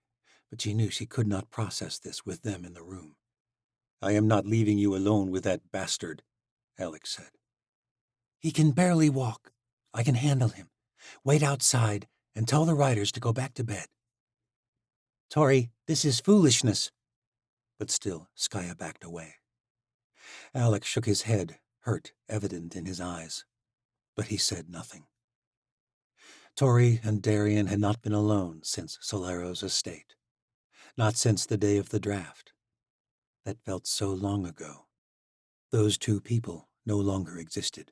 but she knew she could not process this with them in the room. I am not leaving you alone with that bastard, Alec said. He can barely walk. I can handle him. Wait outside and tell the riders to go back to bed. Tori, this is foolishness. But still, Skaya backed away. Alec shook his head, hurt evident in his eyes, but he said nothing. Tori and Darien had not been alone since Solero's estate, not since the day of the draft. That felt so long ago. Those two people no longer existed.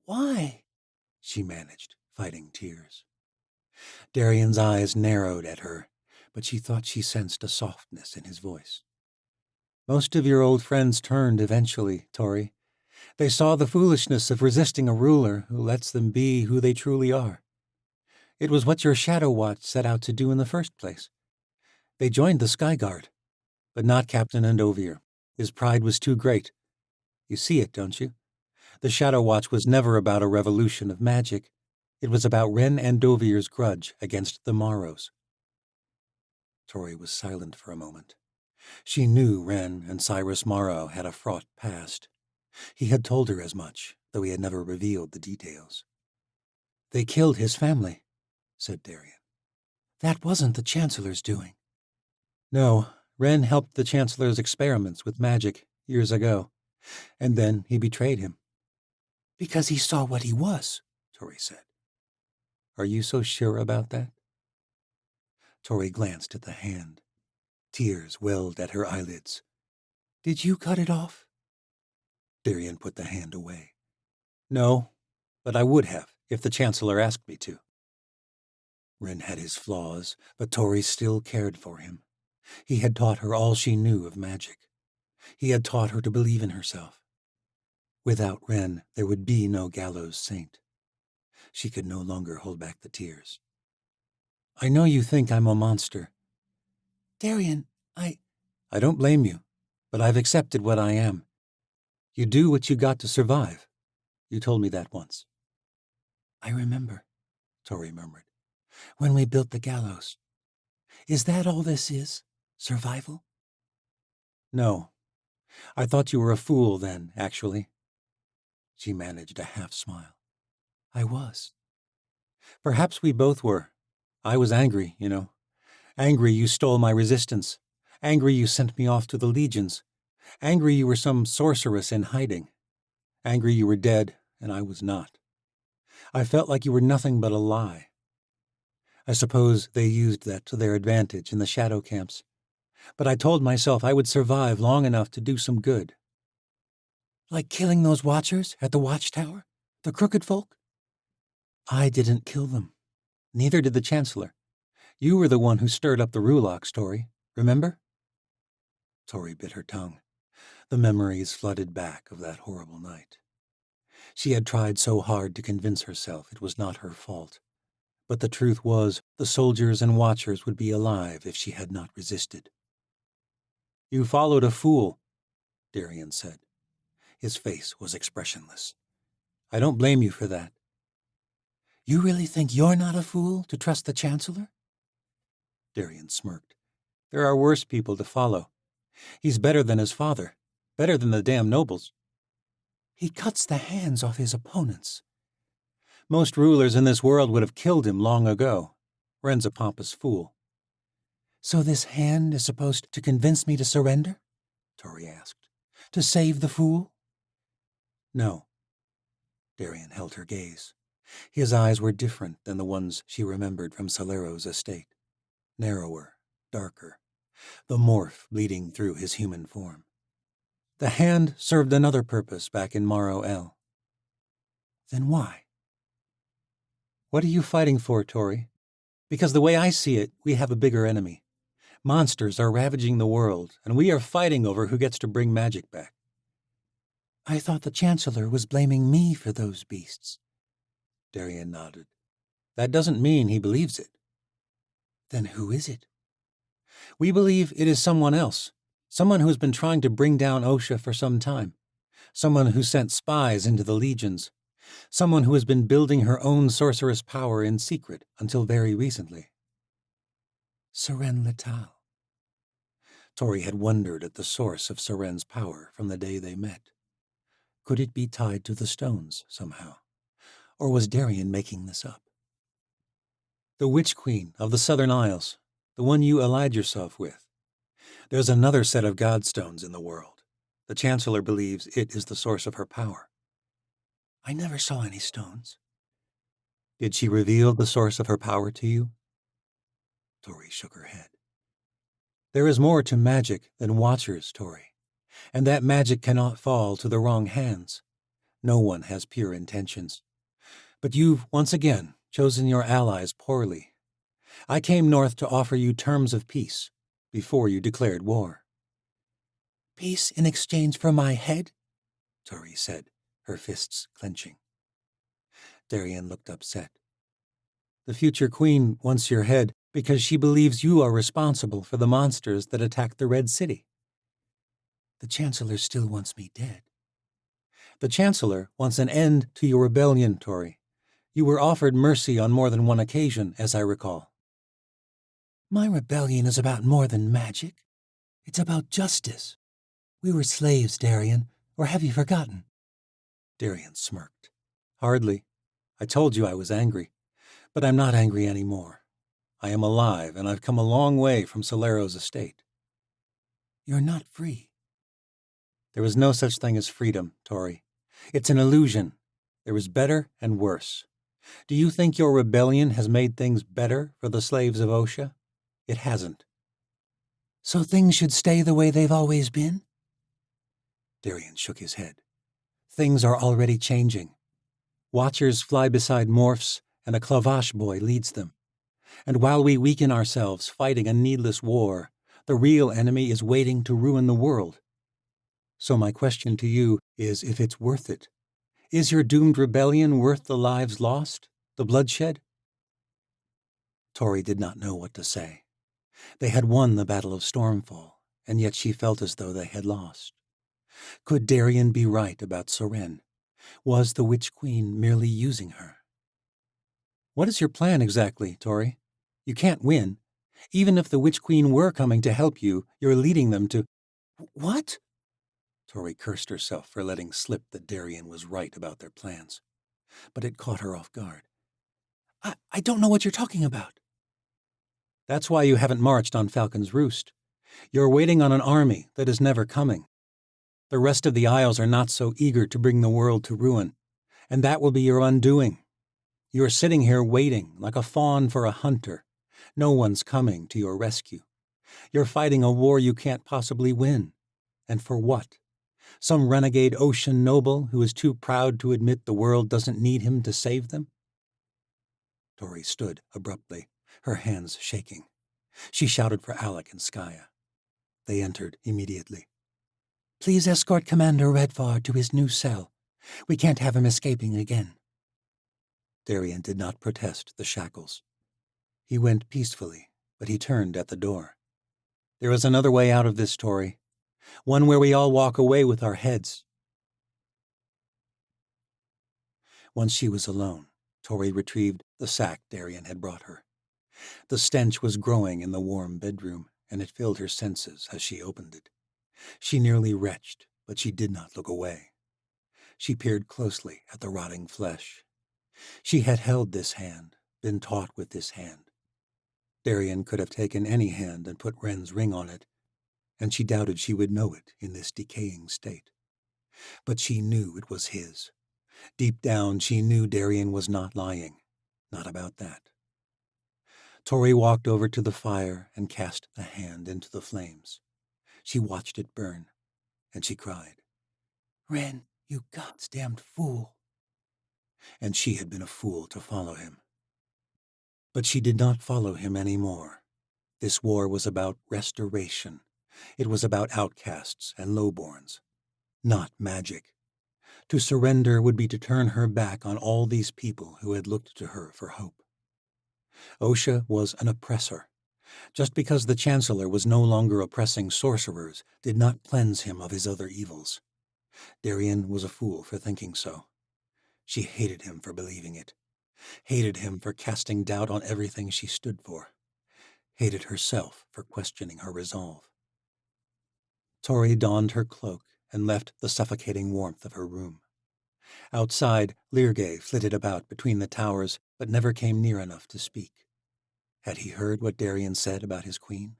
Why? She managed, fighting tears. Darien's eyes narrowed at her, but she thought she sensed a softness in his voice. Most of your old friends turned eventually, Tori. They saw the foolishness of resisting a ruler who lets them be who they truly are. It was what your Shadow Watch set out to do in the first place. They joined the Sky Guard, but not Captain Andovier. His pride was too great. You see it, don't you? The Shadow Watch was never about a revolution of magic. It was about Wren Andovier's grudge against the Morrows. Tori was silent for a moment. She knew Wren and Cyrus Morrow had a fraught past. He had told her as much, though he had never revealed the details. "They killed his family," said Darian. "That wasn't the Chancellor's doing." "No, Wren helped the Chancellor's experiments with magic years ago, and then he betrayed him." "Because he saw what he was," Tori said. "Are you so sure about that?" Tori glanced at the hand. Tears welled at her eyelids. "Did you cut it off?" Darian put the hand away. "No, but I would have if the Chancellor asked me to." Wren had his flaws, but Tori still cared for him. He had taught her all she knew of magic. He had taught her to believe in herself. Without Wren, there would be no gallows saint. She could no longer hold back the tears. "I know you think I'm a monster." "Darian, I don't blame you, but I've accepted what I am. You do what you got to survive. You told me that once." "I remember," Tori murmured, "when we built the gallows. Is that all this is? Survival?" "No. I thought you were a fool then, actually." She managed a half-smile. "I was." "Perhaps we both were. I was angry, you know. Angry you stole my resistance. Angry you sent me off to the legions. Angry you were some sorceress in hiding. Angry you were dead, and I was not. I felt like you were nothing but a lie. I suppose they used that to their advantage in the shadow camps. But I told myself I would survive long enough to do some good." "Like killing those watchers at the watchtower? The crooked folk?" "I didn't kill them. Neither did the Chancellor. You were the one who stirred up the Rulock story, remember?" Tori bit her tongue. The memories flooded back of that horrible night. She had tried so hard to convince herself it was not her fault. But the truth was, the soldiers and watchers would be alive if she had not resisted. "You followed a fool," Darian said. His face was expressionless. "I don't blame you for that." "You really think you're not a fool to trust the Chancellor?" Darian smirked. "There are worse people to follow. He's better than his father, better than the damn nobles." "He cuts the hands off his opponents." "Most rulers in this world would have killed him long ago. Wren's a pompous fool." "So this hand is supposed to convince me to surrender?" Tori asked. "To save the fool?" "No." Darian held her gaze. His eyes were different than the ones she remembered from Salero's estate. Narrower, darker, the morph bleeding through his human form. "The hand served another purpose back in Morrow El." "Then why?" "What are you fighting for, Tori? Because the way I see it, we have a bigger enemy. Monsters are ravaging the world, and we are fighting over who gets to bring magic back." "I thought the Chancellor was blaming me for those beasts." Darian nodded. "That doesn't mean he believes it." "Then who is it?" "We believe it is someone else, someone who has been trying to bring down Osha for some time, someone who sent spies into the legions, someone who has been building her own sorceress power in secret until very recently." Seren Letal. Tori had wondered at the source of Seren's power from the day they met. Could it be tied to the stones somehow? Or was Darian making this up? "The Witch Queen of the Southern Isles, the one you allied yourself with. There's another set of godstones in the world. The Chancellor believes it is the source of her power." "I never saw any stones." "Did she reveal the source of her power to you?" Tori shook her head. "There is more to magic than watchers, Tori, and that magic cannot fall to the wrong hands. No one has pure intentions. But you've, once again, chosen your allies poorly. I came north to offer you terms of peace before you declared war." "Peace in exchange for my head?" Tori said, her fists clenching. Darian looked upset. "The future queen wants your head because she believes you are responsible for the monsters that attacked the Red City." "The Chancellor still wants me dead." "The Chancellor wants an end to your rebellion, Tori. You were offered mercy on more than one occasion, as I recall. My rebellion is about more than magic. It's about justice. We were slaves, Darian, or have you forgotten? Darian smirked. Hardly. I told you I was angry, but I'm not angry anymore. I am alive, and I've come a long way from Solero's estate. You're not free. There is no such thing as freedom, Tori. It's an illusion. There is better and worse. Do you think your rebellion has made things better for the slaves of Osha? It hasn't. So things should stay the way they've always been? Darian shook his head. Things are already changing. Watchers fly beside morphs, and a Klavash boy leads them. And while we weaken ourselves fighting a needless war, the real enemy is waiting to ruin the world. So my question to you is if it's worth it. Is your doomed rebellion worth the lives lost, the bloodshed? Tori did not know what to say. They had won the Battle of Stormfall, and yet she felt as though they had lost. Could Darian be right about Soren? Was the Witch Queen merely using her? What is your plan exactly, Tori? You can't win. Even if the Witch Queen were coming to help you, you're leading them to— What? Tori cursed herself for letting slip that Darian was right about their plans. But it caught her off guard. I don't know what you're talking about. That's why you haven't marched on Falcon's Roost. You're waiting on an army that is never coming. The rest of the Isles are not so eager to bring the world to ruin, and that will be your undoing. You're sitting here waiting like a fawn for a hunter. No one's coming to your rescue. You're fighting a war you can't possibly win. And for what? Some renegade ocean noble who is too proud to admit the world doesn't need him to save them? Tori stood abruptly, her hands shaking. She shouted for Alec and Skaya. They entered immediately. Please escort Commander Redvar to his new cell. We can't have him escaping again. Darian did not protest the shackles. He went peacefully, but he turned at the door. There is another way out of this story, one where we all walk away with our heads. Once she was alone, Tori retrieved the sack Darian had brought her. The stench was growing in the warm bedroom, and it filled her senses as she opened it. She nearly retched, but she did not look away. She peered closely at the rotting flesh. She had held this hand, been taught with this hand. Darian could have taken any hand and put Ren's ring on it, and she doubted she would know it in this decaying state. But she knew it was his. Deep down, she knew Darian was not lying. Not about that. Tori walked over to the fire and cast the hand into the flames. She watched it burn, and she cried, Ren, you goddamned fool. And she had been a fool to follow him. But she did not follow him any more. This war was about restoration. It was about outcasts and lowborns, not magic. To surrender would be to turn her back on all these people who had looked to her for hope. Osha was an oppressor. Just because the Chancellor was no longer oppressing sorcerers did not cleanse him of his other evils. Darian was a fool for thinking so. She hated him for believing it, hated him for casting doubt on everything she stood for, hated herself for questioning her resolve. Tori donned her cloak and left the suffocating warmth of her room. Outside, Lirge flitted about between the towers, but never came near enough to speak. Had he heard what Darian said about his queen?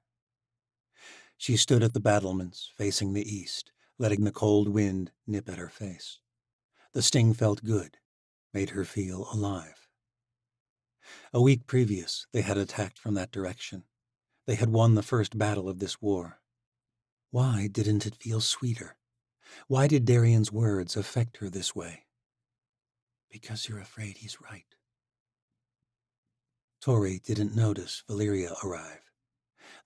She stood at the battlements, facing the east, letting the cold wind nip at her face. The sting felt good, made her feel alive. A week previous, they had attacked from that direction. They had won the first battle of this war. Why didn't it feel sweeter? Why did Darian's words affect her this way? Because you're afraid he's right. Tori didn't notice Valeria arrive.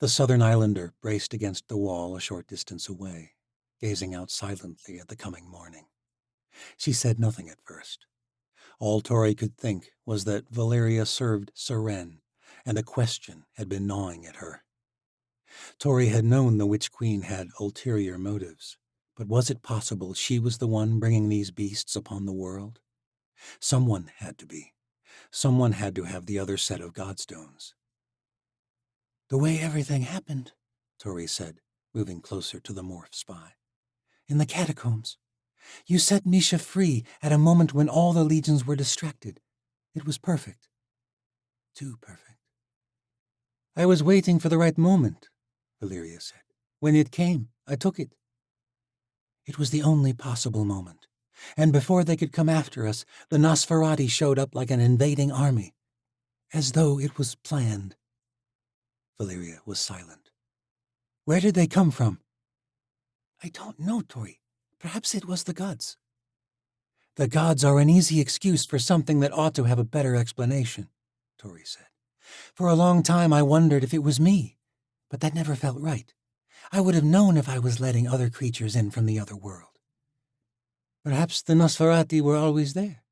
The southern islander braced against the wall a short distance away, gazing out silently at the coming morning. She said nothing at first. All Tori could think was that Valeria served Soren, and a question had been gnawing at her. Tori had known the Witch Queen had ulterior motives, but was it possible she was the one bringing these beasts upon the world? Someone had to be. Someone had to have the other set of godstones. The way everything happened, Tori said, moving closer to the morph spy. in the catacombs. You set Misha free at a moment when all the legions were distracted. It was perfect. Too perfect. I was waiting for the right moment, Valeria said. When it came, I took it. It was the only possible moment. And before they could come after us, the Nosferati showed up like an invading army. As though it was planned. Valeria was silent. Where did they come from? I don't know, Tori. Perhaps it was the gods. The gods are an easy excuse for something that ought to have a better explanation, Tori said. For a long time I wondered if it was me, but that never felt right. I would have known if I was letting other creatures in from the other world. Perhaps the Nosferati were always there.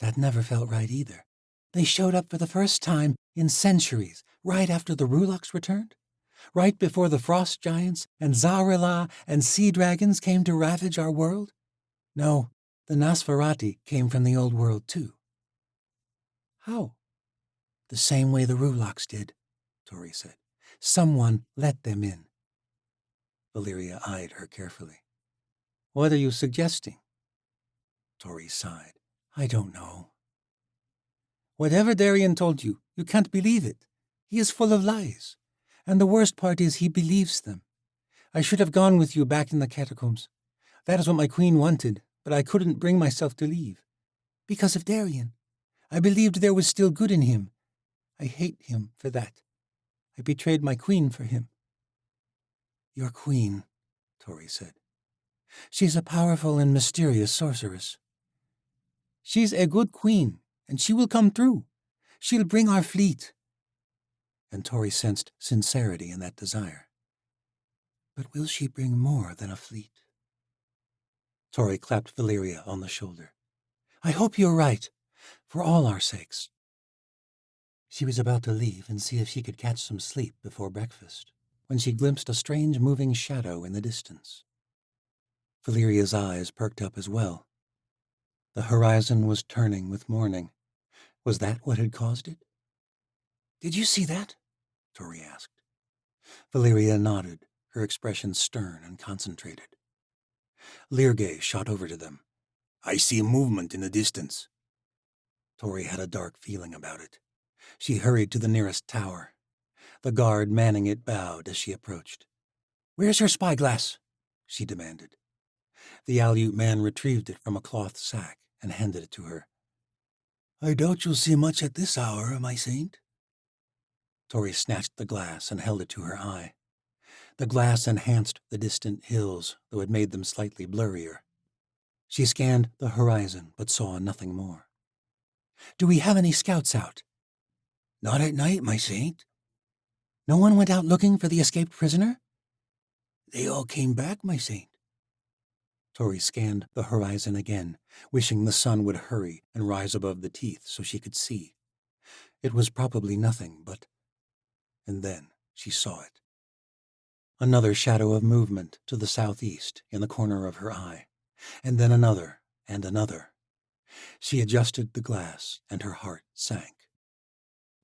That never felt right either. They showed up for the first time in centuries, right after the Ruloks returned. Right before the frost giants and Zarela and sea dragons came to ravage our world. No, the Nosferati came from the old world too. How? The same way the Ruloks did, Tori said. Someone let them in. Valeria eyed her carefully. What are you suggesting? Tori sighed. I don't know. Whatever Darien told you, you can't believe it. He is full of lies. And the worst part is he believes them. I should have gone with you back in the catacombs. That is what my queen wanted, but I couldn't bring myself to leave. Because of Darien. I believed there was still good in him. I hate him for that. I betrayed my queen for him. Your queen, Tori said. She's a powerful and mysterious sorceress. She's a good queen, and she will come through. She'll bring our fleet. And Tori sensed sincerity in that desire. But will she bring more than a fleet? Tori clapped Valeria on the shoulder. I hope you're right, for all our sakes. She was about to leave and see if she could catch some sleep before breakfast, when she glimpsed a strange moving shadow in the distance. Valeria's eyes perked up as well. The horizon was turning with morning. Was that what had caused it? Did you see that? Tori asked. Valeria nodded, her expression stern and concentrated. Leargay shot over to them. I see movement in the distance. Tori had a dark feeling about it. She hurried to the nearest tower. The guard manning it bowed as she approached. Where's your spyglass? She demanded. The Aleut man retrieved it from a cloth sack and handed it to her. I doubt you'll see much at this hour, my saint. Tori snatched the glass and held it to her eye. The glass enhanced the distant hills, though it made them slightly blurrier. She scanned the horizon, but saw nothing more. Do we have any scouts out? Not at night, my saint. No one went out looking for the escaped prisoner? They all came back, my saint. Tori scanned the horizon again, wishing the sun would hurry and rise above the teeth so she could see. It was probably nothing, but... And then she saw it. Another shadow of movement to the southeast in the corner of her eye, and then another and another. She adjusted the glass, and her heart sank.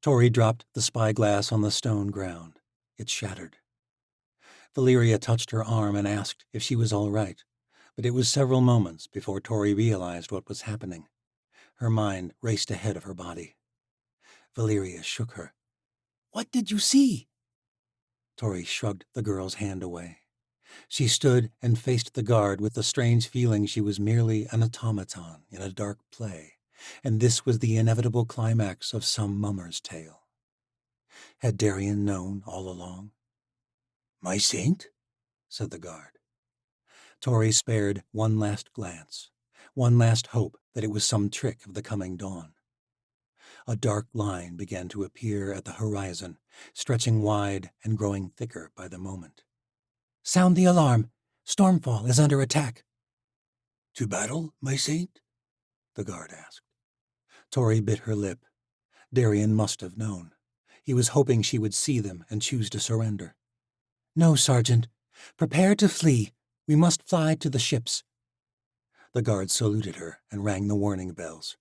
Tori dropped the spyglass on the stone ground. It shattered. Valeria touched her arm and asked if she was all right, but it was several moments before Tori realized what was happening. Her mind raced ahead of her body. Valeria shook her. What did you see? Tori shrugged the girl's hand away. She stood and faced the guard with the strange feeling she was merely an automaton in a dark play, and this was the inevitable climax of some mummer's tale. Had Darien known all along? My saint? Said the guard. Tori spared one last glance, one last hope that it was some trick of the coming dawn. A dark line began to appear at the horizon, stretching wide and growing thicker by the moment. Sound the alarm. Stormfall is under attack. To battle, my saint? The guard asked. Tori bit her lip. Darien must have known. He was hoping she would see them and choose to surrender. No, Sergeant. Prepare to flee. We must fly to the ships. The guard saluted her and rang the warning bells.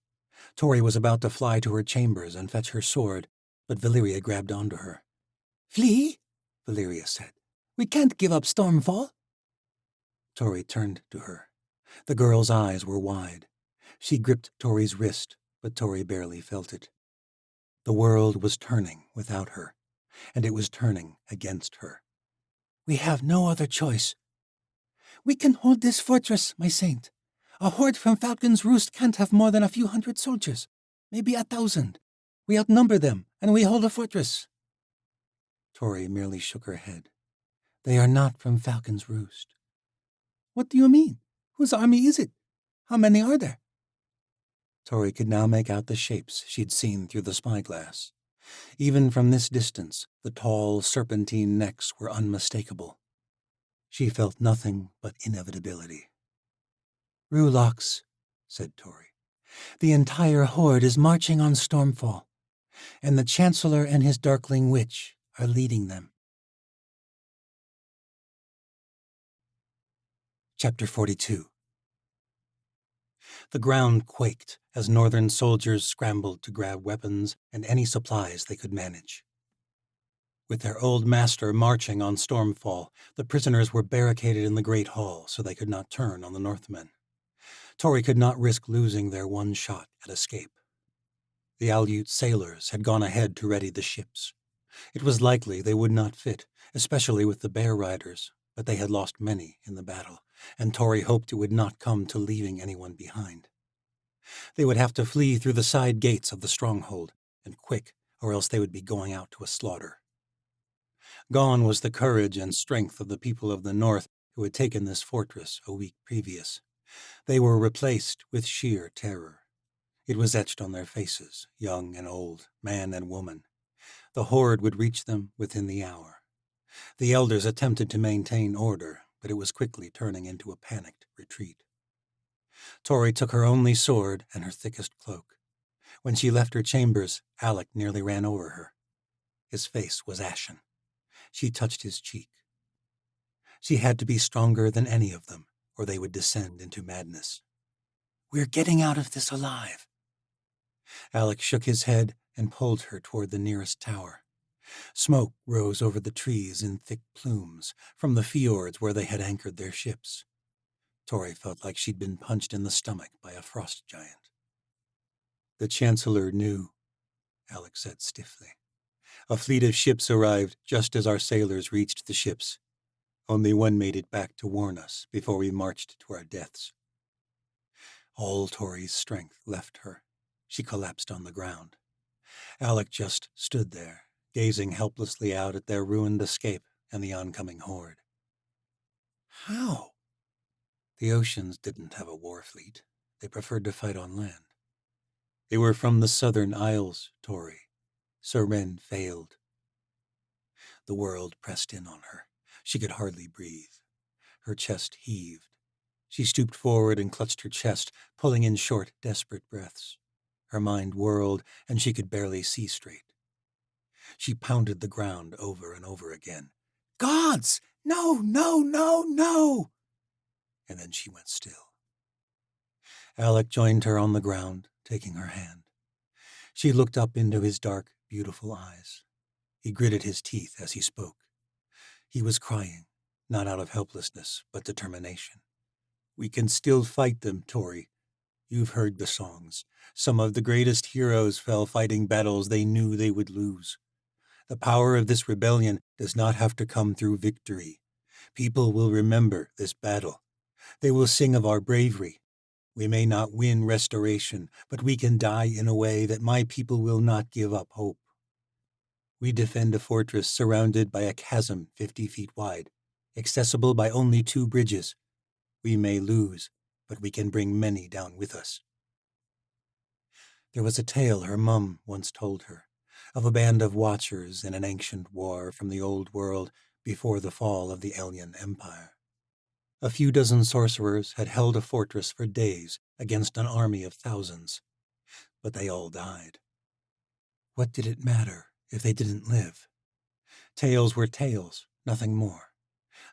Tori was about to fly to her chambers and fetch her sword, but Valyria grabbed onto her. "Flee?" Valyria said. "We can't give up Stormfall." Tori turned to her. The girl's eyes were wide. She gripped Tori's wrist, but Tori barely felt it. The world was turning without her, and it was turning against her. "We have no other choice. We can hold this fortress, my saint. A horde from Falcon's Roost can't have more than a few hundred soldiers, maybe 1,000. We outnumber them, and we hold a fortress." Tori merely shook her head. "They are not from Falcon's Roost." "What do you mean? Whose army is it? How many are there?" Tori could now make out the shapes she'd seen through the spyglass. Even from this distance, the tall, serpentine necks were unmistakable. She felt nothing but inevitability. "Rulox," said Tori. "The entire horde is marching on Stormfall, and the Chancellor and his Darkling Witch are leading them." Chapter 42. The ground quaked as northern soldiers scrambled to grab weapons and any supplies they could manage. With their old master marching on Stormfall, the prisoners were barricaded in the Great Hall so they could not turn on the Northmen. Tori could not risk losing their one shot at escape. The Aleut sailors had gone ahead to ready the ships. It was likely they would not fit, especially with the bear riders, but they had lost many in the battle, and Tori hoped it would not come to leaving anyone behind. They would have to flee through the side gates of the stronghold, and quick, or else they would be going out to a slaughter. Gone was the courage and strength of the people of the north who had taken this fortress a week previous. They were replaced with sheer terror. It was etched on their faces, young and old, man and woman. The horde would reach them within the hour. The elders attempted to maintain order, but it was quickly turning into a panicked retreat. Tori took her only sword and her thickest cloak. When she left her chambers, Alec nearly ran over her. His face was ashen. She touched his cheek. She had to be stronger than any of them, or they would descend into madness. "We're getting out of this alive." Alec shook his head and pulled her toward the nearest tower. Smoke rose over the trees in thick plumes from the fjords where they had anchored their ships. Tori felt like she'd been punched in the stomach by a frost giant. "The Chancellor knew," Alec said stiffly. "A fleet of ships arrived just as our sailors reached the ships. Only one made it back to warn us before we marched to our deaths." All Tori's strength left her. She collapsed on the ground. Alec just stood there, gazing helplessly out at their ruined escape and the oncoming horde. "How?" The oceans didn't have a war fleet. They preferred to fight on land. They were from the southern isles, Tori. Sir Ren failed. The world pressed in on her. She could hardly breathe. Her chest heaved. She stooped forward and clutched her chest, pulling in short, desperate breaths. Her mind whirled, and she could barely see straight. She pounded the ground over and over again. "Gods! No, no, no, no!" And then she went still. Alec joined her on the ground, taking her hand. She looked up into his dark, beautiful eyes. He gritted his teeth as he spoke. He was crying, not out of helplessness, but determination. "We can still fight them, Tori. You've heard the songs. Some of the greatest heroes fell fighting battles they knew they would lose. The power of this rebellion does not have to come through victory. People will remember this battle. They will sing of our bravery. We may not win restoration, but we can die in a way that my people will not give up hope. We defend a fortress surrounded by a chasm 50 feet wide, accessible by only 2 bridges. We may lose, but we can bring many down with us." There was a tale her mum once told her, of a band of watchers in an ancient war from the old world before the fall of the Alien Empire. A few dozen sorcerers had held a fortress for days against an army of thousands, but they all died. What did it matter if they didn't live? Tales were tales, nothing more.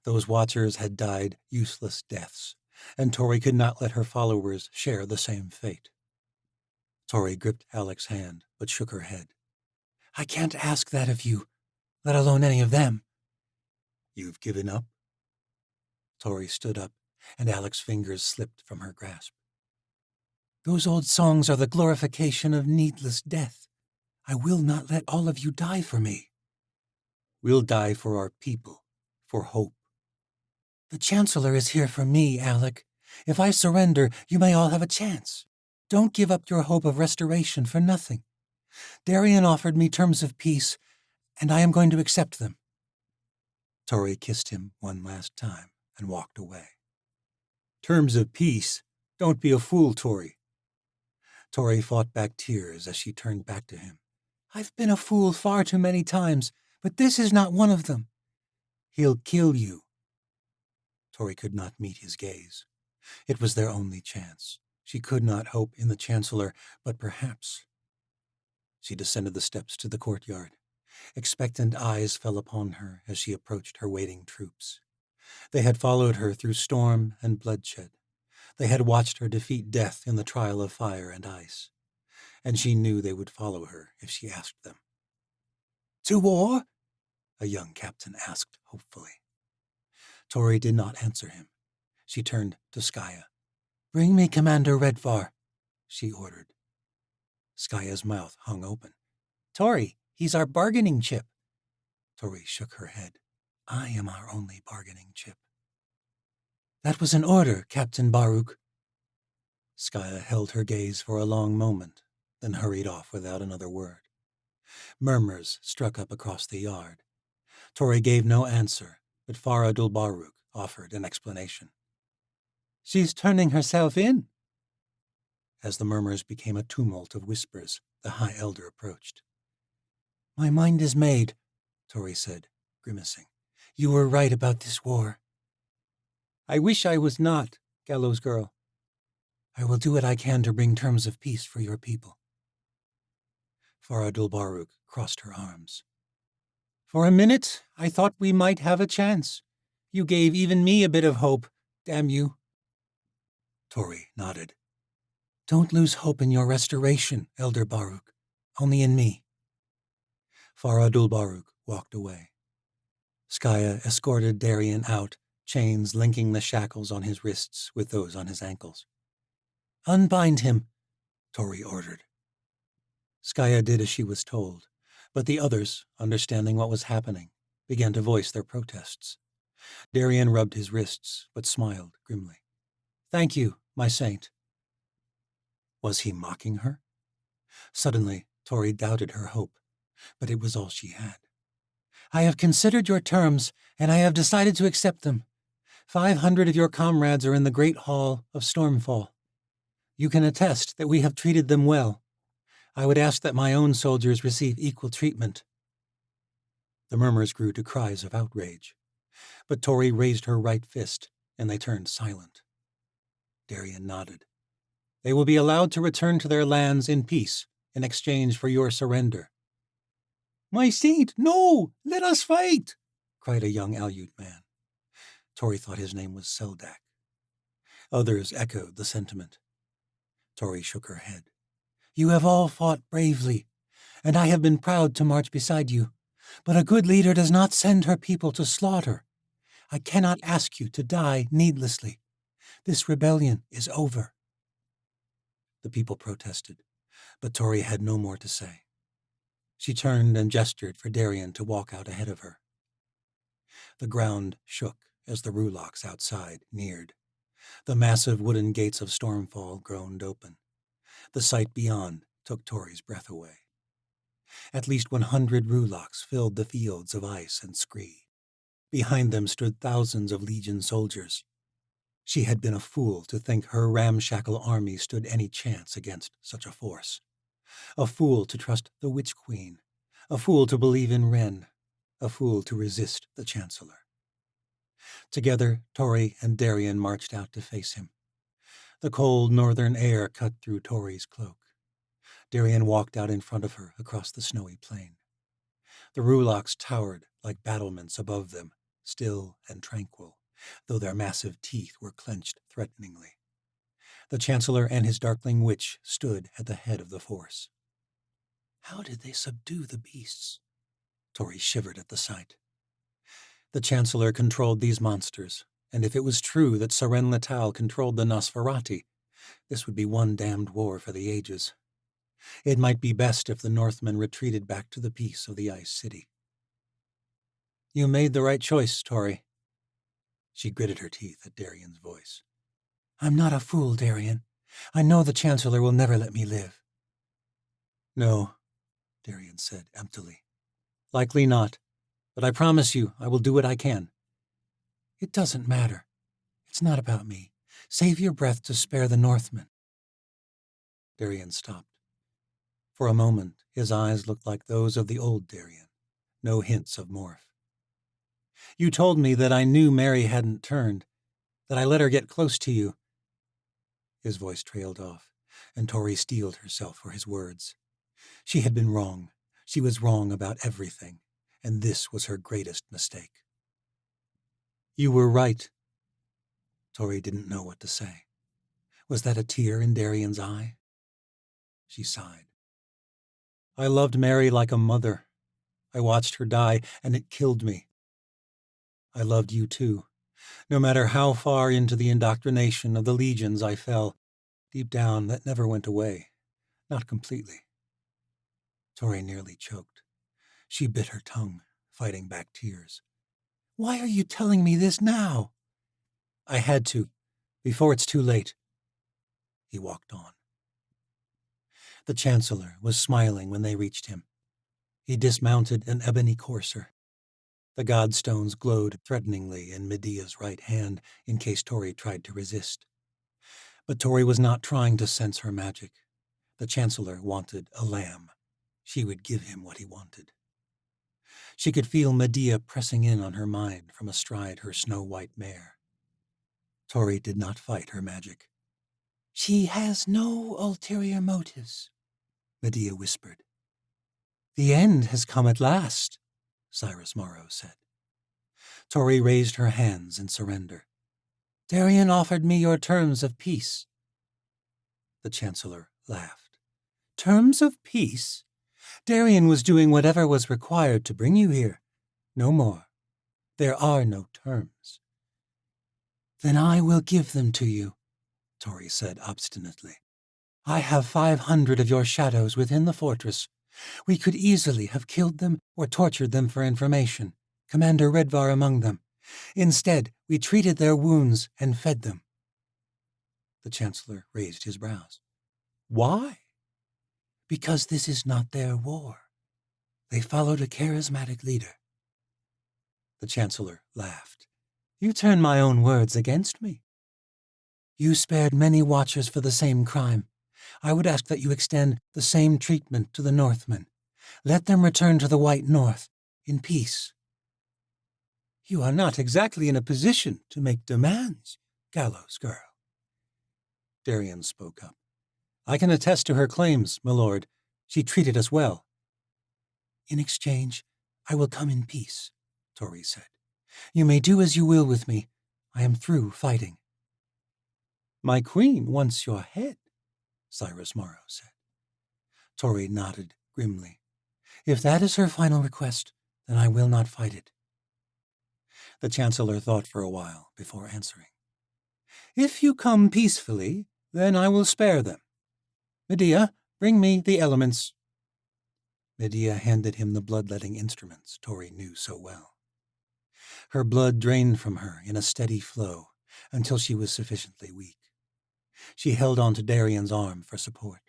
Those watchers had died useless deaths, and Tori could not let her followers share the same fate. Tori gripped Alec's hand, but shook her head. I can't ask that of you, let alone any of them. You've given up? Tori stood up, and Alec's fingers slipped from her grasp. Those old songs are the glorification of needless death. I will not let all of you die for me. We'll die for our people, for hope. The Chancellor is here for me, Alec. If I surrender, you may all have a chance. Don't give up your hope of restoration for nothing. Darian offered me terms of peace, and I am going to accept them. Tori kissed him one last time and walked away. Terms of peace? Don't be a fool, Tori. Tori fought back tears as she turned back to him. I've been a fool far too many times, but this is not one of them. He'll kill you. Tori could not meet his gaze. It was their only chance. She could not hope in the Chancellor, but perhaps. She descended the steps to the courtyard. Expectant eyes fell upon her as she approached her waiting troops. They had followed her through storm and bloodshed. They had watched her defeat death in the trial of fire and ice. And she knew they would follow her if she asked them. To war? A young captain asked hopefully. Tori did not answer him. She turned to Skaya. Bring me Commander Redvar, she ordered. Skaya's mouth hung open. Tori, he's our bargaining chip. Tori shook her head. I am our only bargaining chip. That was an order, Captain Baruch. Skaya held her gaze for a long moment, then hurried off without another word. Murmurs struck up across the yard. Tori gave no answer, but Faradul Baruch offered an explanation. She's turning herself in. As the murmurs became a tumult of whispers, the High Elder approached. My mind is made, Tori said, grimacing. You were right about this war. I wish I was not, Gallows Girl. I will do what I can to bring terms of peace for your people. Faradul Baruch crossed her arms. For a minute, I thought we might have a chance. You gave even me a bit of hope, damn you. Tori nodded. Don't lose hope in your restoration, Elder Baruch. Only in me. Faradul Baruch walked away. Skaya escorted Darian out, chains linking the shackles on his wrists with those on his ankles. Unbind him, Tori ordered. Skaya did as she was told, but the others, understanding what was happening, began to voice their protests. Darian rubbed his wrists, but smiled grimly. Thank you, my saint. Was he mocking her? Suddenly, Tori doubted her hope, but it was all she had. I have considered your terms, and I have decided to accept them. 500 of your comrades are in the great hall of Stormfall. You can attest that we have treated them well. I would ask that my own soldiers receive equal treatment. The murmurs grew to cries of outrage, but Tori raised her right fist, and they turned silent. Darian nodded. They will be allowed to return to their lands in peace in exchange for your surrender. My saint, no! Let us fight! Cried a young Aleut man. Tori thought his name was Seldak. Others echoed the sentiment. Tori shook her head. You have all fought bravely, and I have been proud to march beside you. But a good leader does not send her people to slaughter. I cannot ask you to die needlessly. This rebellion is over. The people protested, but Tori had no more to say. She turned and gestured for Darian to walk out ahead of her. The ground shook as the rulocks outside neared. The massive wooden gates of Stormfall groaned open. The sight beyond took Tori's breath away. At least 100 rulocks filled the fields of ice and scree. Behind them stood thousands of Legion soldiers. She had been a fool to think her ramshackle army stood any chance against such a force. A fool to trust the Witch Queen. A fool to believe in Ren. A fool to resist the Chancellor. Together, Tori and Darian marched out to face him. The cold northern air cut through Tori's cloak. Darian walked out in front of her across the snowy plain. The rulocks towered like battlements above them, still and tranquil, though their massive teeth were clenched threateningly. The Chancellor and his darkling witch stood at the head of the force. How did they subdue the beasts? Tori shivered at the sight. The Chancellor controlled these monsters, and if it was true that Seren Letal controlled the Nosferati, this would be one damned war for the ages. It might be best if the Northmen retreated back to the peace of the Ice City. You made the right choice, Tori. She gritted her teeth at Darian's voice. I'm not a fool, Darian. I know the Chancellor will never let me live. No, Darian said emptily. Likely not, but I promise you I will do what I can. It doesn't matter. It's not about me. Save your breath to spare the Northmen. Darian stopped. For a moment, his eyes looked like those of the old Darian, no hints of morph. You told me that I knew Mary hadn't turned, that I let her get close to you. His voice trailed off, and Tori steeled herself for his words. She had been wrong. She was wrong about everything, and this was her greatest mistake. You were right. Tori didn't know what to say. Was that a tear in Darian's eye? She sighed. I loved Mary like a mother. I watched her die, and it killed me. I loved you too. No matter how far into the indoctrination of the legions I fell, deep down that never went away. Not completely. Tori nearly choked. She bit her tongue, fighting back tears. Why are you telling me this now? I had to, before it's too late. He walked on. The Chancellor was smiling when they reached him. He dismounted an ebony courser. The godstones glowed threateningly in Medea's right hand in case Tori tried to resist. But Tori was not trying to sense her magic. The Chancellor wanted a lamb. She would give him what he wanted. She could feel Medea pressing in on her mind from astride her snow-white mare. Tori did not fight her magic. She has no ulterior motives, Medea whispered. The end has come at last, Cyrus Morrow said. Tori raised her hands in surrender. Darian offered me your terms of peace. The Chancellor laughed. Terms of peace? Darian was doing whatever was required to bring you here. No more. There are no terms. Then I will give them to you, Tori said obstinately. I have 500 of your shadows within the fortress. We could easily have killed them or tortured them for information, Commander Redvar among them. Instead, we treated their wounds and fed them. The Chancellor raised his brows. Why? Because this is not their war. They followed a charismatic leader. The Chancellor laughed. You turn my own words against me. You spared many watchers for the same crime. I would ask that you extend the same treatment to the Northmen. Let them return to the White North in peace. You are not exactly in a position to make demands, gallows girl. Darian spoke up. I can attest to her claims, my lord. She treated us well. In exchange, I will come in peace, Tori said. You may do as you will with me. I am through fighting. My queen wants your head, Cyrus Morrow said. Tori nodded grimly. If that is her final request, then I will not fight it. The Chancellor thought for a while before answering. If you come peacefully, then I will spare them. Medea, bring me the elements. Medea handed him the bloodletting instruments Tori knew so well. Her blood drained from her in a steady flow until she was sufficiently weak. She held on to Darian's arm for support.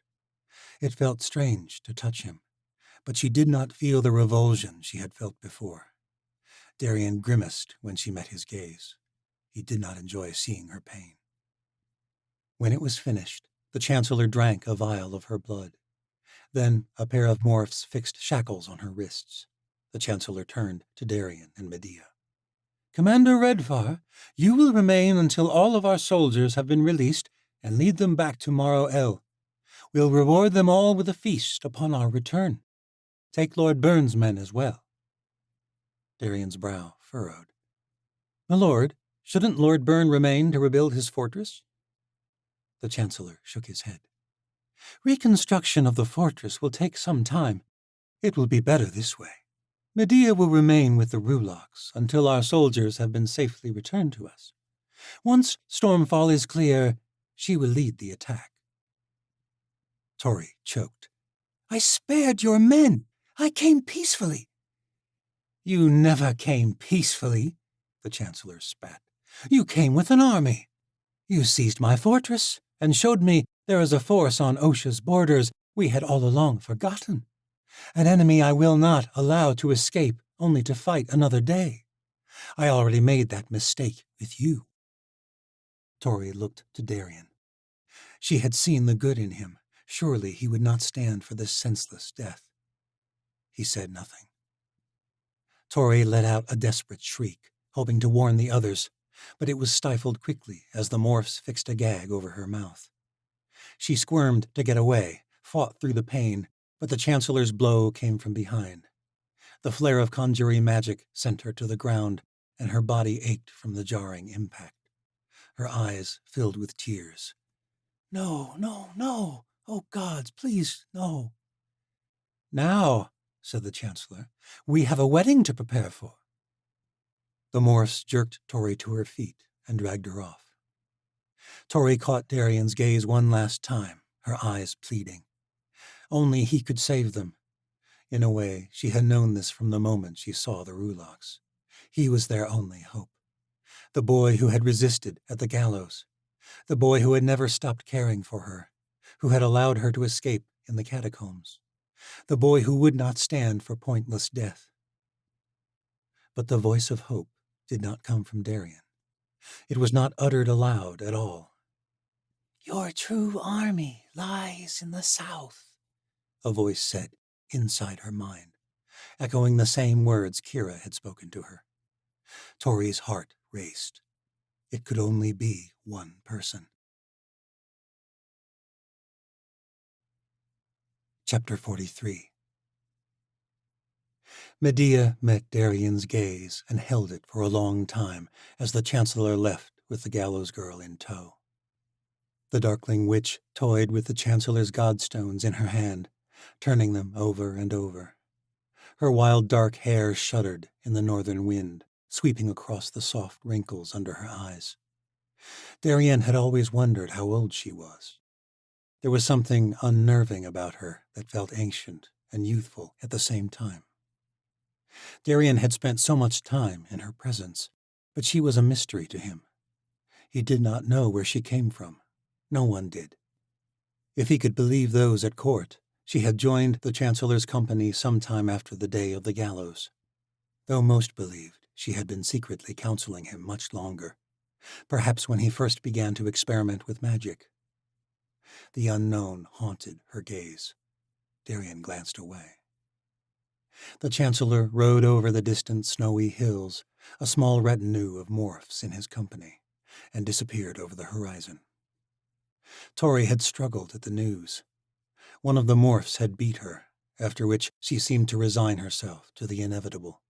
It felt strange to touch him, but she did not feel the revulsion she had felt before. Darian grimaced when she met his gaze. He did not enjoy seeing her pain. When it was finished, the Chancellor drank a vial of her blood. Then a pair of morphs fixed shackles on her wrists. The Chancellor turned to Darian and Medea. Commander Redvar, you will remain until all of our soldiers have been released and lead them back to Morrow El. We'll reward them all with a feast upon our return. Take Lord Burns' men as well. Darian's brow furrowed. My lord, shouldn't Lord Byrne remain to rebuild his fortress? The Chancellor shook his head. Reconstruction of the fortress will take some time. It will be better this way. Medea will remain with the Rulocks until our soldiers have been safely returned to us. Once Stormfall is clear, she will lead the attack. Tori choked. I spared your men. I came peacefully. You never came peacefully, the Chancellor spat. You came with an army. You seized my fortress and showed me there is a force on Osha's borders we had all along forgotten. An enemy I will not allow to escape only to fight another day. I already made that mistake with you. Tori looked to Darien. She had seen the good in him. Surely he would not stand for this senseless death. He said nothing. Tori let out a desperate shriek, hoping to warn the others, but it was stifled quickly as the morphs fixed a gag over her mouth. She squirmed to get away, fought through the pain, but the Chancellor's blow came from behind. The flare of conjuring magic sent her to the ground, and her body ached from the jarring impact. Her eyes filled with tears. No, no, no! Oh, gods, please, no. Now, said the Chancellor, we have a wedding to prepare for. The morphs jerked Tori to her feet and dragged her off. Tori caught Darian's gaze one last time, her eyes pleading. Only he could save them. In a way, she had known this from the moment she saw the Rulocks. He was their only hope. The boy who had resisted at the gallows. The boy who had never stopped caring for her, who had allowed her to escape in the catacombs. The boy who would not stand for pointless death. But the voice of hope did not come from Darien. It was not uttered aloud at all. Your true army lies in the south, a voice said inside her mind, echoing the same words Kira had spoken to her. Tori's heart raced. It could only be one person. Chapter 43. Medea met Darien's gaze and held it for a long time as the Chancellor left with the gallows girl in tow. The darkling witch toyed with the Chancellor's godstones in her hand, turning them over and over. Her wild dark hair shuddered in the northern wind, sweeping across the soft wrinkles under her eyes. Darien had always wondered how old she was. There was something unnerving about her that felt ancient and youthful at the same time. Darien had spent so much time in her presence, but she was a mystery to him. He did not know where she came from. No one did. If he could believe those at court, she had joined the Chancellor's company some time after the day of the gallows. Though most believed she had been secretly counseling him much longer, perhaps when he first began to experiment with magic. The unknown haunted her gaze. Darien glanced away. The Chancellor rode over the distant snowy hills, a small retinue of morphs in his company, and disappeared over the horizon. Tori had struggled at the news. One of the morphs had beat her, after which she seemed to resign herself to the inevitable.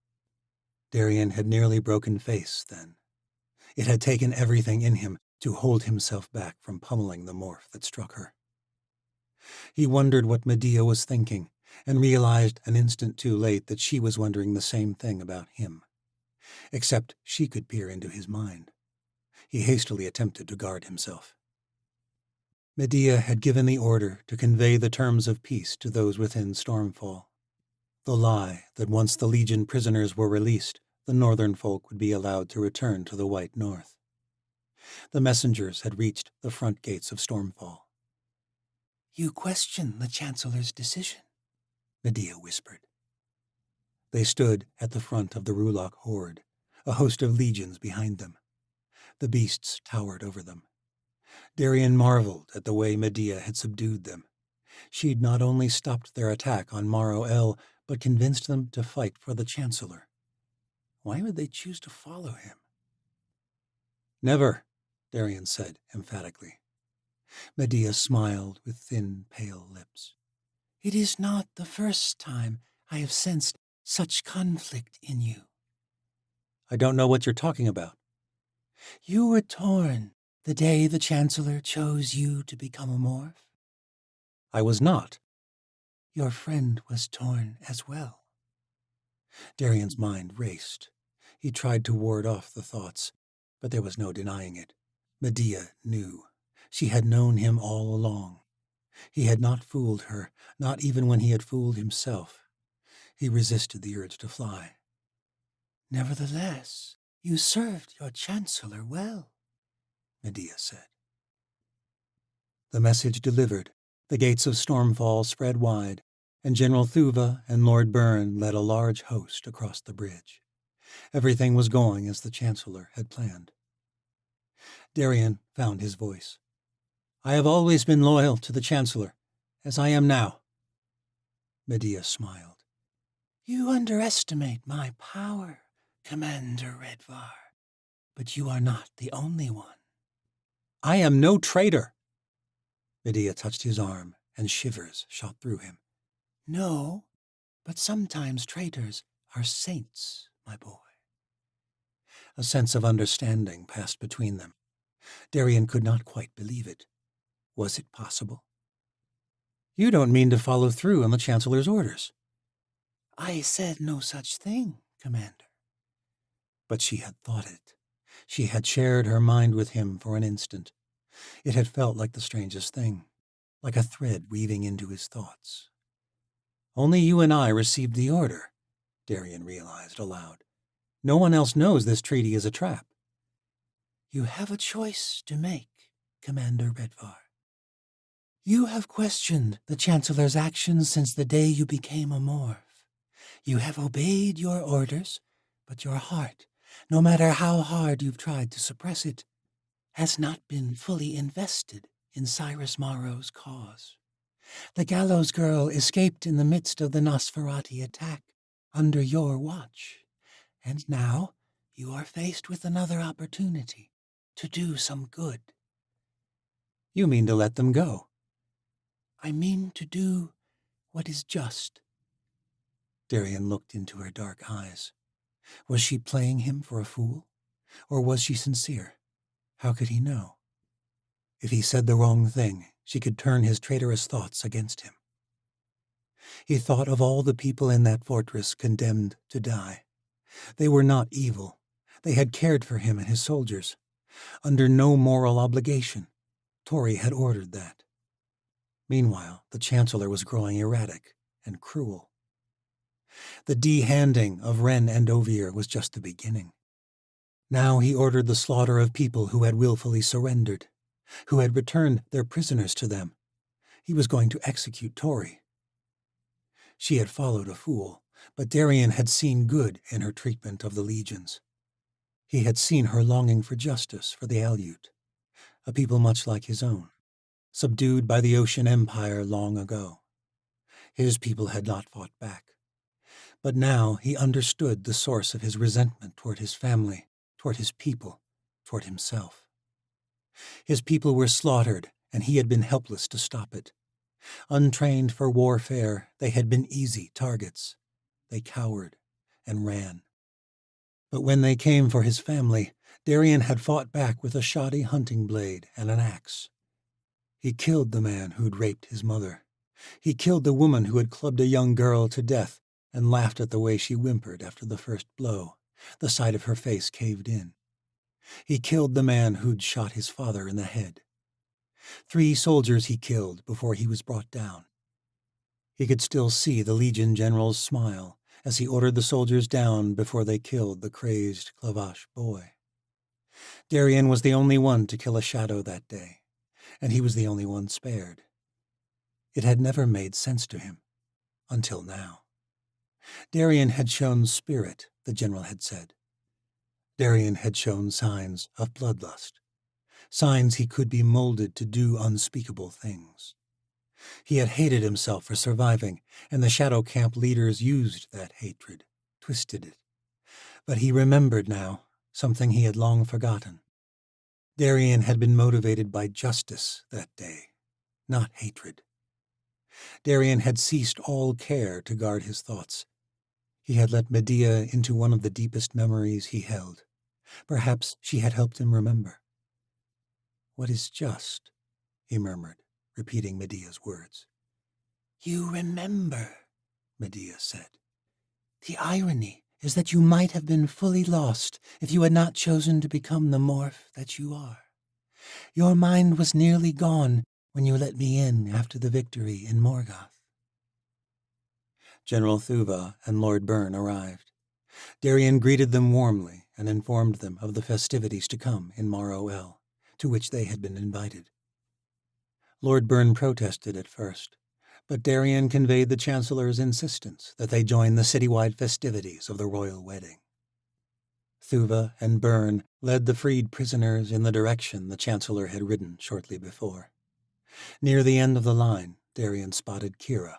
Darien had nearly broken face then. It had taken everything in him to hold himself back from pummeling the morph that struck her. He wondered what Medea was thinking, and realized an instant too late that she was wondering the same thing about him. Except she could peer into his mind. He hastily attempted to guard himself. Medea had given the order to convey the terms of peace to those within Stormfall. The lie that once the Legion prisoners were released, the northern folk would be allowed to return to the White North. The messengers had reached the front gates of Stormfall. You question the Chancellor's decision, Medea whispered. They stood at the front of the Rulock horde, a host of legions behind them. The beasts towered over them. Darien marveled at the way Medea had subdued them. She'd not only stopped their attack on Morrow El, but convinced them to fight for the Chancellor. Why would they choose to follow him? Never, Darien said emphatically. Medea smiled with thin, pale lips. It is not the first time I have sensed such conflict in you. I don't know what you're talking about. You were torn The day the Chancellor chose you to become a morph? I was not. Your friend was torn as well. Darian's mind raced. He tried to ward off the thoughts, but there was no denying it. Medea knew. She had known him all along. He had not fooled her, not even when he had fooled himself. He resisted the urge to fly. Nevertheless, you served your Chancellor well, Medea said. The message delivered. The gates of Stormfall spread wide, and General Thuva and Lord Byrne led a large host across the bridge. Everything was going as the Chancellor had planned. Darian found his voice. I have always been loyal to the Chancellor, as I am now. Medea smiled. You underestimate my power, Commander Redvar, but you are not the only one. I am no traitor. Medea touched his arm, and shivers shot through him. No, but sometimes traitors are saints, my boy. A sense of understanding passed between them. Darian could not quite believe it. Was it possible? You don't mean to follow through on the Chancellor's orders. I said no such thing, Commander. But she had thought it. She had shared her mind with him for an instant. It had felt like the strangest thing, like a thread weaving into his thoughts. Only you and I received the order, Darian realized aloud. No one else knows this treaty is a trap. You have a choice to make, Commander Redvar. You have questioned the Chancellor's actions since the day you became a morph. You have obeyed your orders, but your heart, no matter how hard you've tried to suppress it, has not been fully invested in Cyrus Morrow's cause. The Gallows Girl escaped in the midst of the Nosferati attack under your watch, and now you are faced with another opportunity to do some good. You mean to let them go? I mean to do what is just. Darian looked into her dark eyes. Was she playing him for a fool? Or was she sincere? How could he know? If he said the wrong thing, she could turn his traitorous thoughts against him. He thought of all the people in that fortress condemned to die. They were not evil. They had cared for him and his soldiers. Under no moral obligation. Tori had ordered that. Meanwhile, the Chancellor was growing erratic and cruel. The de-handing of Ren and Ovier was just the beginning. Now he ordered the slaughter of people who had willfully surrendered, who had returned their prisoners to them. He was going to execute Tori. She had followed a fool, but Darian had seen good in her treatment of the legions. He had seen her longing for justice for the Aleut, a people much like his own, subdued by the Ocean Empire long ago. His people had not fought back. But now he understood the source of his resentment toward his family, toward his people, toward himself. His people were slaughtered, and he had been helpless to stop it. Untrained for warfare, they had been easy targets. They cowered and ran. But when they came for his family, Darian had fought back with a shoddy hunting blade and an axe. He killed the man who'd raped his mother. He killed the woman who had clubbed a young girl to death and laughed at the way she whimpered after the first blow. The side of her face caved in. He killed the man who'd shot his father in the head. 3 soldiers he killed before he was brought down. He could still see the Legion general's smile as he ordered the soldiers down before they killed the crazed Clavash boy. Darian was the only one to kill a shadow that day, and he was the only one spared. It had never made sense to him, until now. Darian had shown spirit, the general had said. Darian had shown signs of bloodlust, signs he could be molded to do unspeakable things. He had hated himself for surviving, and the Shadow Camp leaders used that hatred, twisted it. But he remembered now, something he had long forgotten. Darian had been motivated by justice that day, not hatred. Darian had ceased all care to guard his thoughts. He had let Medea into one of the deepest memories he held. Perhaps she had helped him remember. What is just? He murmured, repeating Medea's words. You remember, Medea said. The irony is that you might have been fully lost if you had not chosen to become the morph that you are. Your mind was nearly gone when you let me in after the victory in Morgoth. General Thuva and Lord Byrne arrived. Darien greeted them warmly and informed them of the festivities to come in Morrow El, to which they had been invited. Lord Byrne protested at first, but Darien conveyed the Chancellor's insistence that they join the citywide festivities of the royal wedding. Thuva and Byrne led the freed prisoners in the direction the Chancellor had ridden shortly before. Near the end of the line, Darien spotted Kira.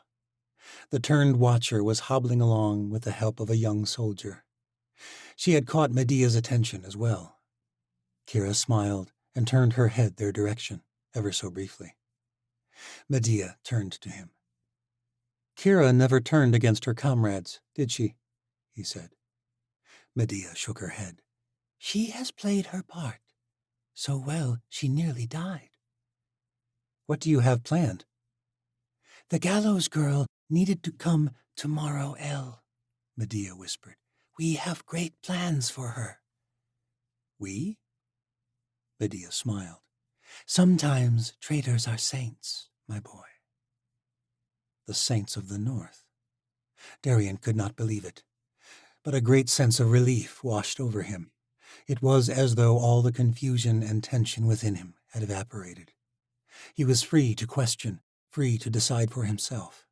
The turned watcher was hobbling along with the help of a young soldier. She had caught Medea's attention as well. Kira smiled and turned her head their direction, ever so briefly. Medea turned to him. Kira never turned against her comrades, did she? He said. Medea shook her head. She has played her part. So well, she nearly died. What do you have planned? The gallows girl needed to come to Morrow El, Medea whispered. We have great plans for her. We? Medea smiled. Sometimes traitors are saints, my boy. The saints of the North. Darien could not believe it, but a great sense of relief washed over him. It was as though all the confusion and tension within him had evaporated. He was free to question, free to decide for himself.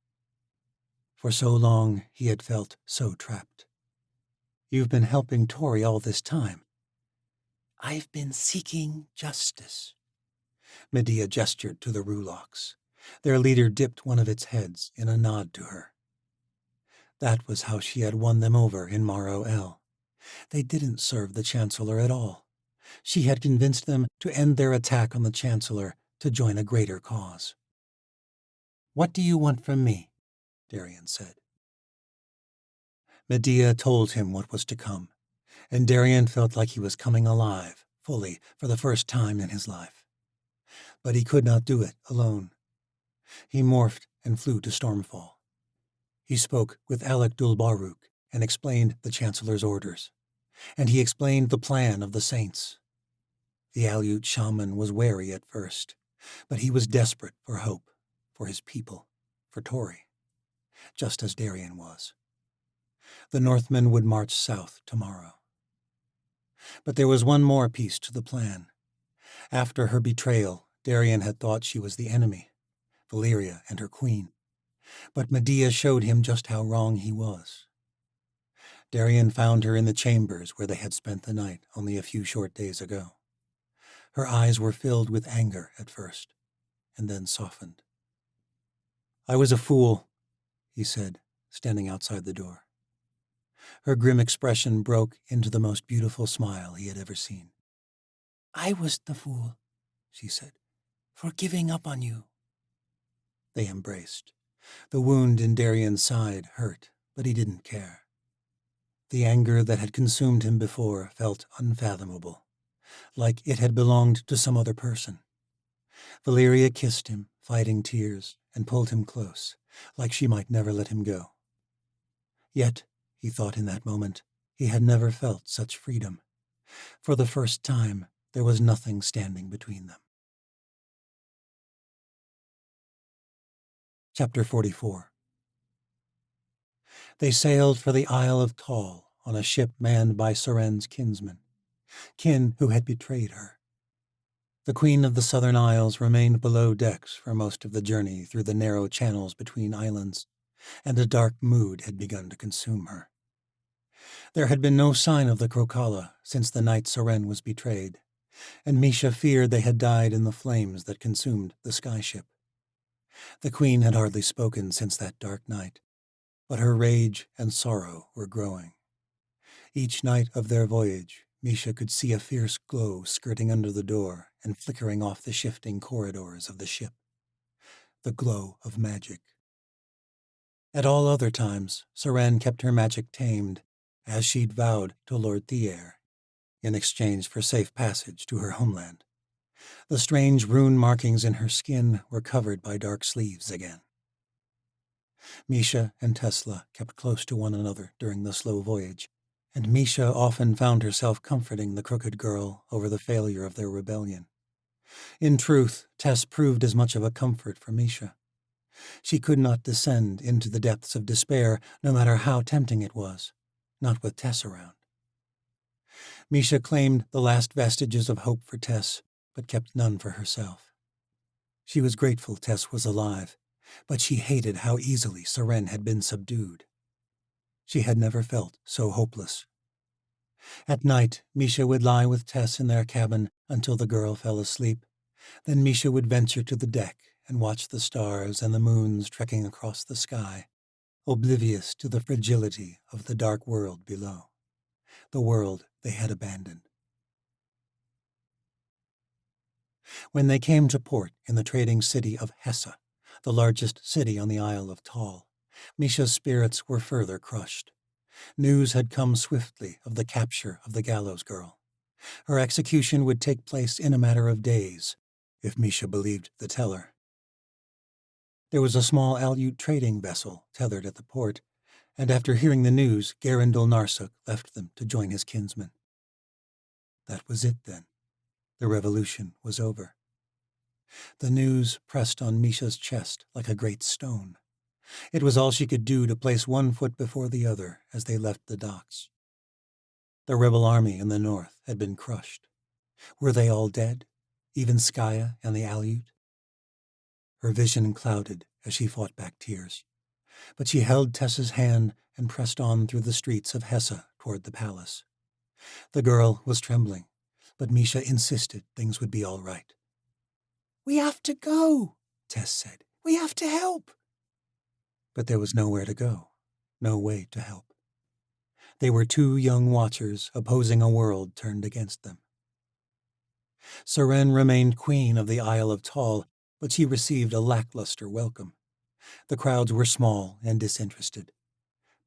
For so long he had felt so trapped. You've been helping Tori all this time. I've been seeking justice. Medea gestured to the Rulocks. Their leader dipped one of its heads in a nod to her. That was how she had won them over in Morrow El. They didn't serve the Chancellor at all. She had convinced them to end their attack on the Chancellor to join a greater cause. What do you want from me? Darien said. Medea told him what was to come, and Darien felt like he was coming alive, fully, for the first time in his life. But he could not do it alone. He morphed and flew to Stormfall. He spoke with Alec Dulbaruk and explained the Chancellor's orders, and he explained the plan of the Saints. The Aleut shaman was wary at first, but he was desperate for hope, for his people, for Tori, just as Darien was. The Northmen would march south tomorrow. But there was one more piece to the plan. After her betrayal, Darien had thought she was the enemy, Valyria and her queen. But Medea showed him just how wrong he was. Darien found her in the chambers where they had spent the night only a few short days ago. Her eyes were filled with anger at first, and then softened. I was a fool, he said, standing outside the door. Her grim expression broke into the most beautiful smile he had ever seen. I was the fool, she said, for giving up on you. They embraced. The wound in Darien's side hurt, but he didn't care. The anger that had consumed him before felt unfathomable, like it had belonged to some other person. Valyria kissed him, fighting tears, and pulled him close, like she might never let him go. Yet, he thought in that moment, he had never felt such freedom. For the first time, there was nothing standing between them. Chapter 44. They sailed for the Isle of Tall on a ship manned by Soren's kinsmen, kin who had betrayed her. The Queen of the Southern Isles remained below decks for most of the journey through the narrow channels between islands, and a dark mood had begun to consume her. There had been no sign of the Crocala since the night Soren was betrayed, and Misha feared they had died in the flames that consumed the skyship. The Queen had hardly spoken since that dark night, but her rage and sorrow were growing. Each night of their voyage, Misha could see a fierce glow skirting under the door and flickering off the shifting corridors of the ship. The glow of magic. At all other times, Soren kept her magic tamed, as she'd vowed to Lord Thier, in exchange for safe passage to her homeland. The strange rune markings in her skin were covered by dark sleeves again. Misha and Tesla kept close to one another during the slow voyage, and Misha often found herself comforting the crooked girl over the failure of their rebellion. In truth, Tess proved as much of a comfort for Misha. She could not descend into the depths of despair, no matter how tempting it was, not with Tess around. Misha claimed the last vestiges of hope for Tess, but kept none for herself. She was grateful Tess was alive, but she hated how easily Seren had been subdued. She had never felt so hopeless. At night, Misha would lie with Tess in their cabin until the girl fell asleep. Then Misha would venture to the deck and watch the stars and the moons trekking across the sky, oblivious to the fragility of the dark world below, the world they had abandoned. When they came to port in the trading city of Hessa, the largest city on the Isle of Tal, Misha's spirits were further crushed. News had come swiftly of the capture of the gallows girl. Her execution would take place in a matter of days, if Misha believed the teller. There was a small Aleut trading vessel tethered at the port, and after hearing the news, Garendel Narsuk left them to join his kinsman. That was it then. The revolution was over. The news pressed on Misha's chest like a great stone. It was all she could do to place one foot before the other as they left the docks. The rebel army in the north had been crushed. Were they all dead, even Skaya and the Aleut? Her vision clouded as she fought back tears, but she held Tessa's hand and pressed on through the streets of Hessa toward the palace. The girl was trembling, but Misha insisted things would be all right. "We have to go," Tess said. "We have to help." But there was nowhere to go, no way to help. They were two young watchers opposing a world turned against them. Seren remained queen of the Isle of Tal, but she received a lackluster welcome. The crowds were small and disinterested.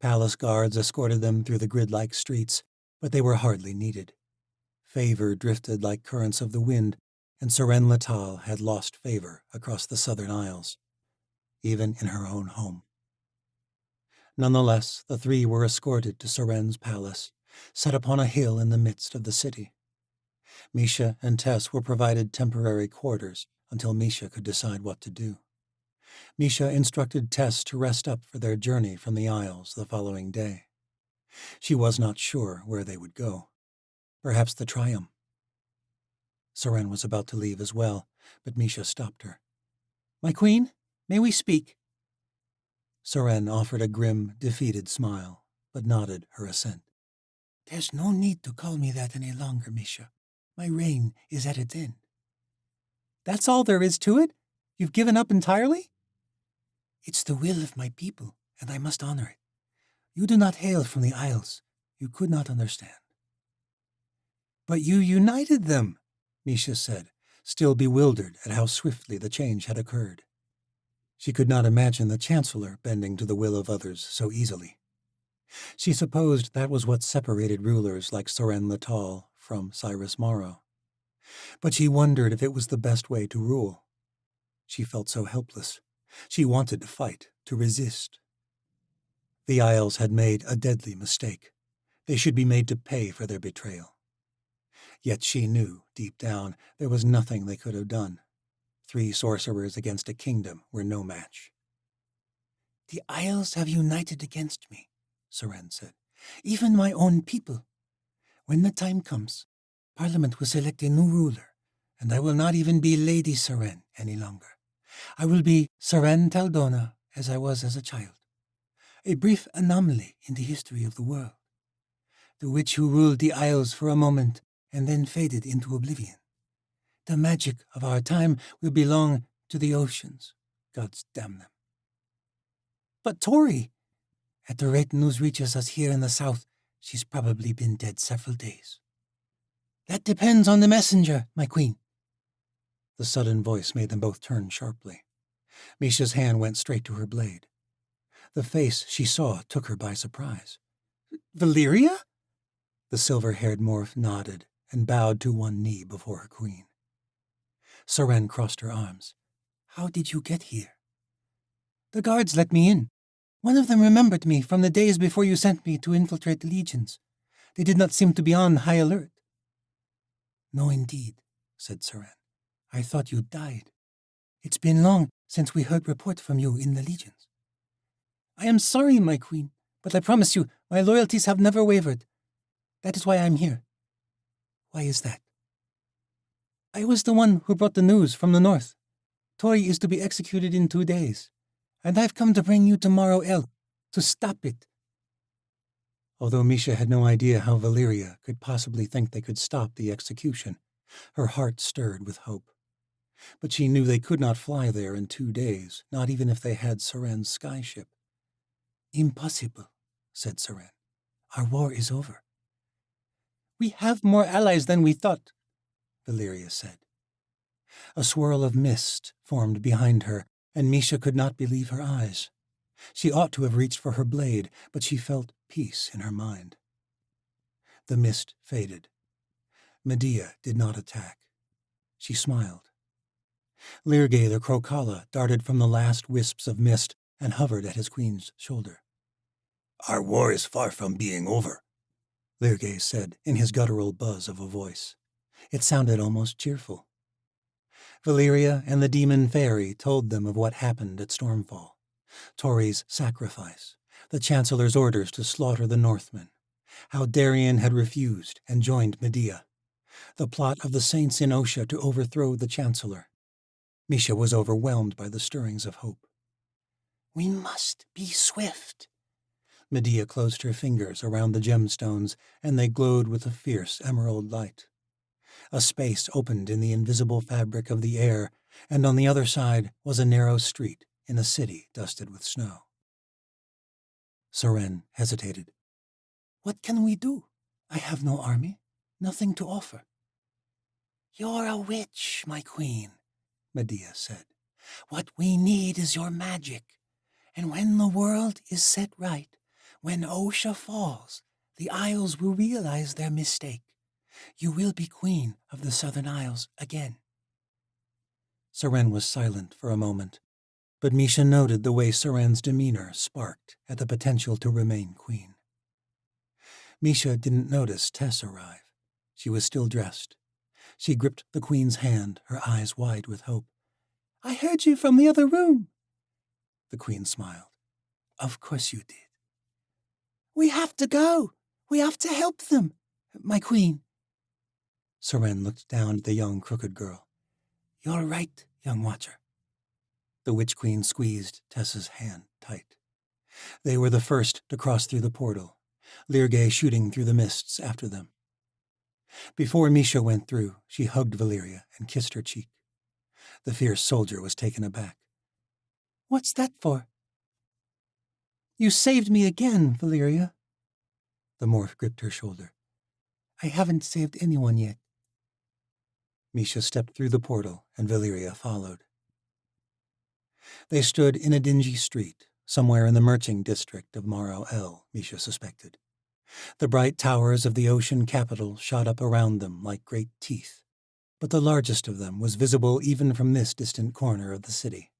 Palace guards escorted them through the grid-like streets, but they were hardly needed. Favor drifted like currents of the wind, and Seren Latal had lost favor across the southern isles, even in her own home. Nonetheless, the three were escorted to Seren's palace, set upon a hill in the midst of the city. Misha and Tess were provided temporary quarters until Misha could decide what to do. Misha instructed Tess to rest up for their journey from the Isles the following day. She was not sure where they would go. Perhaps the Triumph. Seren was about to leave as well, but Misha stopped her. "My queen, may we speak?" Seren offered a grim, defeated smile, but nodded her assent. "There's no need to call me that any longer, Misha. My reign is at its end." "That's all there is to it? You've given up entirely?" "It's the will of my people, and I must honor it. You do not hail from the Isles. You could not understand." "But you united them," Misha said, still bewildered at how swiftly the change had occurred. She could not imagine the Chancellor bending to the will of others so easily. She supposed that was what separated rulers like Seren Latal from Cyrus Morrow. But she wondered if it was the best way to rule. She felt so helpless. She wanted to fight, to resist. The Isles had made a deadly mistake. They should be made to pay for their betrayal. Yet she knew, deep down, there was nothing they could have done. 3 sorcerers against a kingdom were no match. "The Isles have united against me," Seren said. "Even my own people. When the time comes, Parliament will select a new ruler, and I will not even be Lady Seren any longer. I will be Seren Taldona, as I was as a child. A brief anomaly in the history of the world. The witch who ruled the Isles for a moment and then faded into oblivion. The magic of our time will belong to the oceans. Gods damn them." "But Tori—" "At the rate news reaches us here in the south, she's probably been dead several days." "That depends on the messenger, my queen." The sudden voice made them both turn sharply. Misha's hand went straight to her blade. The face she saw took her by surprise. "Valyria?" The silver-haired morph nodded and bowed to one knee before her queen. Seren crossed her arms. How did you get here? The guards let me in. One of them remembered me from the days before you sent me to infiltrate the legions. They did not seem to be on high alert. No, indeed, said Seren. I thought you died. It's been long since we heard report from you in the legions. I am sorry, my queen, but I promise you, my loyalties have never wavered. That is why I am here. Why is that? I was the one who brought the news from the north. Tori is to be executed in 2 days, and I've come to bring you to Morrow El to stop it. Although Misha had no idea how Valyria could possibly think they could stop the execution, her heart stirred with hope. But she knew they could not fly there in 2 days, not even if they had Seren's skyship. Impossible, said Seren. Our war is over. We have more allies than we thought, Valyria said. A swirl of mist formed behind her, and Misha could not believe her eyes. She ought to have reached for her blade, but she felt peace in her mind. The mist faded. Medea did not attack. She smiled. Lyrgay the Crocala darted from the last wisps of mist and hovered at his queen's shoulder. Our war is far from being over, Lyrgay said in his guttural buzz of a voice. It sounded almost cheerful. Valyria and the demon fairy told them of what happened at Stormfall. Tori's sacrifice, the Chancellor's orders to slaughter the Northmen, how Darien had refused and joined Medea, the plot of the saints in Osha to overthrow the Chancellor. Misha was overwhelmed by the stirrings of hope. We must be swift. Medea closed her fingers around the gemstones, and they glowed with a fierce emerald light. A space opened in the invisible fabric of the air, and on the other side was a narrow street in a city dusted with snow. Seren hesitated. What can we do? I have no army, nothing to offer. You're a witch, my queen, Medea said. What we need is your magic. And when the world is set right, when Osha falls, the Isles will realize their mistake. You will be queen of the Southern Isles again. Seren was silent for a moment, but Misha noted the way Seren's demeanor sparked at the potential to remain queen. Misha didn't notice Tess arrive. She was still dressed. She gripped the queen's hand, her eyes wide with hope. I heard you from the other room. The queen smiled. Of course you did. We have to go. We have to help them, my queen. Seren looked down at the young crooked girl. You're right, young watcher. The witch queen squeezed Tessa's hand tight. They were the first to cross through the portal, Lyrgay shooting through the mists after them. Before Misha went through, she hugged Valyria and kissed her cheek. The fierce soldier was taken aback. What's that for? You saved me again, Valyria. The morph gripped her shoulder. I haven't saved anyone yet. Misha stepped through the portal, and Valyria followed. They stood in a dingy street, somewhere in the merching district of Morrow El, Misha suspected. The bright towers of the ocean capital shot up around them like great teeth, but the largest of them was visible even from this distant corner of the city,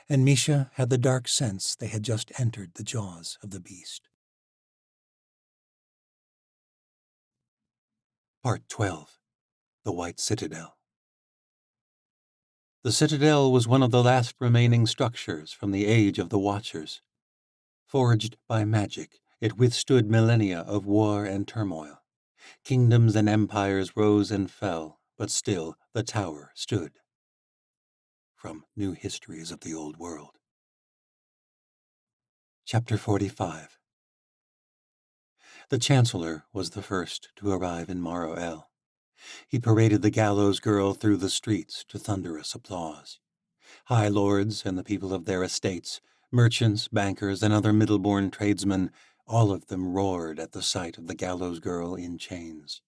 and Misha had the dark sense they had just entered the jaws of the beast. Part 12. The White Citadel. The citadel was one of the last remaining structures from the age of the Watchers. Forged by magic, it withstood millennia of war and turmoil. Kingdoms and empires rose and fell, but still the tower stood. From New Histories of the Old World. Chapter 45. The Chancellor was the first to arrive in Morrow El. He paraded the gallows girl through the streets to thunderous applause. High lords and the people of their estates, merchants, bankers, and other middle-born tradesmen, all of them roared at the sight of the gallows girl in chains.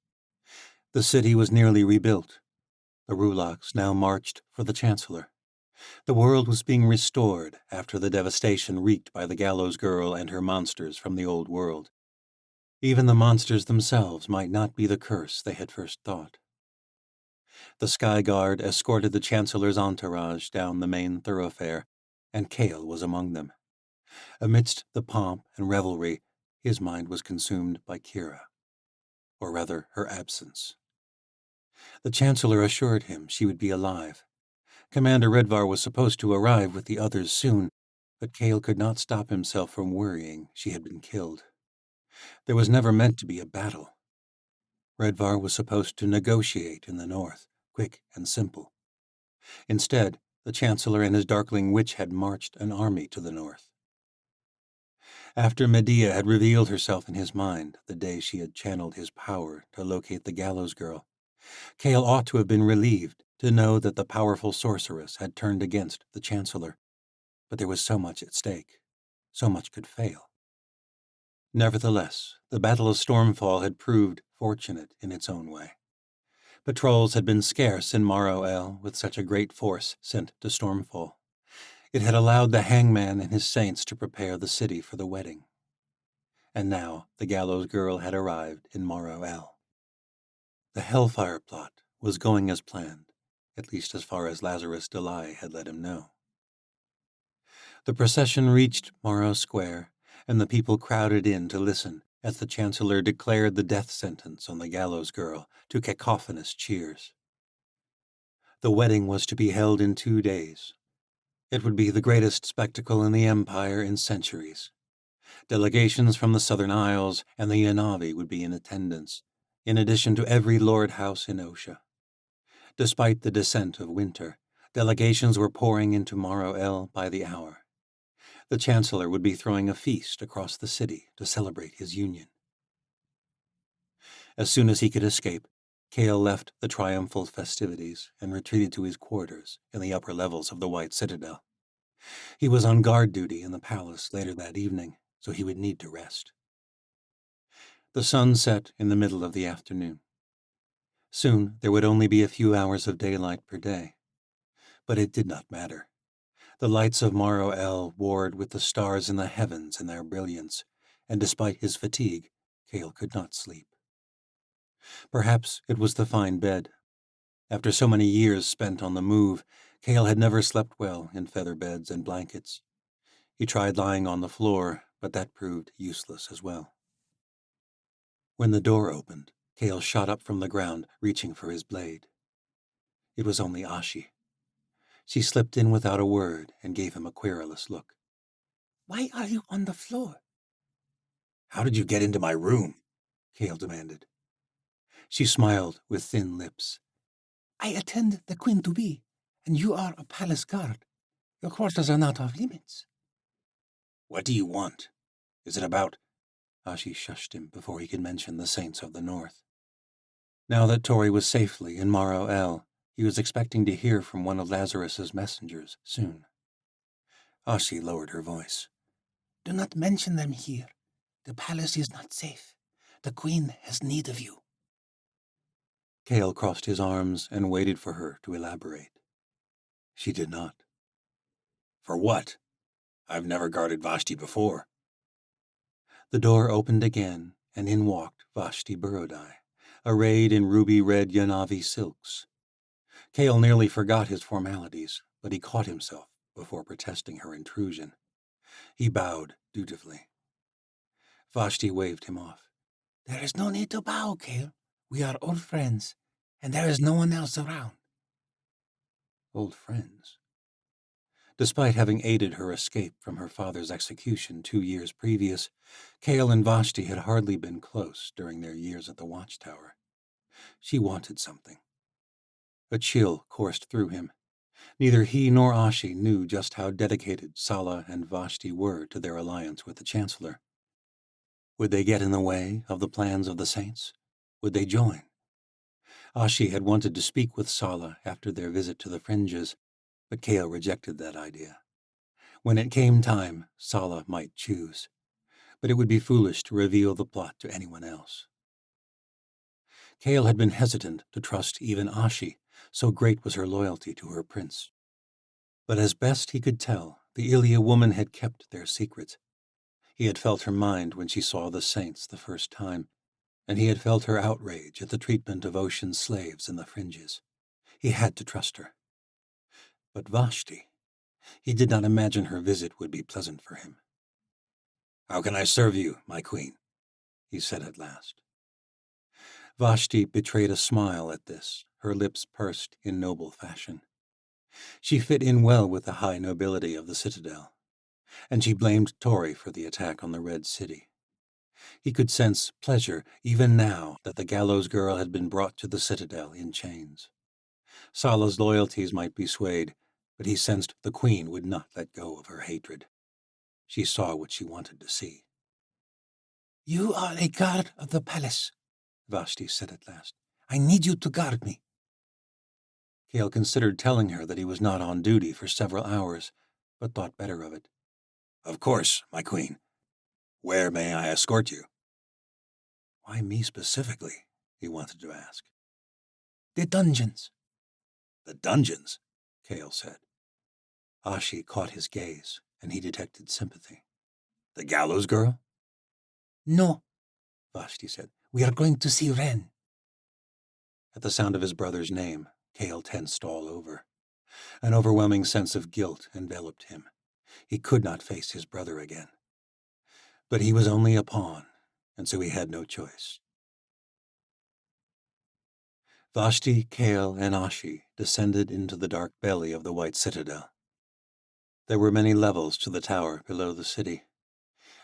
The city was nearly rebuilt. The Rulaks now marched for the Chancellor. The world was being restored after the devastation wreaked by the gallows girl and her monsters from the old world. Even the monsters themselves might not be the curse they had first thought. The Sky Guard escorted the Chancellor's entourage down the main thoroughfare, and Cale was among them. Amidst the pomp and revelry, his mind was consumed by Kira, or rather her absence. The Chancellor assured him she would be alive. Commander Redvar was supposed to arrive with the others soon, but Cale could not stop himself from worrying she had been killed. There was never meant to be a battle. Redvar was supposed to negotiate in the north, quick and simple. Instead, the Chancellor and his Darkling Witch had marched an army to the north. After Medea had revealed herself in his mind the day she had channeled his power to locate the Gallows Girl, Cale ought to have been relieved to know that the powerful sorceress had turned against the Chancellor, but there was so much at stake. So much could fail. Nevertheless, the Battle of Stormfall had proved fortunate in its own way. Patrols had been scarce in Morrow El with such a great force sent to Stormfall. It had allowed the hangman and his saints to prepare the city for the wedding. And now the Gallows Girl had arrived in Morrow El. The Hellfire plot was going as planned, at least as far as Lazarus Delay had let him know. The procession reached Morrow Square, and the people crowded in to listen as the Chancellor declared the death sentence on the Gallows Girl to cacophonous cheers. The wedding was to be held in 2 days. It would be the greatest spectacle in the Empire in centuries. Delegations from the Southern Isles and the Yanavi would be in attendance, in addition to every lord house in Osha. Despite the descent of winter, delegations were pouring into Morrow El by the hour. The Chancellor would be throwing a feast across the city to celebrate his union. As soon as he could escape, Cale left the triumphal festivities and retreated to his quarters in the upper levels of the White Citadel. He was on guard duty in the palace later that evening, so he would need to rest. The sun set in the middle of the afternoon. Soon there would only be a few hours of daylight per day. But it did not matter. The lights of Morrow El warred with the stars in the heavens in their brilliance, and despite his fatigue, Cale could not sleep. Perhaps it was the fine bed. After so many years spent on the move, Cale had never slept well in feather beds and blankets. He tried lying on the floor, but that proved useless as well. When the door opened, Cale shot up from the ground, reaching for his blade. It was only Ashi. She slipped in without a word and gave him a querulous look. Why are you on the floor? How did you get into my room? Cale demanded. She smiled with thin lips. I attend the Queen-to-be, and you are a palace guard. Your quarters are not off limits. What do you want? Is it about... Ashi shushed him before he could mention the Saints of the North. Now that Tori was safely in Morrow El, he was expecting to hear from one of Lazarus's messengers soon. Ashi lowered her voice. Do not mention them here. The palace is not safe. The Queen has need of you. Cale crossed his arms and waited for her to elaborate. She did not. For what? I've never guarded Vashti before. The door opened again, and in walked Vashti Burodai, arrayed in ruby-red Yanavi silks. Cale nearly forgot his formalities, but he caught himself before protesting her intrusion. He bowed dutifully. Vashti waved him off. There is no need to bow, Cale. We are old friends, and there is no one else around. Old friends? Despite having aided her escape from her father's execution 2 years previous, Cale and Vashti had hardly been close during their years at the watchtower. She wanted something. A chill coursed through him. Neither he nor Ashi knew just how dedicated Sala and Vashti were to their alliance with the Chancellor. Would they get in the way of the plans of the Saints? Would they join? Ashi had wanted to speak with Sala after their visit to the Fringes, but Cale rejected that idea. When it came time, Sala might choose, but it would be foolish to reveal the plot to anyone else. Cale had been hesitant to trust even Ashi, so great was her loyalty to her prince. But as best he could tell, the Ilia woman had kept their secret. He had felt her mind when she saw the Saints the first time, and he had felt her outrage at the treatment of Ocean's slaves in the Fringes. He had to trust her. But Vashti, he did not imagine her visit would be pleasant for him. "How can I serve you, my queen?" he said at last. Vashti betrayed a smile at this, her lips pursed in noble fashion. She fit in well with the high nobility of the citadel, and she blamed Tori for the attack on the Red City. He could sense pleasure even now that the gallows girl had been brought to the citadel in chains. Sala's loyalties might be swayed, but he sensed the queen would not let go of her hatred. She saw what she wanted to see. "You are a guard of the palace," Vashti said at last. "I need you to guard me." Cale considered telling her that he was not on duty for several hours, but thought better of it. "Of course, my queen. Where may I escort you?" Why me specifically? He wanted to ask. "The dungeons." "The dungeons?" Cale said. Ashi caught his gaze, and he detected sympathy. "The gallows girl?" "No," Vashti said. "we are going to see Ren." At the sound of his brother's name, Cale tensed all over. An overwhelming sense of guilt enveloped him. He could not face his brother again. But he was only a pawn, and so he had no choice. Vashti, Cale, and Ashi descended into the dark belly of the White Citadel. There were many levels to the tower below the city.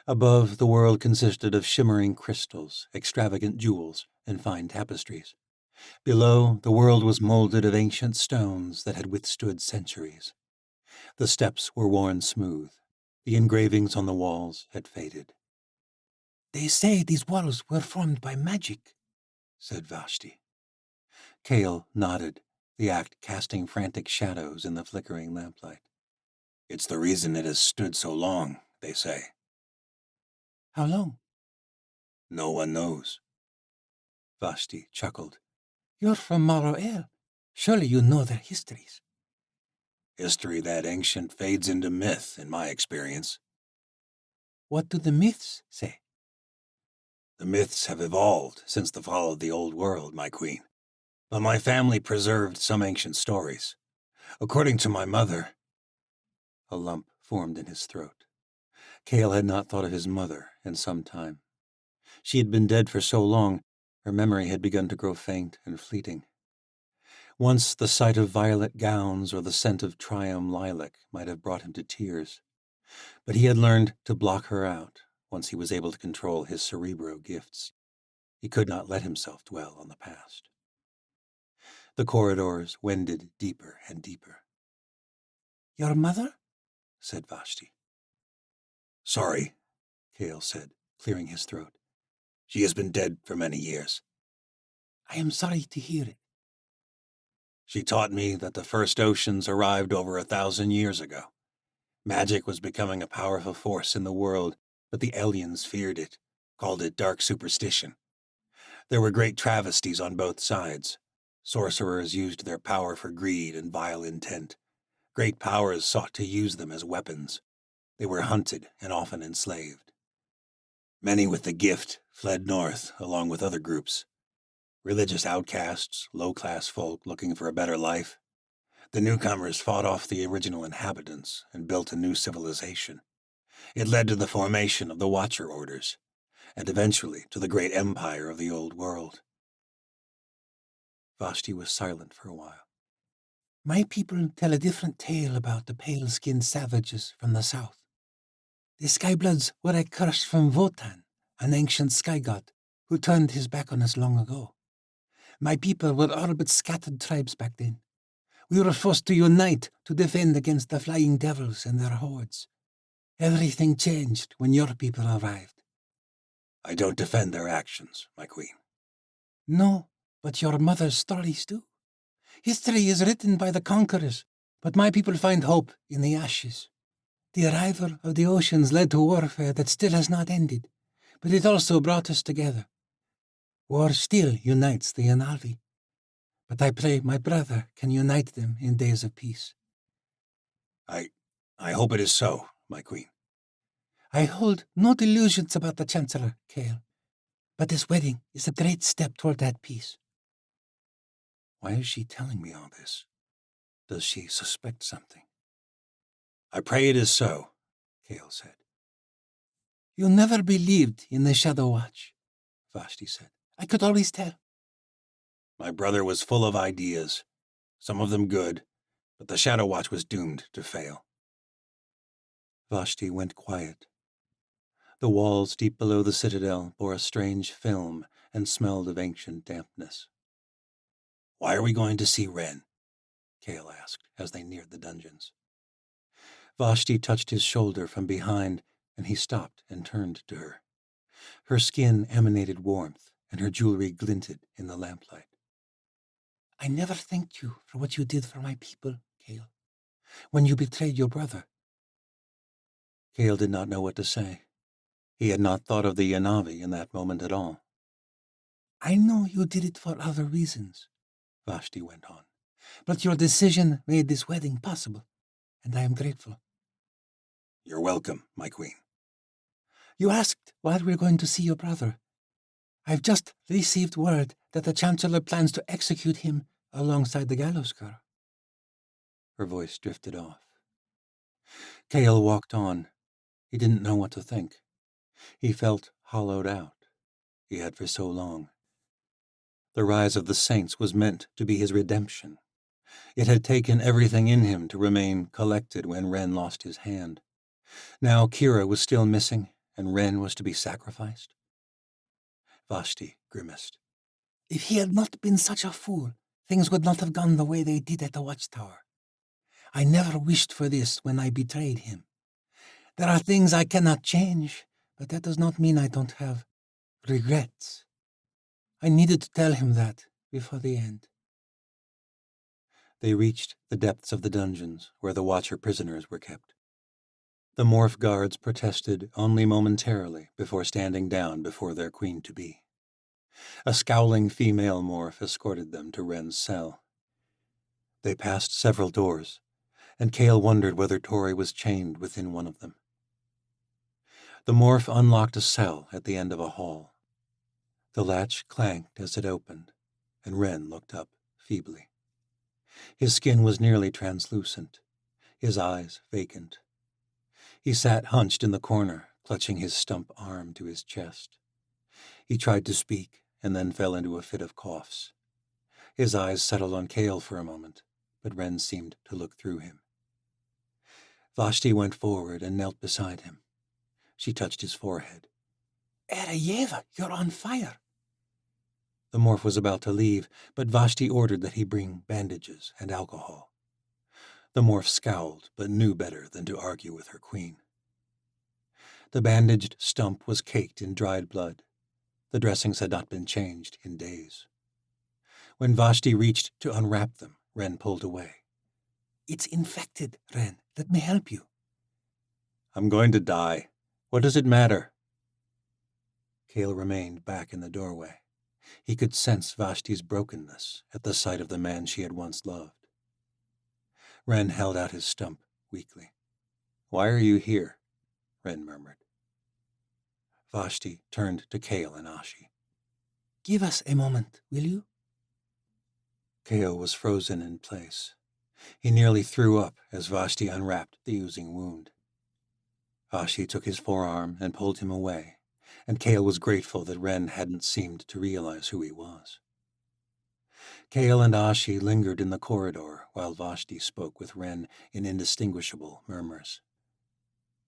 Above, the world consisted of shimmering crystals, extravagant jewels, and fine tapestries. Below, the world was molded of ancient stones that had withstood centuries. The steps were worn smooth. The engravings on the walls had faded. "They say these walls were formed by magic," said Vashti. Cale nodded, the act casting frantic shadows in the flickering lamplight. "It's the reason it has stood so long, they say." "How long?" "No one knows." Vashti chuckled. "You're from Morrowind. Surely you know their histories." "History that ancient fades into myth, in my experience." "What do the myths say?" "The myths have evolved since the fall of the old world, my queen. But my family preserved some ancient stories. According to my mother—" A lump formed in his throat. Cale had not thought of his mother in some time. She had been dead for so long, her memory had begun to grow faint and fleeting. Once the sight of violet gowns or the scent of Triumph lilac might have brought him to tears, but he had learned to block her out once he was able to control his cerebro gifts. He could not let himself dwell on the past. The corridors wended deeper and deeper. "Your mother?" said Vashti. "Sorry," Cale said, clearing his throat. "She has been dead for many years. "I am sorry to hear it." She taught me that the first oceans arrived over 1,000 years ago. Magic was becoming a powerful force in the world, but the aliens feared it, called it dark superstition. There were great travesties on both sides. Sorcerers used their power for greed and vile intent. Great powers sought to use them as weapons. They were hunted and often enslaved. Many with the gift fled north along with other groups. Religious outcasts, low-class folk looking for a better life. The newcomers fought off the original inhabitants and built a new civilization. It led to the formation of the Watcher Orders, and eventually to the great empire of the Old World. Vashti was silent for a while. "My people tell a different tale about the pale-skinned savages from the south. The Skybloods were a curse from Votan, an ancient sky god, who turned his back on us long ago. My people were all but scattered tribes back then. We were forced to unite to defend against the flying devils and their hordes. Everything changed when your people arrived." I don't defend their actions, my queen. "No, but your mother's stories do. History is written by the conquerors, but my people find hope in the ashes. The arrival of the oceans led to warfare that still has not ended, but it also brought us together. War still unites the Analvi, but I pray my brother can unite them in days of peace." I hope it is so, my queen. "I hold no delusions about the Chancellor, Cale, but this wedding is a great step toward that peace." Why is she telling me all this? Does she suspect something? I pray it is so, Kale said. You never believed in the Shadow Watch, Vashti said. I could always tell. My brother was full of ideas, some of them good, but the Shadow Watch was doomed to fail. Vashti went quiet. The walls deep below the citadel bore a strange film and smelled of ancient dampness. Why are we going to see Wren? Kale asked as they neared the dungeons. Vashti touched his shoulder from behind, and he stopped and turned to her. Her skin emanated warmth, and her jewelry glinted in the lamplight. I never thanked you for what you did for my people, Kale, when you betrayed your brother. Kale did not know what to say. He had not thought of the Yanavi in that moment at all. I know you did it for other reasons, Vashti went on, but your decision made this wedding possible, and I am grateful. You're welcome, my queen. You asked why we're going to see your brother. I've just received word that the Chancellor plans to execute him alongside the gallows girl. Her voice drifted off. Kale walked on. He didn't know what to think. He felt hollowed out. He had for so long. The rise of the saints was meant to be his redemption. It had taken everything in him to remain collected when Wren lost his hand. Now Kira was still missing, and Wren was to be sacrificed. Vashti grimaced. If he had not been such a fool, things would not have gone the way they did at the watchtower. I never wished for this when I betrayed him. There are things I cannot change, but that does not mean I don't have regrets. I needed to tell him that before the end. They reached the depths of the dungeons where the Watcher prisoners were kept. The morph guards protested only momentarily before standing down before their queen-to-be. A scowling female morph escorted them to Wren's cell. They passed several doors, and Kale wondered whether Tori was chained within one of them. The morph unlocked a cell at the end of a hall. The latch clanked as it opened, and Wren looked up feebly. His skin was nearly translucent, his eyes vacant. He sat hunched in the corner, clutching his stump arm to his chest. He tried to speak, and then fell into a fit of coughs. His eyes settled on Kale for a moment, but Wren seemed to look through him. Vashti went forward and knelt beside him. She touched his forehead. Ereyeva, you're on fire. The morph was about to leave, but Vashti ordered that he bring bandages and alcohol. The morph scowled, but knew better than to argue with her queen. The bandaged stump was caked in dried blood. The dressings had not been changed in days. When Vashti reached to unwrap them, Wren pulled away. It's infected, Wren. Let me help you. I'm going to die. What does it matter? Kale remained back in the doorway. He could sense Vashti's brokenness at the sight of the man she had once loved. Wren held out his stump weakly. Why are you here? Wren murmured. Vashti turned to Kale and Ashi. Give us a moment, will you? Kale was frozen in place. He nearly threw up as Vashti unwrapped the oozing wound. Ashi took his forearm and pulled him away, and Kale was grateful that Wren hadn't seemed to realize who he was. Kale and Ashi lingered in the corridor while Vashti spoke with Wren in indistinguishable murmurs.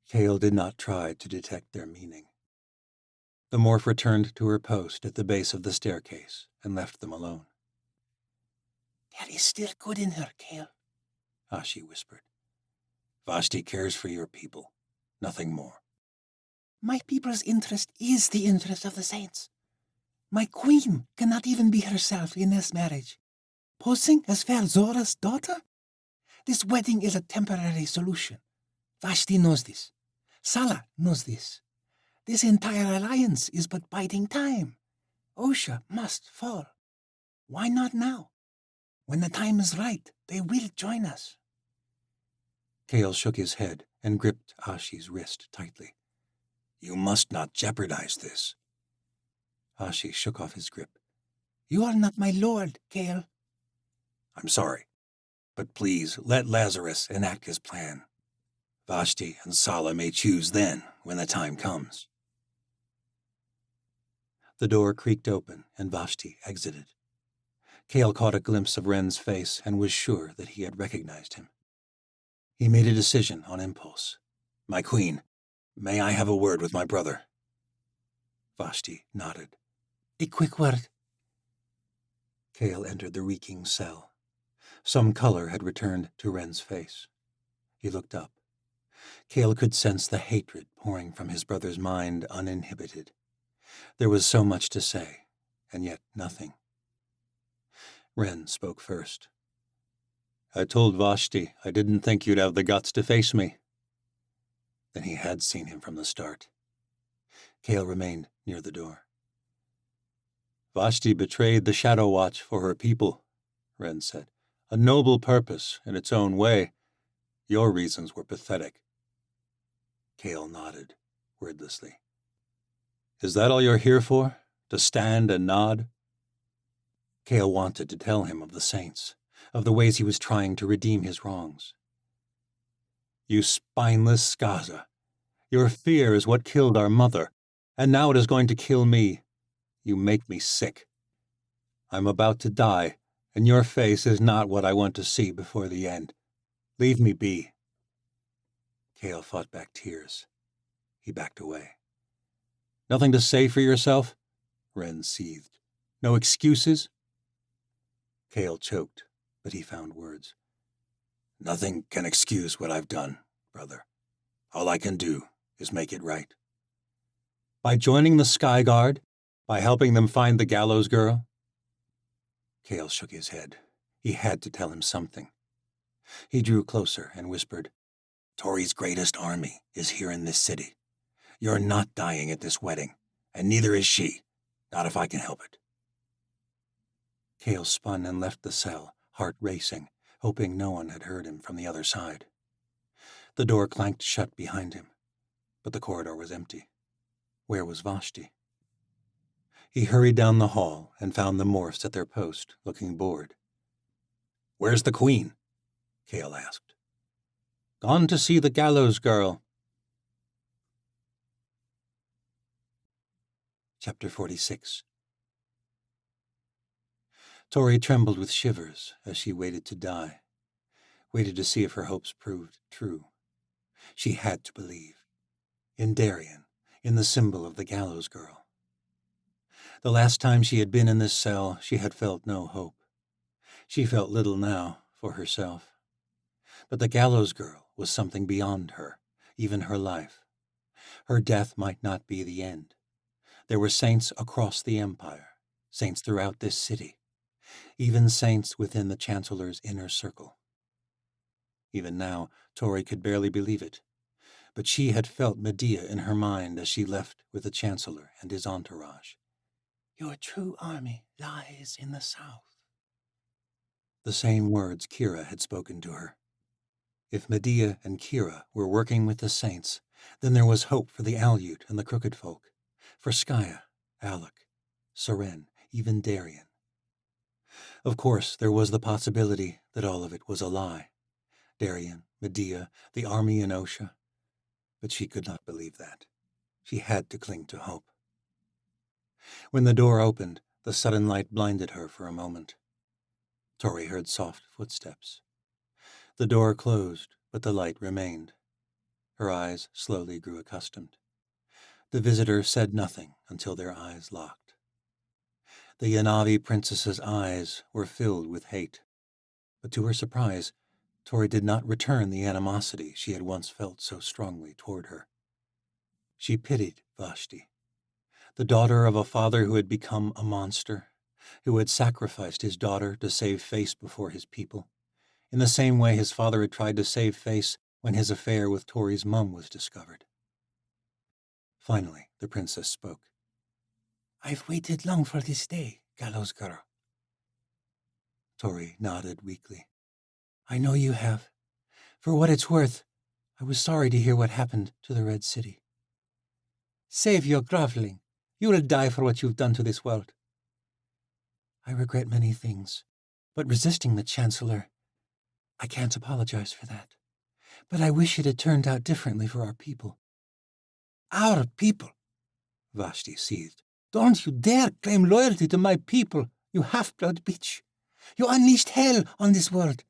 Kale did not try to detect their meaning. The morph returned to her post at the base of the staircase and left them alone. There is still good in her, Kale, Ashi whispered. Vashti cares for your people, nothing more. My people's interest is the interest of the saints. My queen cannot even be herself in this marriage. Posing as Zora's daughter? This wedding is a temporary solution. Vashti knows this. Sala knows this. This entire alliance is but biding time. Osha must fall. Why not now? When the time is right, they will join us. Kale shook his head and gripped Ashi's wrist tightly. You must not jeopardize this. Ashi shook off his grip. You are not my lord, Kale. I'm sorry, but please let Lazarus enact his plan. Vashti and Sala may choose then, when the time comes. The door creaked open, and Vashti exited. Cale caught a glimpse of Wren's face and was sure that he had recognized him. He made a decision on impulse. My queen, may I have a word with my brother? Vashti nodded. A quick word. Cale entered the reeking cell. Some color had returned to Wren's face. He looked up. Cale could sense the hatred pouring from his brother's mind uninhibited. There was so much to say, and yet nothing. Wren spoke first. I told Vashti I didn't think you'd have the guts to face me. Then he had seen him from the start. Cale remained near the door. Vashti betrayed the Shadow Watch for her people, Wren said. A noble purpose in its own way. Your reasons were pathetic. Cale nodded, wordlessly. Is that all you're here for? To stand and nod? Cale wanted to tell him of the saints, of the ways he was trying to redeem his wrongs. You spineless Skaza. Your fear is what killed our mother, and now it is going to kill me. You make me sick. I'm about to die, and your face is not what I want to see before the end. Leave me be. Cale fought back tears. He backed away. Nothing to say for yourself? Wren seethed. No excuses? Cale choked, but he found words. Nothing can excuse what I've done, brother. All I can do is make it right. By joining the Sky Guard? By helping them find the gallows girl? Cale shook his head. He had to tell him something. He drew closer and whispered, Tori's greatest army is here in this city. You're not dying at this wedding, and neither is she, not if I can help it. Cale spun and left the cell, heart racing, hoping no one had heard him from the other side. The door clanked shut behind him, but the corridor was empty. Where was Vashti? He hurried down the hall and found the Morphs at their post, looking bored. Where's the queen? Cale asked. Gone to see the gallows girl. Chapter 46. Tori trembled with shivers as she waited to die, waited to see if her hopes proved true. She had to believe. In Darien, in the symbol of the gallows girl. The last time she had been in this cell, she had felt no hope. She felt little now for herself. But the gallows girl was something beyond her, even her life. Her death might not be the end. There were saints across the empire, saints throughout this city, even saints within the Chancellor's inner circle. Even now, Tori could barely believe it, but she had felt Medea in her mind as she left with the Chancellor and his entourage. Your true army lies in the south. The same words Kira had spoken to her. If Medea and Kira were working with the saints, then there was hope for the Aleut and the Crooked Folk, for Skaya, Alec, Seren, even Darien. Of course, there was the possibility that all of it was a lie. Darien, Medea, the army in Osha. But she could not believe that. She had to cling to hope. When the door opened, the sudden light blinded her for a moment. Tori heard soft footsteps. The door closed, but the light remained. Her eyes slowly grew accustomed. The visitor said nothing until their eyes locked. The Yanavi princess's eyes were filled with hate, but to her surprise, Tori did not return the animosity she had once felt so strongly toward her. She pitied Vashti, the daughter of a father who had become a monster, who had sacrificed his daughter to save face before his people, in the same way his father had tried to save face when his affair with Tori's mum was discovered. Finally, the princess spoke. I've waited long for this day, gallows girl. Tori nodded weakly. I know you have. For what it's worth, I was sorry to hear what happened to the Red City. Save your groveling. You will die for what you've done to this world. I regret many things, But resisting the Chancellor, I can't apologize for that. But I wish it had turned out differently for our people. Our people? Vashti seethed. Don't you dare claim loyalty to my people, you half-blood bitch. You unleashed hell on this world.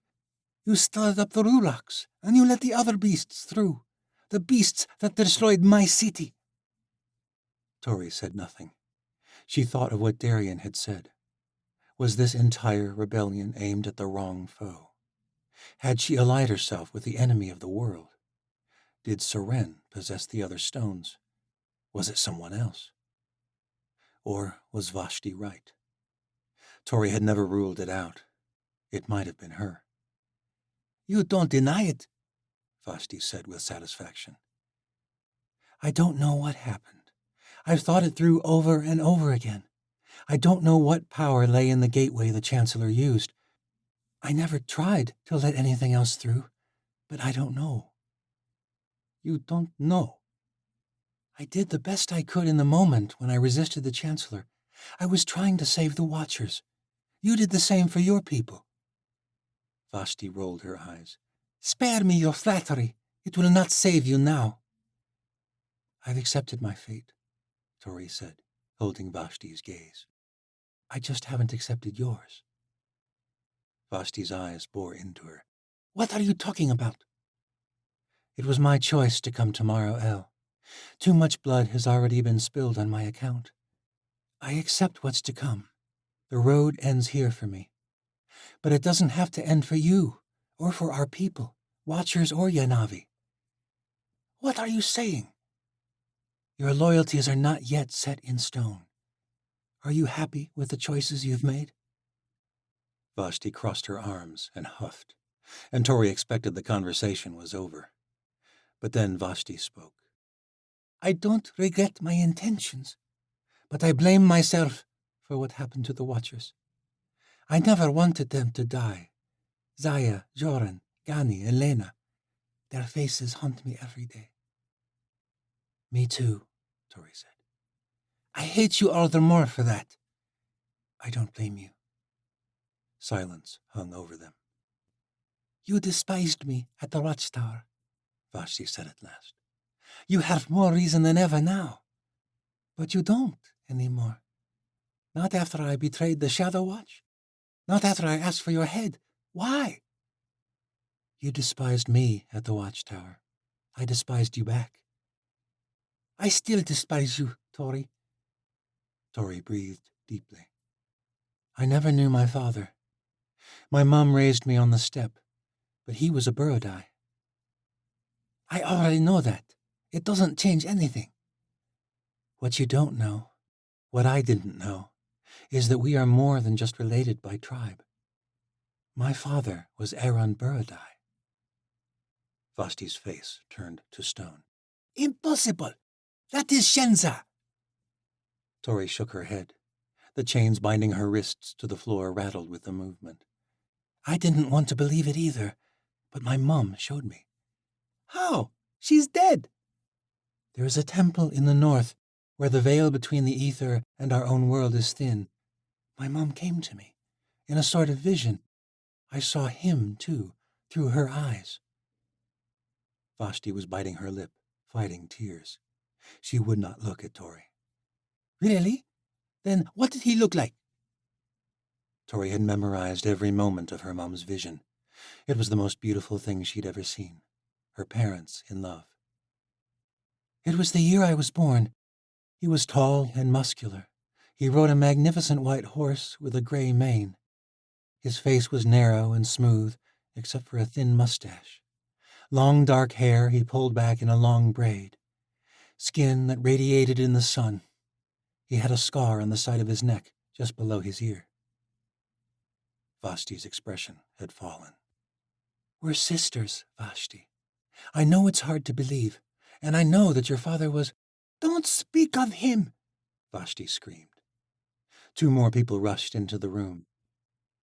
You stirred up the Rulaks, and you let the other beasts through. The beasts that destroyed my city. Tori said nothing. She thought of what Darian had said. Was this entire rebellion aimed at the wrong foe? Had she allied herself with the enemy of the world? Did Seren possess the other stones? Was it someone else? Or was Vashti right? Tori had never ruled it out. It might have been her. You don't deny it, Vashti said with satisfaction. I don't know what happened. I've thought it through over and over again. I don't know what power lay in the gateway the Chancellor used. I never tried to let anything else through, but I don't know. You don't know? I did the best I could in the moment when I resisted the Chancellor. I was trying to save the Watchers. You did the same for your people. Vashti rolled her eyes. Spare me your flattery. It will not save you now. I've accepted my fate, Tori said, holding Vashti's gaze. I just haven't accepted yours. Vashti's eyes bore into her. What are you talking about? It was my choice to come to Maro El. Too much blood has already been spilled on my account. I accept what's to come. The road ends here for me. But it doesn't have to end for you, or for our people, Watchers or Yanavi. What are you saying? Your loyalties are not yet set in stone. Are you happy with the choices you've made? Vashti crossed her arms and huffed, and Tori expected the conversation was over. But then Vashti spoke. I don't regret my intentions, but I blame myself for what happened to the Watchers. I never wanted them to die. Zaya, Joran, Gani, Elena. Their faces haunt me every day. Me too, Tori said. I hate you all the more for that. I don't blame you. Silence hung over them. You despised me at the watchtower, Vashti said at last. You have more reason than ever now. But you don't anymore. Not after I betrayed the Shadow Watch. Not after I asked for your head. Why? You despised me at the watchtower. I despised you back. I still despise you, Tori. Tori breathed deeply. I never knew my father. My mom raised me on the steppe, but he was a Burodai. I already know that. It doesn't change anything. What you don't know, what I didn't know, is that we are more than just related by tribe. My father was Aaron Burodai. Vashti's face turned to stone. Impossible! That is Shenza! Tori shook her head. The chains binding her wrists to the floor rattled with the movement. I didn't want to believe it either, but my mom showed me. How? She's dead! There is a temple in the north where the veil between the ether and our own world is thin. My mom came to me, in a sort of vision. I saw him, too, through her eyes. Vashti was biting her lip, fighting tears. She would not look at Tori. Really? Then what did he look like? Tori had memorized every moment of her mom's vision. It was the most beautiful thing she'd ever seen. Her parents in love. It was the year I was born. He was tall and muscular. He rode a magnificent white horse with a gray mane. His face was narrow and smooth, except for a thin mustache. Long dark hair he pulled back in a long braid. Skin that radiated in the sun. He had a scar on the side of his neck, just below his ear. Vashti's expression had fallen. We're sisters, Vashti. I know it's hard to believe, and I know that your father was— Don't speak of him! Vashti screamed. 2 more people rushed into the room.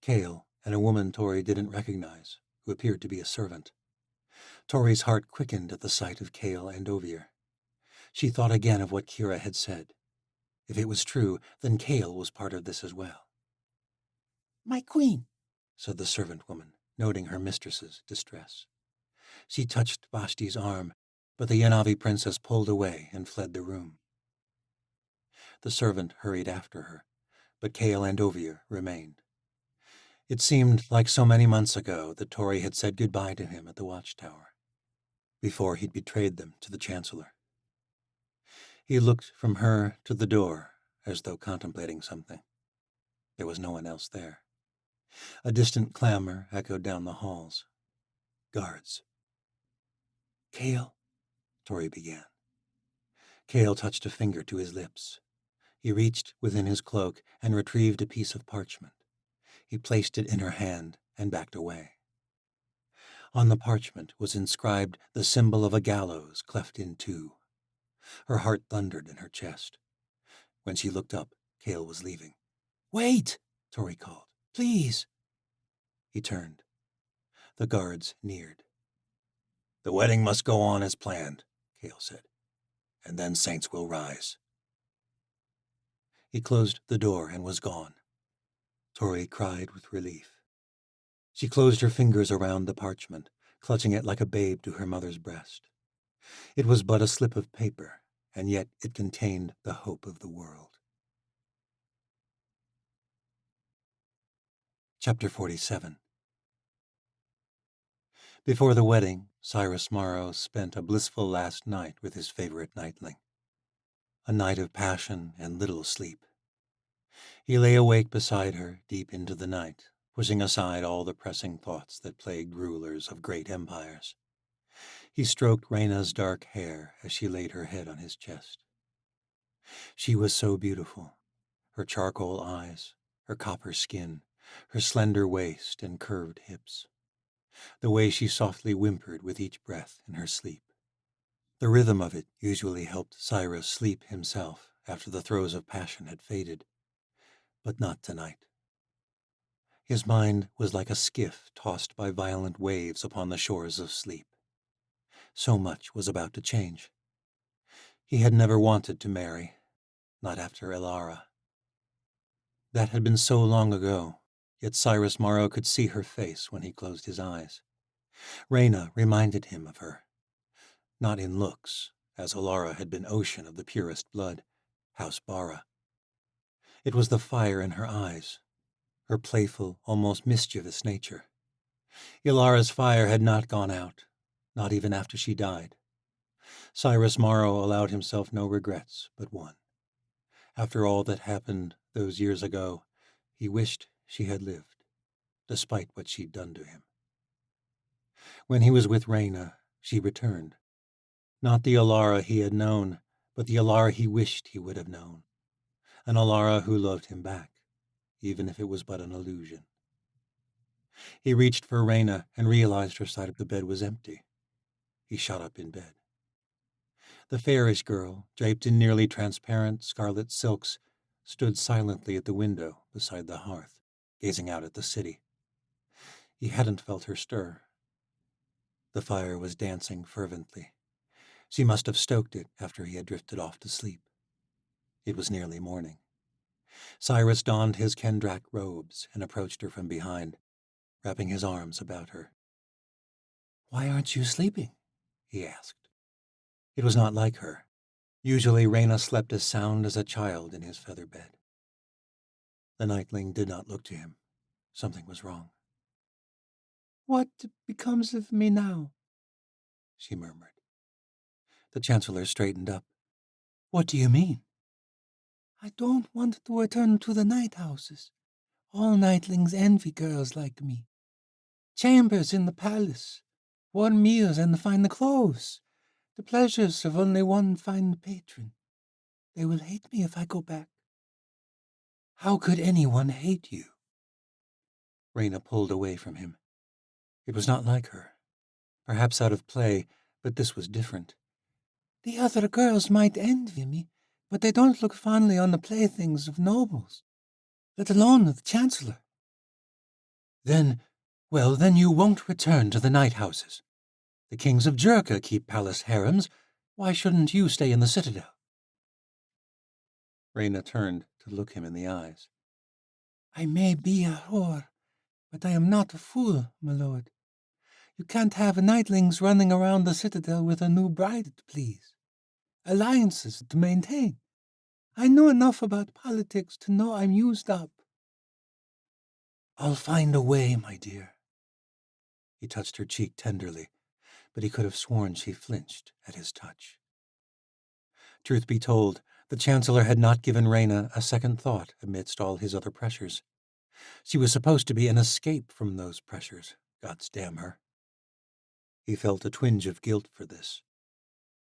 Kale and a woman Tori didn't recognize, who appeared to be a servant. Tori's heart quickened at the sight of Kale and Ovier. She thought again of what Kira had said. If it was true, then Kale was part of this as well. My queen, said the servant woman, noting her mistress's distress. She touched Vashti's arm, but the Yanavi princess pulled away and fled the room. The servant hurried after her, but Kale and Ovir remained. It seemed like so many months ago that Tori had said goodbye to him at the watchtower, before he'd betrayed them to the Chancellor. He looked from her to the door, as though contemplating something. There was no one else there. A distant clamor echoed down the halls. Guards. Kale, Tori began. Kale touched a finger to his lips. He reached within his cloak and retrieved a piece of parchment. He placed it in her hand and backed away. On the parchment was inscribed the symbol of a gallows cleft in two. Her heart thundered in her chest. When she looked up, Kale was leaving. Wait, Tori called. Please. He turned. The guards neared. The wedding must go on as planned, Kale said, and then saints will rise. He closed the door and was gone. Tori cried with relief. She closed her fingers around the parchment, clutching it like a babe to her mother's breast. It was but a slip of paper, and yet it contained the hope of the world. Chapter 47. Before the wedding, Cyrus Morrow spent a blissful last night with his favorite nightling. A night of passion and little sleep. He lay awake beside her deep into the night, pushing aside all the pressing thoughts that plagued rulers of great empires. He stroked Reyna's dark hair as she laid her head on his chest. She was so beautiful, her charcoal eyes, her copper skin, her slender waist and curved hips. The way she softly whimpered with each breath in her sleep. The rhythm of it usually helped Cyrus sleep himself after the throes of passion had faded, but not tonight. His mind was like a skiff tossed by violent waves upon the shores of sleep. So much was about to change. He had never wanted to marry, not after Elara. That had been so long ago, yet Cyrus Morrow could see her face when he closed his eyes. Reyna reminded him of her. Not in looks, as Elara had been ocean of the purest blood, House Bara. It was the fire in her eyes, her playful, almost mischievous nature. Elara's fire had not gone out, not even after she died. Cyrus Morrow allowed himself no regrets but one. After all that happened those years ago, he wished she had lived, despite what she'd done to him. When he was with Reyna, she returned. Not the Elara he had known, but the Elara he wished he would have known. An Elara who loved him back, even if it was but an illusion. He reached for Reyna and realized her side of the bed was empty. He shot up in bed. The fairish girl, draped in nearly transparent scarlet silks, stood silently at the window beside the hearth, gazing out at the city. He hadn't felt her stir. The fire was dancing fervently. She must have stoked it after he had drifted off to sleep. It was nearly morning. Cyrus donned his Kendrak robes and approached her from behind, wrapping his arms about her. "Why aren't you sleeping?" he asked. It was not like her. Usually Reyna slept as sound as a child in his feather bed. The nightling did not look to him. Something was wrong. "What becomes of me now?" she murmured. The Chancellor straightened up. "What do you mean?" "I don't want to return to the night houses. All nightlings envy girls like me. Chambers in the palace, warm meals and fine clothes, the pleasures of only one fine patron. They will hate me if I go back." "How could anyone hate you?" Reyna pulled away from him. It was not like her. Perhaps out of play, but this was different. "The other girls might envy me, but they don't look fondly on the playthings of nobles, let alone the Chancellor." Then you won't return to the night houses. The kings of Jurka keep palace harems. Why shouldn't you stay in the citadel?" Reyna turned to look him in the eyes. "I may be a whore, But I am not a fool, my lord. You can't have knightlings running around the citadel with a new bride to please. Alliances to maintain. I know enough about politics to know I'm used up. I'll find a way, my dear. He touched her cheek tenderly, but he could have sworn she flinched at his touch. Truth be told, the Chancellor had not given Reyna a second thought amidst all his other pressures. She was supposed to be an escape from those pressures, God's damn her. He felt a twinge of guilt for this.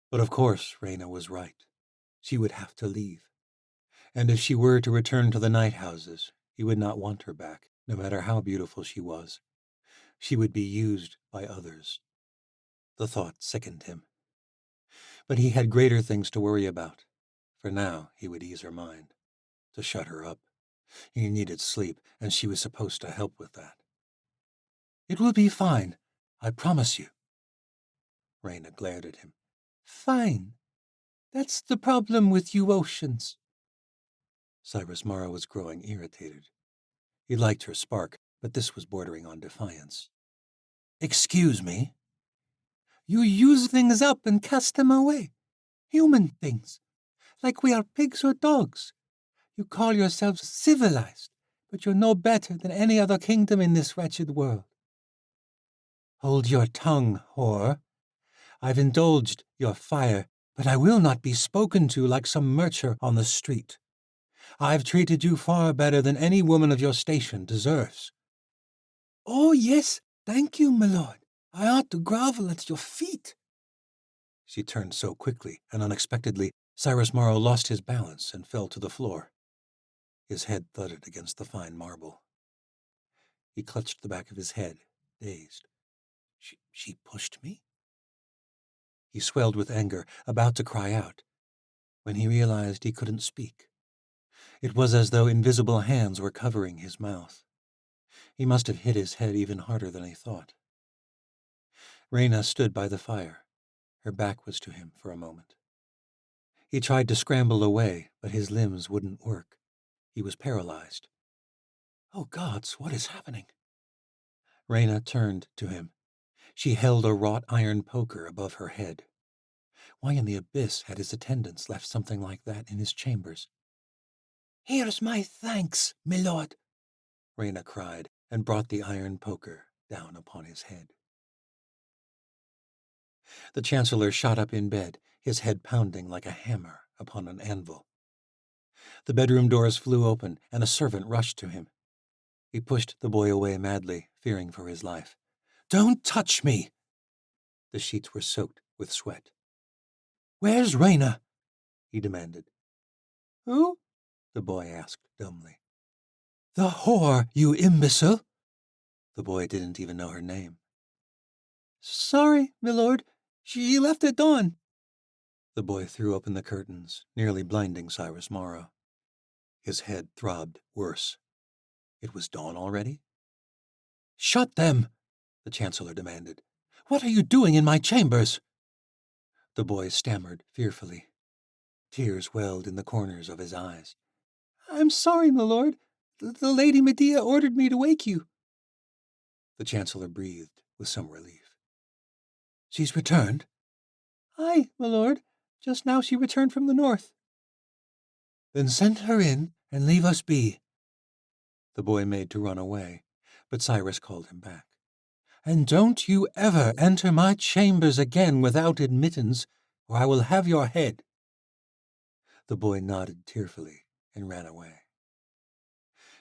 But of course Reyna was right. She would have to leave. And if she were to return to the night houses, he would not want her back, no matter how beautiful she was. She would be used by others. The thought sickened him. But he had greater things to worry about. For now, he would ease her mind, to shut her up. He needed sleep, and she was supposed to help with that. It will be fine, I promise you. Reyna glared at him. Fine. That's the problem with you oceans. Cyrus Mara was growing irritated. He liked her spark, but this was bordering on defiance. Excuse me? You use things up and cast them away. Human things. Like we are pigs or dogs. You call yourselves civilized, but you're no better than any other kingdom in this wretched world. Hold your tongue, whore. I've indulged your fire, but I will not be spoken to like some murcher on the street. I've treated you far better than any woman of your station deserves. Oh, yes, thank you, my lord. I ought to grovel at your feet. She turned so quickly and unexpectedly, Cyrus Morrow lost his balance and fell to the floor. His head thudded against the fine marble. He clutched the back of his head, dazed. She pushed me? He swelled with anger, about to cry out, when he realized he couldn't speak. It was as though invisible hands were covering his mouth. He must have hit his head even harder than he thought. Reyna stood by the fire. Her back was to him for a moment. He tried to scramble away, but his limbs wouldn't work. He was paralyzed. Oh, gods, what is happening? Reyna turned to him. She held a wrought iron poker above her head. Why in the abyss had his attendants left something like that in his chambers? Here's my thanks, my lord, Reyna cried, and brought the iron poker down upon his head. The Chancellor shot up in bed, his head pounding like a hammer upon an anvil. The bedroom doors flew open, and a servant rushed to him. He pushed the boy away madly, fearing for his life. Don't touch me! The sheets were soaked with sweat. Where's Reyna? He demanded. Who? The boy asked dumbly. The whore, you imbecile! The boy didn't even know her name. Sorry, my lord. She left at dawn. The boy threw open the curtains, nearly blinding Cyrus Morrow. His head throbbed worse. It was dawn already? Shut them! The Chancellor demanded. What are you doing in my chambers? The boy stammered fearfully. Tears welled in the corners of his eyes. I'm sorry, my lord. The Lady Medea ordered me to wake you. The Chancellor breathed with some relief. She's returned? Aye, my lord. Just now she returned from the north. Then send her in and leave us be. The boy made to run away, but Cyrus called him back. And don't you ever enter my chambers again without admittance, or I will have your head. The boy nodded tearfully and ran away.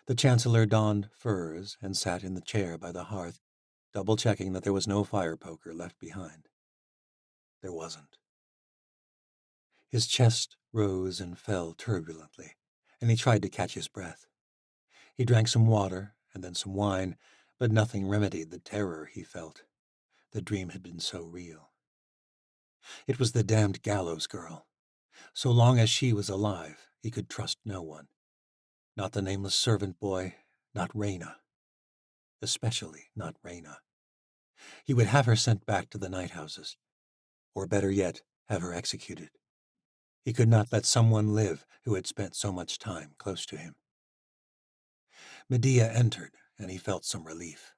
The Chancellor donned furs and sat in the chair by the hearth, double-checking that there was no fire poker left behind. There wasn't. His chest rose and fell turbulently, and he tried to catch his breath. He drank some water and then some wine, but nothing remedied the terror he felt. The dream had been so real. It was the damned gallows girl. So long as she was alive, he could trust no one. Not the nameless servant boy, not Reyna. Especially not Reyna. He would have her sent back to the night houses. Or better yet, have her executed. He could not let someone live who had spent so much time close to him. Medea entered, and he felt some relief.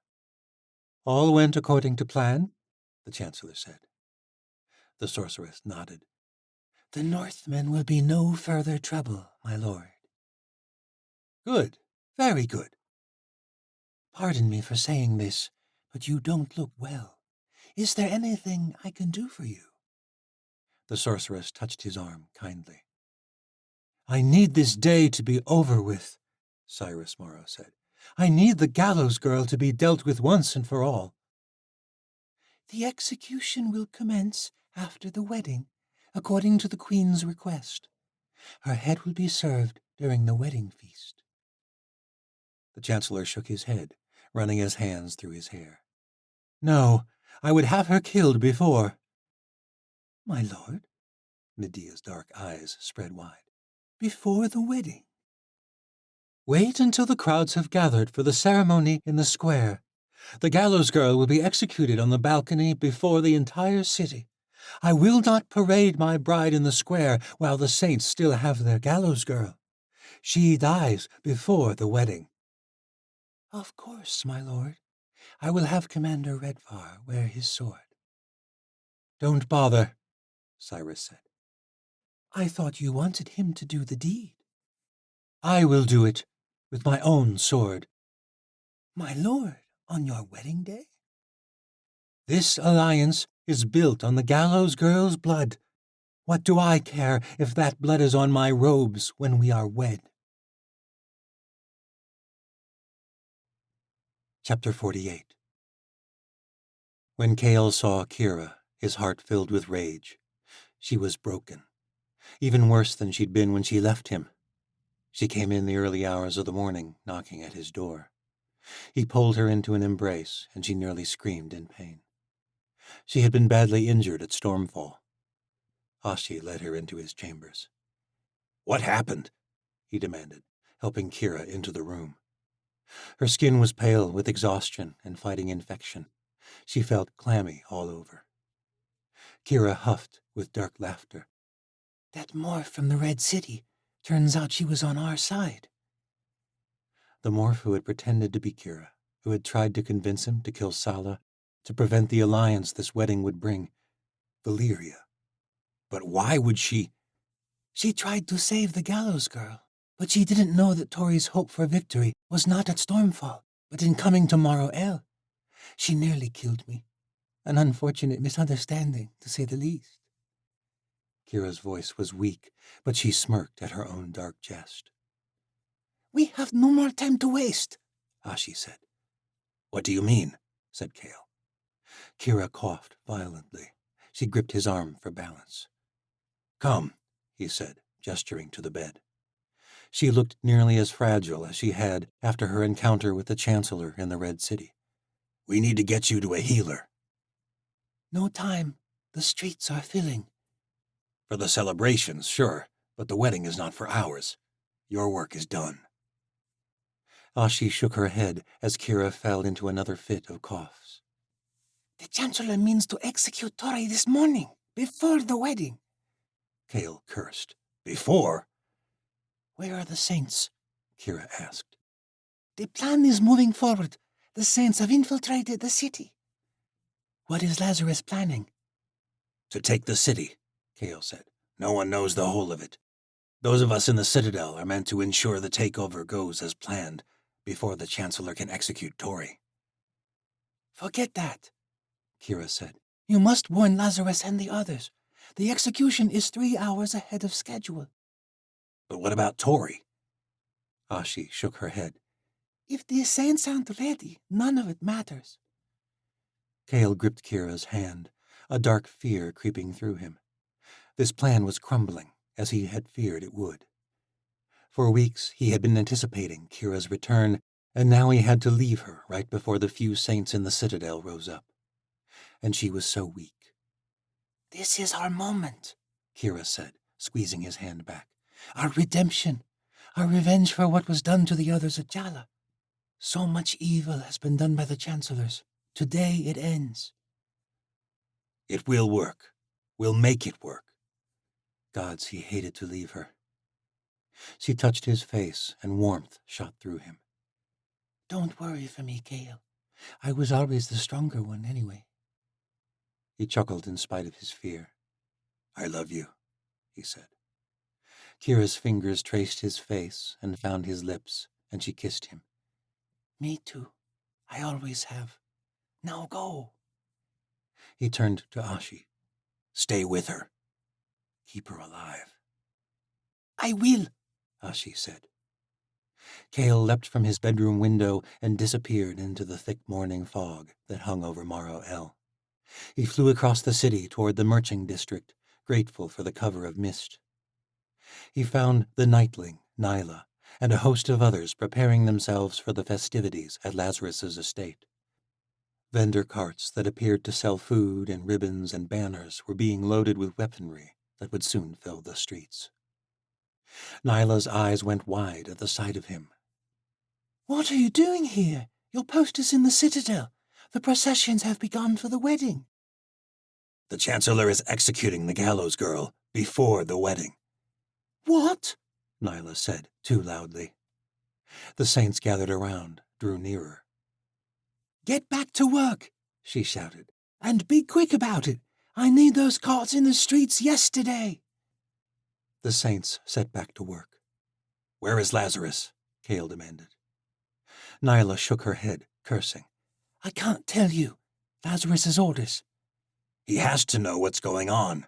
All went according to plan, the Chancellor said. The sorceress nodded. The Northmen will be no further trouble, my lord. Good, very good. Pardon me for saying this, but you don't look well. Is there anything I can do for you? The sorceress touched his arm kindly. I need this day to be over with, Cyrus Morrow said. I need the gallows girl to be dealt with once and for all. The execution will commence after the wedding, according to the Queen's request. Her head will be served during the wedding feast. The Chancellor shook his head, running his hands through his hair. No, I would have her killed before. My lord? Medea's dark eyes spread wide. Before the wedding? Wait until the crowds have gathered for the ceremony in the square. The gallows girl will be executed on the balcony before the entire city. I will not parade my bride in the square while the saints still have their gallows girl. She dies before the wedding. Of course, my lord. I will have Commander Redvar wear his sword. Don't bother, Cyrus said. I thought you wanted him to do the deed. I will do it with my own sword. My lord, on your wedding day? This alliance is built on the gallows girl's blood. What do I care if that blood is on my robes when we are wed? Chapter 48. When Kale saw Kira, his heart filled with rage. She was broken, even worse than she'd been when she left him. She came in the early hours of the morning, knocking at his door. He pulled her into an embrace, and she nearly screamed in pain. She had been badly injured at Stormfall. Ashi led her into his chambers. "What happened?" he demanded, helping Kira into the room. Her skin was pale with exhaustion and fighting infection. She felt clammy all over. Kira huffed with dark laughter. That morph from the Red City. Turns out she was on our side. The morph who had pretended to be Kira, who had tried to convince him to kill Sala, to prevent the alliance this wedding would bring. Valyria. But why would she? She tried to save the gallows girl, but she didn't know that Tori's hope for victory was not at Stormfall, but in coming to Morrow El. She nearly killed me. An unfortunate misunderstanding, to say the least. Kira's voice was weak, but she smirked at her own dark jest. We have no more time to waste, Ashi said. What do you mean? Said Kale. Kira coughed violently. She gripped his arm for balance. Come, he said, gesturing to the bed. She looked nearly as fragile as she had after her encounter with the Chancellor in the Red City. We need to get you to a healer. No time. The streets are filling. For the celebrations, sure, but the wedding is not for hours. Your work is done. Ashi shook her head as Kira fell into another fit of coughs. The Chancellor means to execute Tori this morning, before the wedding. Kale cursed. Before? Where are the saints? Kira asked. The plan is moving forward. The saints have infiltrated the city. What is Lazarus planning? To take the city, Kale said. No one knows the whole of it. Those of us in the Citadel are meant to ensure the takeover goes as planned before the Chancellor can execute Tori. Forget that, Kira said. You must warn Lazarus and the others. The execution is 3 hours ahead of schedule. But what about Tori? Ashi shook her head. If the saints aren't ready, none of it matters. Kale gripped Kira's hand, a dark fear creeping through him. This plan was crumbling, as he had feared it would. For weeks he had been anticipating Kira's return, and now he had to leave her right before the few saints in the Citadel rose up. And she was so weak. This is our moment, Kira said, squeezing his hand back. Our redemption, our revenge for what was done to the others at Jala. So much evil has been done by the Chancellors. Today it ends. It will work. We'll make it work. Gods, he hated to leave her. She touched his face, and warmth shot through him. Don't worry for me, Kale. I was always the stronger one anyway. He chuckled in spite of his fear. I love you, he said. Kira's fingers traced his face and found his lips, and she kissed him. Me too. I always have. Now go. He turned to Ashi. Stay with her. Keep her alive. I will, Ashi said. Kale leapt from his bedroom window and disappeared into the thick morning fog that hung over Morrow El. He flew across the city toward the Merching district, grateful for the cover of mist. He found the Nightling, Nyla, and a host of others preparing themselves for the festivities at Lazarus's estate. Vendor carts that appeared to sell food and ribbons and banners were being loaded with weaponry that would soon fill the streets. Nyla's eyes went wide at the sight of him. What are you doing here? Your post is in the citadel. The processions have begun for the wedding. The Chancellor is executing the gallows girl before the wedding. What? Nyla said, too loudly. The saints gathered around, drew nearer. Get back to work, she shouted. And be quick about it. I need those carts in the streets yesterday. The saints set back to work. Where is Lazarus? Kale demanded. Nyla shook her head, cursing. I can't tell you. Lazarus's orders. He has to know what's going on.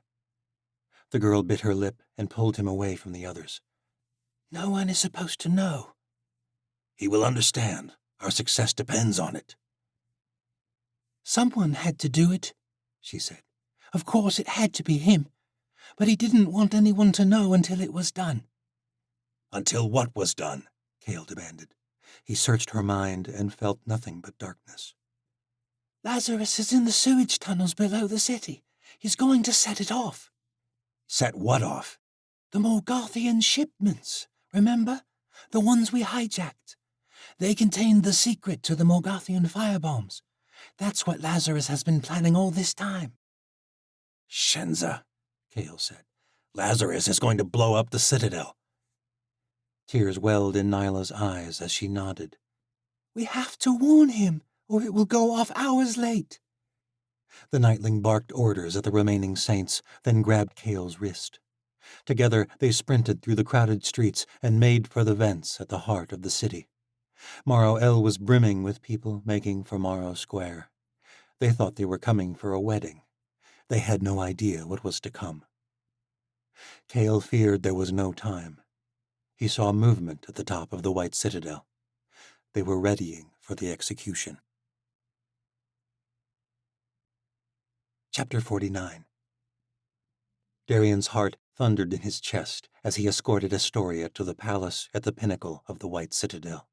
The girl bit her lip and pulled him away from the others. No one is supposed to know. He will understand. Our success depends on it. Someone had to do it, she said. Of course it had to be him, but he didn't want anyone to know until it was done. Until what was done? Kale demanded. He searched her mind and felt nothing but darkness. Lazarus is in the sewage tunnels below the city. He's going to set it off. Set what off? The Morgothian shipments, remember? The ones we hijacked. They contained the secret to the Morgothian firebombs. That's what Lazarus has been planning all this time. Shenza, Kale said. Lazarus is going to blow up the citadel. Tears welled in Nyla's eyes as she nodded. We have to warn him, or it will go off hours late. The Nightling barked orders at the remaining saints, then grabbed Kale's wrist. Together they sprinted through the crowded streets and made for the vents at the heart of the city. Morrow El was brimming with people making for Morrow Square. They thought they were coming for a wedding. They had no idea what was to come. Kale feared there was no time. He saw movement at the top of the White Citadel. They were readying for the execution. Chapter 49. Darian's heart thundered in his chest as he escorted Astoria to the palace at the pinnacle of the White Citadel.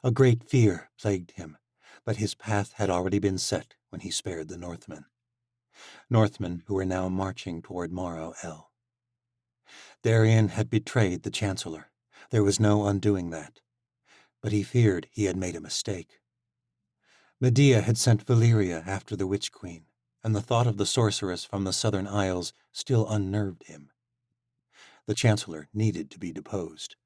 A great fear plagued him, but his path had already been set when he spared the Northmen. Northmen who were now marching toward Morrow El. Darian had betrayed the Chancellor. There was no undoing that. But he feared he had made a mistake. Medea had sent Valyria after the Witch Queen, and the thought of the sorceress from the southern isles still unnerved him. The Chancellor needed to be deposed.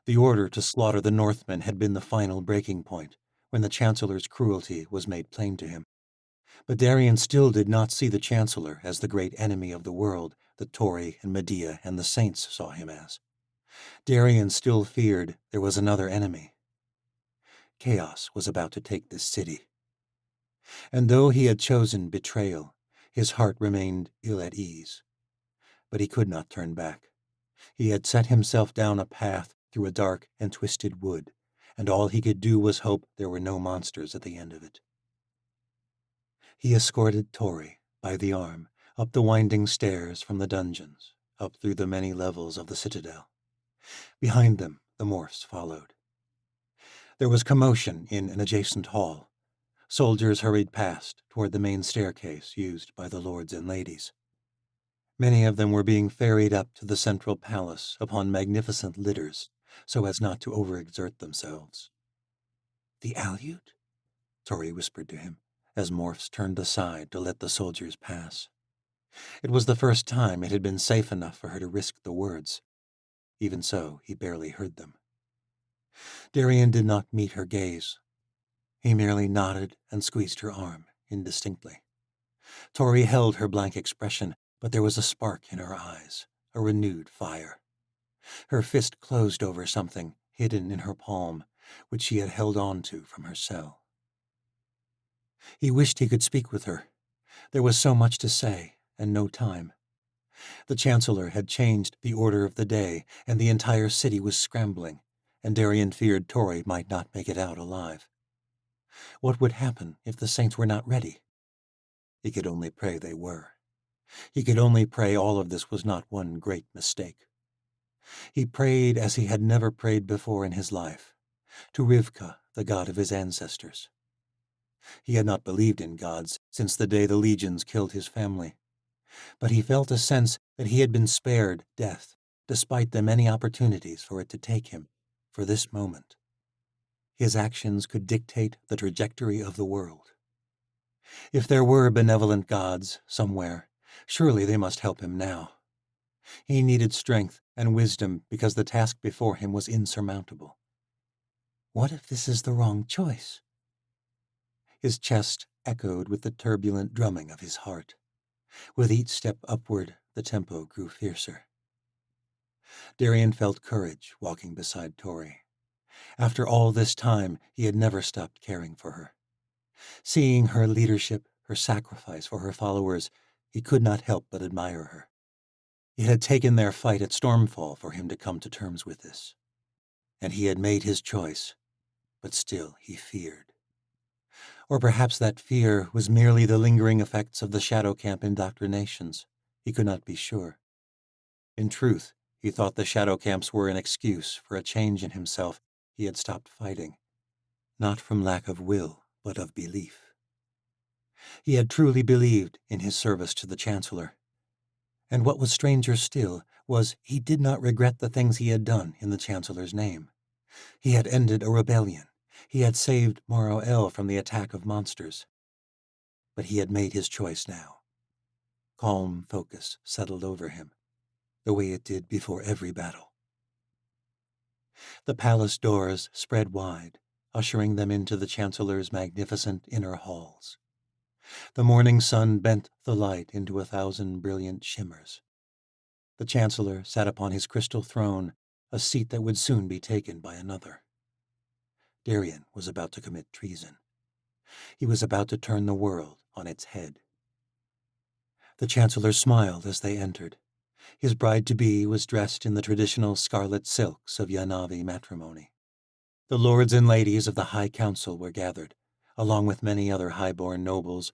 The order to slaughter the Northmen had been the final breaking point, when the Chancellor's cruelty was made plain to him. But Darian still did not see the Chancellor as the great enemy of the world that Tori and Medea and the saints saw him as. Darian still feared there was another enemy. Chaos was about to take this city. And though he had chosen betrayal, his heart remained ill at ease. But he could not turn back. He had set himself down a path through a dark and twisted wood, and all he could do was hope there were no monsters at the end of it. He escorted Tori by the arm up the winding stairs from the dungeons, up through the many levels of the citadel. Behind them, the morphs followed. There was commotion in an adjacent hall. Soldiers hurried past toward the main staircase used by the lords and ladies. Many of them were being ferried up to the central palace upon magnificent litters, so as not to overexert themselves. "The Aleut?" Tori whispered to him, as morphs turned aside to let the soldiers pass. It was the first time it had been safe enough for her to risk the words. Even so, he barely heard them. Darian did not meet her gaze. He merely nodded and squeezed her arm indistinctly. Tori held her blank expression, but there was a spark in her eyes, a renewed fire. Her fist closed over something hidden in her palm, which she had held on to from her cell. He wished he could speak with her. There was so much to say, and no time. The Chancellor had changed the order of the day, and the entire city was scrambling, and Darian feared Tori might not make it out alive. What would happen if the Saints were not ready? He could only pray they were. He could only pray all of this was not one great mistake. He prayed as he had never prayed before in his life, to Rivka, the god of his ancestors. He had not believed in gods since the day the legions killed his family, but he felt a sense that he had been spared death, despite the many opportunities for it to take him, for this moment. His actions could dictate the trajectory of the world. If there were benevolent gods somewhere, surely they must help him now. He needed strength and wisdom because the task before him was insurmountable. What if this is the wrong choice? His chest echoed with the turbulent drumming of his heart. With each step upward, the tempo grew fiercer. Darian felt courage walking beside Tori. After all this time, he had never stopped caring for her. Seeing her leadership, her sacrifice for her followers, he could not help but admire her. It had taken their fight at Stormfall for him to come to terms with this. And he had made his choice, but still he feared. Or perhaps that fear was merely the lingering effects of the Shadow Camp indoctrinations. He could not be sure. In truth, he thought the Shadow Camps were an excuse for a change in himself. He had stopped fighting, not from lack of will, but of belief. He had truly believed in his service to the Chancellor. And what was stranger still was he did not regret the things he had done in the Chancellor's name. He had ended a rebellion. He had saved Morrow from the attack of monsters. But he had made his choice now. Calm focus settled over him, the way it did before every battle. The palace doors spread wide, ushering them into the Chancellor's magnificent inner halls. The morning sun bent the light into 1,000 brilliant shimmers. The Chancellor sat upon his crystal throne, a seat that would soon be taken by another. Darian was about to commit treason. He was about to turn the world on its head. The Chancellor smiled as they entered. His bride-to-be was dressed in the traditional scarlet silks of Yanavi matrimony. The lords and ladies of the High Council were gathered, along with many other high-born nobles,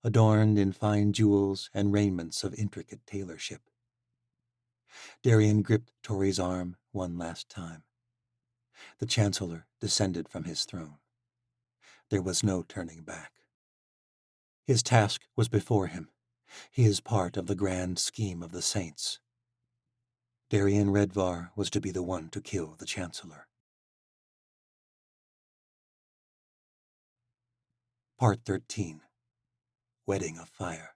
adorned in fine jewels and raiments of intricate tailorship. Darian gripped Tori's arm one last time. The Chancellor descended from his throne. There was no turning back. His task was before him. He is part of the grand scheme of the Saints. Darian Redvar was to be the one to kill the Chancellor. Part 13. Wedding of Fire.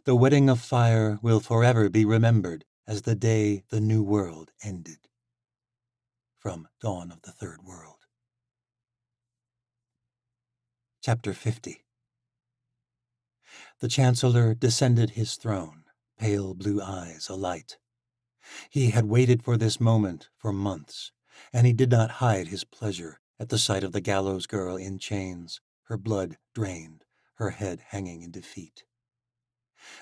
The Wedding of Fire will forever be remembered as the day the New World ended. From Dawn of the Third World. Chapter 50. The Chancellor descended his throne, pale blue eyes alight. He had waited for this moment for months, and he did not hide his pleasure at the sight of the gallows girl in chains, her blood drained, her head hanging in defeat.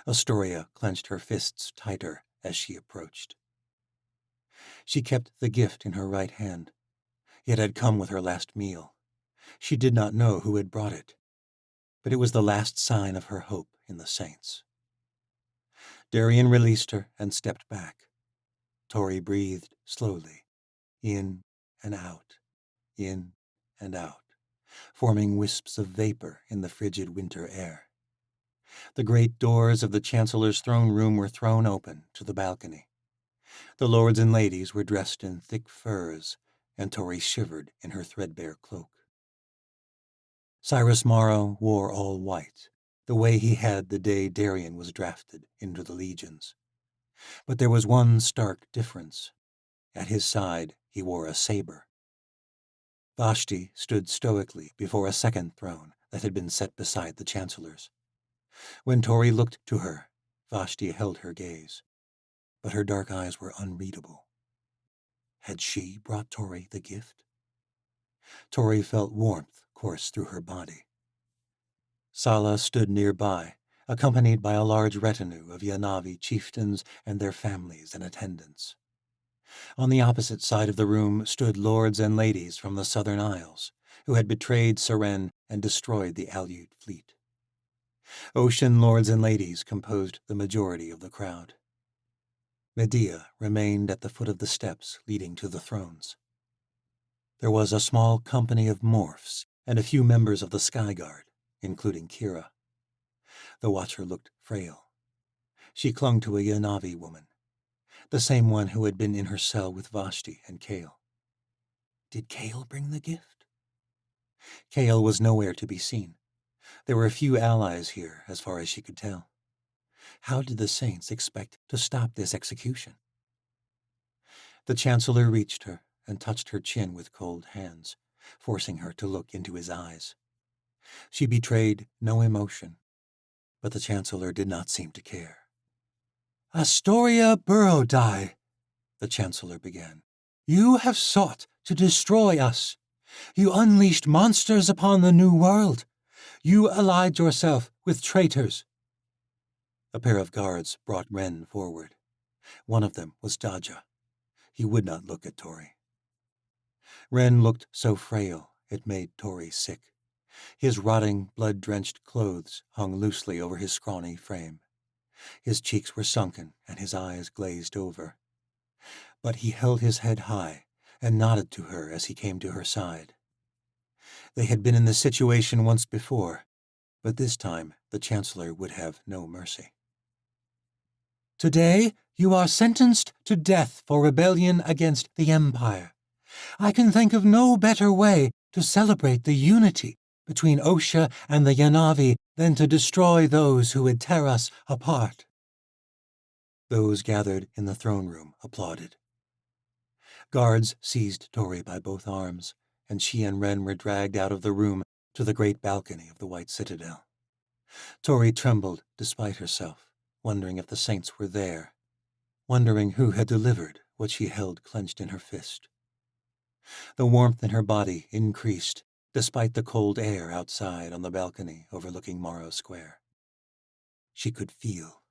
Astoria clenched her fists tighter as she approached. She kept the gift in her right hand. It had come with her last meal. She did not know who had brought it, but it was the last sign of her hope in the Saints. Darian released her and stepped back. Tori breathed slowly, in and out, forming wisps of vapor in the frigid winter air. The great doors of the Chancellor's throne room were thrown open to the balcony. The lords and ladies were dressed in thick furs, and Tori shivered in her threadbare cloak. Cyrus Morrow wore all white, the way he had the day Darian was drafted into the legions. But there was one stark difference. At his side, he wore a saber. Vashti stood stoically before a second throne that had been set beside the Chancellor's. When Tori looked to her, Vashti held her gaze, but her dark eyes were unreadable. Had she brought Tori the gift? Tori felt warmth course through her body. Sala stood nearby, accompanied by a large retinue of Yanavi chieftains and their families in attendance. On the opposite side of the room stood lords and ladies from the southern isles, who had betrayed Seren and destroyed the Aleut fleet. Ocean lords and ladies composed the majority of the crowd. Medea remained at the foot of the steps leading to the thrones. There was a small company of morphs and a few members of the Sky Guard, including Kira. The watcher looked frail. She clung to a Yanavi woman, the same one who had been in her cell with Vashti and Kale. Did Kale bring the gift? Kale was nowhere to be seen. There were few allies here, as far as she could tell. How did the saints expect to stop this execution? The Chancellor reached her and touched her chin with cold hands, forcing her to look into his eyes. She betrayed no emotion, but the Chancellor did not seem to care. "Astoria Burrodai," the Chancellor began, "you have sought to destroy us. You unleashed monsters upon the New World. You allied yourself with traitors." A pair of guards brought Ren forward. One of them was Daja. He would not look at Tori. Ren looked so frail it made Tori sick. His rotting, blood-drenched clothes hung loosely over his scrawny frame. His cheeks were sunken and his eyes glazed over. But he held his head high and nodded to her as he came to her side. They had been in this situation once before, but this time the Chancellor would have no mercy. "Today you are sentenced to death for rebellion against the Empire. I can think of no better way to celebrate the unity between Osha and the Yanavi than to destroy those who would tear us apart." Those gathered in the throne room applauded. Guards seized Tori by both arms, and she and Ren were dragged out of the room to the great balcony of the White Citadel. Tori trembled despite herself, wondering if the saints were there, wondering who had delivered what she held clenched in her fist. The warmth in her body increased, despite the cold air outside on the balcony overlooking Morrow Square. She could feel.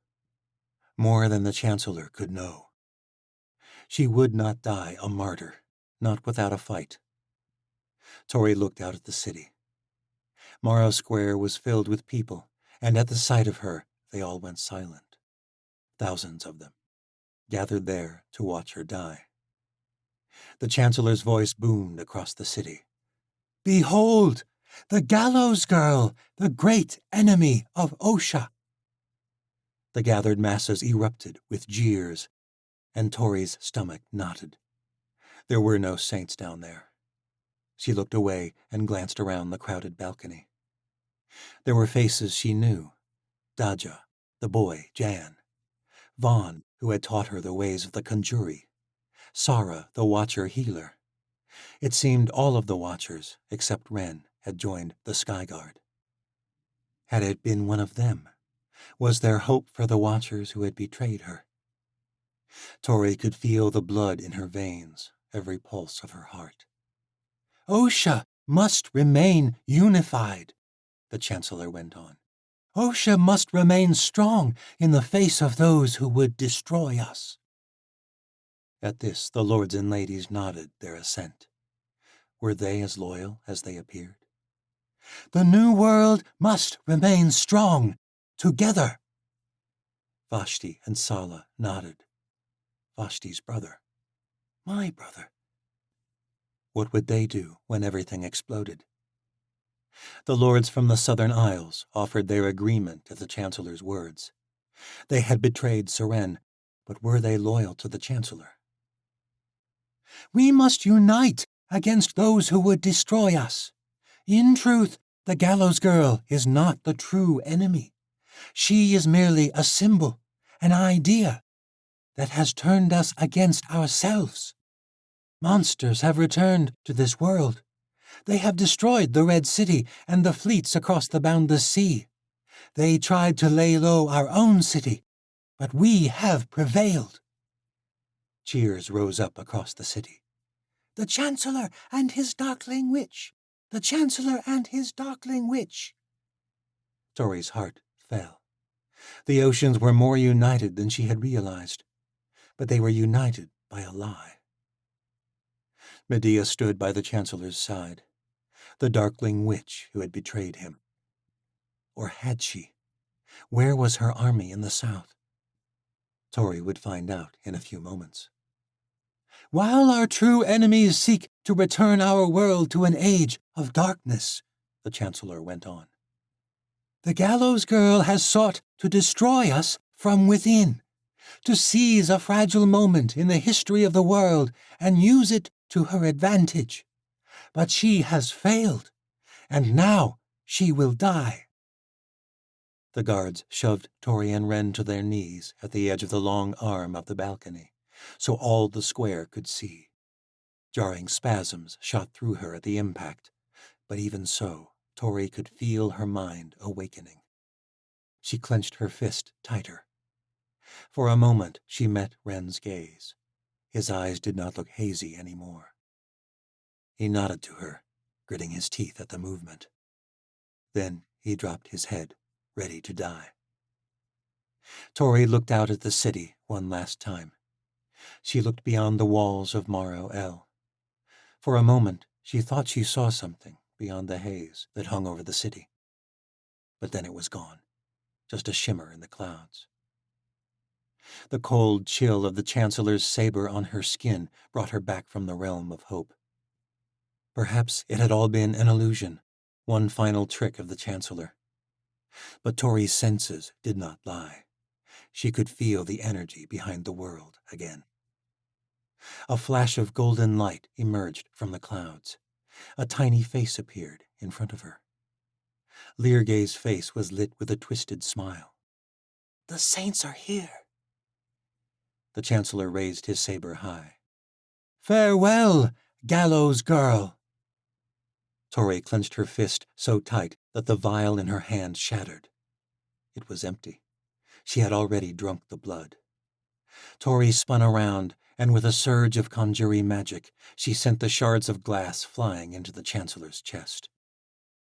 More than the Chancellor could know. She would not die a martyr, not without a fight. Tori looked out at the city. Morrow Square was filled with people, and at the sight of her, they all went silent. Thousands of them, gathered there to watch her die. The Chancellor's voice boomed across the city. "Behold, the gallows girl, the great enemy of Osha!" The gathered masses erupted with jeers, and Tori's stomach knotted. There were no saints down there. She looked away and glanced around the crowded balcony. There were faces she knew. Daja, the boy, Jan. Vaughn, who had taught her the ways of the Conjuri. Sara, the Watcher healer. It seemed all of the Watchers, except Ren, had joined the Sky Guard. Had it been one of them? Was there hope for the Watchers who had betrayed her? Tori could feel the blood in her veins, every pulse of her heart. "Osha must remain unified," the Chancellor went on. "Osha must remain strong in the face of those who would destroy us." At this, the lords and ladies nodded their assent. Were they as loyal as they appeared? "The New World must remain strong, together." Vashti and Sala nodded. Vashti's brother. My brother. What would they do when everything exploded? The lords from the southern isles offered their agreement at the Chancellor's words. They had betrayed Seren, but were they loyal to the Chancellor? "We must unite against those who would destroy us. In truth, the gallows girl is not the true enemy. She is merely a symbol, an idea, that has turned us against ourselves." Monsters have returned to this world. They have destroyed the Red City and the fleets across the boundless sea. They tried to lay low our own city, but we have prevailed." Cheers rose up across the city. "The Chancellor and his Darkling Witch! The Chancellor and his Darkling Witch!" Tori's heart fell. The oceans were more united than she had realized, but they were united by a lie. Medea stood by the Chancellor's side, the Darkling Witch who had betrayed him. Or had she? Where was her army in the south? Tori would find out in a few moments. "While our true enemies seek to return our world to an age of darkness," the Chancellor went on, "the Gallows Girl has sought to destroy us from within, to seize a fragile moment in the history of the world and use it to her advantage. But she has failed, and now she will die." The guards shoved Tori and Wren to their knees at the edge of the long arm of the balcony, so all the square could see. Jarring spasms shot through her at the impact, but even so, Tori could feel her mind awakening. She clenched her fist tighter. For a moment she met Wren's gaze. His eyes did not look hazy anymore. He nodded to her, gritting his teeth at the movement. Then he dropped his head, ready to die. Tori looked out at the city one last time. She looked beyond the walls of Morrow El. For a moment she thought she saw something beyond the haze that hung over the city. But then it was gone, just a shimmer in the clouds. The cold chill of the Chancellor's saber on her skin brought her back from the realm of hope. Perhaps it had all been an illusion, one final trick of the Chancellor. But Tori's senses did not lie. She could feel the energy behind the world again. A flash of golden light emerged from the clouds. A tiny face appeared in front of her. Leargay's face was lit with a twisted smile. "The saints are here." The Chancellor raised his saber high. "Farewell, Gallows Girl." Tori clenched her fist so tight that the vial in her hand shattered. It was empty. She had already drunk the blood. Tori spun around, and with a surge of conjuring magic, she sent the shards of glass flying into the Chancellor's chest.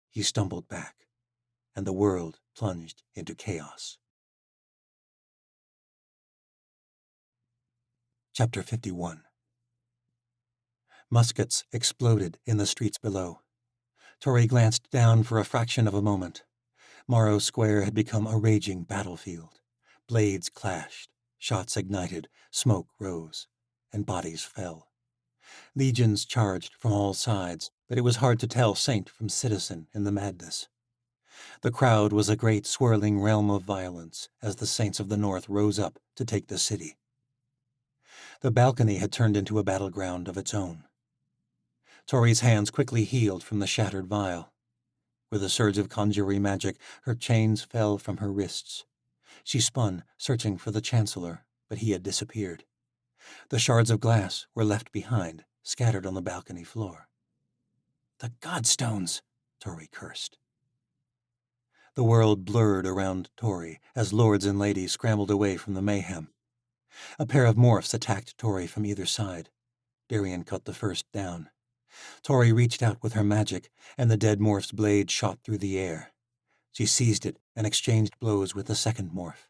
He stumbled back, and the world plunged into chaos. Chapter 51. Muskets exploded in the streets below. Tori glanced down for a fraction of a moment. Morrow Square had become a raging battlefield. Blades clashed, shots ignited, smoke rose, and bodies fell. Legions charged from all sides, but it was hard to tell saint from citizen in the madness. The crowd was a great swirling realm of violence as the saints of the north rose up to take the city. The balcony had turned into a battleground of its own. Tori's hands quickly healed from the shattered vial. With a surge of conjuring magic, her chains fell from her wrists. She spun, searching for the Chancellor, but he had disappeared. The shards of glass were left behind, scattered on the balcony floor. "The Godstones!" Tori cursed. The world blurred around Tori as lords and ladies scrambled away from the mayhem. A pair of morphs attacked Tori from either side. Darian cut the first down. Tori reached out with her magic, and the dead morph's blade shot through the air. She seized it and exchanged blows with the second morph.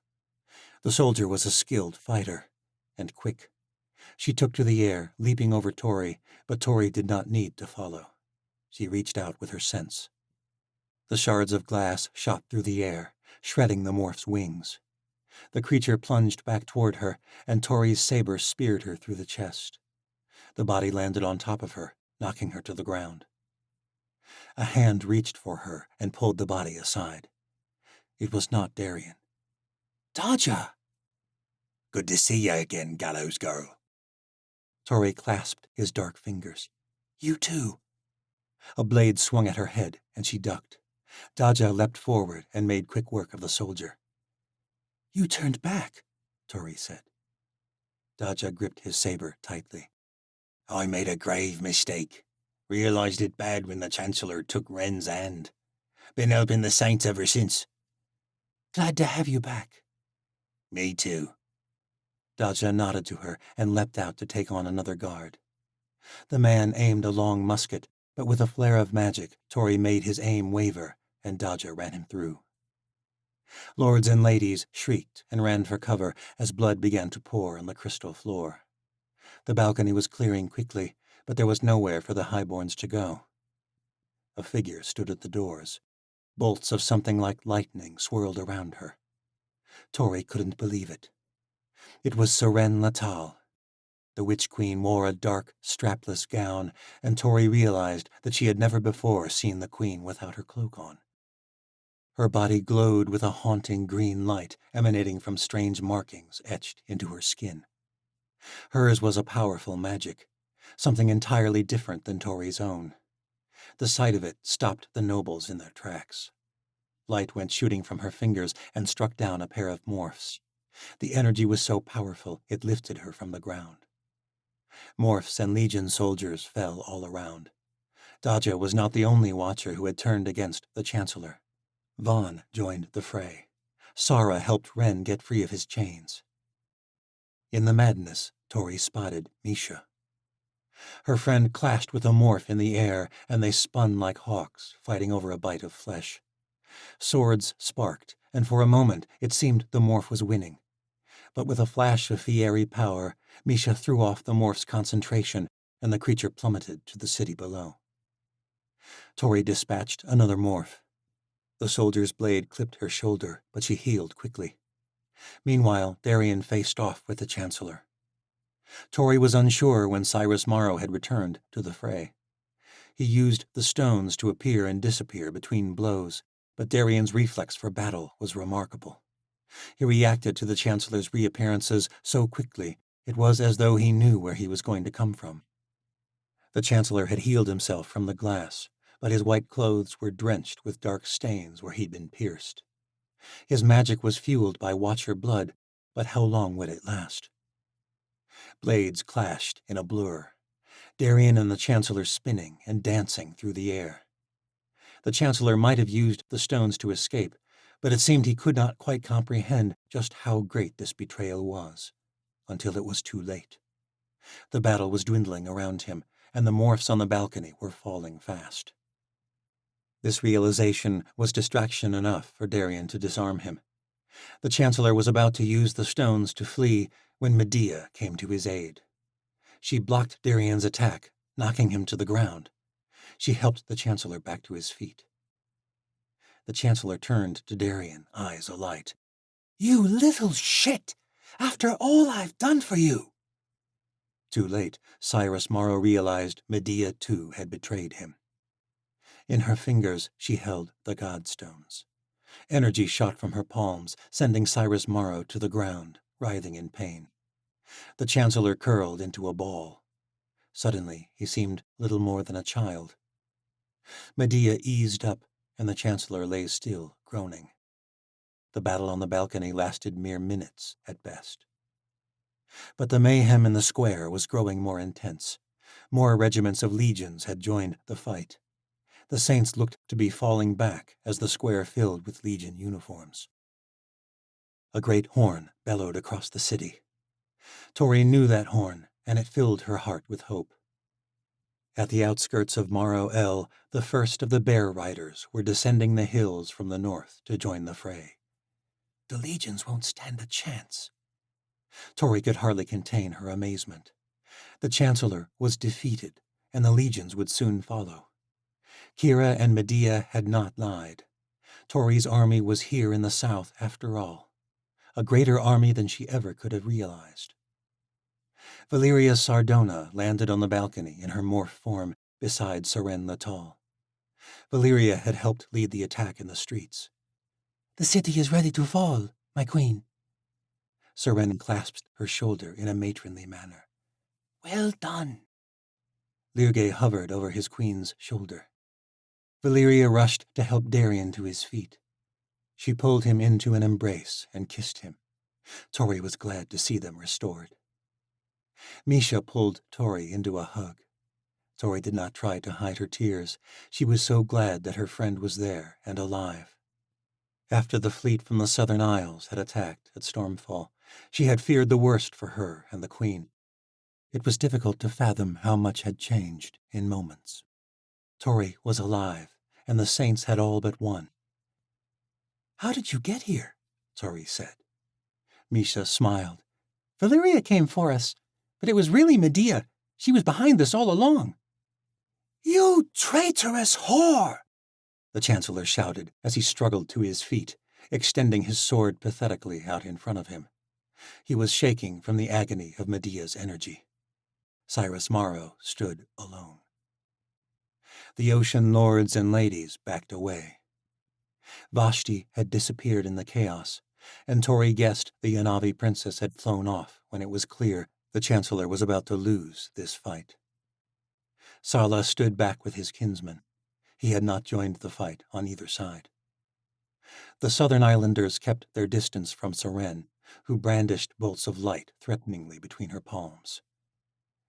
The soldier was a skilled fighter, and quick. She took to the air, leaping over Tori, but Tori did not need to follow. She reached out with her sense. The shards of glass shot through the air, shredding the morph's wings. The creature plunged back toward her, and Tori's saber speared her through the chest. The body landed on top of her, knocking her to the ground. A hand reached for her and pulled the body aside. It was not Darian. "Daja!" "Good to see you again, Gallows Girl." Tori clasped his dark fingers. "You too." A blade swung at her head, and she ducked. Daja leapt forward and made quick work of the soldier. "You turned back," Tori said. Daja gripped his saber tightly. I made a grave mistake. Realised it bad when the Chancellor took Ren's hand. Been helping the Saints ever since. Glad to have you back. Me too. Daja nodded to her and leapt out to take on another guard. The man aimed a long musket, but with a flare of magic, Tori made his aim waver, and Daja ran him through. Lords and ladies shrieked and ran for cover as blood began to pour on the crystal floor. The balcony was clearing quickly, but there was nowhere for the highborns to go. A figure stood at the doors. Bolts of something like lightning swirled around her. Tori couldn't believe it. It was Seren Latal. The Witch Queen wore a dark, strapless gown, and Tori realized that she had never before seen the Queen without her cloak on. Her body glowed with a haunting green light emanating from strange markings etched into her skin. Hers was a powerful magic, something entirely different than Tori's own. The sight of it stopped the nobles in their tracks. Light went shooting from her fingers and struck down a pair of morphs. The energy was so powerful it lifted her from the ground. Morphs and Legion soldiers fell all around. Daja was not the only watcher who had turned against the Chancellor. Vaughn joined the fray. Sara helped Ren get free of his chains. In the madness, Tori spotted Misha. Her friend clashed with a morph in the air, and they spun like hawks, fighting over a bite of flesh. Swords sparked, and for a moment it seemed the morph was winning. But with a flash of fiery power, Misha threw off the morph's concentration, and the creature plummeted to the city below. Tori dispatched another morph. The soldier's blade clipped her shoulder, but she healed quickly. Meanwhile, Darien faced off with the Chancellor. Tori was unsure when Cyrus Morrow had returned to the fray. He used the stones to appear and disappear between blows, but Darien's reflex for battle was remarkable. He reacted to the Chancellor's reappearances so quickly, it was as though he knew where he was going to come from. The Chancellor had healed himself from the glass, but his white clothes were drenched with dark stains where he'd been pierced. His magic was fueled by Watcher blood, but how long would it last? Blades clashed in a blur, Darien and the Chancellor spinning and dancing through the air. The Chancellor might have used the stones to escape, but it seemed he could not quite comprehend just how great this betrayal was, until it was too late. The battle was dwindling around him, and the morphs on the balcony were falling fast. This realization was distraction enough for Darien to disarm him. The Chancellor was about to use the stones to flee when Medea came to his aid. She blocked Darien's attack, knocking him to the ground. She helped the Chancellor back to his feet. The Chancellor turned to Darien, eyes alight. "You little shit! After all I've done for you!" Too late, Cyrus Morrow realized Medea too had betrayed him. In her fingers she held the Godstones. Energy shot from her palms, sending Cyrus Morrow to the ground, writhing in pain. The Chancellor curled into a ball. Suddenly he seemed little more than a child. Medea eased up, and the Chancellor lay still, groaning. The battle on the balcony lasted mere minutes at best. But the mayhem in the square was growing more intense. More regiments of legions had joined the fight. The saints looked to be falling back as the square filled with legion uniforms. A great horn bellowed across the city. Tori knew that horn, and it filled her heart with hope. At the outskirts of Morrow El, the first of the bear riders were descending the hills from the north to join the fray. The legions won't stand a chance. Tori could hardly contain her amazement. The Chancellor was defeated, and the legions would soon follow. Kira and Medea had not lied. Tori's army was here in the south after all, a greater army than she ever could have realized. Valeria Sardona landed on the balcony in her morph form beside Seren Latal. Valeria had helped lead the attack in the streets. "The city is ready to fall, my queen." Seren clasped her shoulder in a matronly manner. "Well done." Lyrge hovered over his queen's shoulder. Valeria rushed to help Darien to his feet. She pulled him into an embrace and kissed him. Tori was glad to see them restored. Misha pulled Tori into a hug. Tori did not try to hide her tears. She was so glad that her friend was there and alive. After the fleet from the Southern Isles had attacked at Stormfall, she had feared the worst for her and the Queen. It was difficult to fathom how much had changed in moments. Tori was alive, and the Saints had all but won. "How did you get here?" Tori said. Misha smiled. "Valyria came for us, but it was really Medea. She was behind this all along." "You traitorous whore!" the Chancellor shouted as he struggled to his feet, extending his sword pathetically out in front of him. He was shaking from the agony of Medea's energy. Cyrus Morrow stood alone. The ocean lords and ladies backed away. Vashti had disappeared in the chaos, and Tori guessed the Yanavi princess had flown off when it was clear the Chancellor was about to lose this fight. Sala stood back with his kinsmen. He had not joined the fight on either side. The Southern Islanders kept their distance from Seren, who brandished bolts of light threateningly between her palms.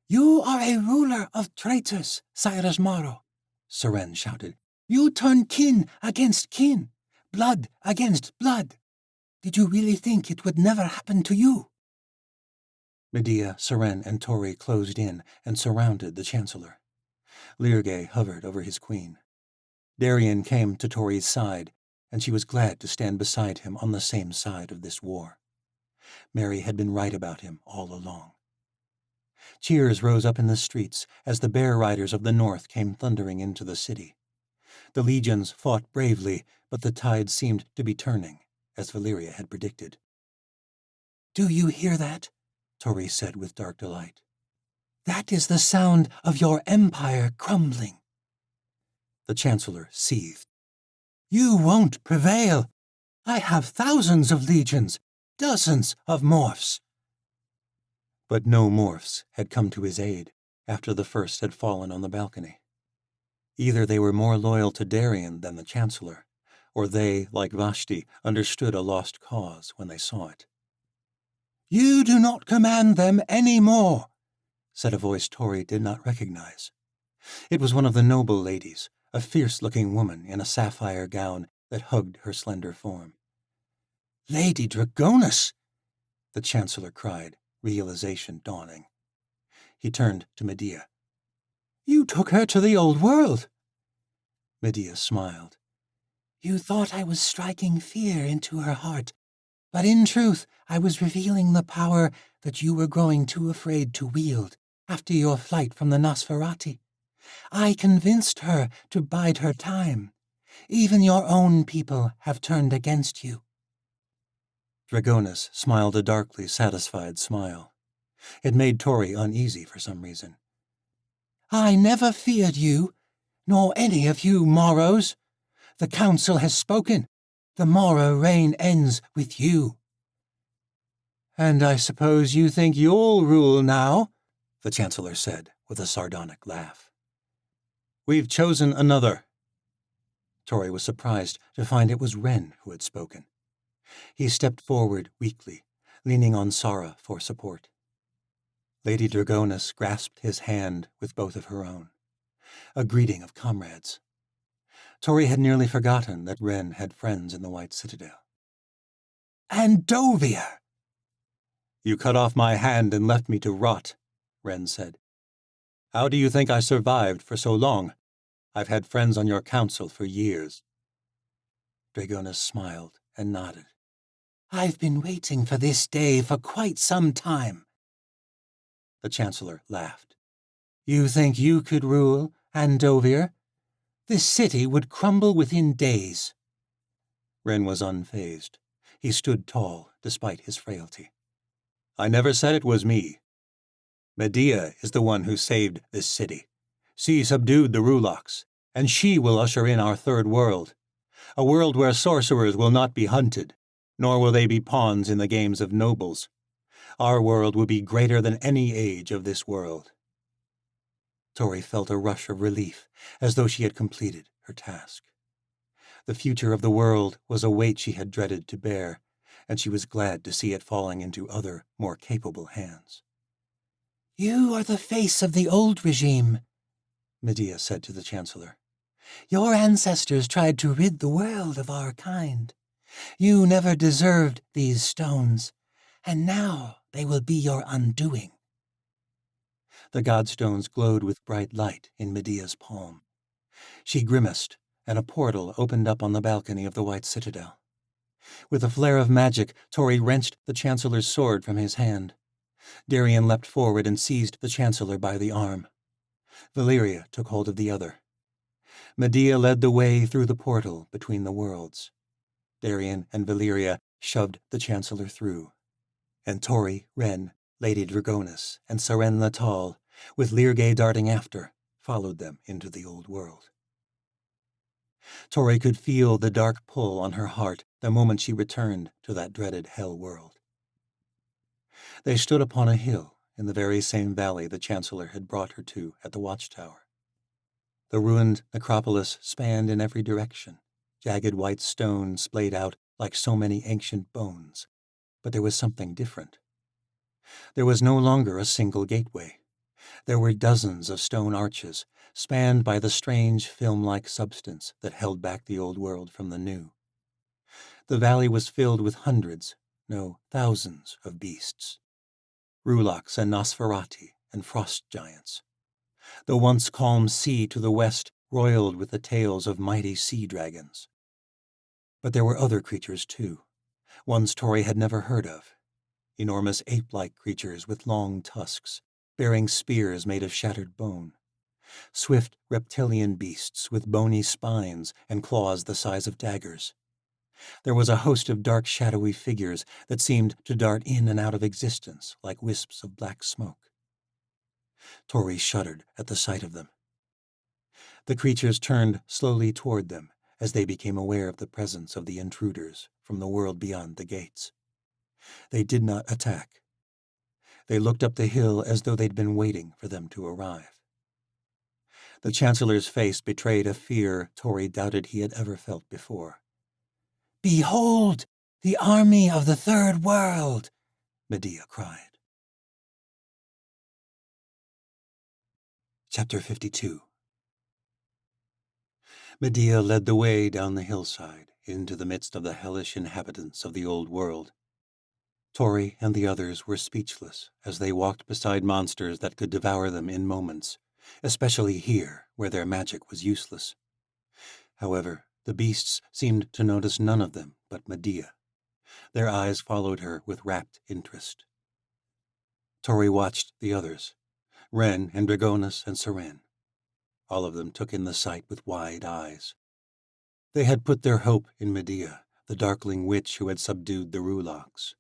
"You are a ruler of traitors, Cyrus Morrow," Seren shouted. "You turn kin against kin, blood against blood. Did you really think it would never happen to you?" Medea, Seren, and Tori closed in and surrounded the Chancellor. Lyrgay hovered over his queen. Darien came to Tori's side, and she was glad to stand beside him on the same side of this war. Mary had been right about him all along. Cheers rose up in the streets as the bear riders of the north came thundering into the city. The legions fought bravely, but the tide seemed to be turning, as Valyria had predicted. "Do you hear that?" Tori said with dark delight. "That is the sound of your empire crumbling." The Chancellor seethed. "You won't prevail. I have thousands of legions, dozens of morphs." But no morphs had come to his aid after the first had fallen on the balcony. Either they were more loyal to Darien than the Chancellor, or they, like Vashti, understood a lost cause when they saw it. "You do not command them any more," said a voice Tori did not recognize. It was one of the noble ladies, a fierce-looking woman in a sapphire gown that hugged her slender form. "Lady Dragonus!" the Chancellor cried, realization dawning. He turned to Medea. "You took her to the old world." Medea smiled. "You thought I was striking fear into her heart, but in truth I was revealing the power that you were growing too afraid to wield after your flight from the Nosferati. I convinced her to bide her time. Even your own people have turned against you." Dragonus smiled a darkly satisfied smile. It made Tori uneasy for some reason. "I never feared you, nor any of you Morrows. The council has spoken. The Morrow reign ends with you." "And I suppose you think you'll rule now?" the Chancellor said with a sardonic laugh. "We've chosen another." Tori was surprised to find it was Ren who had spoken. He stepped forward weakly, leaning on Sara for support. Lady Dragonus grasped his hand with both of her own, a greeting of comrades. Tori had nearly forgotten that Ren had friends in the White Citadel. "Andovia!" "You cut off my hand and left me to rot," Ren said. "How do you think I survived for so long? I've had friends on your council for years." Dragonus smiled and nodded. "I've been waiting for this day for quite some time." The Chancellor laughed. "You think you could rule Andovia? This city would crumble within days." Ren was unfazed. He stood tall, despite his frailty. "I never said it was me. Medea is the one who saved this city. She subdued the Ruloks, and she will usher in our third world, a world where sorcerers will not be hunted, nor will they be pawns in the games of nobles. Our world will be greater than any age of this world." Tori felt a rush of relief, as though she had completed her task. The future of the world was a weight she had dreaded to bear, and she was glad to see it falling into other, more capable hands. You are the face of the old regime, Medea said to the Chancellor. Your ancestors tried to rid the world of our kind. You never deserved these stones, and now they will be your undoing. The godstones glowed with bright light in Medea's palm. She grimaced, and a portal opened up on the balcony of the White Citadel. With a flare of magic, Tori wrenched the Chancellor's sword from his hand. Darian leapt forward and seized the Chancellor by the arm. Valeria took hold of the other. Medea led the way through the portal between the worlds. Darian and Valeria shoved the Chancellor through. And Tori, Ren, Lady Dragonis, and Seren Latal, with Lirgay darting after, followed them into the old world. Tori could feel the dark pull on her heart the moment she returned to that dreaded hell world. They stood upon a hill in the very same valley the Chancellor had brought her to at the watchtower. The ruined necropolis spanned in every direction, jagged white stone splayed out like so many ancient bones, but there was something different. There was no longer a single gateway. There were dozens of stone arches, spanned by the strange film-like substance that held back the old world from the new. The valley was filled with hundreds, no, thousands of beasts. Rulaks and Nosferati and frost giants. The once calm sea to the west roiled with the tales of mighty sea dragons. But there were other creatures, too, ones Tori had never heard of. Enormous ape-like creatures with long tusks, bearing spears made of shattered bone. Swift reptilian beasts with bony spines and claws the size of daggers. There was a host of dark shadowy figures that seemed to dart in and out of existence like wisps of black smoke. Tori shuddered at the sight of them. The creatures turned slowly toward them as they became aware of the presence of the intruders from the world beyond the gates. They did not attack. They looked up the hill as though they'd been waiting for them to arrive. The Chancellor's face betrayed a fear Tori doubted he had ever felt before. "Behold, the army of the Third World!" Medea cried. Chapter 52. Medea led the way down the hillside into the midst of the hellish inhabitants of the old world. Tori and the others were speechless as they walked beside monsters that could devour them in moments, especially here where their magic was useless. However, the beasts seemed to notice none of them but Medea. Their eyes followed her with rapt interest. Tori watched the others, Ren and Dragonis and Seren. All of them took in the sight with wide eyes. They had put their hope in Medea, the darkling witch who had subdued the Rulaks.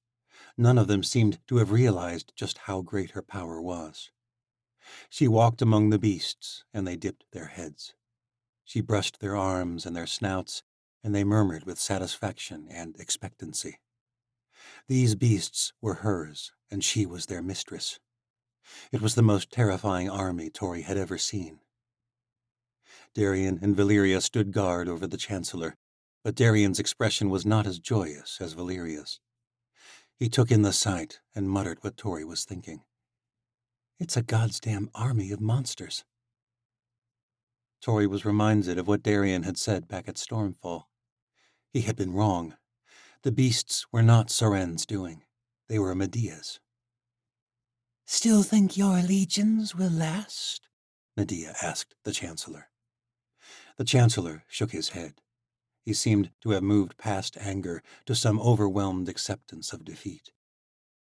None of them seemed to have realized just how great her power was. She walked among the beasts, and they dipped their heads. She brushed their arms and their snouts, and they murmured with satisfaction and expectancy. These beasts were hers, and she was their mistress. It was the most terrifying army Tori had ever seen. Darian and Valeria stood guard over the Chancellor, but Darian's expression was not as joyous as Valeria's. He took in the sight and muttered what Tori was thinking. "It's a goddamn army of monsters." Tori was reminded of what Darian had said back at Stormfall. He had been wrong. The beasts were not Seren's doing. They were Medea's. "Still think your legions will last?" Medea asked the Chancellor. The Chancellor shook his head. He seemed to have moved past anger to some overwhelmed acceptance of defeat.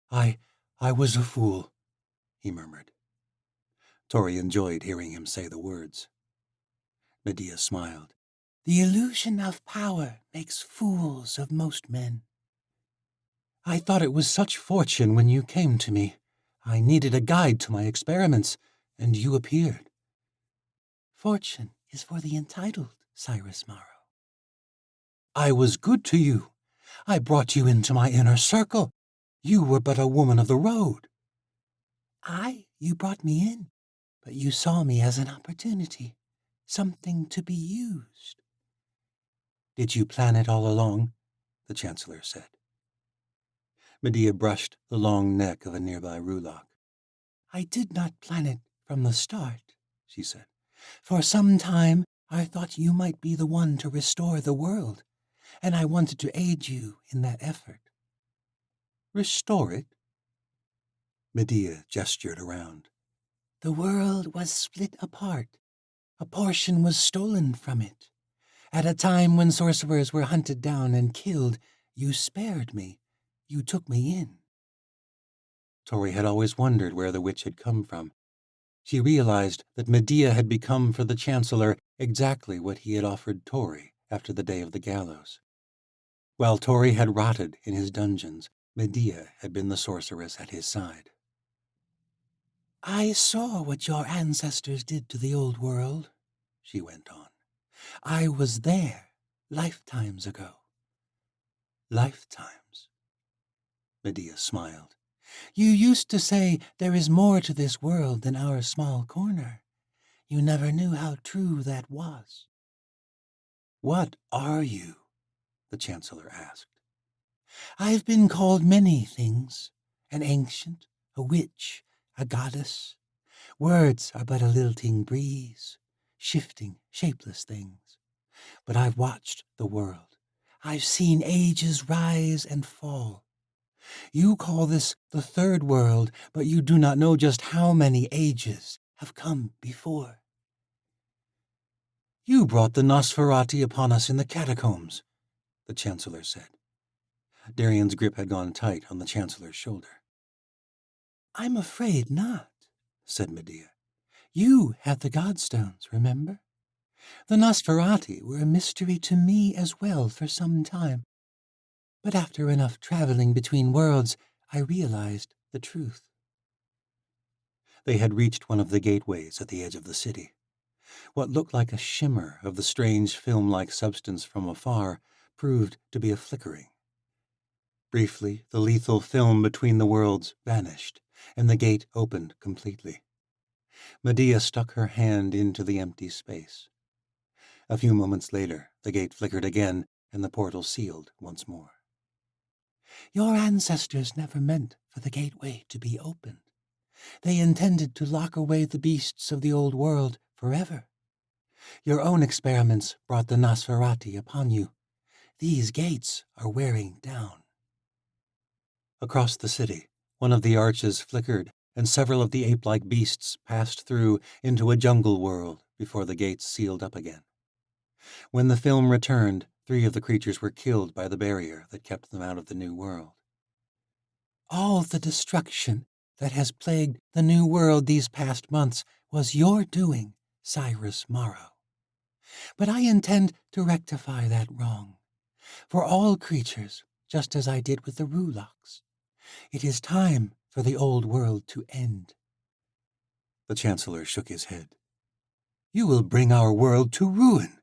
I was a fool," he murmured. Tori enjoyed hearing him say the words. Medea smiled. "The illusion of power makes fools of most men." "I thought it was such fortune when you came to me. I needed a guide to my experiments, and you appeared." "Fortune is for the entitled, Cyrus Morrow." "I was good to you. I brought you into my inner circle. You were but a woman of the road." You brought me in, but you saw me as an opportunity, something to be used." "Did you plan it all along?" the Chancellor said. Medea brushed the long neck of a nearby Rulak. I did not plan it from the start, she said. For some time I thought you might be the one to restore the world, and I wanted to aid you in that effort. Restore it? Medea gestured around. The world was split apart. A portion was stolen from it. At a time when sorcerers were hunted down and killed, you spared me. You took me in. Tori had always wondered where the witch had come from. She realized that Medea had become for the Chancellor exactly what he had offered Tori after the day of the gallows. While Tori had rotted in his dungeons, Medea had been the sorceress at his side. I saw what your ancestors did to the old world, she went on. I was there lifetimes ago. Lifetimes? Medea smiled. You used to say there is more to this world than our small corner. You never knew how true that was. What are you? The Chancellor asked. I've been called many things. An ancient, a witch, a goddess. Words are but a lilting breeze, shifting, shapeless things. But I've watched the world. I've seen ages rise and fall. You call this the third world, but you do not know just how many ages have come before. You brought the Nosferati upon us in the catacombs, the Chancellor said. Darian's grip had gone tight on the Chancellor's shoulder. I'm afraid not, said Medea. You had the Godstones, remember? The Nosferati were a mystery to me as well for some time. But after enough traveling between worlds, I realized the truth. They had reached one of the gateways at the edge of the city. What looked like a shimmer of the strange film-like substance from afar proved to be a flickering. Briefly, the lethal film between the worlds vanished, and the gate opened completely. Medea stuck her hand into the empty space. A few moments later, the gate flickered again, and the portal sealed once more. Your ancestors never meant for the gateway to be opened. They intended to lock away the beasts of the old world forever. Your own experiments brought the Nosferati upon you. These gates are wearing down. Across the city, one of the arches flickered, and several of the ape-like beasts passed through into a jungle world before the gates sealed up again. When the film returned, 3 of the creatures were killed by the barrier that kept them out of the new world. All the destruction that has plagued the new world these past months was your doing, Cyrus Morrow. But I intend to rectify that wrong. For all creatures, just as I did with the Rulocks. It is time for the old world to end. The Chancellor shook his head. You will bring our world to ruin.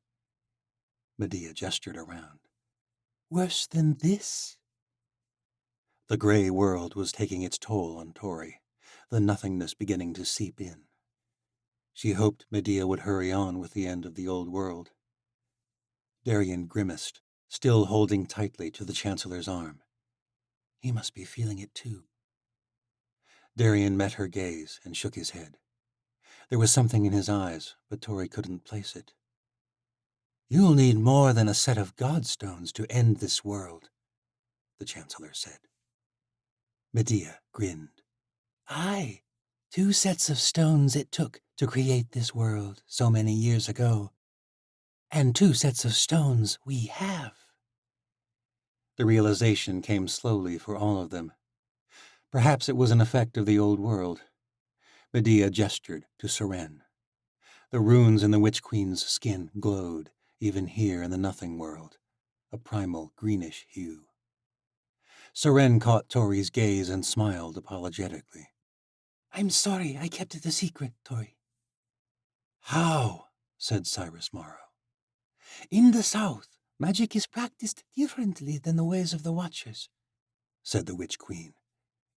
Medea gestured around. Worse than this? The gray world was taking its toll on Tori, the nothingness beginning to seep in. She hoped Medea would hurry on with the end of the old world. Darian grimaced, still holding tightly to the Chancellor's arm. He must be feeling it too. Darian met her gaze and shook his head. There was something in his eyes, but Tori couldn't place it. You'll need more than a set of Godstones to end this world, the Chancellor said. Medea grinned. Aye, 2 sets of stones it took to create this world so many years ago. And 2 sets of stones we have. The realization came slowly for all of them. Perhaps it was an effect of the old world. Medea gestured to Seren. The runes in the Witch Queen's skin glowed, even here in the Nothing world, a primal greenish hue. Seren caught Tori's gaze and smiled apologetically. I'm sorry I kept it a secret, Tori. How? Said Cyrus Morrow. In the south, magic is practiced differently than the ways of the Watchers, said the Witch Queen.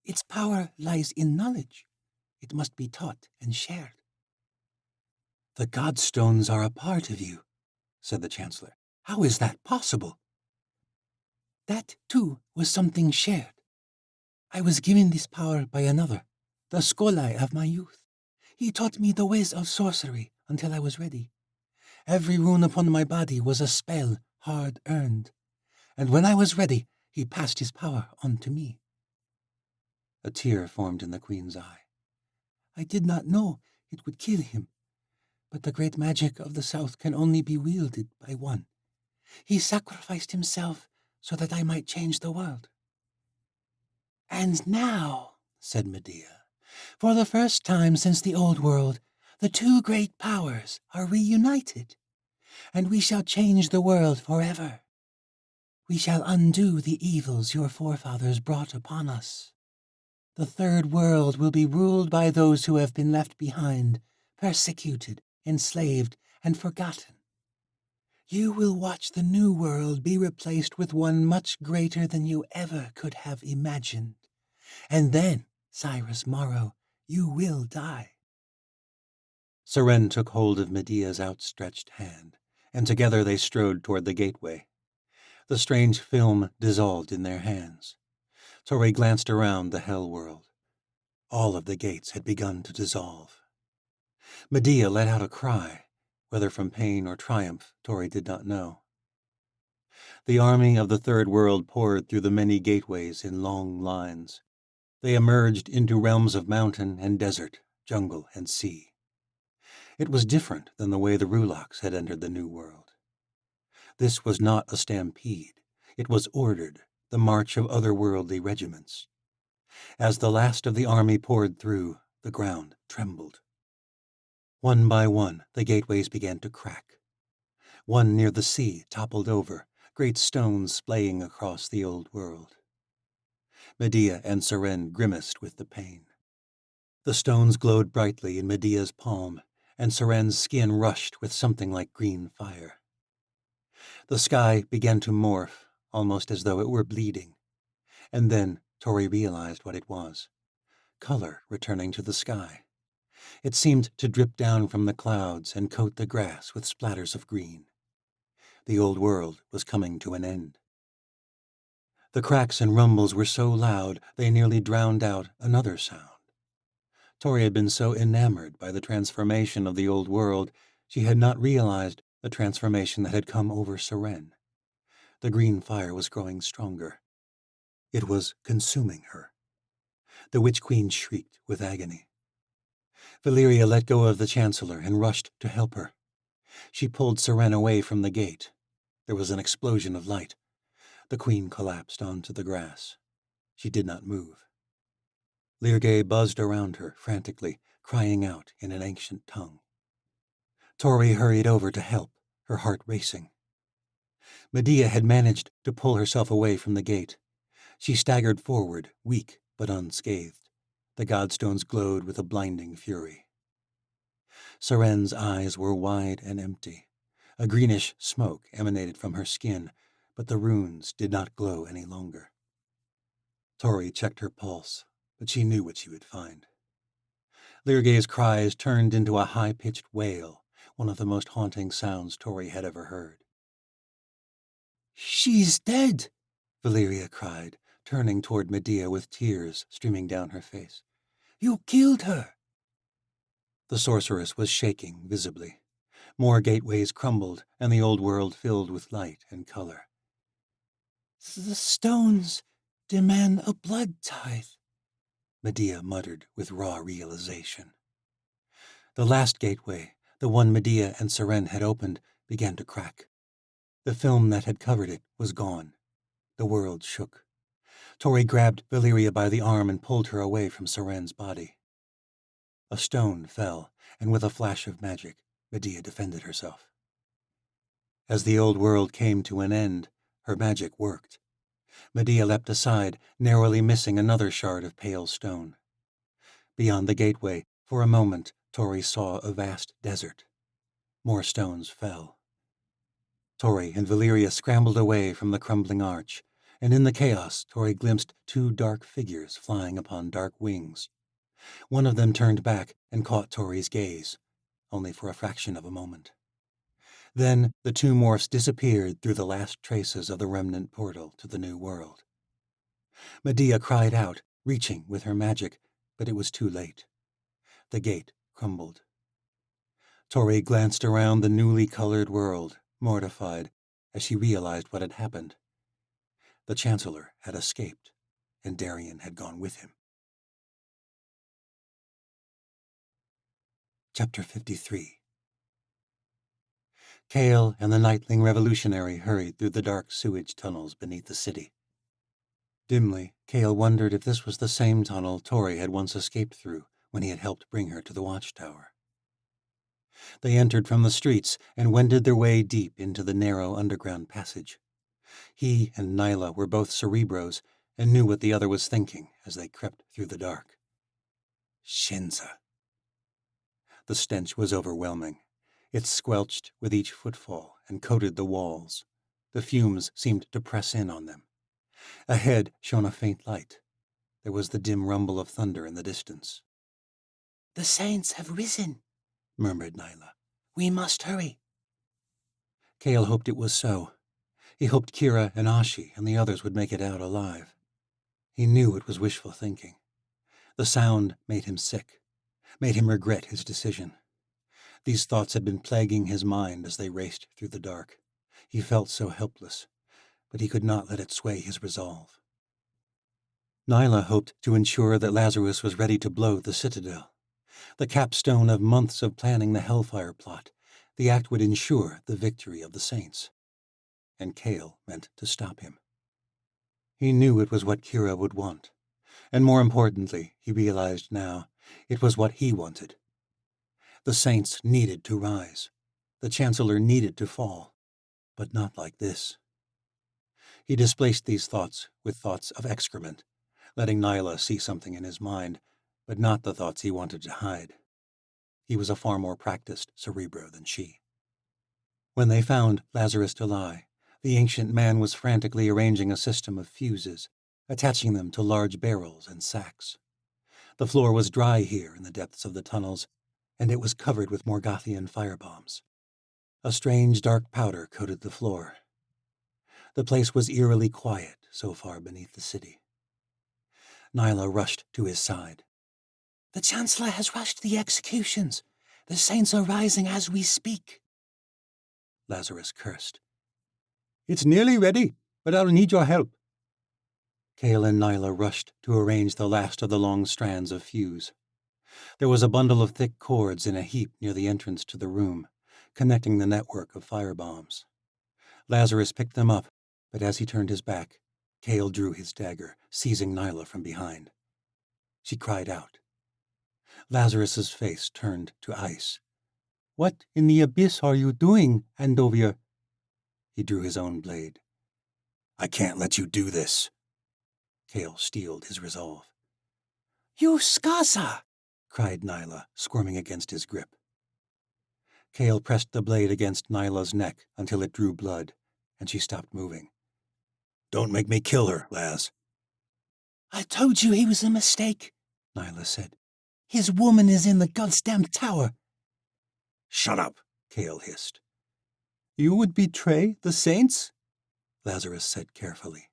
Its power lies in knowledge. It must be taught and shared. The Godstones are a part of you, said the Chancellor. How is that possible? That, too, was something shared. I was given this power by another, the skolai of my youth. He taught me the ways of sorcery until I was ready. Every rune upon my body was a spell hard-earned, and when I was ready, he passed his power on to me. A tear formed in the queen's eye. I did not know it would kill him, but the great magic of the south can only be wielded by one. He sacrificed himself so that I might change the world. And now, said Medea, for the first time since the old world, the two great powers are reunited, and we shall change the world forever. We shall undo the evils your forefathers brought upon us. The third world will be ruled by those who have been left behind, persecuted, enslaved, and forgotten. You will watch the new world be replaced with one much greater than you ever could have imagined. And then, Cyrus Morrow, you will die. Seren took hold of Medea's outstretched hand, and together they strode toward the gateway. The strange film dissolved in their hands. Torre glanced around the hell world. All of the gates had begun to dissolve. Medea let out a cry, whether from pain or triumph, Torre did not know. The army of the third world poured through the many gateways in long lines. They emerged into realms of mountain and desert, jungle and sea. It was different than the way the Rulaks had entered the new world. This was not a stampede. It was ordered, the march of otherworldly regiments. As the last of the army poured through, the ground trembled. One by one, the gateways began to crack. One near the sea toppled over, great stones splaying across the old world. Medea and Seren grimaced with the pain. The stones glowed brightly in Medea's palm, and Seren's skin rushed with something like green fire. The sky began to morph, almost as though it were bleeding. And then Torre realized what it was. Color returning to the sky. It seemed to drip down from the clouds and coat the grass with splatters of green. The old world was coming to an end. The cracks and rumbles were so loud they nearly drowned out another sound. Torre had been so enamored by the transformation of the old world, she had not realized the transformation that had come over Seren. The green fire was growing stronger. It was consuming her. The Witch Queen shrieked with agony. Valeria let go of the Chancellor and rushed to help her. She pulled Seren away from the gate. There was an explosion of light. The Queen collapsed onto the grass. She did not move. Lyrgay buzzed around her frantically, crying out in an ancient tongue. Torre hurried over to help, her heart racing. Medea had managed to pull herself away from the gate. She staggered forward, weak but unscathed. The godstones glowed with a blinding fury. Seren's eyes were wide and empty. A greenish smoke emanated from her skin, but the runes did not glow any longer. Torre checked her pulse, but she knew what she would find. Lyrgay's cries turned into a high-pitched wail, one of the most haunting sounds Torre had ever heard. She's dead, Valeria cried, turning toward Medea with tears streaming down her face. You killed her. The sorceress was shaking visibly. More gateways crumbled, and the old world filled with light and color. The stones demand a blood tithe, Medea muttered with raw realization. The last gateway, the one Medea and Seren had opened, began to crack. The film that had covered it was gone. The world shook. Torre grabbed Valeria by the arm and pulled her away from Seren's body. A stone fell, and with a flash of magic, Medea defended herself. As the old world came to an end, her magic worked. Medea leapt aside, narrowly missing another shard of pale stone. Beyond the gateway, for a moment, Torre saw a vast desert. More stones fell. Torre and Valeria scrambled away from the crumbling arch, and in the chaos Torre glimpsed two dark figures flying upon dark wings. One of them turned back and caught Torre's gaze, only for a fraction of a moment. Then the two morphs disappeared through the last traces of the remnant portal to the new world. Medea cried out, reaching with her magic, but it was too late. The gate crumbled. Tori glanced around the newly colored world, mortified, as she realized what had happened. The Chancellor had escaped, and Darian had gone with him. Chapter 53. Kale and the Nightling revolutionary hurried through the dark sewage tunnels beneath the city. Dimly, Kale wondered if this was the same tunnel Tori had once escaped through when he had helped bring her to the watchtower. They entered from the streets and wended their way deep into the narrow underground passage. He and Nyla were both cerebros and knew what the other was thinking as they crept through the dark. Shinza. The stench was overwhelming. It squelched with each footfall and coated the walls. The fumes seemed to press in on them. Ahead shone a faint light. There was the dim rumble of thunder in the distance. "The saints have risen," murmured Nyla. "We must hurry." Kale hoped it was so. He hoped Kira and Ashi and the others would make it out alive. He knew it was wishful thinking. The sound made him sick, made him regret his decision. These thoughts had been plaguing his mind as they raced through the dark. He felt so helpless, but he could not let it sway his resolve. Nyla hoped to ensure that Lazarus was ready to blow the citadel. The capstone of months of planning the Hellfire plot, the act would ensure the victory of the saints. And Kale meant to stop him. He knew it was what Kira would want, and more importantly, he realized now, it was what he wanted. The saints needed to rise. The Chancellor needed to fall, but not like this. He displaced these thoughts with thoughts of excrement, letting Nyla see something in his mind, but not the thoughts he wanted to hide. He was a far more practiced cerebro than she. When they found Lazarus to lie, the ancient man was frantically arranging a system of fuses, attaching them to large barrels and sacks. The floor was dry here in the depths of the tunnels, and it was covered with Morgothian firebombs. A strange dark powder coated the floor. The place was eerily quiet so far beneath the city. Nyla rushed to his side. "The Chancellor has rushed the executions. The saints are rising as we speak." Lazarus cursed. "It's nearly ready, but I'll need your help." Kale and Nyla rushed to arrange the last of the long strands of fuse. There was a bundle of thick cords in a heap near the entrance to the room, connecting the network of firebombs. Lazarus picked them up, but as he turned his back, Kale drew his dagger, seizing Nyla from behind. She cried out. Lazarus's face turned to ice. "What in the abyss are you doing, Andovier?" He drew his own blade. "I can't let you do this." Kale steeled his resolve. "You Skaza!" cried Nyla, squirming against his grip. Kale pressed the blade against Nyla's neck until it drew blood, and she stopped moving. "Don't make me kill her, Laz." "I told you he was a mistake," Nyla said. "His woman is in the goddamn tower." "Shut up," Kale hissed. "You would betray the saints?" Lazarus said carefully.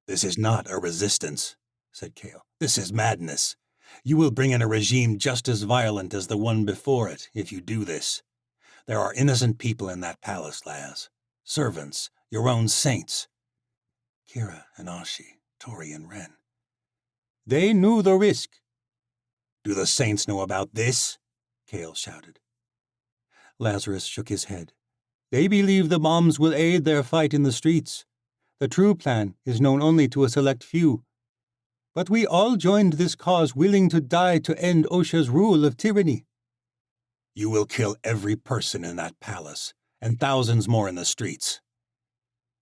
"This is not a resistance," said Kale. "This is madness. You will bring in a regime just as violent as the one before it if you do this. There are innocent people in that palace, Laz. Servants, your own saints. Kira and Ashi, Tori and Ren. They knew the risk." "Do the saints know about this?" Kale shouted. Lazarus shook his head. "They believe the bombs will aid their fight in the streets. The true plan is known only to a select few. But we all joined this cause willing to die to end Osha's rule of tyranny." "You will kill every person in that palace, and thousands more in the streets."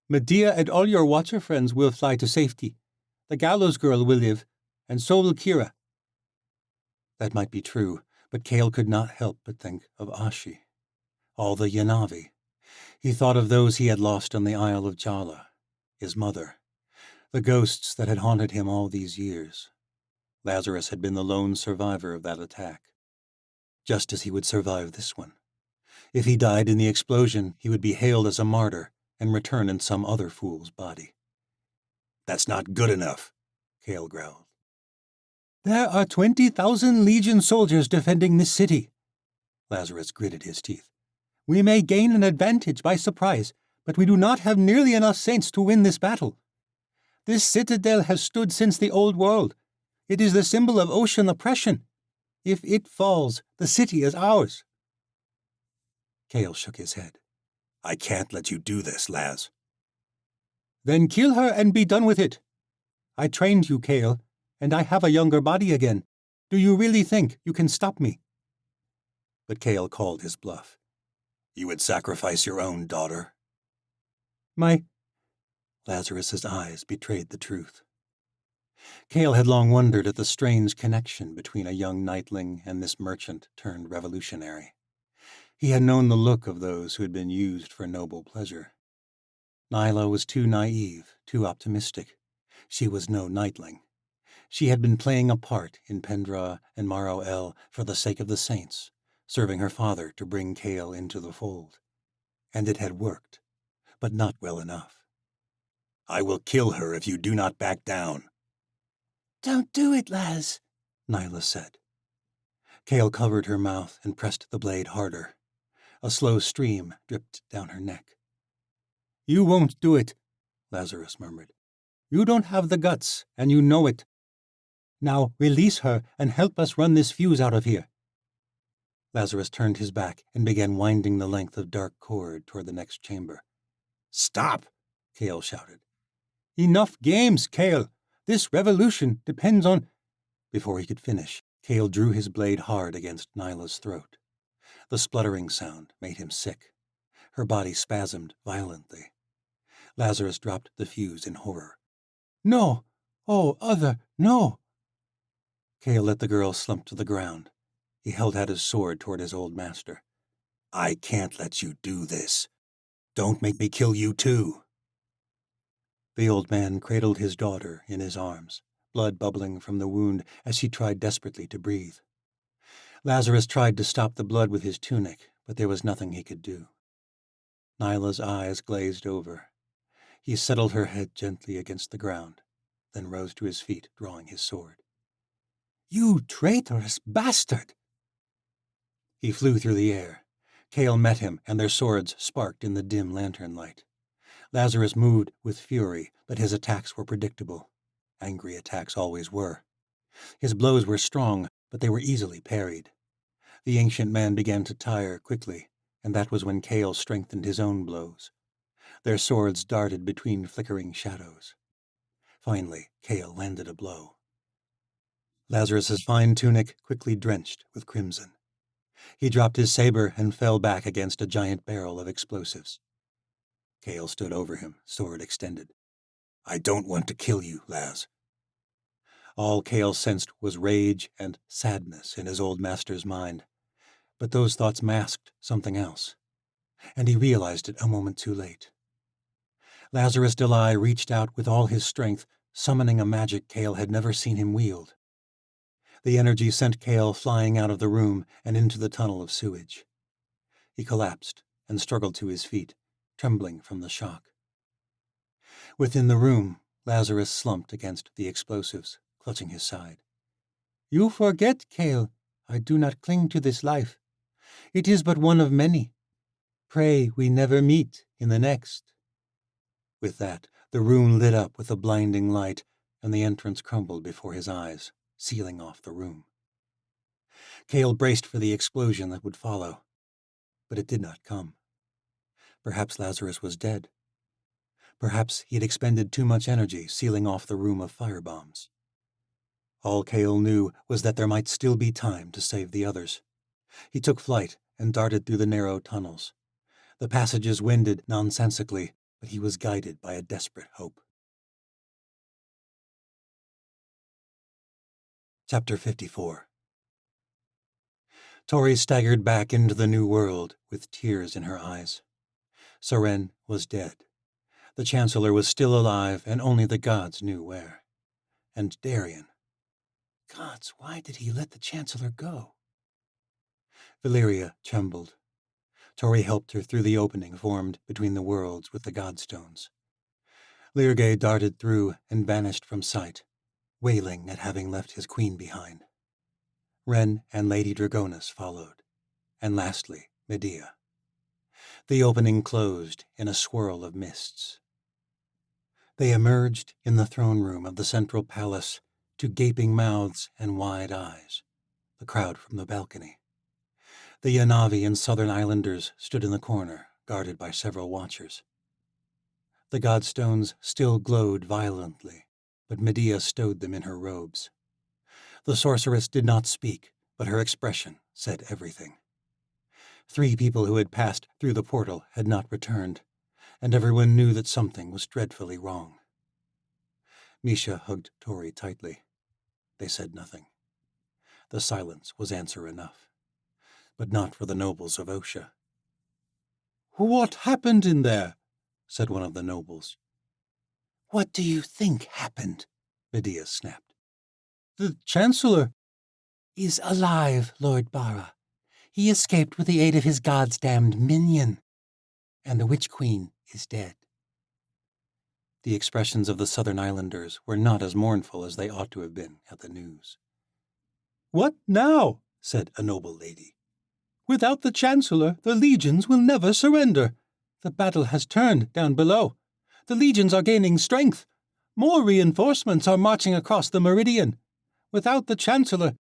"Medea and all your Watcher friends will fly to safety. The Gallows Girl will live, and so will Kira." That might be true, but Kale could not help but think of Ashi. All the Yanavi. He thought of those he had lost on the Isle of Jala, his mother, the ghosts that had haunted him all these years. Lazarus had been the lone survivor of that attack, just as he would survive this one. If he died in the explosion, he would be hailed as a martyr and return in some other fool's body. "That's not good enough," Kale growled. There are 20,000 Legion soldiers defending this city. Lazarus gritted his teeth. We may gain an advantage by surprise, but we do not have nearly enough saints to win this battle. This citadel has stood since the old world. It is the symbol of ocean oppression. If it falls, the city is ours. Kale shook his head. I can't let you do this, Laz. Then kill her and be done with it. I trained you, Kale, and I have a younger body again. Do you really think you can stop me? But Kale called his bluff. You would sacrifice your own daughter? Lazarus's eyes betrayed the truth. Kale had long wondered at the strange connection between a young knightling and this merchant turned revolutionary. He had known the look of those who had been used for noble pleasure. Nyla was too naive, too optimistic. She was no knightling. She had been playing a part in Pendra and Maro El for the sake of the saints, serving her father to bring Kale into the fold. And it had worked, but not well enough. I will kill her if you do not back down. Don't do it, Laz, Nyla said. Kale covered her mouth and pressed the blade harder. A slow stream dripped down her neck. You won't do it, Lazarus murmured. You don't have the guts, and you know it. Now release her and help us run this fuse out of here. Lazarus turned his back and began winding the length of dark cord toward the next chamber. Stop, Kale shouted. Enough games, Kale. This revolution depends on... Before he could finish, Kale drew his blade hard against Nyla's throat. The spluttering sound made him sick. Her body spasmed violently. Lazarus dropped the fuse in horror. No! Oh, Other, no! Kale let the girl slump to the ground. He held out his sword toward his old master. I can't let you do this. Don't make me kill you too. The old man cradled his daughter in his arms, blood bubbling from the wound as she tried desperately to breathe. Lazarus tried to stop the blood with his tunic, but there was nothing he could do. Nyla's eyes glazed over. He settled her head gently against the ground, then rose to his feet, drawing his sword. You traitorous bastard! He flew through the air. Kale met him, and their swords sparked in the dim lantern light. Lazarus moved with fury, but his attacks were predictable. Angry attacks always were. His blows were strong, but they were easily parried. The ancient man began to tire quickly, and that was when Kale strengthened his own blows. Their swords darted between flickering shadows. Finally, Kale landed a blow. Lazarus's fine tunic quickly drenched with crimson. He dropped his saber and fell back against a giant barrel of explosives. Kale stood over him, sword extended. I don't want to kill you, Laz. All Kale sensed was rage and sadness in his old master's mind, but those thoughts masked something else, and he realized it a moment too late. Lazarus Delay reached out with all his strength, summoning a magic Kale had never seen him wield. The energy sent Kale flying out of the room and into the tunnel of sewage. He collapsed and struggled to his feet, trembling from the shock. Within the room, Lazarus slumped against the explosives, clutching his side. You forget, Kale, I do not cling to this life. It is but one of many. Pray we never meet in the next. With that, the room lit up with a blinding light, and the entrance crumbled before his eyes, sealing off the room. Kale braced for the explosion that would follow, but it did not come. Perhaps Lazarus was dead. Perhaps he had expended too much energy sealing off the room of firebombs. All Kale knew was that there might still be time to save the others. He took flight and darted through the narrow tunnels. The passages winded nonsensically, but he was guided by a desperate hope. Chapter 54. Tori staggered back into the new world with tears in her eyes. Soren was dead. The Chancellor was still alive, and only the gods knew where. And Darien. Gods, why did he let the Chancellor go? Valyria trembled. Tori helped her through the opening formed between the worlds with the godstones. Lyrgay darted through and vanished from sight. wailing at having left his queen behind. Ren and Lady Dragonus followed, and lastly, Medea. The opening closed in a swirl of mists. They emerged in the throne room of the central palace to gaping mouths and wide eyes, the crowd from the balcony. The Yanavi and Southern Islanders stood in the corner, guarded by several watchers. The godstones still glowed violently, but Medea stowed them in her robes. The sorceress did not speak, but her expression said everything. 3 people who had passed through the portal had not returned, and everyone knew that something was dreadfully wrong. Misha hugged Tori tightly. They said nothing. The silence was answer enough, but not for the nobles of Osha. "What happened in there?" said one of the nobles. What do you think happened? Medea snapped. "The Chancellor." Is alive, Lord Bara. He escaped with the aid of his god's damned minion. And the Witch Queen is dead. The expressions of the Southern Islanders were not as mournful as they ought to have been at the news. "What now?" said a noble lady. "Without the Chancellor, the legions will never surrender. The battle has turned down below. The legions are gaining strength. More reinforcements are marching across the meridian. Without the Chancellor—"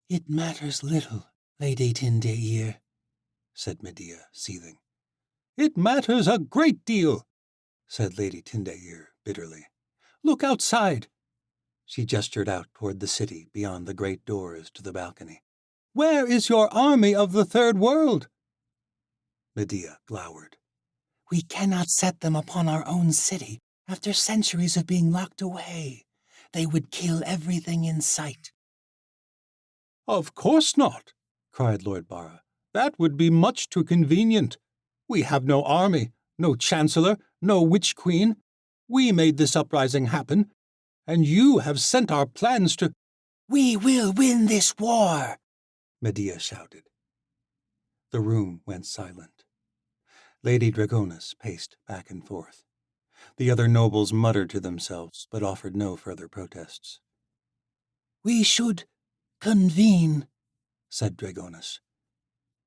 It matters little, Lady Tindeir, said Medea, seething. "It matters a great deal," said Lady Tindeir bitterly. "Look outside." She gestured out toward the city beyond the great doors to the balcony. "Where is your army of the Third World?" Medea glowered. We cannot set them upon our own city after centuries of being locked away. They would kill everything in sight. "Of course not," cried Lord Bara. "That would be much too convenient. We have no army, no Chancellor, no Witch Queen. We made this uprising happen, and you have sent our plans to—" We will win this war, Medea shouted. The room went silent. Lady Dragonus paced back and forth. The other nobles muttered to themselves, but offered no further protests. We should convene, said Dragonus.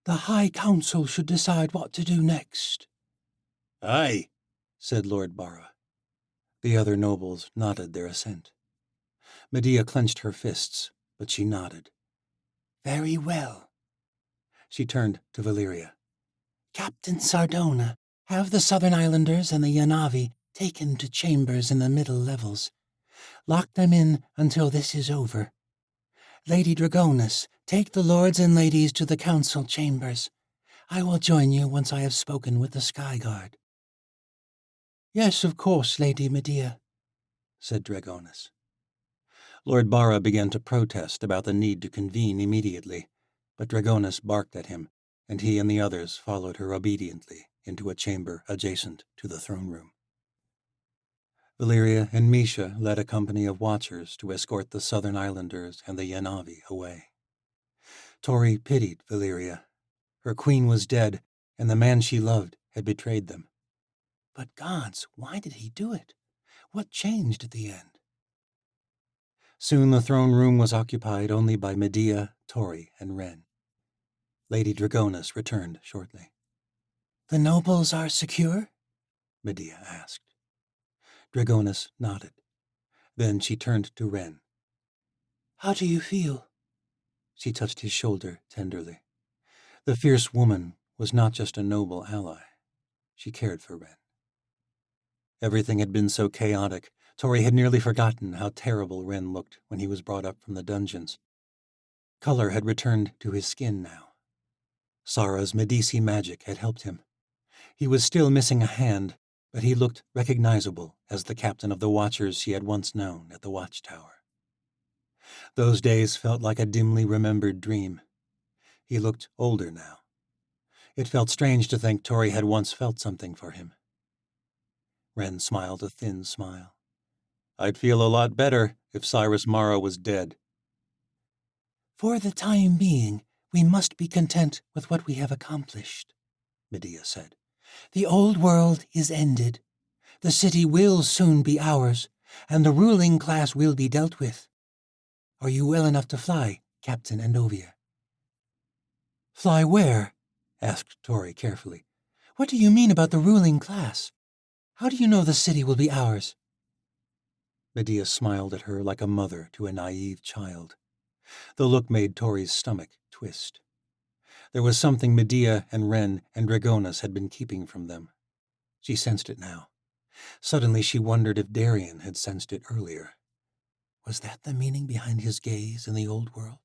The High Council should decide what to do next. Aye, said Lord Bara. The other nobles nodded their assent. Medea clenched her fists, but she nodded. Very well. She turned to Valeria. Captain Sardona, have the Southern Islanders and the Yanavi taken to chambers in the middle levels. Lock them in until this is over. Lady Dragonus, take the lords and ladies to the council chambers. I will join you once I have spoken with the Sky Guard. Yes, of course, Lady Medea, said Dragonus. Lord Bara began to protest about the need to convene immediately, but Dragonus barked at him, and he and the others followed her obediently into a chamber adjacent to the throne room. Valeria and Misha led a company of watchers to escort the Southern Islanders and the Yanavi away. Tori pitied Valeria. Her queen was dead, and the man she loved had betrayed them. But gods, why did he do it? What changed at the end? Soon the throne room was occupied only by Medea, Tori, and Ren. Lady Dragonus returned shortly. The nobles are secure? Medea asked. Dragonus nodded. Then she turned to Ren. How do you feel? She touched his shoulder tenderly. The fierce woman was not just a noble ally. She cared for Ren. Everything had been so chaotic, Tori had nearly forgotten how terrible Ren looked when he was brought up from the dungeons. Color had returned to his skin now. Sara's Medici magic had helped him. He was still missing a hand, but he looked recognizable as the captain of the Watchers she had once known at the watchtower. Those days felt like a dimly remembered dream. He looked older now. It felt strange to think Tori had once felt something for him. Ren smiled a thin smile. I'd feel a lot better if Cyrus Mara was dead. For the time being, we must be content with what we have accomplished, Medea said. The old world is ended. The city will soon be ours, and the ruling class will be dealt with. Are you well enough to fly, Captain Endovia?" "Fly where?" asked Tori carefully. "What do you mean about the ruling class? How do you know the city will be ours?" Medea smiled at her like a mother to a naive child. The look made Tori's stomach twist. There was something Medea and Ren and Dragonis had been keeping from them. She sensed it now. Suddenly she wondered if Darien had sensed it earlier. Was that the meaning behind his gaze in the old world?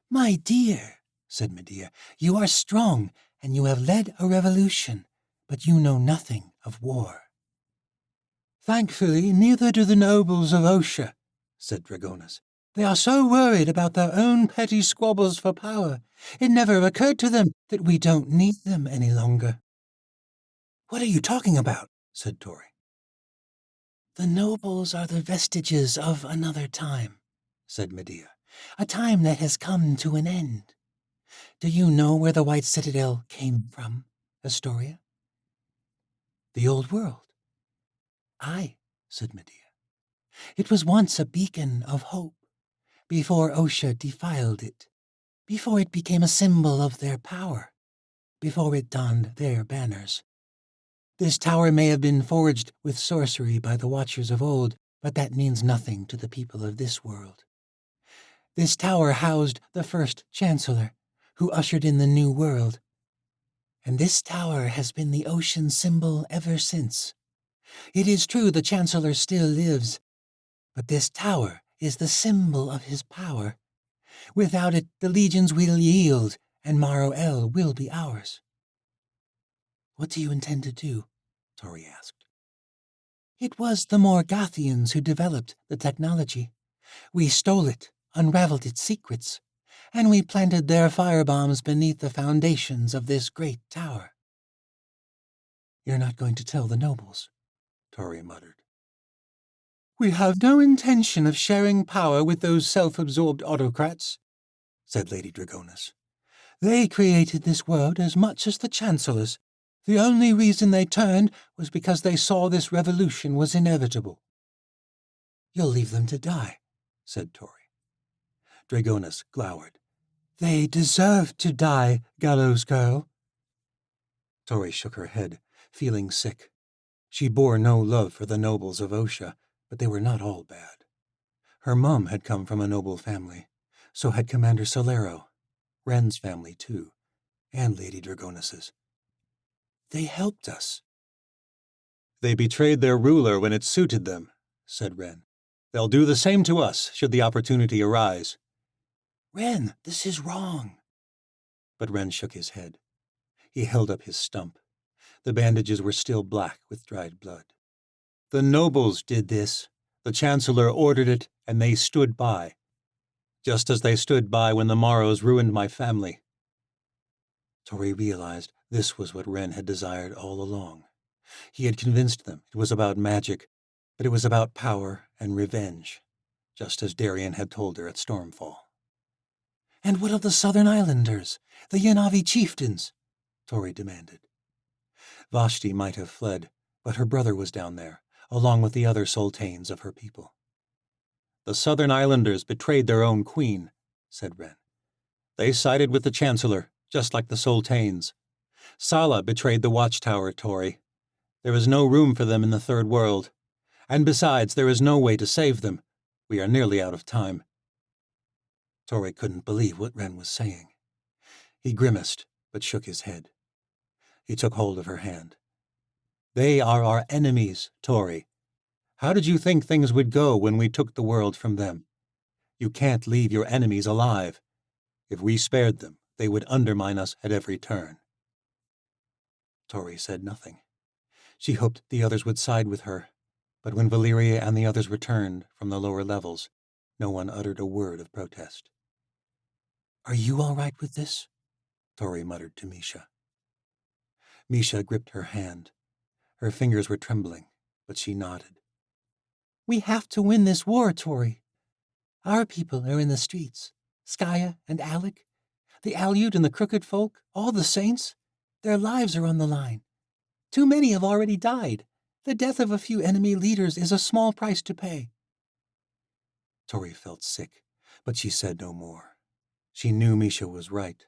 "My dear," said Medea, "you are strong, and you have led a revolution, but you know nothing of war." "Thankfully, neither do the nobles of Osha," said Dragonis. "They are so worried about their own petty squabbles for power, it never occurred to them that we don't need them any longer." "What are you talking about?" said Tori. "The nobles are the vestiges of another time," said Medea. "A time that has come to an end. Do you know where the White Citadel came from, Astoria?" "The old world." "Aye," said Medea. "It was once a beacon of hope, before Osha defiled it, before it became a symbol of their power, before it donned their banners. This tower may have been forged with sorcery by the Watchers of old, but that means nothing to the people of this world. This tower housed the first Chancellor, who ushered in the New World. And this tower has been the ocean symbol ever since. It is true the Chancellor still lives, but this tower is the symbol of his power. Without it, the legions will yield, and Maro El will be ours." "What do you intend to do?" Tori asked. "It was the Morgathians who developed the technology. We stole it, unraveled its secrets, and we planted their firebombs beneath the foundations of this great tower." "You're not going to tell the nobles," Tori muttered. "We have no intention of sharing power with those self-absorbed autocrats," said Lady Dragonis. "They created this world as much as the Chancellors. The only reason they turned was because they saw this revolution was inevitable." "You'll leave them to die," said Tori. Dragonis glowered. "They deserve to die, gallows girl." Tori shook her head, feeling sick. She bore no love for the nobles of Osha, but they were not all bad. Her mom had come from a noble family. So had Commander Solero, Ren's family too, and Lady Dragonis's. "They helped us." "They betrayed their ruler when it suited them," said Ren. "They'll do the same to us, should the opportunity arise." "Ren, this is wrong." But Ren shook his head. He held up his stump. The bandages were still black with dried blood. "The nobles did this. The Chancellor ordered it, and they stood by. Just as they stood by when the Morrows ruined my family." Tori realized this was what Ren had desired all along. He had convinced them it was about magic, but it was about power and revenge, just as Darien had told her at Stormfall. "And what of the Southern Islanders, the Yanavi chieftains?" Tori demanded. Vashti might have fled, but her brother was down there, along with the other sultanes of her people. "The Southern Islanders betrayed their own queen," said Ren. "They sided with the Chancellor, just like the sultanes. Sala betrayed the watchtower, Tori. There is no room for them in the Third World. And besides, there is no way to save them. We are nearly out of time." Tori couldn't believe what Ren was saying. He grimaced, but shook his head. He took hold of her hand. "They are our enemies, Tori. How did you think things would go when we took the world from them? You can't leave your enemies alive. If we spared them, they would undermine us at every turn." Tori said nothing. She hoped the others would side with her, but when Valeria and the others returned from the lower levels, no one uttered a word of protest. "Are you all right with this?" Tori muttered to Misha. Misha gripped her hand. Her fingers were trembling, but she nodded. "We have to win this war, Tori. Our people are in the streets. Skaya and Alec, the Aleut and the Crooked Folk, all the saints. Their lives are on the line. Too many have already died. The death of a few enemy leaders is a small price to pay. Tori felt sick, but she said no more. She knew Misha was right.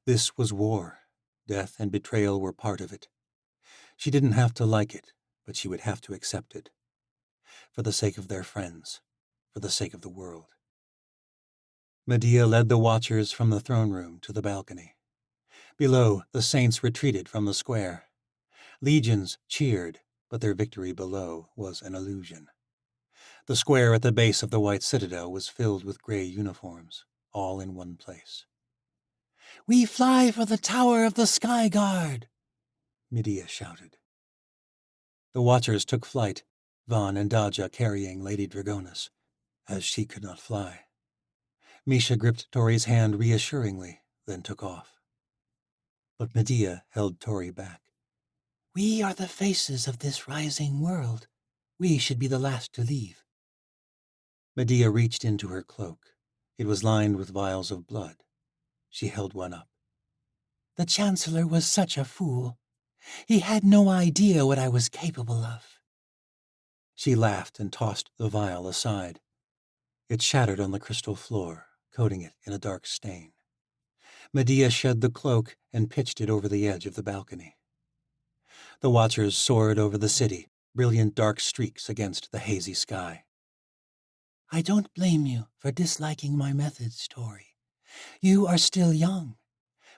This was war. Death and betrayal were part of it. She didn't have to like it, but she would have to accept it. For the sake of their friends, for the sake of the world. Medea led the watchers from the throne room to the balcony. Below, the saints retreated from the square. Legions cheered, but their victory below was an illusion. The square at the base of the White Citadel was filled with gray uniforms, all in one place. "We fly for the Tower of the Sky Guard," Medea shouted. The watchers took flight, Van and Daja carrying Lady Dragonis, as she could not fly. Misha gripped Tori's hand reassuringly, then took off. But Medea held Tori back. "We are the faces of this rising world. We should be the last to leave." Medea reached into her cloak. It was lined with vials of blood. She held one up. "The Chancellor was such a fool. He had no idea what I was capable of." She laughed and tossed the vial aside. It shattered on the crystal floor, coating it in a dark stain. Medea shed the cloak and pitched it over the edge of the balcony. The watchers soared over the city, brilliant dark streaks against the hazy sky. "I don't blame you for disliking my methods, Tori. You are still young,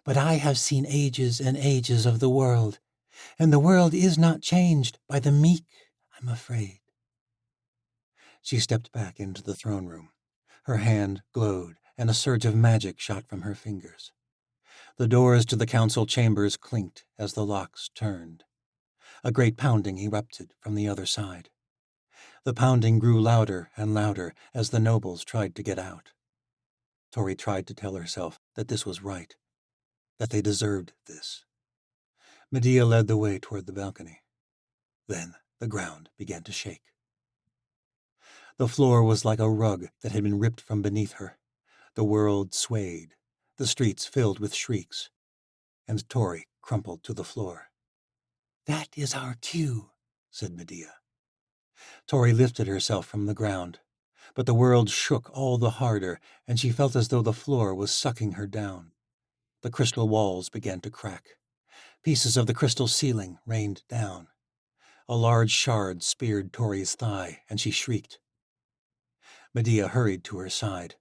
but I have seen ages and ages of the world, and the world is not changed by the meek, I'm afraid." She stepped back into the throne room. Her hand glowed, and a surge of magic shot from her fingers. The doors to the council chambers clinked as the locks turned. A great pounding erupted from the other side. The pounding grew louder and louder as the nobles tried to get out. Tori tried to tell herself that this was right, that they deserved this. Medea led the way toward the balcony. Then the ground began to shake. The floor was like a rug that had been ripped from beneath her. The world swayed, the streets filled with shrieks, and Tori crumpled to the floor. "That is our cue," said Medea. Tori lifted herself from the ground, but the world shook all the harder, and she felt as though the floor was sucking her down. The crystal walls began to crack. Pieces of the crystal ceiling rained down. A large shard speared Tori's thigh, and she shrieked. Medea hurried to her side.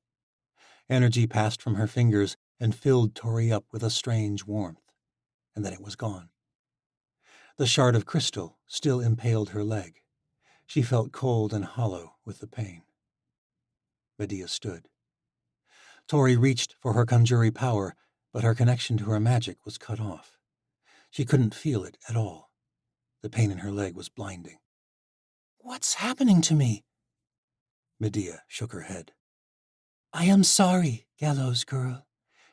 Energy passed from her fingers and filled Tori up with a strange warmth, and then it was gone. The shard of crystal still impaled her leg. She felt cold and hollow with the pain. Medea stood. Tori reached for her conjuring power, but her connection to her magic was cut off. She couldn't feel it at all. The pain in her leg was blinding. "What's happening to me?" Medea shook her head. "I am sorry, gallows girl,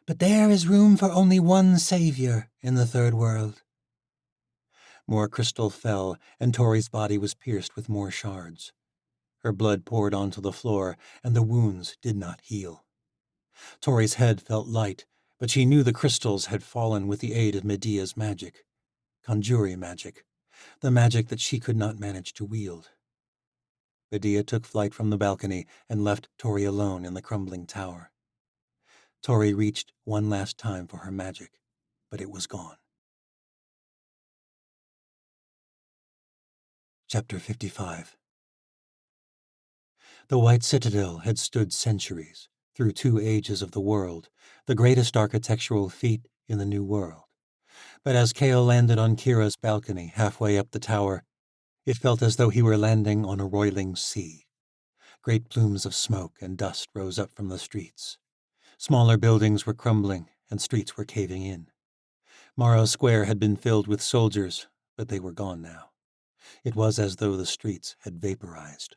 but there is room for only one savior in the third world." More crystal fell, and Tori's body was pierced with more shards. Her blood poured onto the floor, and the wounds did not heal. Tori's head felt light, but she knew the crystals had fallen with the aid of Medea's magic. Conjuring magic, the magic that she could not manage to wield. Medea took flight from the balcony and left Tori alone in the crumbling tower. Tori reached one last time for her magic, but it was gone. Chapter 55. The White Citadel had stood centuries, through 2 ages of the world, the greatest architectural feat in the New World. But as Kale landed on Kira's balcony halfway up the tower, it felt as though he were landing on a roiling sea. Great plumes of smoke and dust rose up from the streets. Smaller buildings were crumbling, and streets were caving in. Morrow Square had been filled with soldiers, but they were gone now. It was as though the streets had vaporized.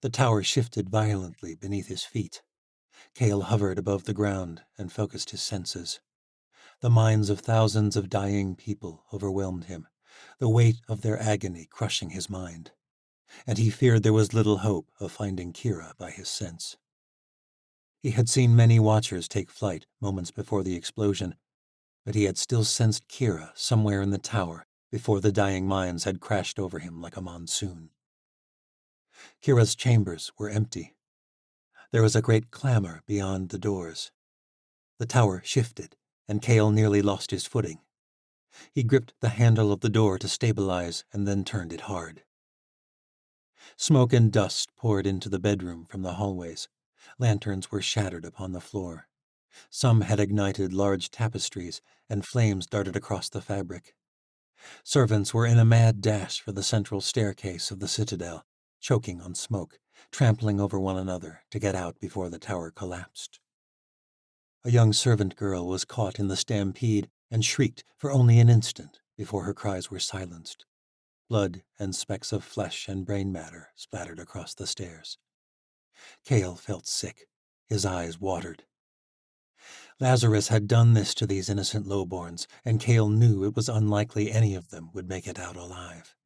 The tower shifted violently beneath his feet. Kale hovered above the ground and focused his senses. The minds of thousands of dying people overwhelmed him, the weight of their agony crushing his mind. And he feared there was little hope of finding Kira by his sense. He had seen many watchers take flight moments before the explosion, but he had still sensed Kira somewhere in the tower before the dying mines had crashed over him like a monsoon. Kira's chambers were empty. There was a great clamor beyond the doors. The tower shifted, and Kale nearly lost his footing. He gripped the handle of the door to stabilize and then turned it hard. Smoke and dust poured into the bedroom from the hallways. Lanterns were shattered upon the floor. Some had ignited large tapestries, and flames darted across the fabric. Servants were in a mad dash for the central staircase of the citadel, choking on smoke, trampling over one another to get out before the tower collapsed. A young servant girl was caught in the stampede and shrieked for only an instant before her cries were silenced. Blood and specks of flesh and brain matter splattered across the stairs. Kale felt sick. His eyes watered. Lazarus had done this to these innocent lowborns, and Kale knew it was unlikely any of them would make it out alive.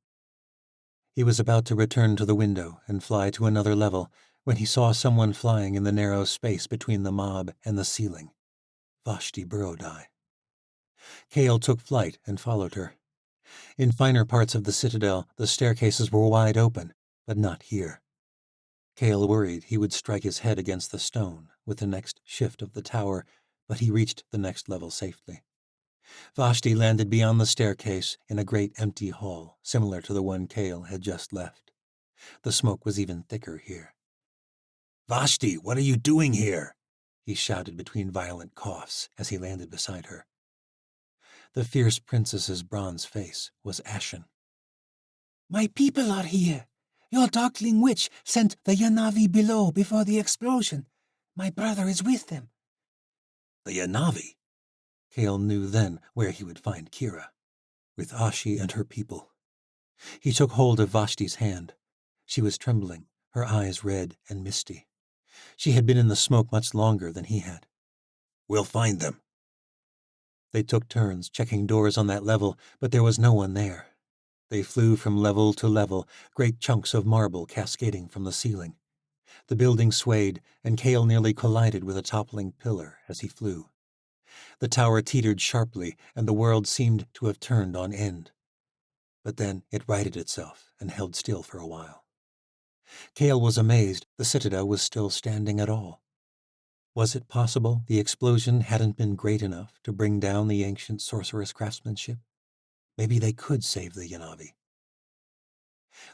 He was about to return to the window and fly to another level when he saw someone flying in the narrow space between the mob and the ceiling. Vashti Borodai. Kale took flight and followed her. In finer parts of the citadel, the staircases were wide open, but not here. Kale worried he would strike his head against the stone with the next shift of the tower, but he reached the next level safely. Vashti landed beyond the staircase in a great empty hall, similar to the one Kale had just left. The smoke was even thicker here. "Vashti, what are you doing here?" he shouted between violent coughs as he landed beside her. The fierce princess's bronze face was ashen. "My people are here. Your darkling witch sent the Yanavi below before the explosion. My brother is with them." "The Yanavi?" Kale knew then where he would find Kira, with Ashi and her people. He took hold of Vashti's hand. She was trembling, her eyes red and misty. She had been in the smoke much longer than he had. "We'll find them." They took turns checking doors on that level, but there was no one there. They flew from level to level, great chunks of marble cascading from the ceiling. The building swayed, and Kale nearly collided with a toppling pillar as he flew. The tower teetered sharply, and the world seemed to have turned on end. But then it righted itself and held still for a while. Kale was amazed the citadel was still standing at all. Was it possible the explosion hadn't been great enough to bring down the ancient sorceress craftsmanship? Maybe they could save the Yanavi.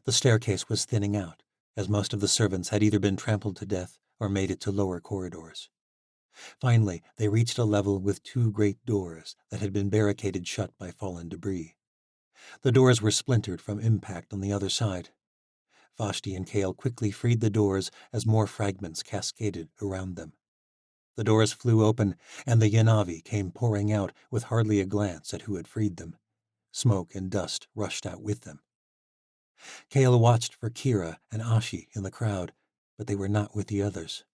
The staircase was thinning out, as most of the servants had either been trampled to death or made it to lower corridors. Finally, they reached a level with two great doors that had been barricaded shut by fallen debris. The doors were splintered from impact on the other side. Vashti and Kale quickly freed the doors as more fragments cascaded around them. The doors flew open, and the Yanavi came pouring out with hardly a glance at who had freed them. Smoke and dust rushed out with them. Kale watched for Kira and Ashi in the crowd, but they were not with the others.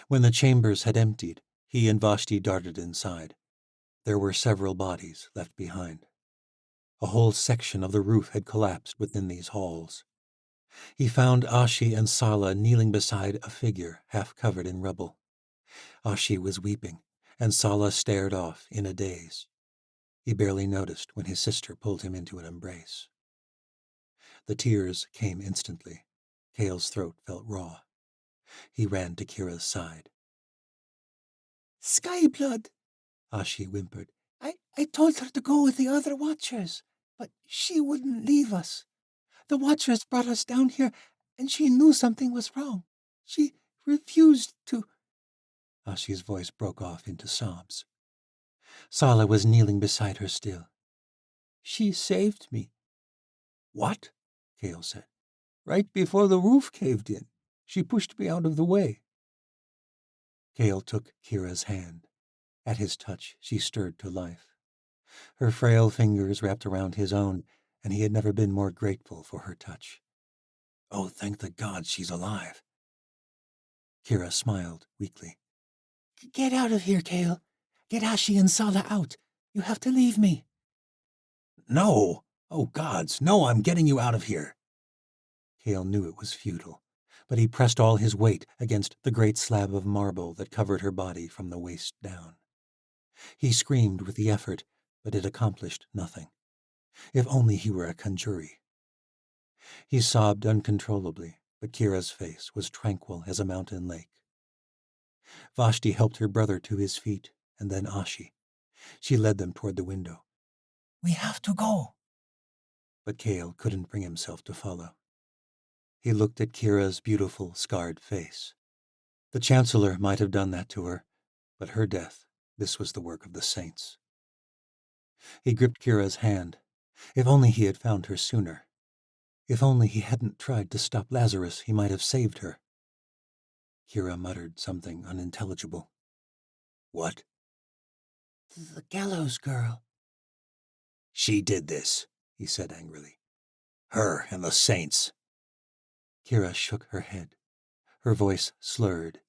When the chambers had emptied, he and Vashti darted inside. There were several bodies left behind. A whole section of the roof had collapsed within these halls. He found Ashi and Sala kneeling beside a figure half covered in rubble. Ashi was weeping, and Sala stared off in a daze. He barely noticed when his sister pulled him into an embrace. The tears came instantly. Kale's throat felt raw. He ran to Kira's side. "Skyblood," Ashi whimpered. I told her to go with the other Watchers, but she wouldn't leave us. The Watchers brought us down here, and she knew something was wrong. She refused to—" Ashi's voice broke off into sobs. Sala was kneeling beside her still. "She saved me." "What?" Kale said. "Right before the roof caved in. She pushed me out of the way." Kale took Kira's hand. At his touch, she stirred to life. Her frail fingers wrapped around his own, and he had never been more grateful for her touch. "Oh, thank the gods she's alive." Kira smiled weakly. "Get out of here, Kale. Get Ashi and Sala out. You have to leave me." "No! Oh, gods, no, I'm getting you out of here." Kale knew it was futile, but he pressed all his weight against the great slab of marble that covered her body from the waist down. He screamed with the effort, but it accomplished nothing. If only he were a conjurer. He sobbed uncontrollably, but Kira's face was tranquil as a mountain lake. Vashti helped her brother to his feet, and then Ashi. She led them toward the window. We have to go. But Kale couldn't bring himself to follow. He looked at Kira's beautiful, scarred face. The Chancellor might have done that to her, but her death, this was the work of the saints. He gripped Kira's hand. If only he had found her sooner. If only he hadn't tried to stop Lazarus, he might have saved her. Kira muttered something unintelligible. What? The gallows girl. She did this, he said angrily. Her and the saints. Kira shook her head. Her voice slurred.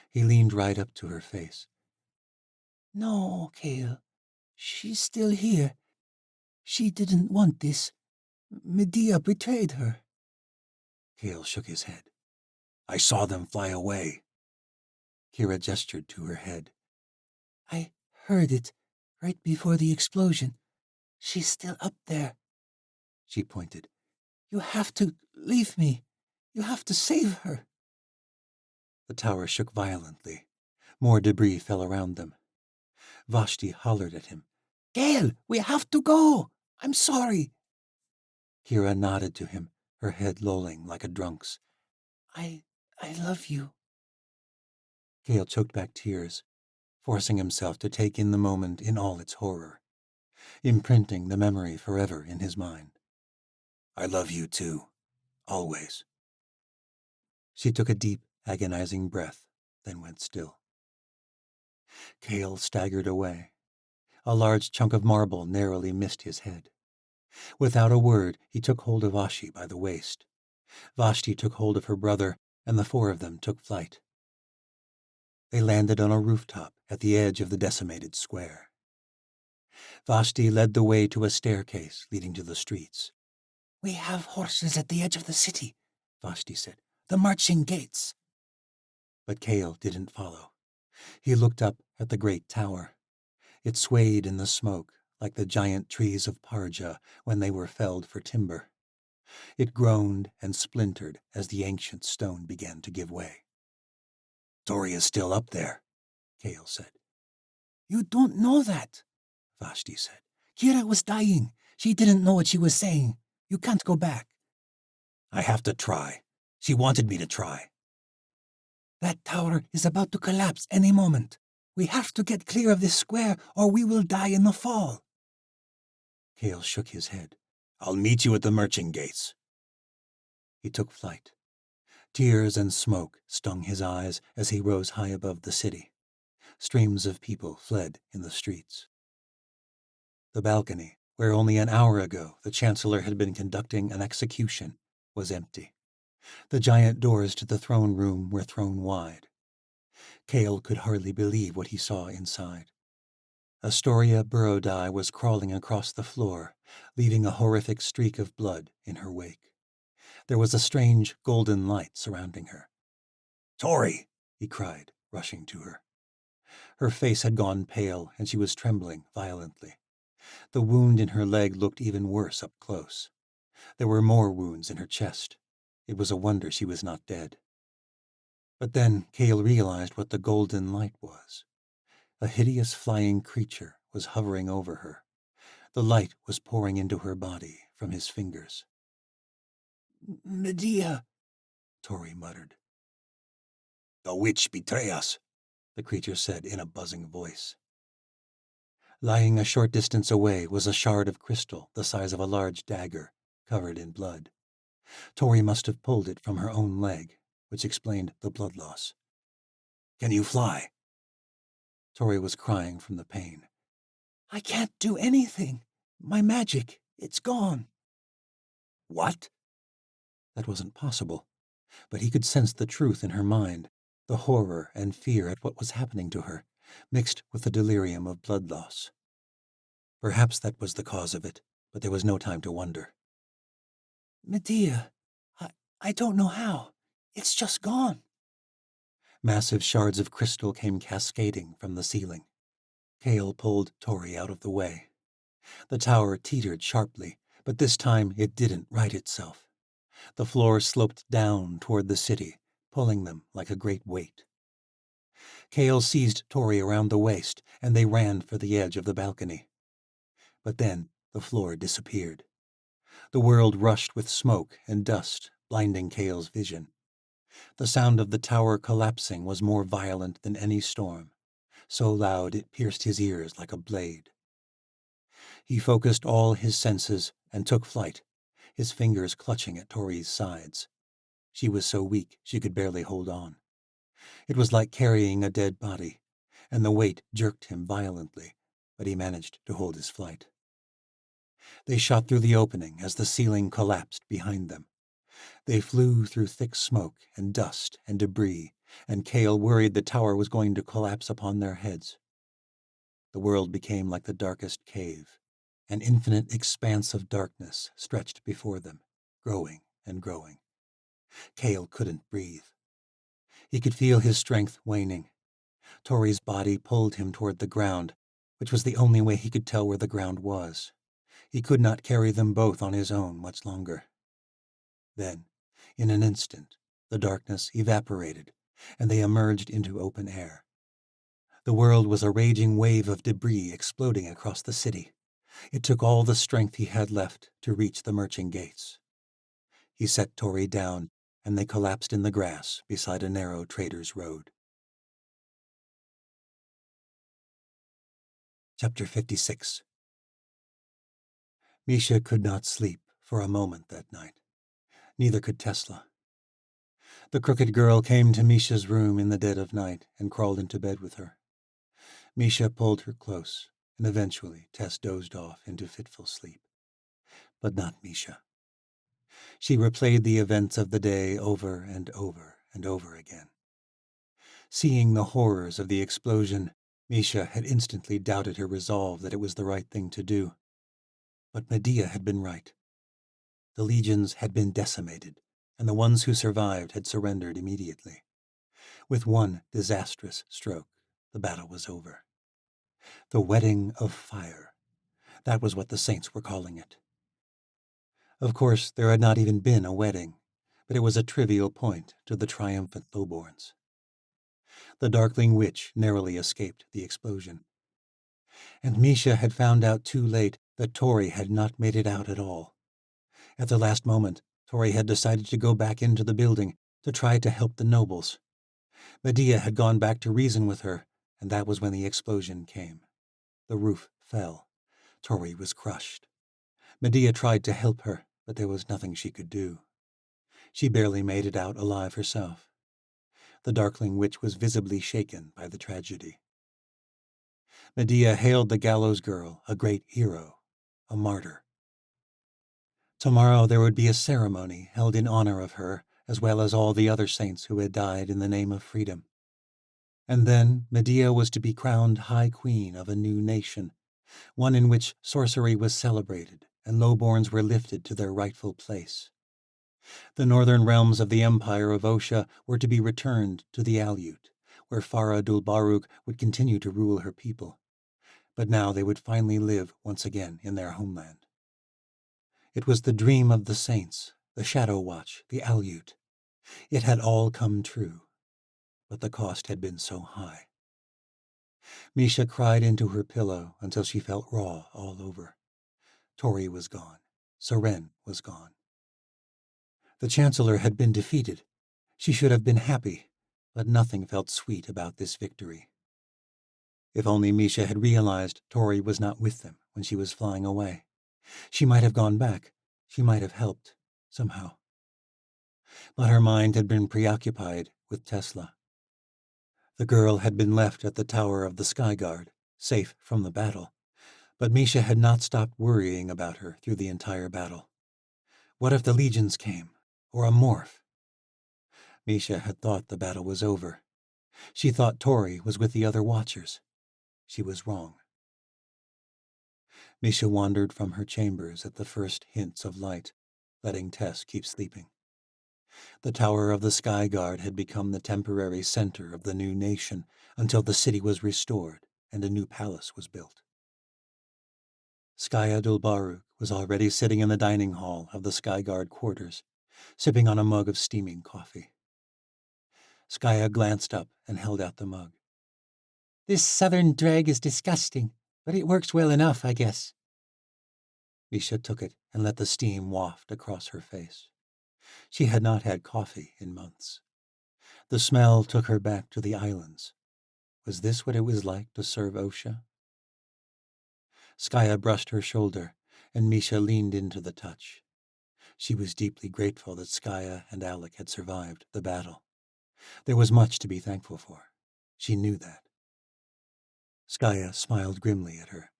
He leaned right up to her face. No, Kale. She's still here. She didn't want this. Medea betrayed her. Kale shook his head. I saw them fly away. Kira gestured to her head. I heard it right before the explosion. She's still up there. She pointed. You have to leave me. You have to save her. The tower shook violently. More debris fell around them. Vashti hollered at him. Gale, we have to go. I'm sorry. Kira nodded to him, her head lolling like a drunk's. I love you. Gale choked back tears, forcing himself to take in the moment in all its horror, imprinting the memory forever in his mind. I love you too. Always. She took a deep, agonizing breath, then went still. Kale staggered away. A large chunk of marble narrowly missed his head. Without a word, he took hold of Ashi by the waist. Vashti took hold of her brother, and the four of them took flight. They landed on a rooftop at the edge of the decimated square. Vashti led the way to a staircase leading to the streets. We have horses at the edge of the city, Vashti said. The marching gates. But Kale didn't follow. He looked up at the great tower. It swayed in the smoke like the giant trees of Parja when they were felled for timber. It groaned and splintered as the ancient stone began to give way. Tori is still up there, Kale said. You don't know that, Vashti said. Kira was dying. She didn't know what she was saying. You can't go back. I have to try. She wanted me to try. That tower is about to collapse any moment. We have to get clear of this square or we will die in the fall. Kale shook his head. I'll meet you at the merchant gates. He took flight. Tears and smoke stung his eyes as he rose high above the city. Streams of people fled in the streets. The balcony, where only an hour ago the Chancellor had been conducting an execution, was empty. The giant doors to the throne room were thrown wide. Kale could hardly believe what he saw inside. Astoria Burrowdye was crawling across the floor, leaving a horrific streak of blood in her wake. There was a strange golden light surrounding her. Tori! He cried, rushing to her. Her face had gone pale, and she was trembling violently. The wound in her leg looked even worse up close. There were more wounds in her chest. It was a wonder she was not dead. But then Kale realized what the golden light was. A hideous flying creature was hovering over her. The light was pouring into her body from his fingers. Medea, Tori muttered. The witch betray us, the creature said in a buzzing voice. Lying a short distance away was a shard of crystal the size of a large dagger, covered in blood. Tori must have pulled it from her own leg, which explained the blood loss. Can you fly? Tori was crying from the pain. I can't do anything. My magic, it's gone. What? That wasn't possible, but he could sense the truth in her mind, the horror and fear at what was happening to her, mixed with the delirium of blood loss. Perhaps that was the cause of it, but there was no time to wonder. Medea, I don't know how. It's just gone. Massive shards of crystal came cascading from the ceiling. Kale pulled Tori out of the way. The tower teetered sharply, but this time it didn't right itself. The floor sloped down toward the city, pulling them like a great weight. Cale seized Tori around the waist, and they ran for the edge of the balcony. But then the floor disappeared. The world rushed with smoke and dust, blinding Cale's vision. The sound of the tower collapsing was more violent than any storm, so loud it pierced his ears like a blade. He focused all his senses and took flight, his fingers clutching at Tori's sides. She was so weak she could barely hold on. It was like carrying a dead body, and the weight jerked him violently, but he managed to hold his flight. They shot through the opening as the ceiling collapsed behind them. They flew through thick smoke and dust and debris, and Cale worried the tower was going to collapse upon their heads. The world became like the darkest cave. An infinite expanse of darkness stretched before them, growing and growing. Cale couldn't breathe. He could feel his strength waning. Tori's body pulled him toward the ground, which was the only way he could tell where the ground was. He could not carry them both on his own much longer. Then, in an instant, the darkness evaporated, and they emerged into open air. The world was a raging wave of debris exploding across the city. It took all the strength he had left to reach the merchant gates. He set Tori down, and they collapsed in the grass beside a narrow trader's road. Chapter 56. Misha could not sleep for a moment that night. Neither could Tesla. The crooked girl came to Misha's room in the dead of night and crawled into bed with her. Misha pulled her close, and eventually Tess dozed off into fitful sleep. But not Misha. She replayed the events of the day over and over and over again. Seeing the horrors of the explosion, Misha had instantly doubted her resolve that it was the right thing to do. But Medea had been right. The legions had been decimated, and the ones who survived had surrendered immediately. With one disastrous stroke, the battle was over. The wedding of fire. That was what the saints were calling it. Of course, there had not even been a wedding, but it was a trivial point to the triumphant lowborns. The darkling witch narrowly escaped the explosion. And Misha had found out too late that Tori had not made it out at all. At the last moment, Tori had decided to go back into the building to try to help the nobles. Medea had gone back to reason with her, and that was when the explosion came. The roof fell. Tori was crushed. Medea tried to help her, but there was nothing she could do. She barely made it out alive herself. The darkling witch was visibly shaken by the tragedy. Medea hailed the gallows girl a great hero, a martyr. Tomorrow there would be a ceremony held in honor of her, as well as all the other saints who had died in the name of freedom. And then Medea was to be crowned High Queen of a new nation, one in which sorcery was celebrated and lowborns were lifted to their rightful place. The northern realms of the empire of Osha were to be returned to the Aleut, where Farah Dulbaruk would continue to rule her people. But now they would finally live once again in their homeland. It was the dream of the saints, the Shadow Watch, the Aleut. It had all come true, but the cost had been so high. Misha cried into her pillow until she felt raw all over. Tori was gone. Seren was gone. The Chancellor had been defeated. She should have been happy, but nothing felt sweet about this victory. If only Misha had realized Tori was not with them when she was flying away. She might have gone back. She might have helped, somehow. But her mind had been preoccupied with Tesla. The girl had been left at the tower of the Sky Guard, safe from the battle, but Misha had not stopped worrying about her through the entire battle. What if the legions came, or a morph? Misha had thought the battle was over. She thought Tori was with the other Watchers. She was wrong. Misha wandered from her chambers at the first hints of light, letting Tess keep sleeping. The tower of the Sky Guard had become the temporary center of the new nation until the city was restored and a new palace was built. Skaya Dulbaruk was already sitting in the dining hall of the Skyguard quarters, sipping on a mug of steaming coffee. Skaya glanced up and held out the mug. This southern drag is disgusting, but it works well enough, I guess. Misha took it and let the steam waft across her face. She had not had coffee in months. The smell took her back to the islands. Was this what it was like to serve Osha? Skaya brushed her shoulder, and Misha leaned into the touch. She was deeply grateful that Skaya and Alec had survived the battle. There was much to be thankful for. She knew that. Skaya smiled grimly at her.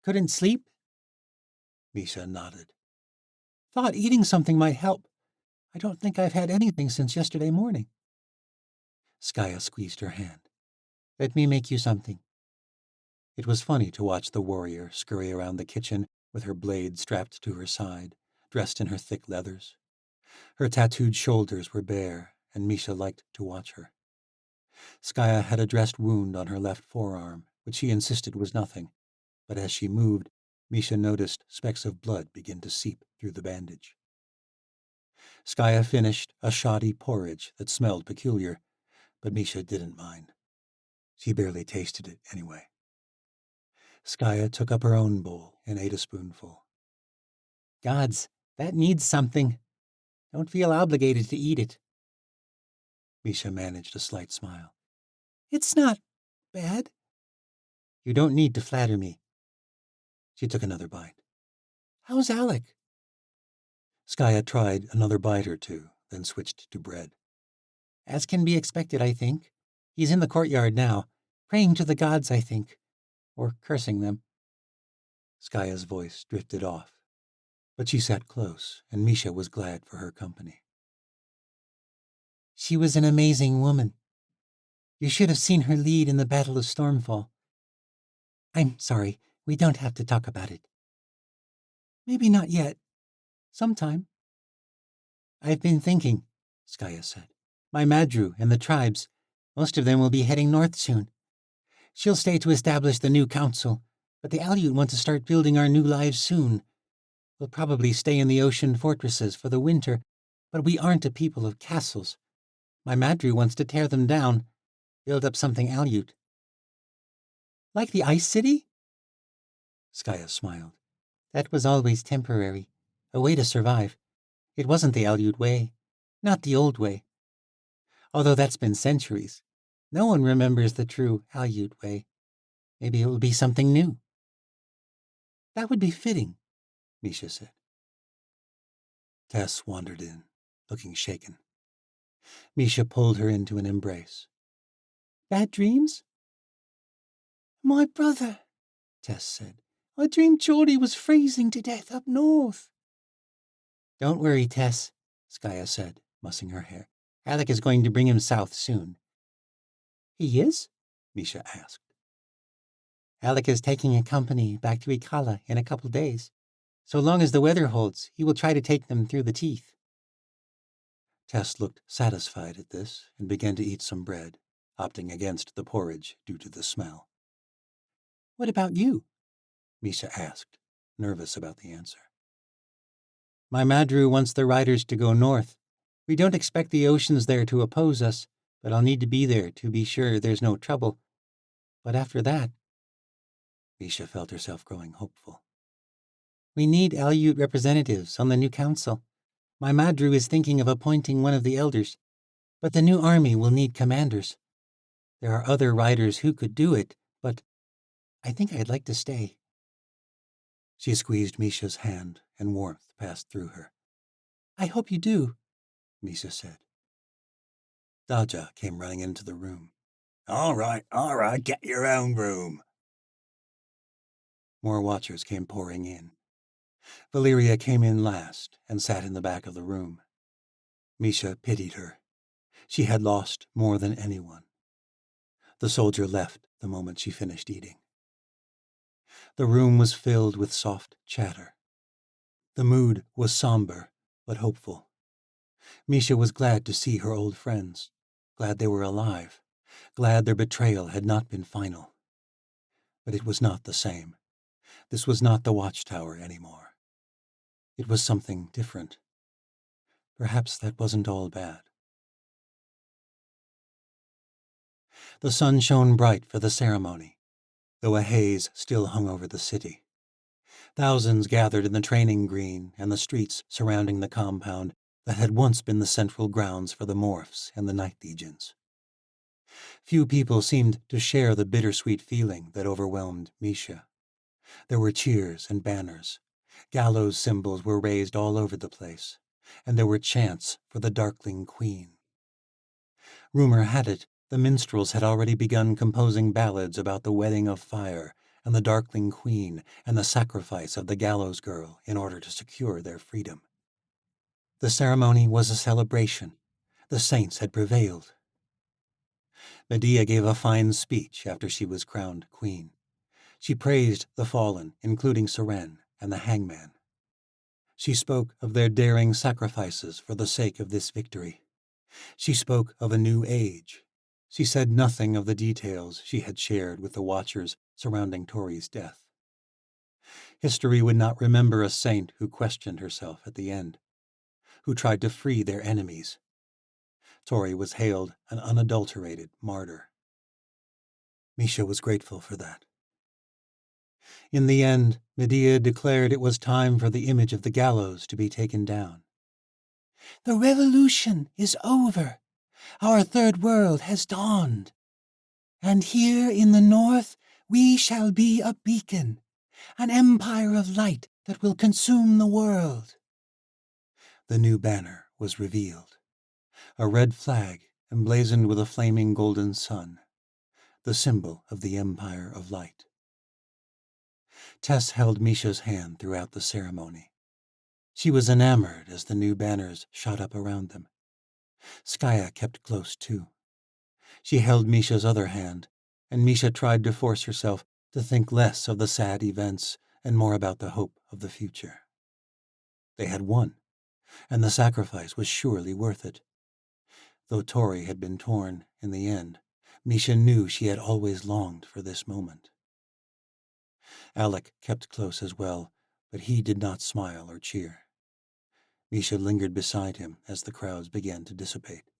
Couldn't sleep? Misha nodded. Thought eating something might help. I don't think I've had anything since yesterday morning. Skaya squeezed her hand. Let me make you something. It was funny to watch the warrior scurry around the kitchen with her blade strapped to her side, dressed in her thick leathers. Her tattooed shoulders were bare, and Misha liked to watch her. Skaya had a dressed wound on her left forearm, which she insisted was nothing, but as she moved, Misha noticed specks of blood begin to seep through the bandage. Skaya finished a shoddy porridge that smelled peculiar, but Misha didn't mind. She barely tasted it anyway. Skaya took up her own bowl and ate a spoonful. Gods, that needs something. Don't feel obligated to eat it. Misha managed a slight smile. It's not bad. You don't need to flatter me. She took another bite. How's Alec? Skaya tried another bite or two, then switched to bread. As can be expected, I think. He's in the courtyard now, praying to the gods, I think. Or cursing them. Skaya's voice drifted off, but she sat close, and Misha was glad for her company. She was an amazing woman. You should have seen her lead in the Battle of Stormfall. I'm sorry, we don't have to talk about it. Maybe not yet. Sometime. I've been thinking, Skaya said. My Madru and the tribes, most of them will be heading north soon. She'll stay to establish the new council, but the Aleut want to start building our new lives soon. We'll probably stay in the ocean fortresses for the winter, but we aren't a people of castles. My Madru wants to tear them down, build up something Aleut. Like the Ice City? Skaya smiled. That was always temporary, a way to survive. It wasn't the Aleut way, not the old way. Although that's been centuries, no one remembers the true Aleut way. Maybe it will be something new. That would be fitting, Misha said. Tess wandered in, looking shaken. Misha pulled her into an embrace. Bad dreams? My brother, Tess said. I dreamed Geordie was freezing to death up north. Don't worry, Tess, Skaya said, mussing her hair. Alec is going to bring him south soon. He is? Misha asked. Alec is taking a company back to Ikala in a couple days. So long as the weather holds, he will try to take them through the teeth. Tess looked satisfied at this and began to eat some bread, opting against the porridge due to the smell. What about you? Misha asked, nervous about the answer. My Madru wants the riders to go north. We don't expect the oceans there to oppose us, but I'll need to be there to be sure there's no trouble. But after that... Misha felt herself growing hopeful. We need Aleut representatives on the new council. My Madru is thinking of appointing one of the elders, but the new army will need commanders. There are other riders who could do it, but I think I'd like to stay. She squeezed Misha's hand, and warmth passed through her. I hope you do, Misha said. Daja came running into the room. All right, get your own room. More watchers came pouring in. Valeria came in last and sat in the back of the room. Misha pitied her. She had lost more than anyone. The soldier left the moment she finished eating. The room was filled with soft chatter. The mood was somber, but hopeful. Misha was glad to see her old friends, glad they were alive, glad their betrayal had not been final. But it was not the same. This was not the watchtower anymore. It was something different. Perhaps that wasn't all bad. The sun shone bright for the ceremony, though a haze still hung over the city. Thousands gathered in the training green and the streets surrounding the compound that had once been the central grounds for the Morphs and the Night Legions. Few people seemed to share the bittersweet feeling that overwhelmed Misha. There were cheers and banners. Gallows symbols were raised all over the place, and there were chants for the Darkling Queen. Rumor had it the minstrels had already begun composing ballads about the wedding of fire and the Darkling Queen and the sacrifice of the Gallows Girl in order to secure their freedom. The ceremony was a celebration. The saints had prevailed. Medea gave a fine speech after she was crowned queen. She praised the fallen, including Seren and the hangman. She spoke of their daring sacrifices for the sake of this victory. She spoke of a new age. She said nothing of the details she had shared with the Watchers surrounding Tori's death. History would not remember a saint who questioned herself at the end, who tried to free their enemies. Tori was hailed an unadulterated martyr. Misha was grateful for that. In the end, Medea declared it was time for the image of the gallows to be taken down. The revolution is over. Our third world has dawned. And here in the north we shall be a beacon, an empire of light that will consume the world. The new banner was revealed. A red flag emblazoned with a flaming golden sun, the symbol of the Empire of Light. Tess held Misha's hand throughout the ceremony. She was enamored as the new banners shot up around them. Skaya kept close too. She held Misha's other hand, and Misha tried to force herself to think less of the sad events and more about the hope of the future. They had won, and the sacrifice was surely worth it. Though Tori had been torn in the end, Misha knew she had always longed for this moment. Alec kept close as well, but he did not smile or cheer. Misha lingered beside him as the crowds began to dissipate.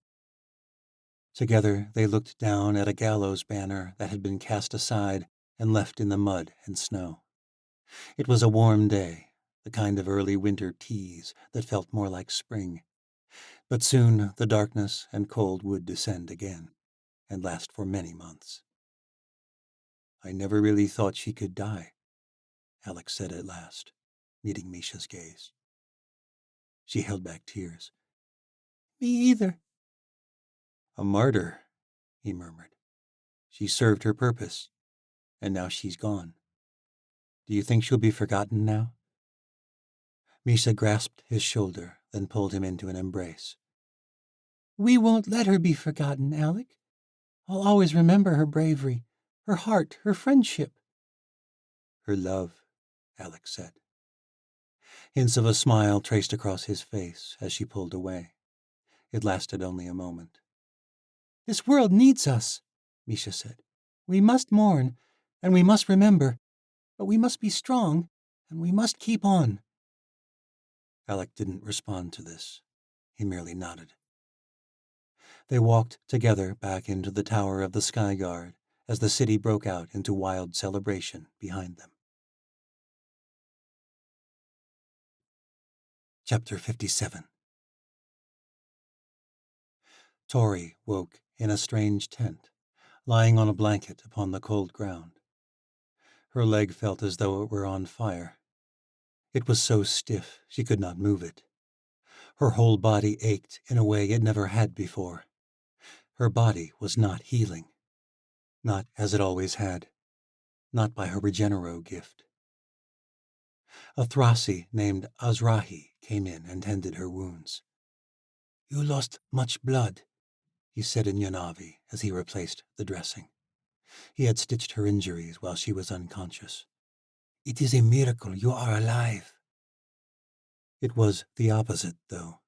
Together they looked down at a gallows banner that had been cast aside and left in the mud and snow. It was a warm day, the kind of early winter tease that felt more like spring. But soon the darkness and cold would descend again, and last for many months. "I never really thought she could die," Alex said at last, meeting Misha's gaze. She held back tears. Me either. "A martyr," he murmured. "She served her purpose, and now she's gone. Do you think she'll be forgotten now?" Misha grasped his shoulder, then pulled him into an embrace. We won't let her be forgotten, Alec. I'll always remember her bravery, her heart, her friendship. "Her love," Alex said. Hints of a smile traced across his face as she pulled away. It lasted only a moment. This world needs us, Misha said. We must mourn, and we must remember, but we must be strong, and we must keep on. Alec didn't respond to this. He merely nodded. They walked together back into the tower of the Sky Guard as the city broke out into wild celebration behind them. Chapter 57. Tori woke in a strange tent, lying on a blanket upon the cold ground. Her leg felt as though it were on fire. It was so stiff she could not move it. Her whole body ached in a way it never had before. Her body was not healing. Not as it always had. Not by her Regenero gift. A Thrasi named Azrahi came in and tended her wounds. "You lost much blood," he said in Yanavi as he replaced the dressing. He had stitched her injuries while she was unconscious. "It is a miracle you are alive." It was the opposite, though.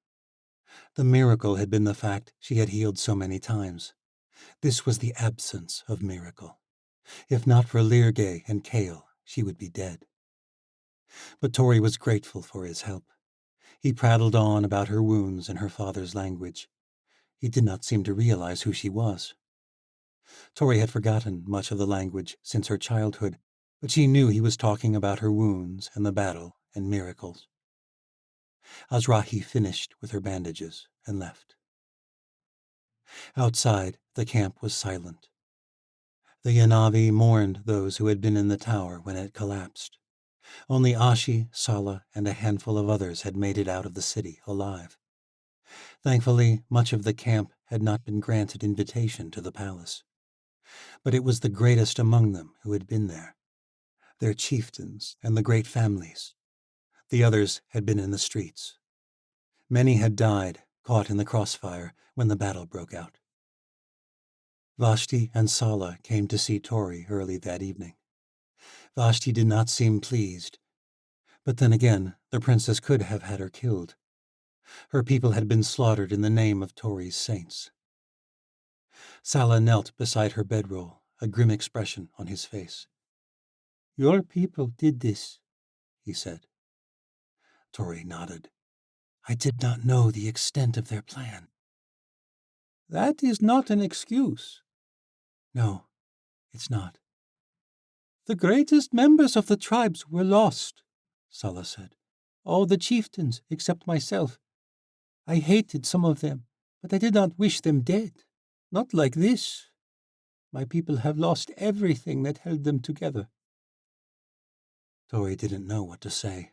The miracle had been the fact she had healed so many times. This was the absence of miracle. If not for Leargay and Kale, she would be dead. But Tori was grateful for his help. He prattled on about her wounds in her father's language. He did not seem to realize who she was. Tori had forgotten much of the language since her childhood, but she knew he was talking about her wounds and the battle and miracles. Azrahi finished with her bandages and left. Outside, the camp was silent. The Yanavi mourned those who had been in the tower when it collapsed. Only Ashi, Sala, and a handful of others had made it out of the city alive. Thankfully, much of the camp had not been granted invitation to the palace. But it was the greatest among them who had been there, their chieftains and the great families. The others had been in the streets. Many had died, caught in the crossfire, when the battle broke out. Vashti and Sala came to see Tori early that evening. Vashti did not seem pleased. But then again, the princess could have had her killed. Her people had been slaughtered in the name of Tori's saints. Sala knelt beside her bedroll, a grim expression on his face. "Your people did this," he said. Tori nodded. "I did not know the extent of their plan." "That is not an excuse." "No, it's not." "The greatest members of the tribes were lost," Sala said. "All the chieftains except myself. I hated some of them, but I did not wish them dead. Not like this. My people have lost everything that held them together." Tori didn't know what to say.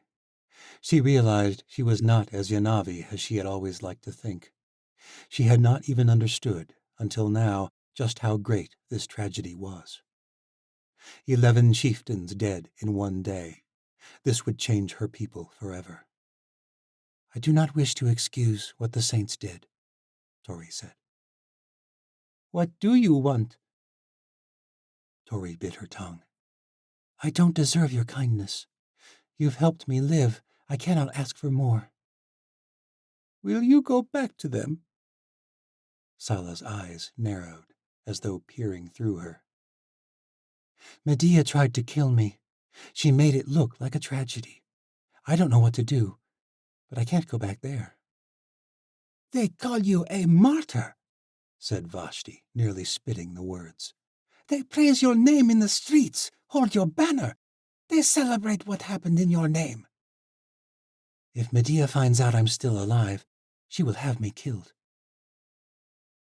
She realized she was not as Yanavi as she had always liked to think. She had not even understood, until now, just how great this tragedy was. 11 chieftains dead in one day. This would change her people forever. "I do not wish to excuse what the saints did," Tori said. "What do you want?" Tori bit her tongue. "I don't deserve your kindness. You've helped me live. I cannot ask for more." "Will you go back to them?" Sala's eyes narrowed, as though peering through her. "Medea tried to kill me. She made it look like a tragedy. I don't know what to do, but I can't go back there." "They call you a martyr," said Vashti, nearly spitting the words. "They praise your name in the streets, hold your banner. They celebrate what happened in your name." "If Medea finds out I'm still alive, she will have me killed."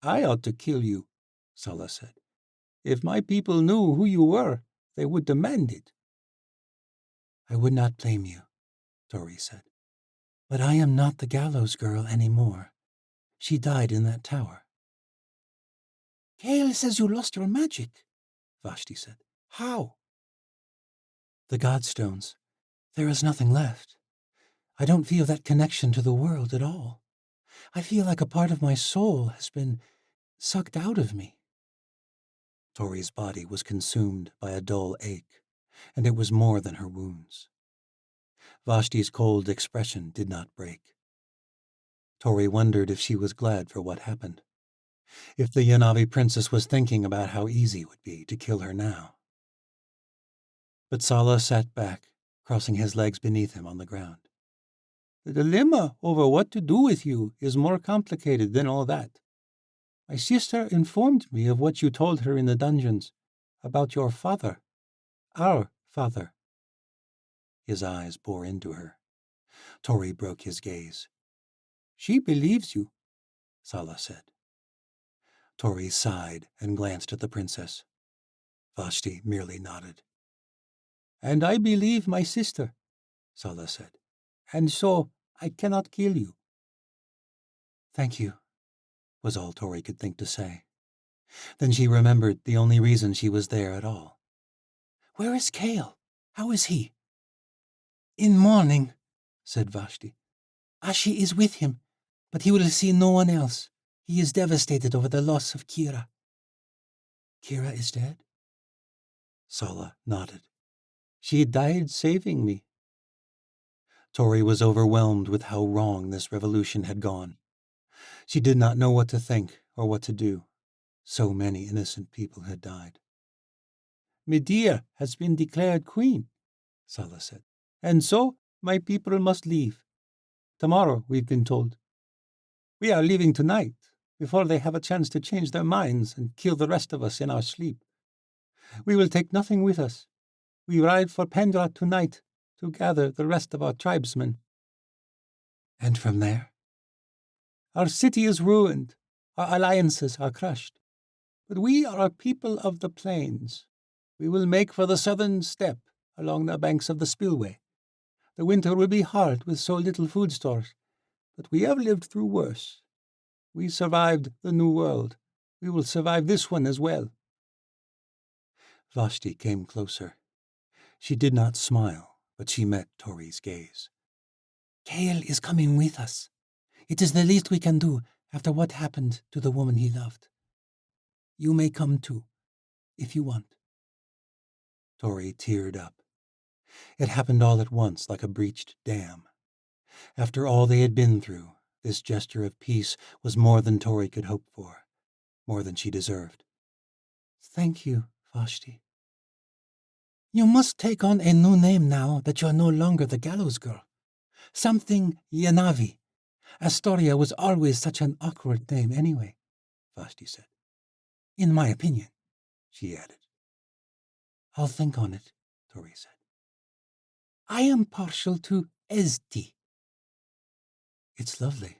"I ought to kill you," Sala said. "If my people knew who you were, they would demand it." "I would not blame you," Tori said. "But I am not the gallows girl anymore. She died in that tower." "Kale says you lost your magic," Vashti said. "How?" "The Godstones. There is nothing left. I don't feel that connection to the world at all. I feel like a part of my soul has been sucked out of me." Tori's body was consumed by a dull ache, and it was more than her wounds. Vashti's cold expression did not break. Tori wondered if she was glad for what happened. If the Yanavi princess was thinking about how easy it would be to kill her now. But Sala sat back, crossing his legs beneath him on the ground. "The dilemma over what to do with you is more complicated than all that. My sister informed me of what you told her in the dungeons, about your father, our father." His eyes bore into her. Tori broke his gaze. "She believes you," Sala said. Tori sighed and glanced at the princess. Vashti merely nodded. "And I believe my sister," Sala said. "And so I cannot kill you." "Thank you," was all Tori could think to say. Then she remembered the only reason she was there at all. "Where is Kale? How is he?" "In mourning," said Vashti. "Ashi is with him, but he will see no one else. He is devastated over the loss of Kira." "Kira is dead?" Sala nodded. "She died saving me." Tori was overwhelmed with how wrong this revolution had gone. She did not know what to think or what to do. So many innocent people had died. "Medea has been declared queen," Sala said, And so my people must leave. Tomorrow, we've been told. We are leaving tonight, before they have a chance to change their minds and kill the rest of us in our sleep. We will take nothing with us. We ride for Pendra tonight to gather the rest of our tribesmen. And from there? Our city is ruined. Our alliances are crushed. But we are a people of the plains. We will make for the southern steppe along the banks of the spillway. The winter will be hard with so little food stores, but we have lived through worse. We survived the New World. We will survive this one as well. Vashti came closer. She did not smile, but she met Tori's gaze. Kale is coming with us. It is the least we can do after what happened to the woman he loved. You may come too, if you want. Tori teared up. It happened all at once like a breached dam. After all they had been through, this gesture of peace was more than Tori could hope for, more than she deserved. Thank you, Vashti. You must take on a new name now that you are no longer the gallows girl. Something Yanavi. Astoria was always such an awkward name anyway, Vashti said. In my opinion, she added. I'll think on it, Tori said. I am partial to Ezti. It's lovely.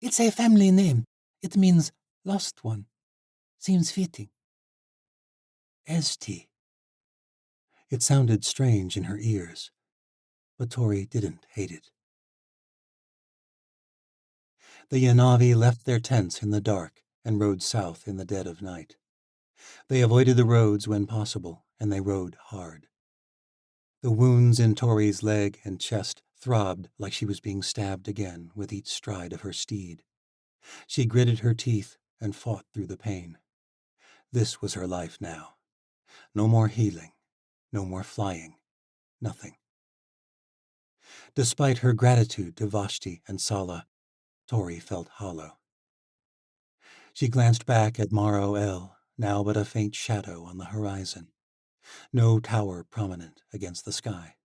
It's a family name. It means lost one. Seems fitting. Ezti. It sounded strange in her ears, but Tori didn't hate it. The Yanavi left their tents in the dark and rode south in the dead of night. They avoided the roads when possible, and they rode hard. The wounds in Tori's leg and chest throbbed like she was being stabbed again with each stride of her steed. She gritted her teeth and fought through the pain. This was her life now. No more healing, no more flying, nothing. Despite her gratitude to Vashti and Sala, Tori felt hollow. She glanced back at Maro El, now but a faint shadow on the horizon, no tower prominent against the sky.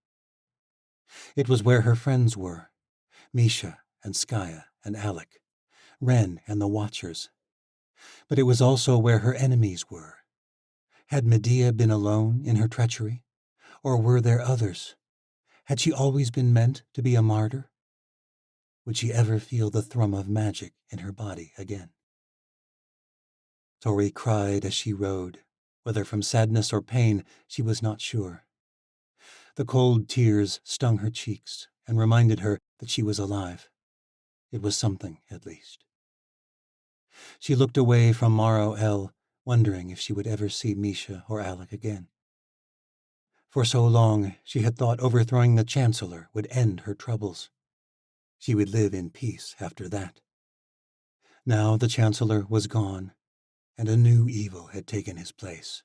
It was where her friends were, Misha and Skaya and Alec, Ren and the Watchers. But it was also where her enemies were. Had Medea been alone in her treachery? Or were there others? Had she always been meant to be a martyr? Would she ever feel the thrum of magic in her body again? Tori cried as she rode. Whether from sadness or pain, she was not sure. The cold tears stung her cheeks and reminded her that she was alive. It was something, at least. She looked away from Maro El, wondering if she would ever see Misha or Alec again. For so long, she had thought overthrowing the Chancellor would end her troubles. She would live in peace after that. Now the Chancellor was gone, and a new evil had taken his place.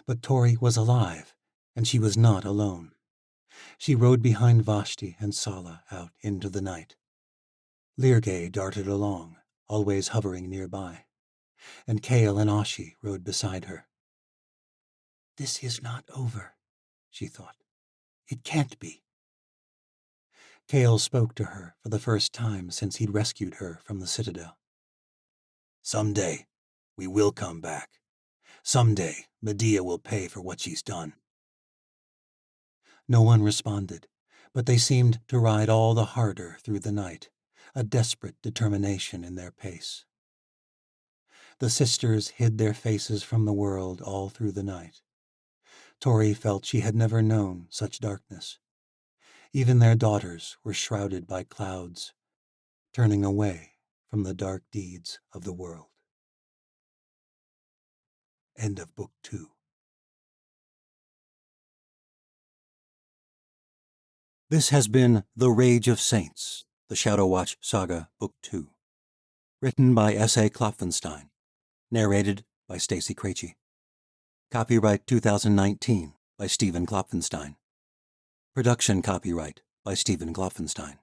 But Tori was alive, and she was not alone. She rode behind Vashti and Sala out into the night. Lirgay darted along, always hovering nearby, and Kale and Ashi rode beside her. This is not over, she thought. It can't be. Kale spoke to her for the first time since he'd rescued her from the citadel. Someday, we will come back. Someday, Medea will pay for what she's done. No one responded, but they seemed to ride all the harder through the night, a desperate determination in their pace. The sisters hid their faces from the world all through the night. Tori felt she had never known such darkness. Even their daughters were shrouded by clouds, turning away from the dark deeds of the world. End of Book 2. This has been The Rage of Saints, the Shadow Watch Saga, Book 2. Written by S.A. Klopfenstein. Narrated by Stacey Krejci. Copyright 2019 by Stephen Klopfenstein. Production copyright by Stephen Klopfenstein.